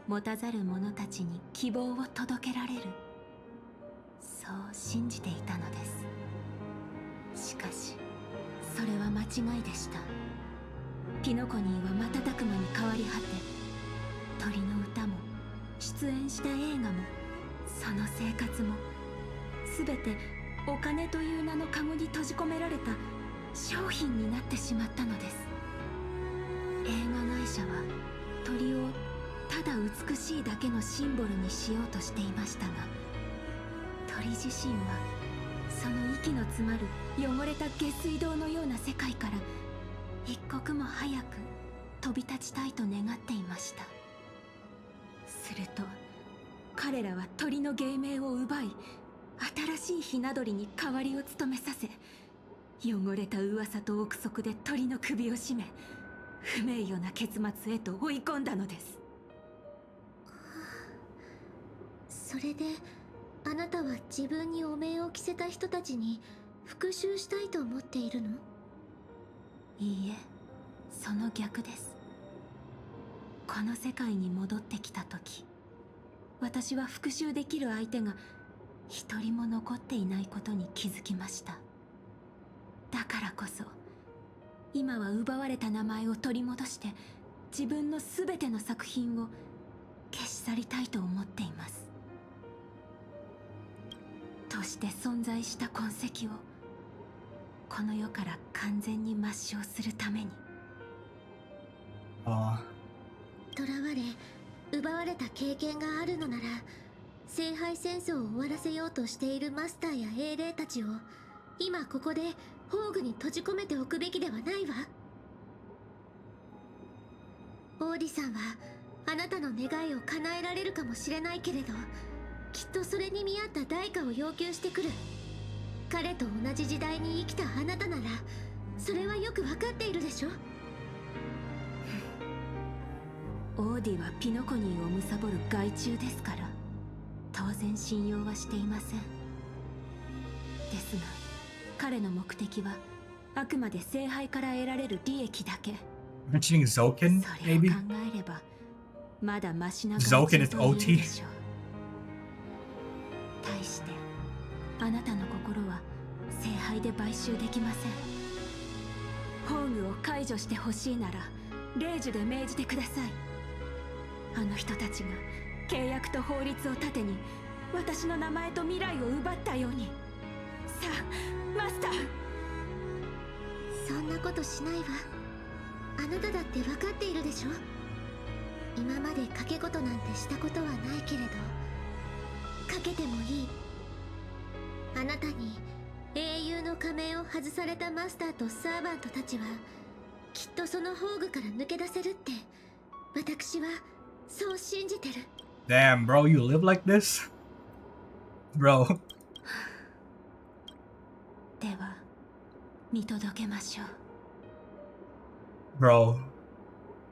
持たざる者たちに希望を届けられる、そう信じていたのです。しかしそれは間違いでした。ピノコニーは瞬く間に変わり果て、鳥の歌も出演した映画もその生活も全てお金という名のカゴに閉じ込められた商品になってしまったのです。映画会社は鳥をただ美しいだけのシンボルにしようとしていましたが、鳥自身はその息の詰まる汚れた下水道のような世界から一刻も早く飛び立ちたいと願っていました。すると彼らは鳥の芸名を奪い、新しいひな鳥に代わりを務めさせ、汚れた噂と憶測で鳥の首を絞め、不名誉な結末へと追い込んだのです。それであなたは自分に汚名を着せた人たちに復讐したいと思っているの？いいえ、その逆です。この世界に戻ってきた時、私は復讐できる相手が一人も残っていないことに気づきました。だからこそ今は奪われた名前を取り戻して、自分の全ての作品を消し去りたいと思っています。として存在した痕跡をこの世から完全に抹消するために。囚われ奪われた経験があるのなら、聖杯戦争を終わらせようとしているマスターや英霊たちを今ここで宝具に閉じ込めておくべきではないわ。オーディさんはあなたの願いを叶えられるかもしれないけれど、きっとそれに見合った代価を要求してくる。彼と同じ時代に生きたあなたならそれはよく分かっているでしょ。オーディはピノコニーを貪る害虫ですから、当然信用はしていません。ですが彼の目的はあくまで聖杯から得られる利益だけ。Mentioning Zoken, それを maybe? 考えればまだマシな Zoken is 害虫と言える OT. でしょう。対してあなたの心は聖杯で買収できません。宝具を解除してほしいなら令樹で命じてください。あの人たちが契約と法律を盾に私の名前と未来を奪ったように。さあマスター。そんなことしないわ。あなただって分かっているでしょ。今まで賭け事なんてしたことはないけれど、賭けてもいい。あなたに英雄の仮面を外されたマスターとサーバントたちはきっとその宝具から抜け出せるって私はそう信じてる。 Damn, bro, you live like this? Bro. では見届けましょう。Bro,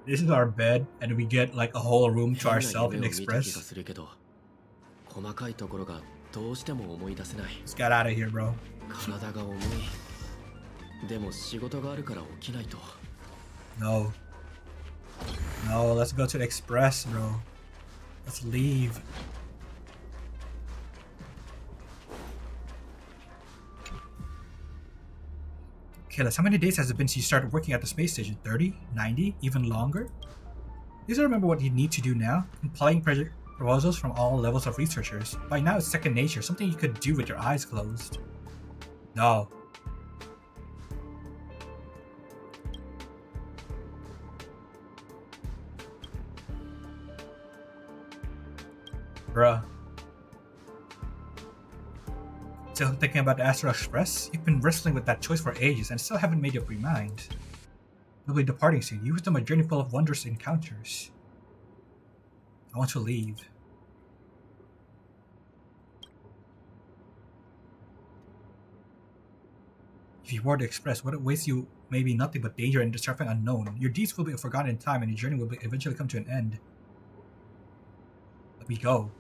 this is our bed and we get like a whole room to 変な ourselves 夢 and を見た気が express. するけど、細かいところがどうしても思い出せない。 Let's get out of here, bro. 体が重い。でも仕事があるから起きないと。 No. No, let's go to the express, bro. Let's leave. Okay, how many days has it been since you started working at the space station? 30? 90? Even longer? Please remember what you need to do now. Complying proposals from all levels of researchers. By now it's second nature, something you could do with your eyes closed. No. Bruh. Still thinking about the Astral Express? You've been wrestling with that choice for ages and still haven't made up your mind. You'll be departing soon. You wisdom a journey full of wondrous encounters. I want to leave. If you board the express, what awaits you may be nothing but danger and the terrifying unknown. Your deeds will be forgotten in time and your journey will eventually come to an end. Let me go.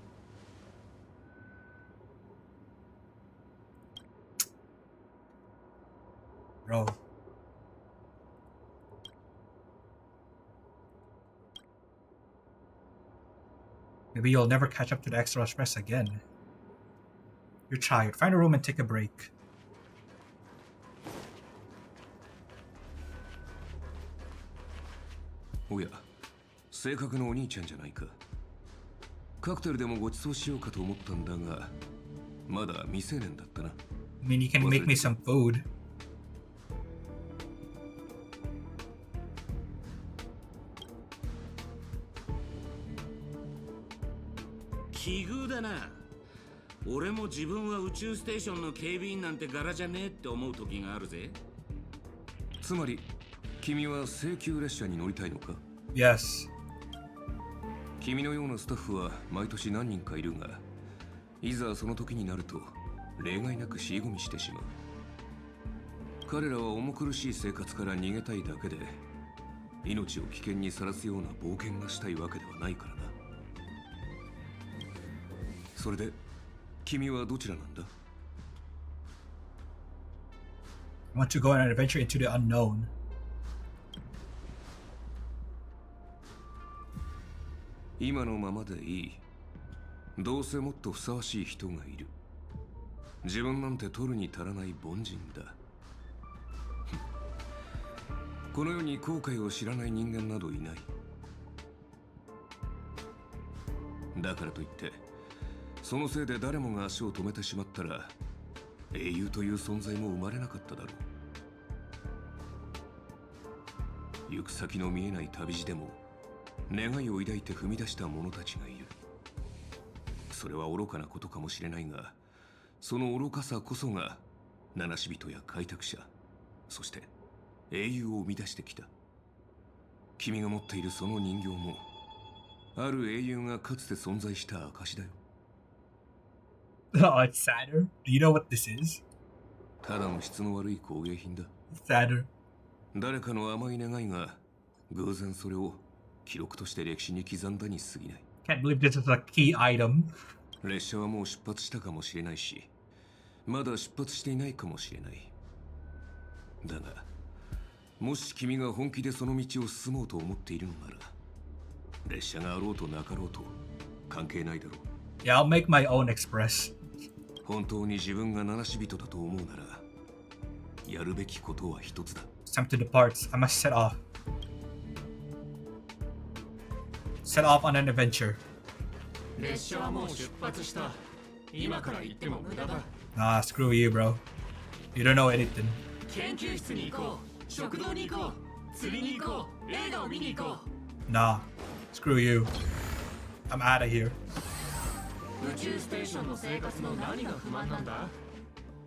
Bro. Maybe you'll never catch up to the extra express again. You're tired. Find a room and take a break. Oh yeah. 性格のお兄ちゃんじゃないか。カクテルでもご馳走しようかと思ったんだが、まだ未成年だったな。I mean, you can make me some food. 奇遇だな。俺も自分は宇宙ステーションの警備員なんて柄じゃねえって思う時があるぜ。つまり、君は請求列車に乗りたいのか？ Yes. 君のようなスタッフは毎年何人かいるが、いざその時になると例外なく尻込みしてしまう。彼らは重苦しい生活から逃げたいだけで、命を危険にさらすような冒険がしたいわけではないからな。それで君はどちらなんだ？ I want to go on an adventure into the unknown. 今のままでいい。どうせもっとふさわしい人がいる。自分なんて取るに足らない凡人だ。この世に後悔を知らない人間などいない。だからといってそのせいで誰もが足を止めてしまったら、英雄という存在も生まれなかっただろう。行く先の見えない旅路でも願いを抱いて踏み出した者たちがいる。それは愚かなことかもしれないが、その愚かさこそが七死人や開拓者、そして英雄を生み出してきた。君が持っているその人形も、ある英雄がかつて存在した証だよ。Oh, it's sadder. Do you know what this is? ただの質の悪い工芸品だ。Sadder. 誰かの甘い願いが偶然それを記録として歴史に刻んだに過ぎない。Can't believe this is a key item. 列車はもう出発したかもしれないし、まだ出発していないかもしれない。だが、もし君が本気でその道を進もうと思っているのなら、列車があろうとなかろうと関係ないだろう。Yeah, I'll make my own express. 本当に自分が七死人だと思うなら、やるべきことは一つだ。It's time to depart. I must set off. Set off on an adventure. 列車はもう出発した。今から行っても無駄だ。Nah, screw you, bro. You don't know anything. 研究室に行こう。食堂に行こう。釣りに行こう。映画を見に行こう。Nah, screw you. I'm out of here. 宇宙ステーションの生活の何が不満なんだ？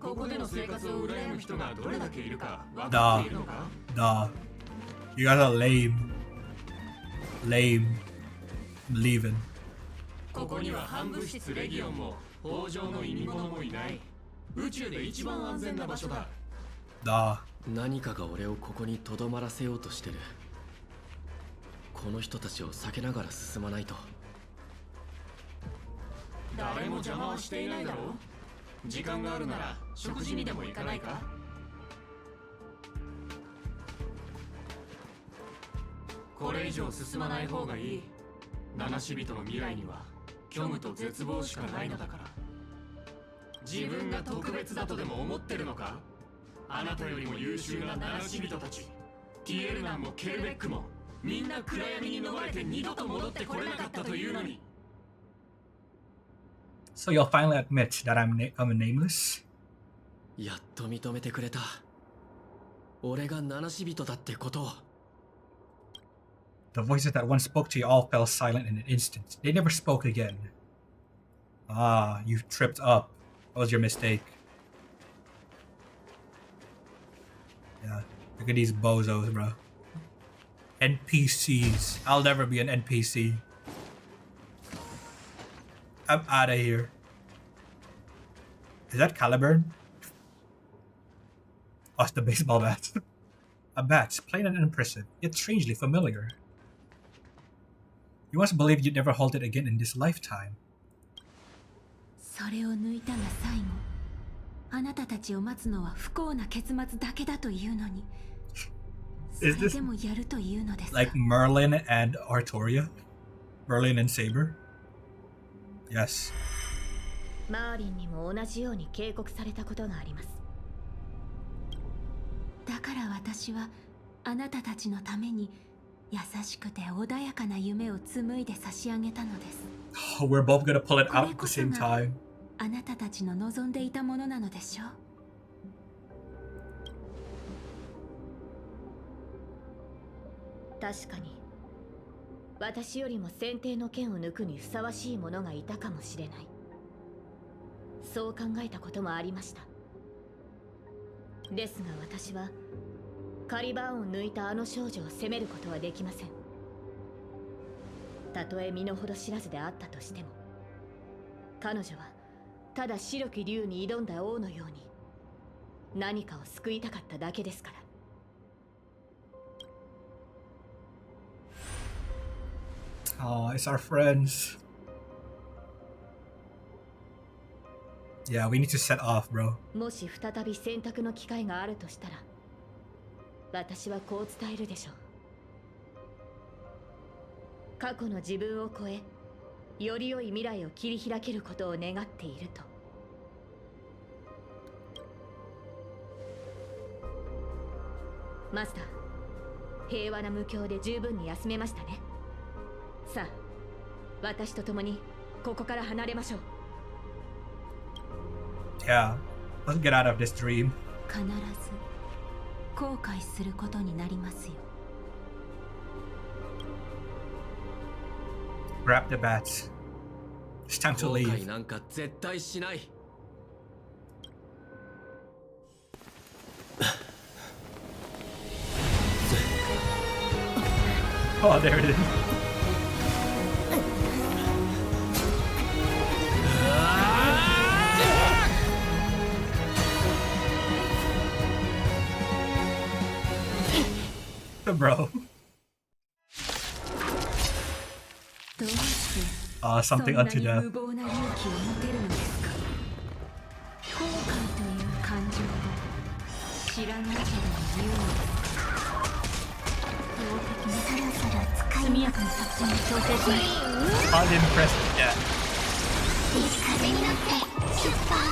ここでの生活を羨む人がどれだけいるか分かっているのか？ Nah. You guys are lame. Lame. I'm leaving. ここには反物質レギオンも北条の意味物もいない。宇宙で一番安全な場所だ。Nah. 何かが俺をここにとどまらせようとしてる。この人たちを避けながら進まないと。誰も邪魔はしていないだろう。時間があるなら食事にでも行かないか？これ以上進まない方がいい。七死人の未来には虚無と絶望しかないのだから。自分が特別だとでも思ってるのか？あなたよりも優秀な七死人たち、ティエルナンもケルベックもみんな暗闇に逃れて二度と戻ってこれなかったというのに。So you'll finally admit that I'm nameless? やっと認めてくれた。俺が七死人だってことを。The voices that once spoke to you all fell silent in an instant. They never spoke again. Ah, you tripped up. That was your mistake. Yeah, look at these bozos, bro. NPCs. I'll never be an NPC. I'm out of here. Is that Caliburn? Oh, it's the baseball bat. A bat, plain and unimpressive, yet strangely familiar. You once believed you'd never hold it again in this lifetime. それを抜いたが最後。あなたたちを待つのは不幸な結末だけだというのに。それでもやるというのですか？ Like Merlin and Artoria? Merlin and Saber? Yes. マーリンにも同じように警告されたことがあります。だから私はあなたたちのために優しくて穏やかな夢を紡いで差し上げたのです。Oh, we're both gonna pull it out at the same time. あなたたちの望んでいたものなのでしょう。確かに私よりも選定の剣を抜くにふさわしい者がいたかもしれない。そう考えたこともありました。ですが私はカリバーンを抜いたあの少女を責めることはできません。たとえ身の程知らずであったとしても、彼女はただ白き竜に挑んだ王のように何かを救いたかっただけですから。Oh, it's our friends. Yeah, we need to set off, bro. もし再び選択の機会があるとしたら、私はこう伝えるでしょう。過去の自分を超え、より良い未来を切り開けることを願っていると。マスター、平和な無境で十分に休めましたね。さあ、私と共にここから離れましょう。Yeah, let's get out of this dream. 必ず後悔することになりますよ。Grab the bats. It's time to 後 leave. 悔なんか絶対しない。Oh, there it is. Bro. Something unto death. 無謀な勇気を持てるのですか。後悔という感情を知らないけど言うのですか。標的にそろそろ使い速やかな作戦を調整します。Unimpressive, yeah. 風になって出発。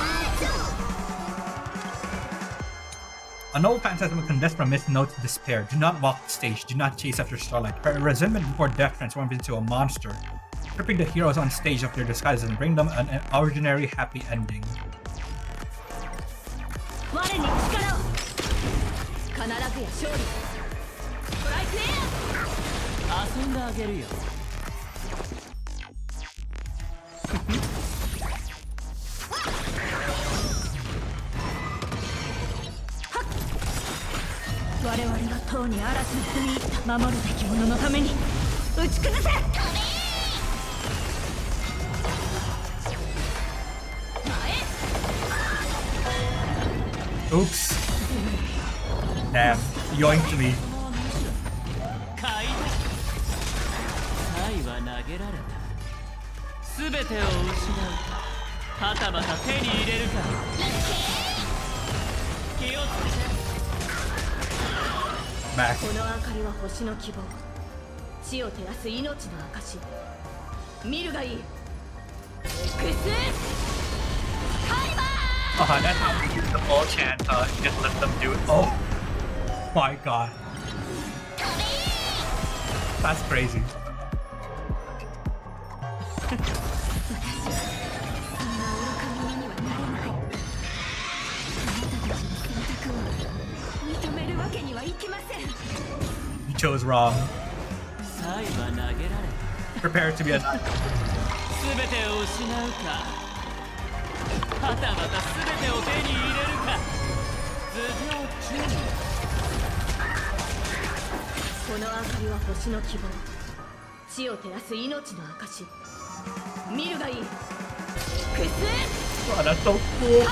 An old phantasm condensed from myth notes despair. Do not walk the stage. Do not chase after starlight. Her resentment before death transforms into a monster, stripping the heroes on stage of their disguises and bring them an ordinary happy ending. 我に力を。必ずや勝利。ストライクエア。遊んであげるよ。我々は塔に嵐に踏み入った守るべき者のために打ち崩せ。 Oops. Damn. Yoinked me. は投げられた。全てを失うか、はたまた手に入れるか。気をつけて。この明かりは星の希望。地を照らす命の証。見るがいい。エクスカリバー。 That's how we use the full chant. You just let them do it. Oh my god. That's crazy. You chose wrong. Prepare to be a knight. 全てを失うか、はたまた全てを手に入れるか。頭上注意。この明かりは星の希望。地を照らす命の証。見るがいい。クス Wow, that's so cool.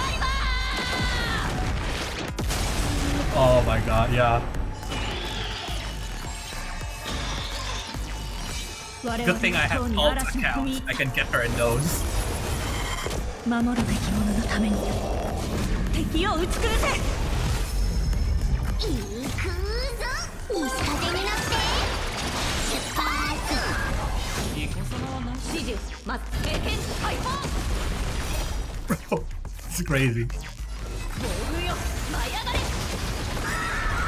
Oh my god, yeah. Good thing I have alt accounts. I can get her in those. 守るべき者のために敵を打ち崩せ。行くぞ。西風になって出発。イカサマはなし。指示。まず経験解放 It's crazy. 暴風よ舞い上がれ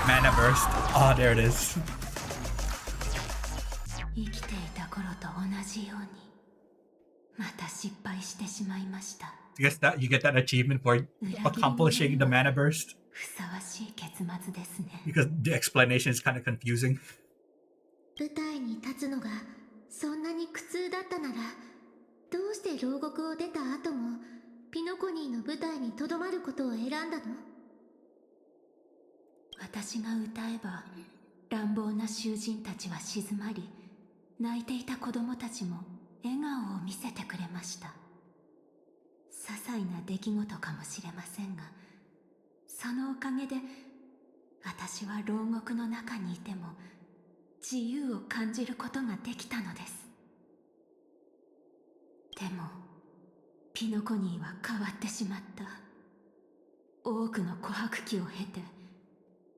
Mana burst. Oh, there it is. 生きていた頃と同じようにまた失敗してしまいました。 I guess that you get that achievement for accomplishing the mana burst. ふさわしい結末ですね。 Because the explanation is kind of confusing. 舞台に立つのがそんなに苦痛だったなら、どうして牢獄を出た後もピノコニーの舞台にとどまることを選んだの？私が歌えば乱暴な囚人たちは静まり、泣いていた子供たちも笑顔を見せてくれました。些細な出来事かもしれませんが、そのおかげで私は牢獄の中にいても自由を感じることができたのです。でもピノコニーは変わってしまった。多くの琥珀期を経て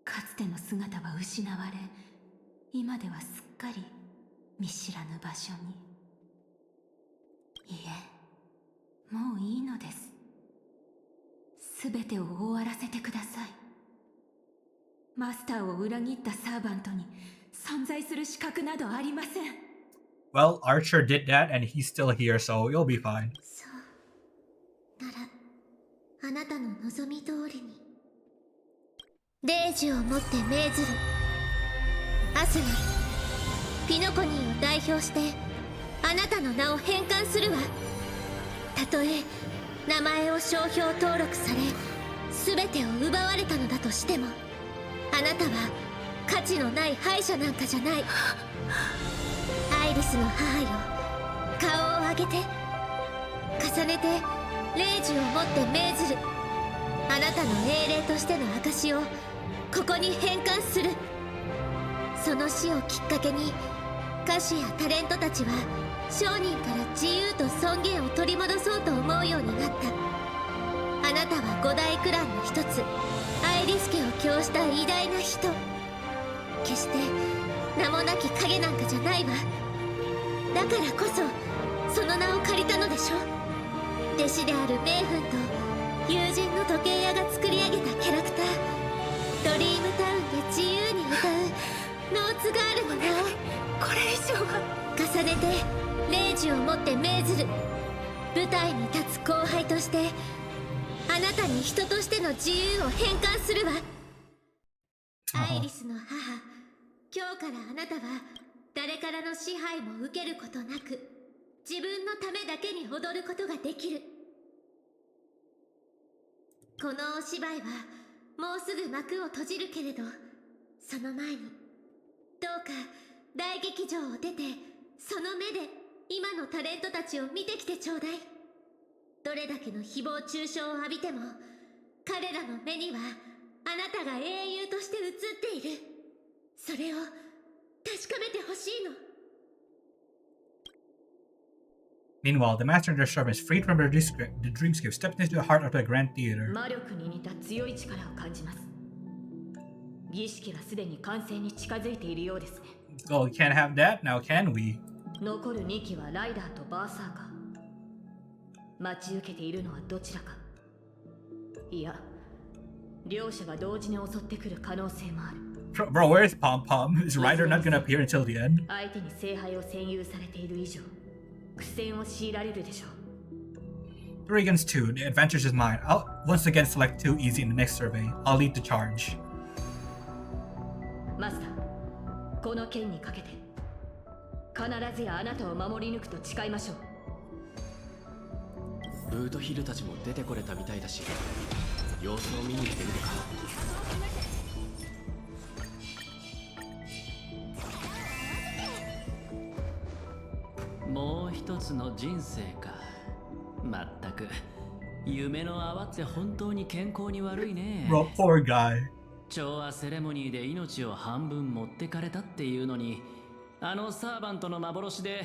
かつての姿は失われ、今ではすっかり見知らぬ場所に。いえ、もういいのです。すべてを終わらせてください。マスターを裏切ったサーバントに存在する資格などありません。 Well, Archer did that and he's still here, so you'll be fine. そうなら、あなたの望み通りに霊樹をもって命ずる。アスナ、ピノコニーを代表してあなたの名を返還するわ。たとえ名前を商標登録され全てを奪われたのだとしても、あなたは価値のない敗者なんかじゃない。アイリスの母よ、顔を上げて。重ねて霊樹をもって命ずる。あなたの英霊としての証をここに返還する。その死をきっかけに歌手やタレントたちは商人から自由と尊厳を取り戻そうと思うようになった。あなたは五大クランの一つアイリス家を供した偉大な人。決して名もなき影なんかじゃないわ。だからこそその名を借りたのでしょ。弟子であるメイフンと友人の時計屋が作り上げたキャラクター、ドリームタウンで自由に歌うノーツガールの名をこれ以上は重ねて霊樹をもって命ずる。舞台に立つ後輩としてあなたに人としての自由を返還するわ。アイリスの母、今日からあなたは誰からの支配も受けることなく自分のためだけに踊ることができる。このお芝居はもうすぐ幕を閉じるけれど、その前にどうか大劇場を出てその目で今のタレントたちを見てきてちょうだい。どれだけの誹謗中傷を浴びても彼らの目にはあなたが英雄として映っている。それを確かめてほしいの。 Meanwhile, the master and their servants, freed from their dreamscape, stepped into the heart of the grand theater. 魔力に似た強い力を感じます。儀式はすでに完成に近づいているようですね。 Well, we can't have that now, can we? 残る2機はライダーとバーサーカー。待ち受けているのはどちらか。いや、両者が同時に襲ってくる可能性もある。 Bro, where is Pom Pom? Is Ryder not gonna appear until the end? 相手に聖杯を占有されている以上、苦戦を強いられるでしょう。 3 against 2, the advantage is mine. I'll once again select 2 easy in the next survey. I'll lead the charge. マスター、この剣にかけて必ずやあなたを守り抜くと誓いましょう。ブートヒルたちも出てこれたみたいだし、様子を見に行ってみるか。もう一つの人生か。まったく夢の泡って本当に健康に悪いね。 Bro, poor guy. 調和セレモニーで命を半分持ってかれたっていうのに、あのサーバントの幻で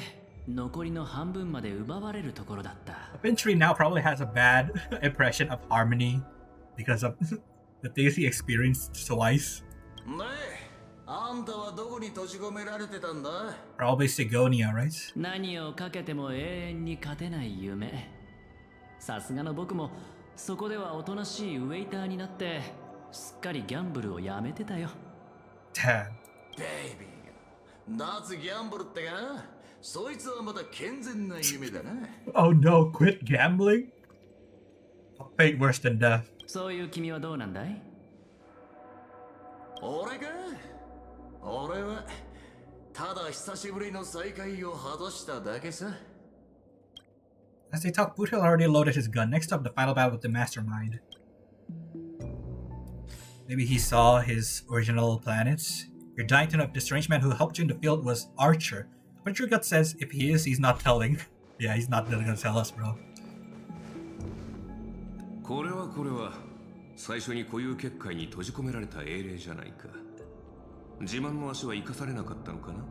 残りの半分まで奪われるところだった。 Ventry now probably has a bad impression of Harmony because of the things he experienced twice. で、あんたはどこに閉じ込められてたんだ？ Probably Sigonia, right? 何をかけても永遠に勝てない夢。さすがの僕もそこではおとなしいウェイターになってすっかりギャンブルをやめてたよ。Damn. ベイビーが脱ギャンブルってか？そいつはまた健全な夢だな。Oh no, quit gambling? A fate worse than death. そういう君はどうなんだい？俺か？俺はただ久しぶりの再会を果たしただけさ。As they talk, Boothill already loaded his gun. Next up, the final battle with the Mastermind. Maybe he saw his original planets. You're dying to know if the strange man who helped you in the field was Archer. But your gut says if he is, he's not telling. Yeah, he's not gonna tell us, bro. これは最初に固有結界に閉じ込められた英霊じゃないか。自慢の足は生かされなかったのかな。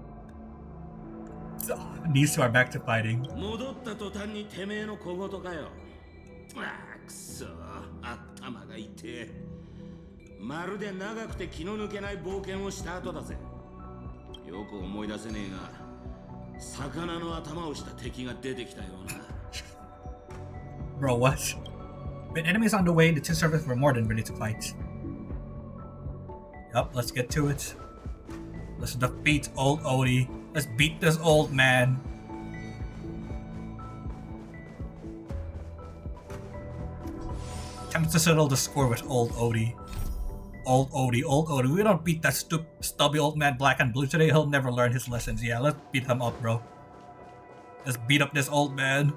So, these two are back to fighting. 戻った途端にてめえの小言かよ。ああ、くそ、頭が痛え。まるで長くて気の抜けない冒険をした後だぜ。よく思い出せねえが、魚の頭をした敵が出てきたような。Bro, what? With enemies on the way, the two servants were more than ready to fight. Yup, let's get to it. Let's defeat old Odie. Let's beat this old man. Time to settle the score with old Odie. Old Odie. We don't beat that stubby old man black and blue today. He'll never learn his lessons. Yeah, let's beat him up, bro. Let's beat up this old man.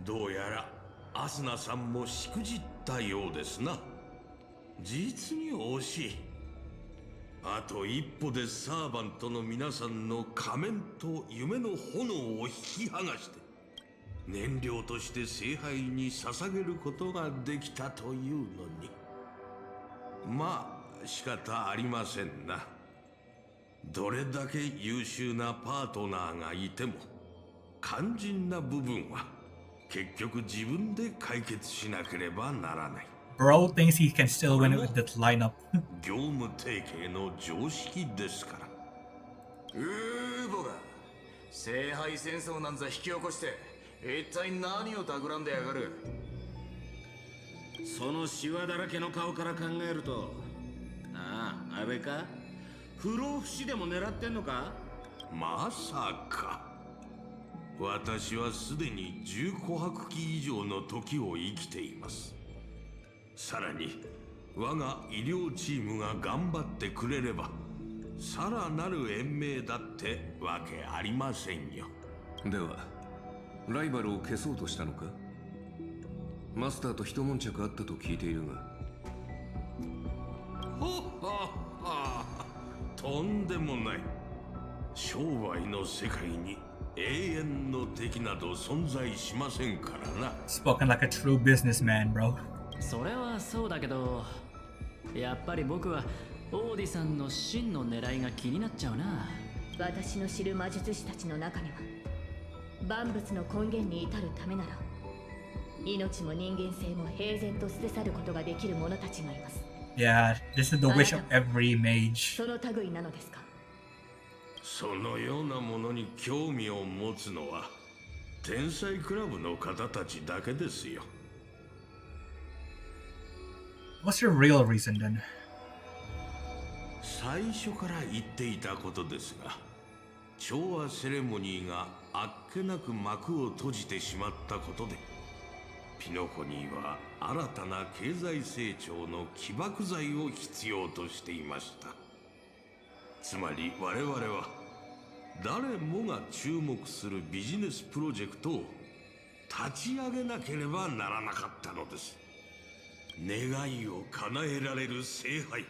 どうやらアスナさんもしくじったようですな。実に惜しい。あと一歩でサーバントの皆さんの仮面と夢の炎を引き剥がして燃料として聖杯に捧げることができたというのに。まあ仕方ありませんな。どれだけ優秀なパートナーがいても肝心な部分は結局自分で解決しなければならない。Bro thinks he can still win it with this lineup. 業務提携の常識ですから。ボが聖杯戦争なんざ引き起こして一体何を企んでやがる。そのシワだらけの顔から考えると、あれか、不老不死でも狙ってんのか。まさか。私はすでに10琥珀期以上の時を生きています。さらに我が医療チームが頑張ってくれればさらなる延命だってわけありませんよ。ではライバルを消そうとしたのか。マスターと一悶着あったと聞いているが。とんでもない。商売の世界に永遠の敵など存在しませんからな。Spoken like a true businessman, bro. それはそうだけど、やっぱり僕はオーディさんの真の狙いが気になっちゃうな。私の知る魔術師たちの中には万物の根源に至るためなら命も人間性も平然と捨て去ることができる者たちがいます。 Yeah, this is the wish of every mage. その類なのですか。そのようなものに興味を持つのは天才クラブの方たちだけですよ。What's your real reason then? 最初から言っていたことですが、調和セレモニーがあっけなく幕を閉じてしまったことで、ピノコニーは新たな経済成長の起爆剤を必要としていました。つまり我々は誰もが注目するビジネスプロジェクトを立ち上げなければならなかったのです。願いを叶えられる聖杯、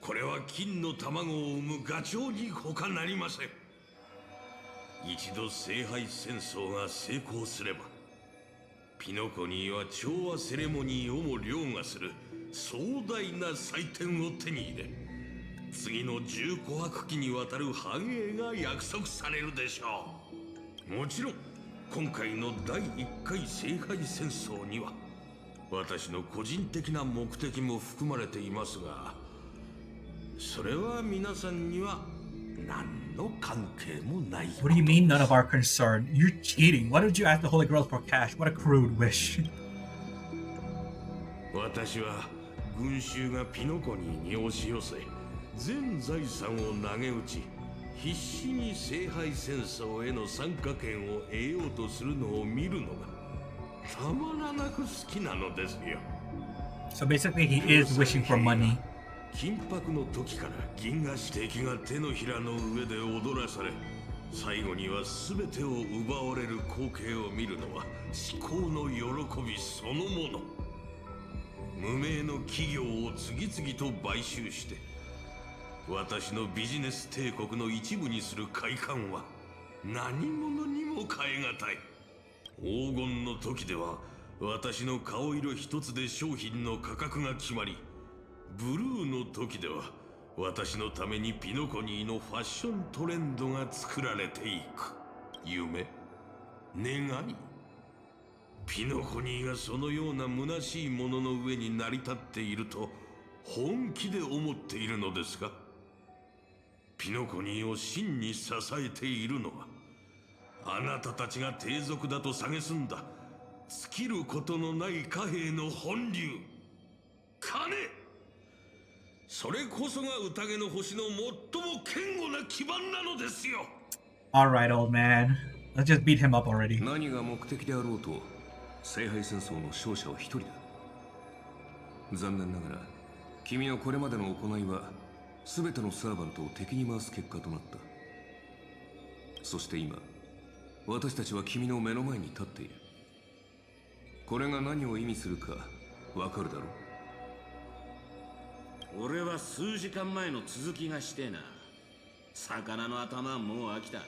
これは金の卵を産むガチョウに他なりません。一度聖杯戦争が成功すれば、ピノコニーは調和セレモニーをも凌駕する壮大な祭典を手に入れ、次の10琥珀期にわたる繁栄が約束されるでしょう。もちろん今回の第1回聖杯戦争には私の個人的な目的も含まれていますが、それは皆さんには何の関係もない。 What do you mean none of our concern? You're cheating. Why did you ask the Holy Grail for cash? What a crude wish. 私は群衆がピノコニーに押し寄せ、全財産を投げ打ち、必死に聖杯戦争への参加権を得ようとするのを見るのがたまらなく好きなのですよ。 So basically he is wishing for money. 緊迫の時から銀河指敵が手のひらの上で踊らされ、最後には全てを奪われる光景を見るのは至高の喜びそのもの。無名の企業を次々と買収して私のビジネス帝国の一部にする快感は何者にも代え難い。黄金の時では私の顔色一つで商品の価格が決まり、ブルーの時では私のためにピノコニーのファッショントレンドが作られていく。夢、願い、ピノコニーがそのような虚しいものの上に成り立っていると本気で思っているのですか？ピノコニーを真に支えているのはあなたたちが低俗だと蔑んだ尽きることのない貨幣の本流、金。それこそが宴の星の最も堅固な基盤なのですよ。 Alright, old man. Let's just beat him up already. 何が目的であろうと聖杯戦争の勝者は一人だ。残念ながら君のこれまでの行いは全てのサーバントを敵に回す結果となった。そして今私たちは君の目の前に立っている。これが何を意味するかわかるだろう。俺は数時間前の続きがしてえな。魚の頭はもう飽きた。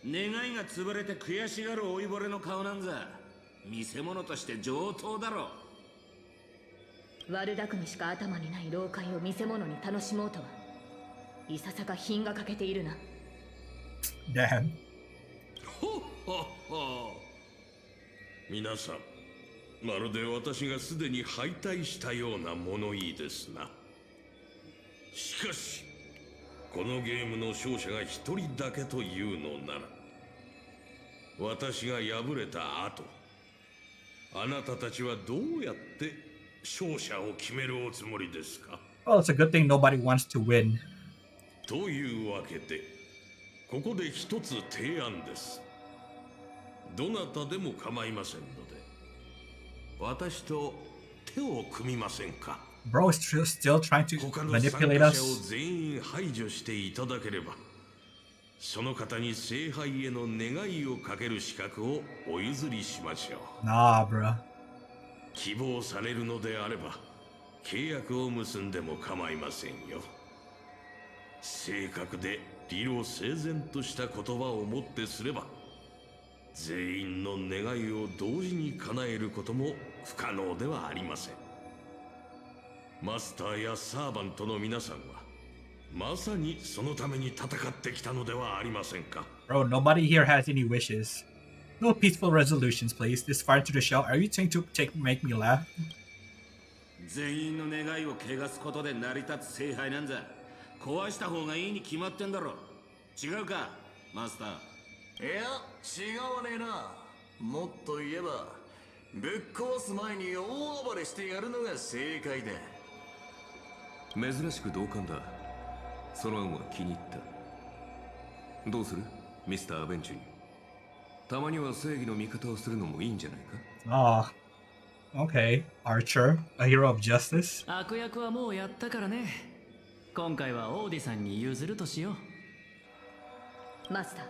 願いが潰れて悔しがる老いぼれの顔なんざ見せ物として上等だろ。悪巧みしか頭にない老快を見せ物に楽しもうとはいささか品が欠けているな。Damn. ほっほっほ。皆さん、まるで私がすでに敗退したような物言いですな。しかしこのゲームの勝者が一人だけというのなら、私が敗れた後、あなたたちはどうやって勝者を決めるおつもりですか？ Well, it's a good thing nobody wants to win. というわけでここで一つ提案です。どなたでも構いませんので私と手を組みませんか？ Bro is still trying to 他の manipulate 参加者を us. 全員排除していただければ、その方に聖杯への願いをかける資格をお譲りしましょう。Nah, bro. 希望されるのであれば契約を結んでも構いませんよ。正確で理路整然とした言葉をもってすれば全員の願いを同時に叶えることも不可能ではありません。マスターやサーバントの皆さんはまさにそのために戦ってきたのではありませんか？ Bro, nobody here has any wishes. No peaceful resolutions, please. This far into the shell. Are you trying to make me laugh? 全員の願いを汚すことで成り立つ聖杯なんざ壊した方がいいに決まってんだろ。違うかマスター？いや違わねえな。もっと言えばぶっ壊す前に大暴れしてやるのが正解だ。珍しく同感だ。その案は気に入った。どうするミスター・アベンチュリー。たまには正義の味方をするのもいいんじゃないか？ Ah, okay. Archer, a hero of justice. 悪役はもうやったからね。今回はオーディさんに譲るとしよう。マスタ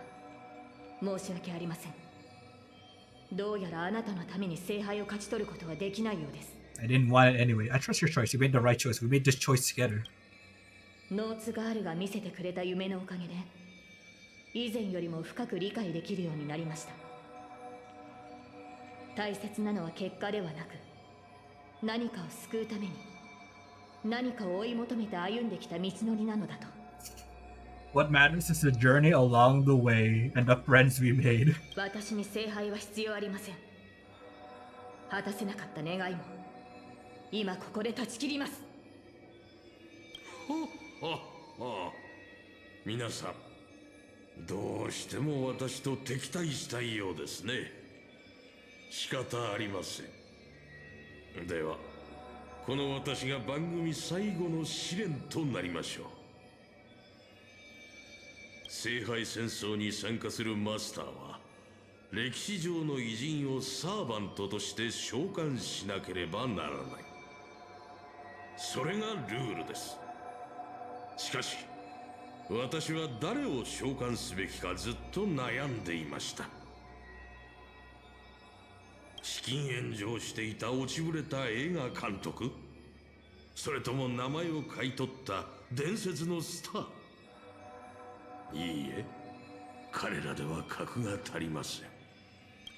ー、申し訳ありません。どうやらあなたのために聖杯を勝ち取ることはできないようです。I didn't want it anyway. I trust your choice. You made the right choice. We made this choice together. ノーツガールが見せてくれた夢のおかげで以前よりも深く理解できるようになりました。大切なのは結果ではなく何かを救うために何かを追い求めて歩んできた道のりなのだと。 What matters is the journey along the way and the friends we made. 私に聖杯は必要ありません。果たせなかった願いも今ここで断ち切ります。皆さん、どうしても私と敵対したいようですね。仕方ありません。ではこの私が番組最後の試練となりましょう。聖杯戦争に参加するマスターは歴史上の偉人をサーバントとして召喚しなければならない。それがルールです。しかし私は誰を召喚すべきかずっと悩んでいました。資金援助をしていた落ちぶれた映画監督、それとも名前を買い取った伝説のスター。いいえ、彼らでは格が足りません。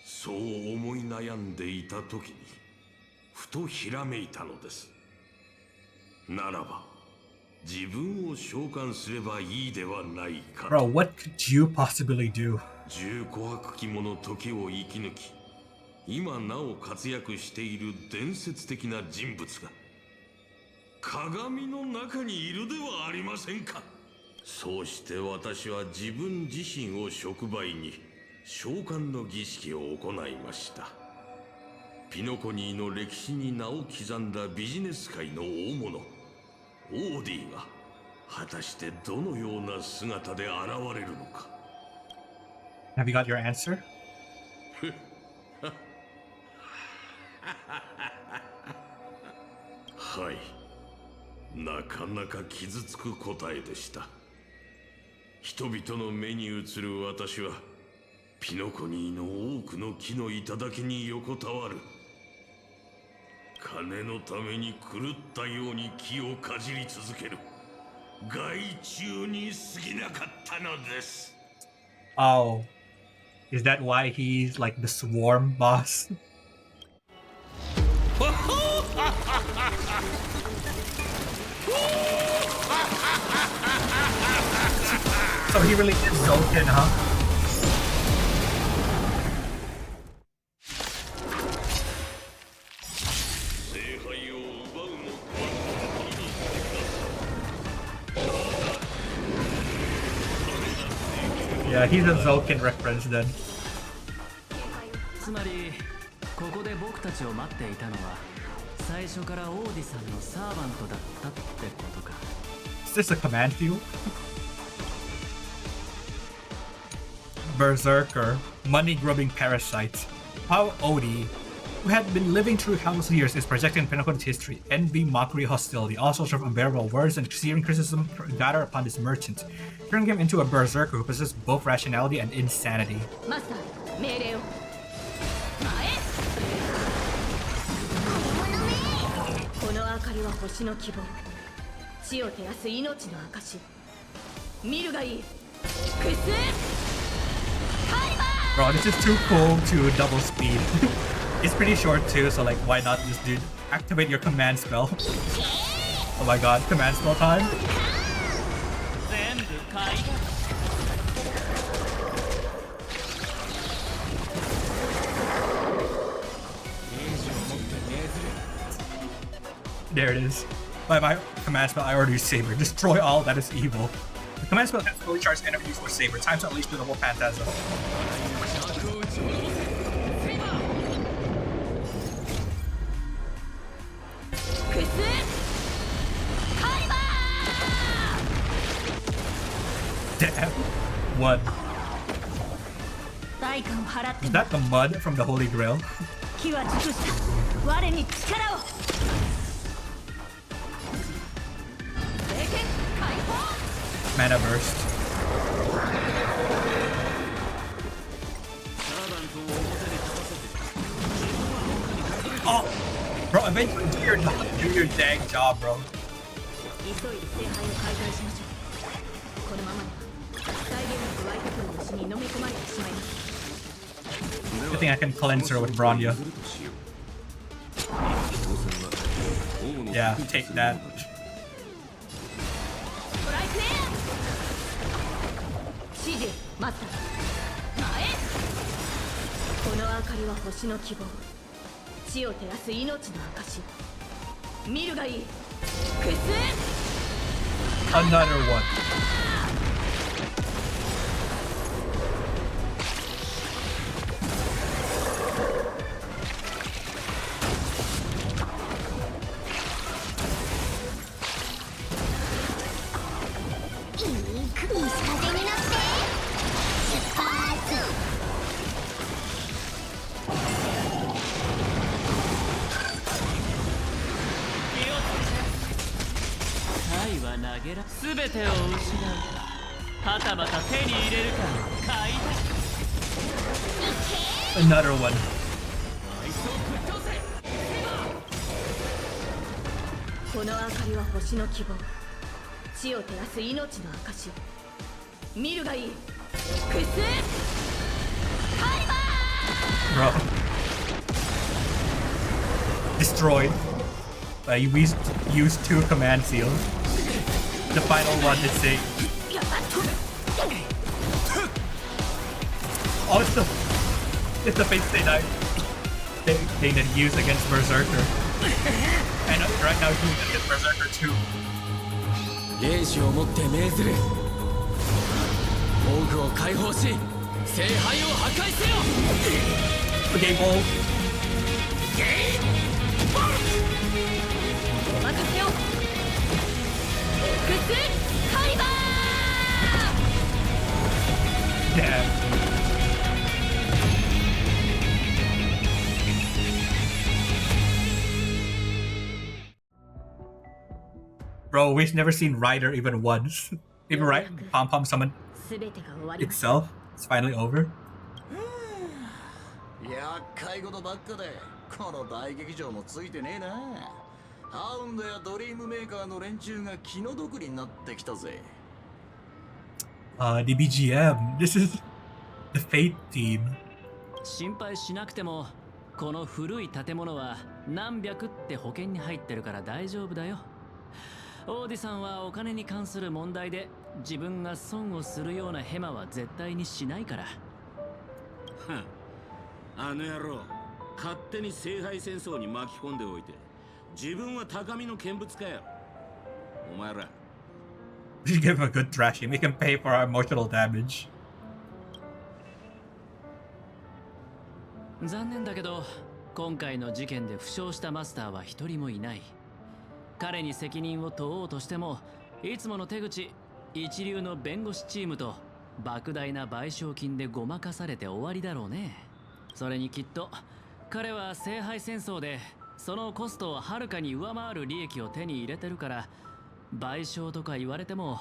そう思い悩んでいた時にふとひらめいたのです。ならば自分を召喚すればいいではないか。 Bro, what could you possibly do? 重琥珀期もの時を生き抜き今なお活躍している伝説的な人物が鏡の中にいるではありませんか。そうして私は自分自身を触媒に召喚の儀式を行いました。ピノコニーの歴史に名を刻んだビジネス界の大物オーディが果たしてどのような姿で現れるのか。 Have you got your answer? はい、なかなか傷つく答えでした。人々の目に映る私はピノコニーの多くの木の頂に横たわる金のために狂ったように木をかじり続ける害虫に過ぎなかったのです。 Oh, is that why he's like the swarm boss? So he really is Zoltan, huh? Yeah, he's a Zolkin reference then. つまりここで僕たちを待っていたのは最初からオーディさんのサーバントだったってことか。 Is this a command field? Berserker, money-grubbing parasites. How Odie, who had been living through countless years, is projecting Pinnaco's history, envy, mockery, hostility, all sorts of unbearable words and searing criticism batter upon this merchant, turning him into a berserker who possesses both rationality and insanity. Master, 命令を。この明かりは星の希望。地を照らす命の証。見るがいい。クス。Bro, this is too cool to double speed. It's pretty short too, so like why not just dude activate your command spell? Oh my god, command spell time. There it is. By my command spell, I already use Saber. Destroy all that is evil. The command spell has fully charged enemies for Saber. Time to unleash the double Phantasm. Damn. What? Is that the mud from the Holy Grail? Mana burst. Oh, bro! Eventually, do your dang job, bro. I think I can cleanse her with Bronya. Yeah, take that. 見るがいい。 Another one. Another one. この明かりは星の希望。地を照らす命の証。見るがいい。クスカイバー。 Bro. Destroyed. You used 2 command seals. The final one is safe. Oh, it's the face they died. They did use against Berserker. And right now he's against Berserker too. 霊視をもって命ずる。防具を解放し、聖杯を破壊せよ。Okay, Bull. お任せよ。クスカリバー。 Damn. Bro, we've never seen Ryder even once. Even right, Pom Pom summoned itself. It's finally over. 厄介事ばっかでこの大劇場もついてねえな。ハウンドやドリームメーカーの連中が気の毒になってきたぜ。The BGM. This is the Fate team. 心配しなくてもこの古い建物は何百って保険に入ってるから大丈夫だよ。オーディさんはお金に関する問題で自分が損をするようなヘマは絶対にしないから。あの野郎、勝手に聖杯戦争に巻き込んでおいて自分は高みの見物かよ。お前ら We should give him a good thrashing. We can pay for our emotional damage. 残念だけど今回の事件で負傷したマスターは一人もいない。彼に責任を問おうとしてもいつもの手口、一流の弁護士チームと莫大な賠償金でごまかされて終わりだろうね。それにきっと彼は聖杯戦争でそのコストをはるかに上回る利益を手に入れてるから賠償とか言われても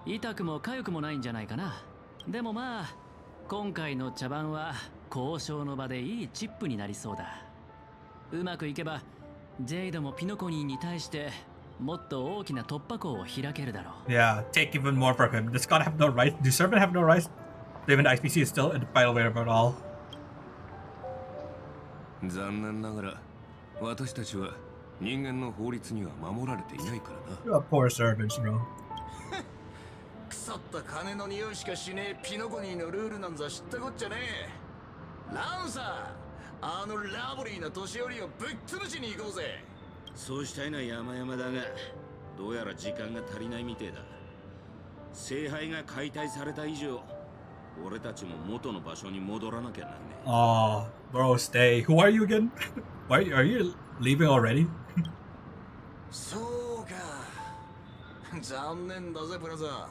痛くも痒くもないんじゃないかな。でもまあ今回の茶番は交渉の場でいいチップになりそうだ。うまくいけばジェイドもピノコニーに対してもっと大きな突破口を開けるだろう。Yeah, take even more from him. Does Scott have no rights? Do Servant have no rights? Even the IPC is still in the final way about all. 残念ながら私たちは人間の法律には守られていないからな。You're a poor servants, bro. 腐った金の匂いしかしねえピノコニーのルールなんざ知ったこっちゃねえ。ランサー、あのラブリーな年寄りをぶっ潰しに行こうぜ。そうしたいのは山々だが、どうやら時間が足りないみてえだ。聖杯が解体された以上、俺たちも元の場所に戻らなきゃなんねえ。Aw, bro, stay. Who are you again? Why are you leaving already? そうか。残念だぜブラザー。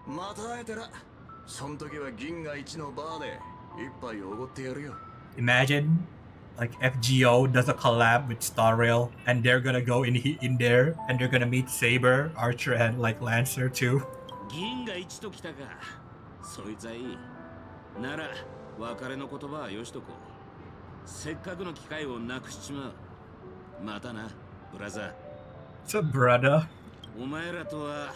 また会えたら、そん時は銀河一のバーで一杯おごってやるよ。Imagine, like FGO does a collab with Starrail, and they're gonna go in there, and they're gonna meet Saber, Archer, and like Lancer too. 銀河一と来たか。そいつはいい。なら別れの言葉はよしとこう。せっかくの機会をなくしちまう。またな、ブラザー。What's up, brother? お前らとは、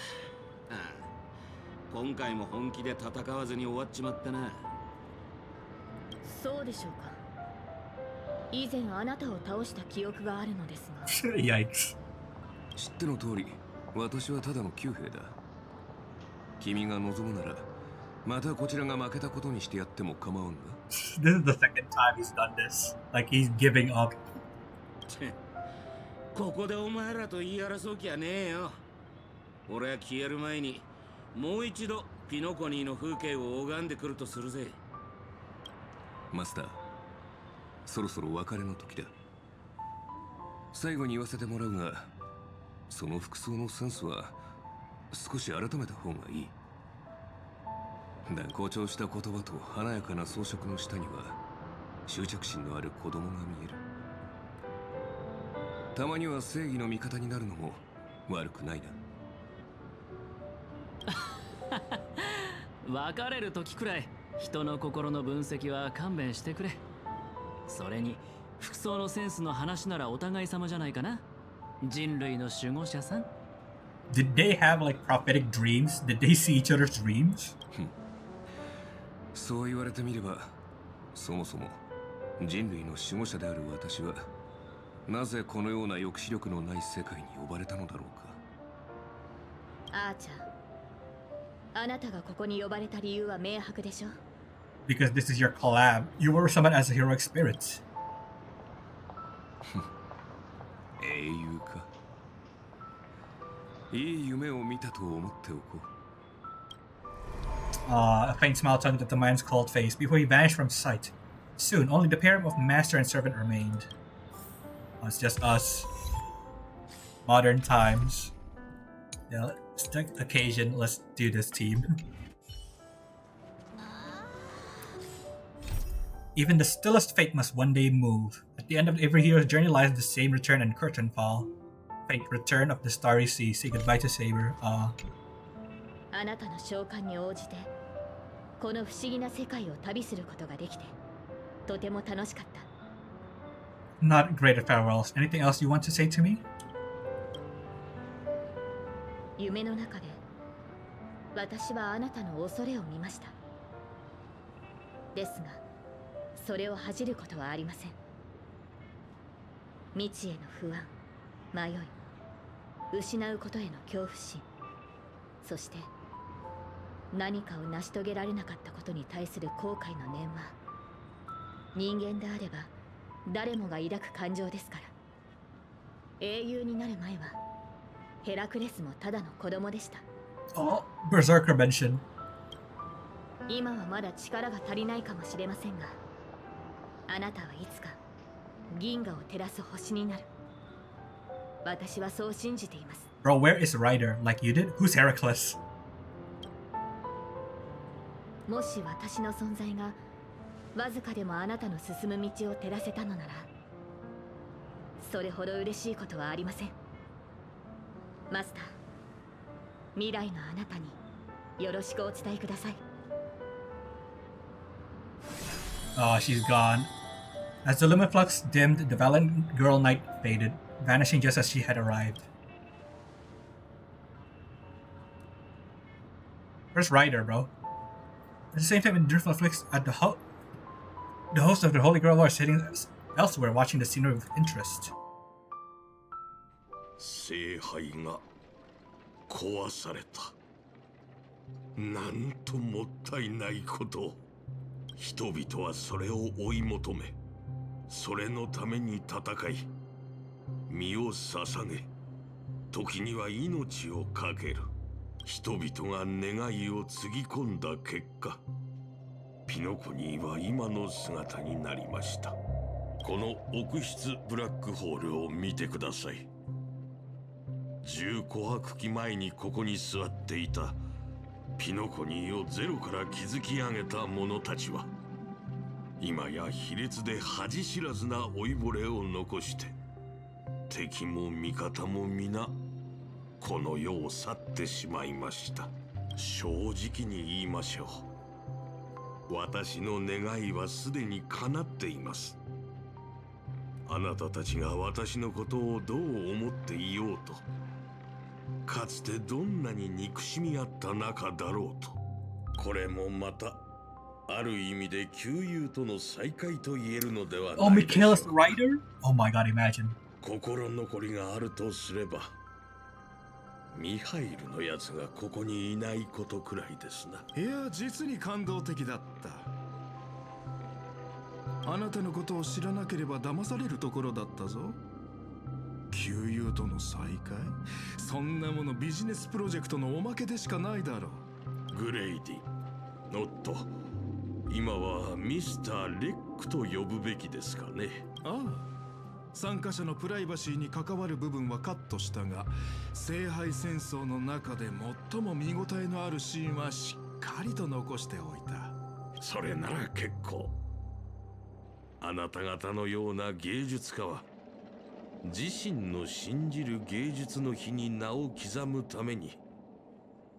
今回も本気で戦わずに終わっちまったな。そうでしょうか。以前あなたを倒した記憶があるのですが。Yikes. 知っての通り、私はただの旧兵だ。君が望むなら、またこちらが負けたことにしてやっても構わんな。This is the second time he's done this. Like he's giving up. ここでお前らと言い争う気はねえよ。俺は消える前にもう一度ピノコニーの風景を拝んでくるとするぜ。マスター、そろそろ別れの時だ。最後に言わせてもらうが、その服装のセンスは少し改めた方がいい。誇張した言葉と華やかな装飾の下には執着心のある子供が見える。たまには正義の味方になるのも悪くないな。別れる時くらい人の心の分析は勘弁してくれ。それに服装のセンスの話ならお互い様じゃないかな。人類の守護者さん。 Did they have like prophetic dreams? Did they see each other's dreams? そう言われてみれば、そもそも人類の守護者である私はなぜこのような抑止力のない世界に呼ばれたのだろうか。アーチャー、あなたがここに呼ばれた理由は明白でしょ。 Because this is your collab. You were summoned as a heroic spirit. 英雄か。いい夢を見たと思っておこう。A faint smile tugged at the man's cold face before he vanished from sight. Soon, only the pair of master and servant remained. It's just us. Modern times. Yeah, it's the occasion. Let's do this, team. Even the stillest fate must one day move. At the end of every hero's journey lies the same return and curtain fall. Fate, return of the starry sea. Say goodbye to Saber. あなたの召喚に応じてこの不思議な世界を旅することができてとても楽しかった。 Not great at farewells. Anything else you want to say to me? 夢の中で私はあなたの恐れを見ました。ですがそれを恥じることはありません。未知への不安、迷い、失うことへの恐怖心、そして何かを成し遂げられなかったことに対する後悔の念は人間であれば誰もが抱く感情ですから。英雄になる前はヘラクレスもただの子供でした。 Oh, Berserker mention. 今はまだ力が足りないかもしれませんが、あなたはいつか銀河を照らす星になる。私はそう信じています。 Bro, where is Ryder? Like you did? Who's Heracles? もし私の存在がわずかでもあなたの進む道を照らせたのなら、それほど嬉しいことはありません。マスター、未来のあなたによろしくお伝えください。 Oh, she's gone. As the Lumiflux dimmed, the valiant girl knight faded, vanishing just as she had arrived. Where's Ryder, bro? At the same time, in Lumiflux, at the host of the Holy Grail are sitting elsewhere, watching the scenery with interest. 聖杯が壊された。なんともったいないこと。人々はそれを追い求め、それのために戦い、身を捧げ、時には命を懸ける。人々が願いをつぎ込んだ結果、ピノコニーは今の姿になりました。この奥室ブラックホールを見てください。10琥珀期前にここに座っていたピノコニーをゼロから築き上げた者たちは、今や卑劣で恥知らずな老いぼれを残して、敵も味方も皆この世を去ってしまいました。正直に言いましょう。私の願いはすでに叶っています。あなたたちが私のことをどう思っていようと、かつてどんなに憎しみ合った仲だろうと、これもまたある意味で旧友との再会と言えるのではないでしょう。Oh, Michaelis Ryder? Oh my god, imagine. 心残りがあるとすれば、ミハイルのやつがここにいないことくらいですな。いや、実に感動的だった。あなたのことを知らなければ騙されるところだったぞ。旧との再会？そんなものビジネスプロジェクトのおまけでしかないだろう。グレイディ、おっと、今はミスター・レックと呼ぶべきですかね。ああ、参加者のプライバシーに関わる部分はカットしたが、聖杯戦争の中で最も見応えのあるシーンはしっかりと残しておいた。それなら結構。あなた方のような芸術家は自身の信じる芸術の日に名を刻むために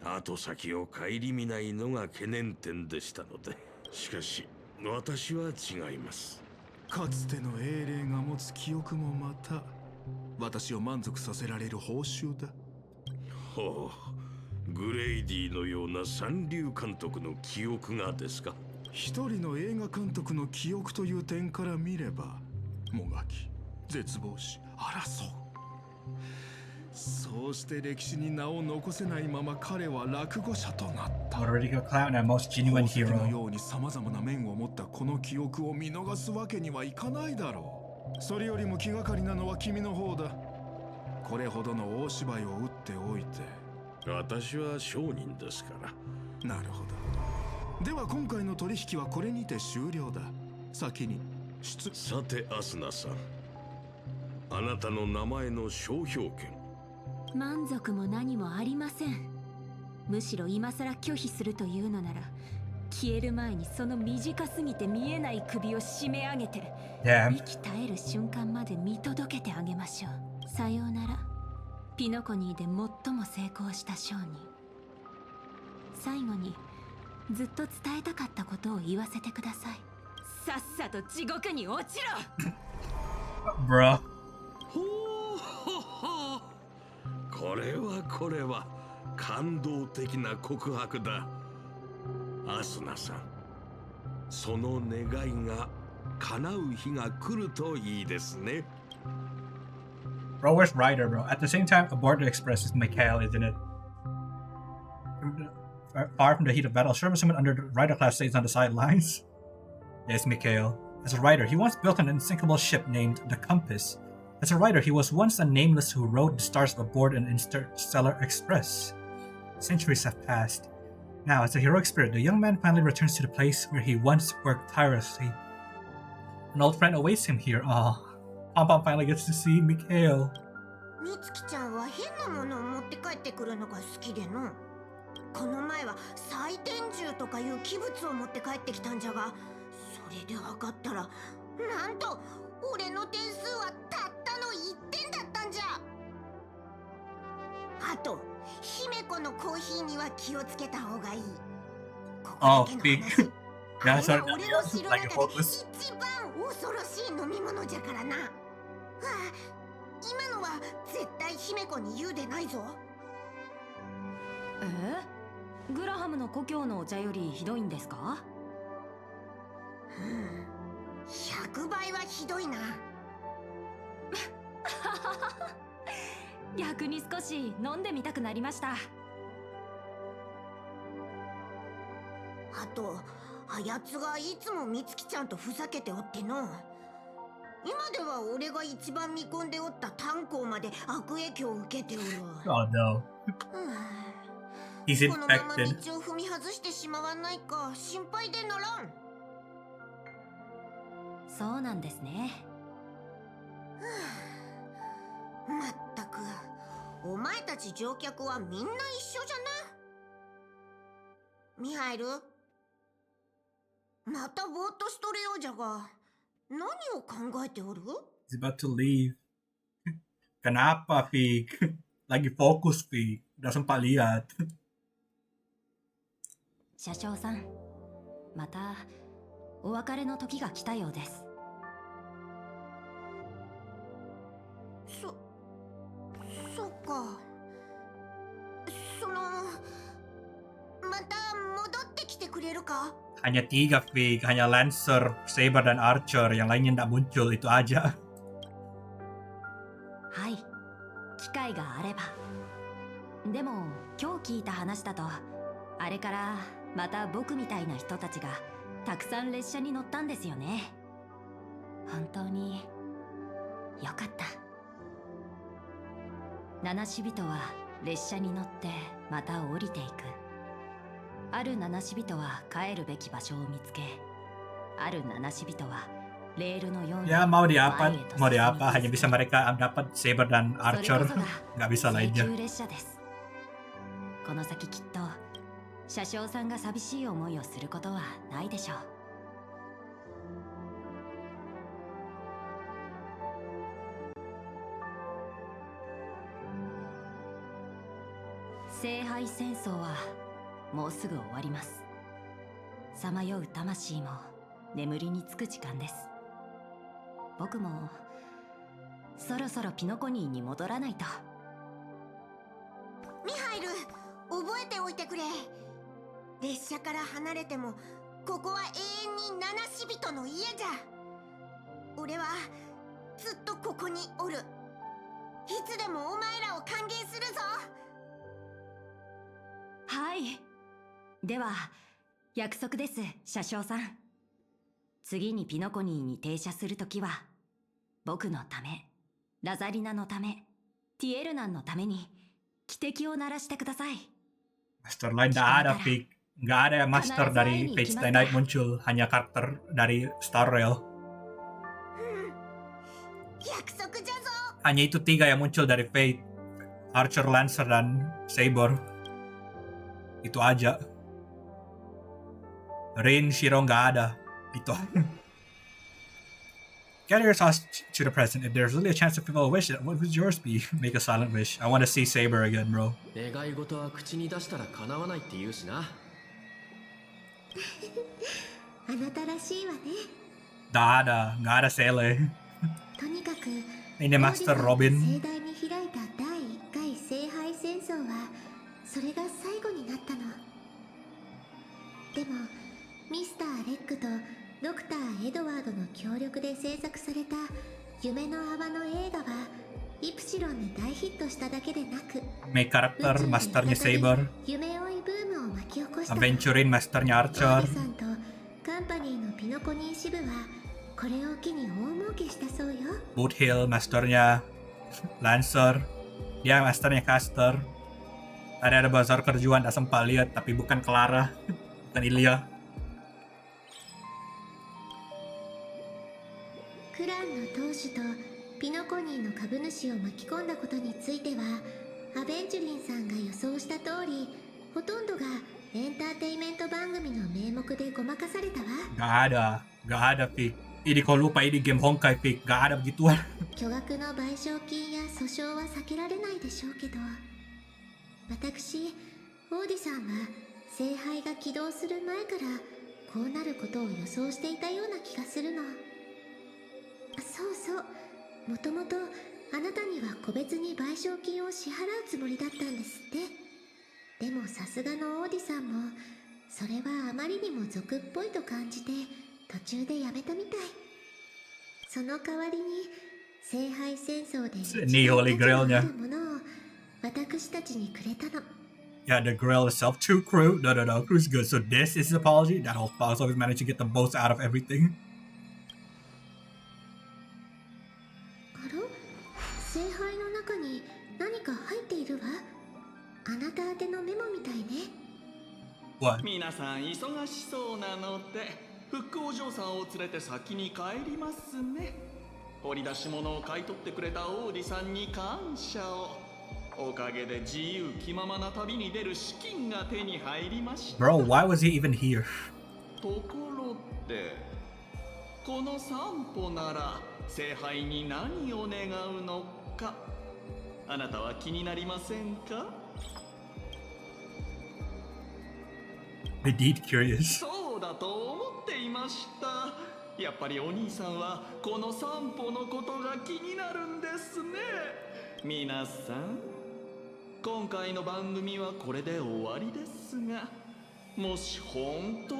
後先を顧みないのが懸念点でしたので。しかし私は違います。かつての英霊が持つ記憶もまた私を満足させられる報酬だ。ほう、グレイディのような三流監督の記憶がですか？一人の映画監督の記憶という点から見れば、もがき、絶望し、争う。そうして歴史に名を残せないまま彼は落語者となった。Rodrigo Clown, our most genuine 宝石の hero. ように様々な面を持ったこの記憶を見逃すわけにはいかないだろう。それよりも気がかりなのは君の方だ。これほどの大芝居を打っておいて。私は商人ですから。なるほど。では今回の取引はこれにて終了だ。先にさてアスナさん、あなたの名前の商標権。満足も何もありません。むしろ今さら拒否するというのなら、消える前にその短すぎて見えない首を締め上げて、息絶える瞬間まで見届けてあげましょう。さようなら、ピノコニーで最も成功した商人。最後にずっと伝えたかったことを言わせてください。さっさと地獄に落ちろBruh. ほうほほ。これは感動的な告白だ。アスナさん、その願いが叶う日が来るといいですね。Bro, where's Ryder, bro? At the same time, aboard the Express is Mikhail, isn't it? Far from the heat of battle, sure someone under the Ryder class stays on the sidelines. Yes, Mikhail. As a writer, he once built an unsinkable ship named the Compass. As a writer, he was once a nameless who rode the stars aboard an interstellar express. Centuries have passed. Now, as a heroic spirit, the young man finally returns to the place where he once worked tirelessly. An old friend awaits him here. Aw. Pom-Pom finally gets to see Mikhail. みつきちゃんは変なものを持って帰ってくるのが好きでの。この前は採点銃とかいう器物を持って帰ってきたんじゃが、それで測ったら、なんと俺の点数はたったの1点だったんじゃ。あと、姫子のコーヒーには気をつけた方がいい。Oh, big. あれが俺の知る中で一番恐ろしい飲み物じゃからな。はあ、今のは絶対姫子に言うでないぞ。グラハムの故郷のお茶よりひどいんですか？100倍はひどいな。逆に少し飲んでみたくなりました。あと、あやつがいつもみつきちゃんとふざけておっての。今では俺が一番見込んでおった炭鉱まで悪影響を受けておる。Oh no. He's このまま infected. 道を踏み外してしまわないか心配でならん。そうなんですね。まったく、お前たち乗客はみんな一緒じゃな。ミハイル、またぼーっとしとるようじゃが、何を考えておる？ He's about to leave. Kenapa, Fig? Lagi fokus, Fig. Udah sempat lihat. 車掌さん、またお別れの時が来たようです。そっか。その、また戻ってきてくれるか？ Hanya 3, Fig. Hanya Lancer, Saber, dan Archer. Yang lainnya tidak muncul. Itu aja. はい、機会があれば。でも今日聞いた話だと、あれからまた僕みたいな人たちがたくさん列車に乗ったんですよね。本当によかった。七死人は列車に乗ってまた降りていく。ある七死人は帰るべき場所を見つけ、ある七死人はレールのように Ya mau diapa hanya bisa mereka dapat saber dan archer, nggak bisa lainnya. この先きっと車掌さんが寂しい思いをすることはないでしょう。聖杯戦争はもうすぐ終わります。さまよう魂も眠りにつく時間です。僕もそろそろピノコニーに戻らないと。ミハイル、覚えておいてくれ。列車から離れてもここは永遠に七死人の家じゃ。俺はずっとここにおる。いつでもお前らを歓迎するぞ。はい。では約束です、車掌さん。次にピノコニーに停車するときは、僕のため、ラザリナのため、ティエルナンのために汽笛を鳴らしてください。 Master lain nggak ada, Pik. Nggak ada master dari Fate Stay Night muncul, hanya karakter dari Star Rail. Hanya itu 3 yang muncul dari Fate. Archer, Lancer, dan Saber. Itu aja. Rain, Shiro nggak ada. Itu. Get your thoughts to the present. If there's really a chance that people wish it, what would yours be? Make a silent wish. I want to see Saber again, bro. 願い事は口に出したら叶わないって言うしな。あなたらしいわね。 Nggak ada Sele. とにかく Ini Master Robin. 盛大に開いた第1回聖杯戦争はそれが最後になったの。でもミスター・レックとドクター・エドワードの協力で制作された夢の泡の映画はイプシロンで大ヒットしただけでなく、 Make karakter masternya Saber. 夢追いブームを巻き起こした。 Aventurin masternya Archer. さんとカンパニーのピノコニー支部はこれを機に大儲けしたそうよ。 Boothill masternya Lancer. Dia masternya Caster. Tadi ada Berserker juga, nggak sempat lihat, tapi bukan Clara, bukan Ilya. クランの当主とピノコニーの株主を巻き込んだことについては、アベンチュリンさんが予想した通り、ほとんどがエンターテイメント番組の名目でごまかされたわ。Nggak ada, Pik. Ini kau lupa, ini game Honkai, Pik. Nggak ada begituan. 巨額の賠償金や訴訟は避けられないでしょうけど、私、オーディさんは聖杯が起動する前からこうなることを予想していたような気がするの。そうそう、もともとあなたには個別に賠償金を支払うつもりだったんですって。でもさすがのオーディさんもそれはあまりにも俗っぽいと感じて途中でやめたみたい。その代わりに聖杯戦争で一番価値のあるものを私たちにくれたの。 Yeah, the Grail itself, 2 crew. No, crew's good. So this is his apology. That whole box always managed to get the most out of everything. あら、聖杯の中に何か入っているわ。あなた宛てのメモみたいね。 What? 皆さん忙しそうなのでフックお嬢さんを連れて先に帰りますね。掘り出し物を買い取ってくれたオーディさんに感謝を。おかげで自由気ままな旅に出る資金が手に入りました。 Bro, why was he even here? ところでこの散歩なら聖杯に何を願うのか、あなたは気になりませんか？ Indeed curious. そうだと思っていました。やっぱりお兄さんはこの散歩のことが気になるんですね。皆さん、今回の番組はこれで終わりですが、もし本当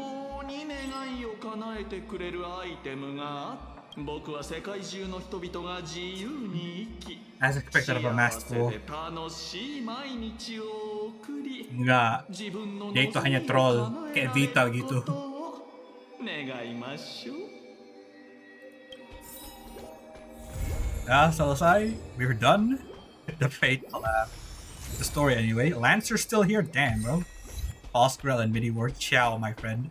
に願いを叶えてくれるアイテムがあって、僕は世界中の人々が自由に生き、 As expected of a masterful. 楽しい毎日を送り、 Enggak, dia itu hanya troll kayak Vita gitu. 願いましょう。 Ah, selesai. We're done. The Fate collab. The story anyway. Lancer's still here? Damn, bro. Boss Grail and Midi Ward. Ciao, my friend.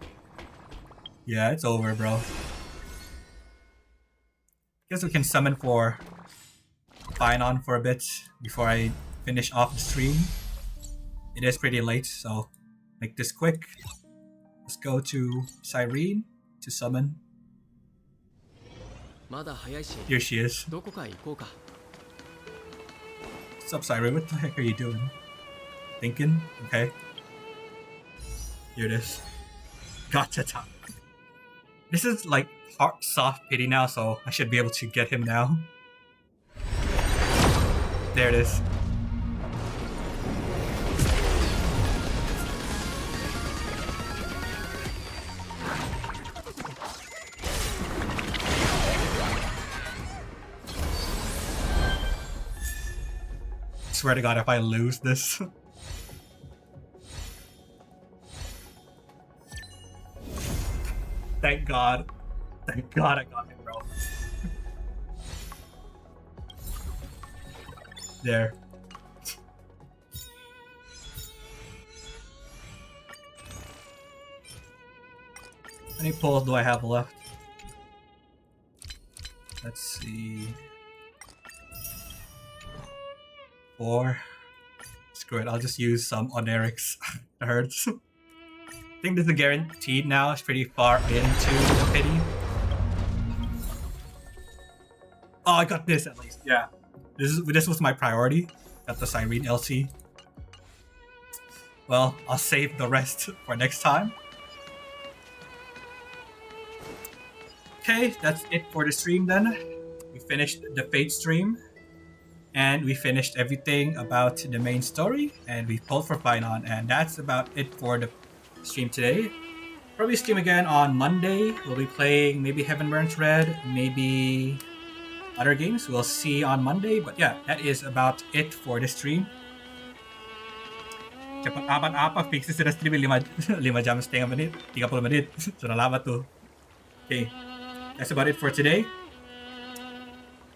Yeah, it's over, bro. Guess we can summon for Finon for a bit before I finish off the stream. It is pretty late, so make this quick. Let's go to Cyrene to summon. Here she is. What's up, Cyrene? What the heck are you doing? Thinking? Okay. Here it is. Gotcha time. This is like hard, soft pity now, so I should be able to get him now. There it is. Swear to God, if I lose this. Thank God. Thank God I got him, bro. There. How many pulls do I have left? Let's see. 4. Screw it, I'll just use some Onerix. It hurts. I think this is guaranteed now. It's pretty far into the pity. Oh, I got this at least. Yeah. This was my priority. Got the Cyrene LC. Well, I'll save the rest for next time. Okay, that's it for the stream then. We finished the Fate stream. And we finished everything about the main story. And we pulled for Finon. And that's about it for the stream today. Probably stream again on Monday. We'll be playing maybe Heaven Burns Red, maybe other games. We'll see on Monday. But yeah, that is about it for the stream. Cepat apat fix sudah stream 5 jam setengah menit, 30 menit. Sudah lama tuh. Okay, that's about it for today.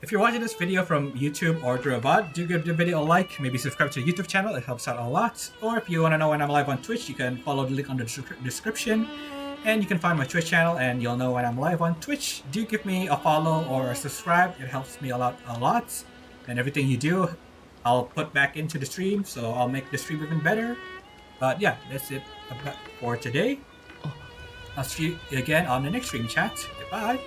If you're watching this video from YouTube or through a VOD, do give the video a like, maybe subscribe to the YouTube channel, it helps out a lot. Or if you want to know when I'm live on Twitch, you can follow the link on the description. And you can find my Twitch channel and you'll know when I'm live on Twitch. Do give me a follow or a subscribe, it helps me a lot. And everything you do, I'll put back into the stream, so I'll make the stream even better. But yeah, that's it for today. I'll see you again on the next stream chat. Goodbye.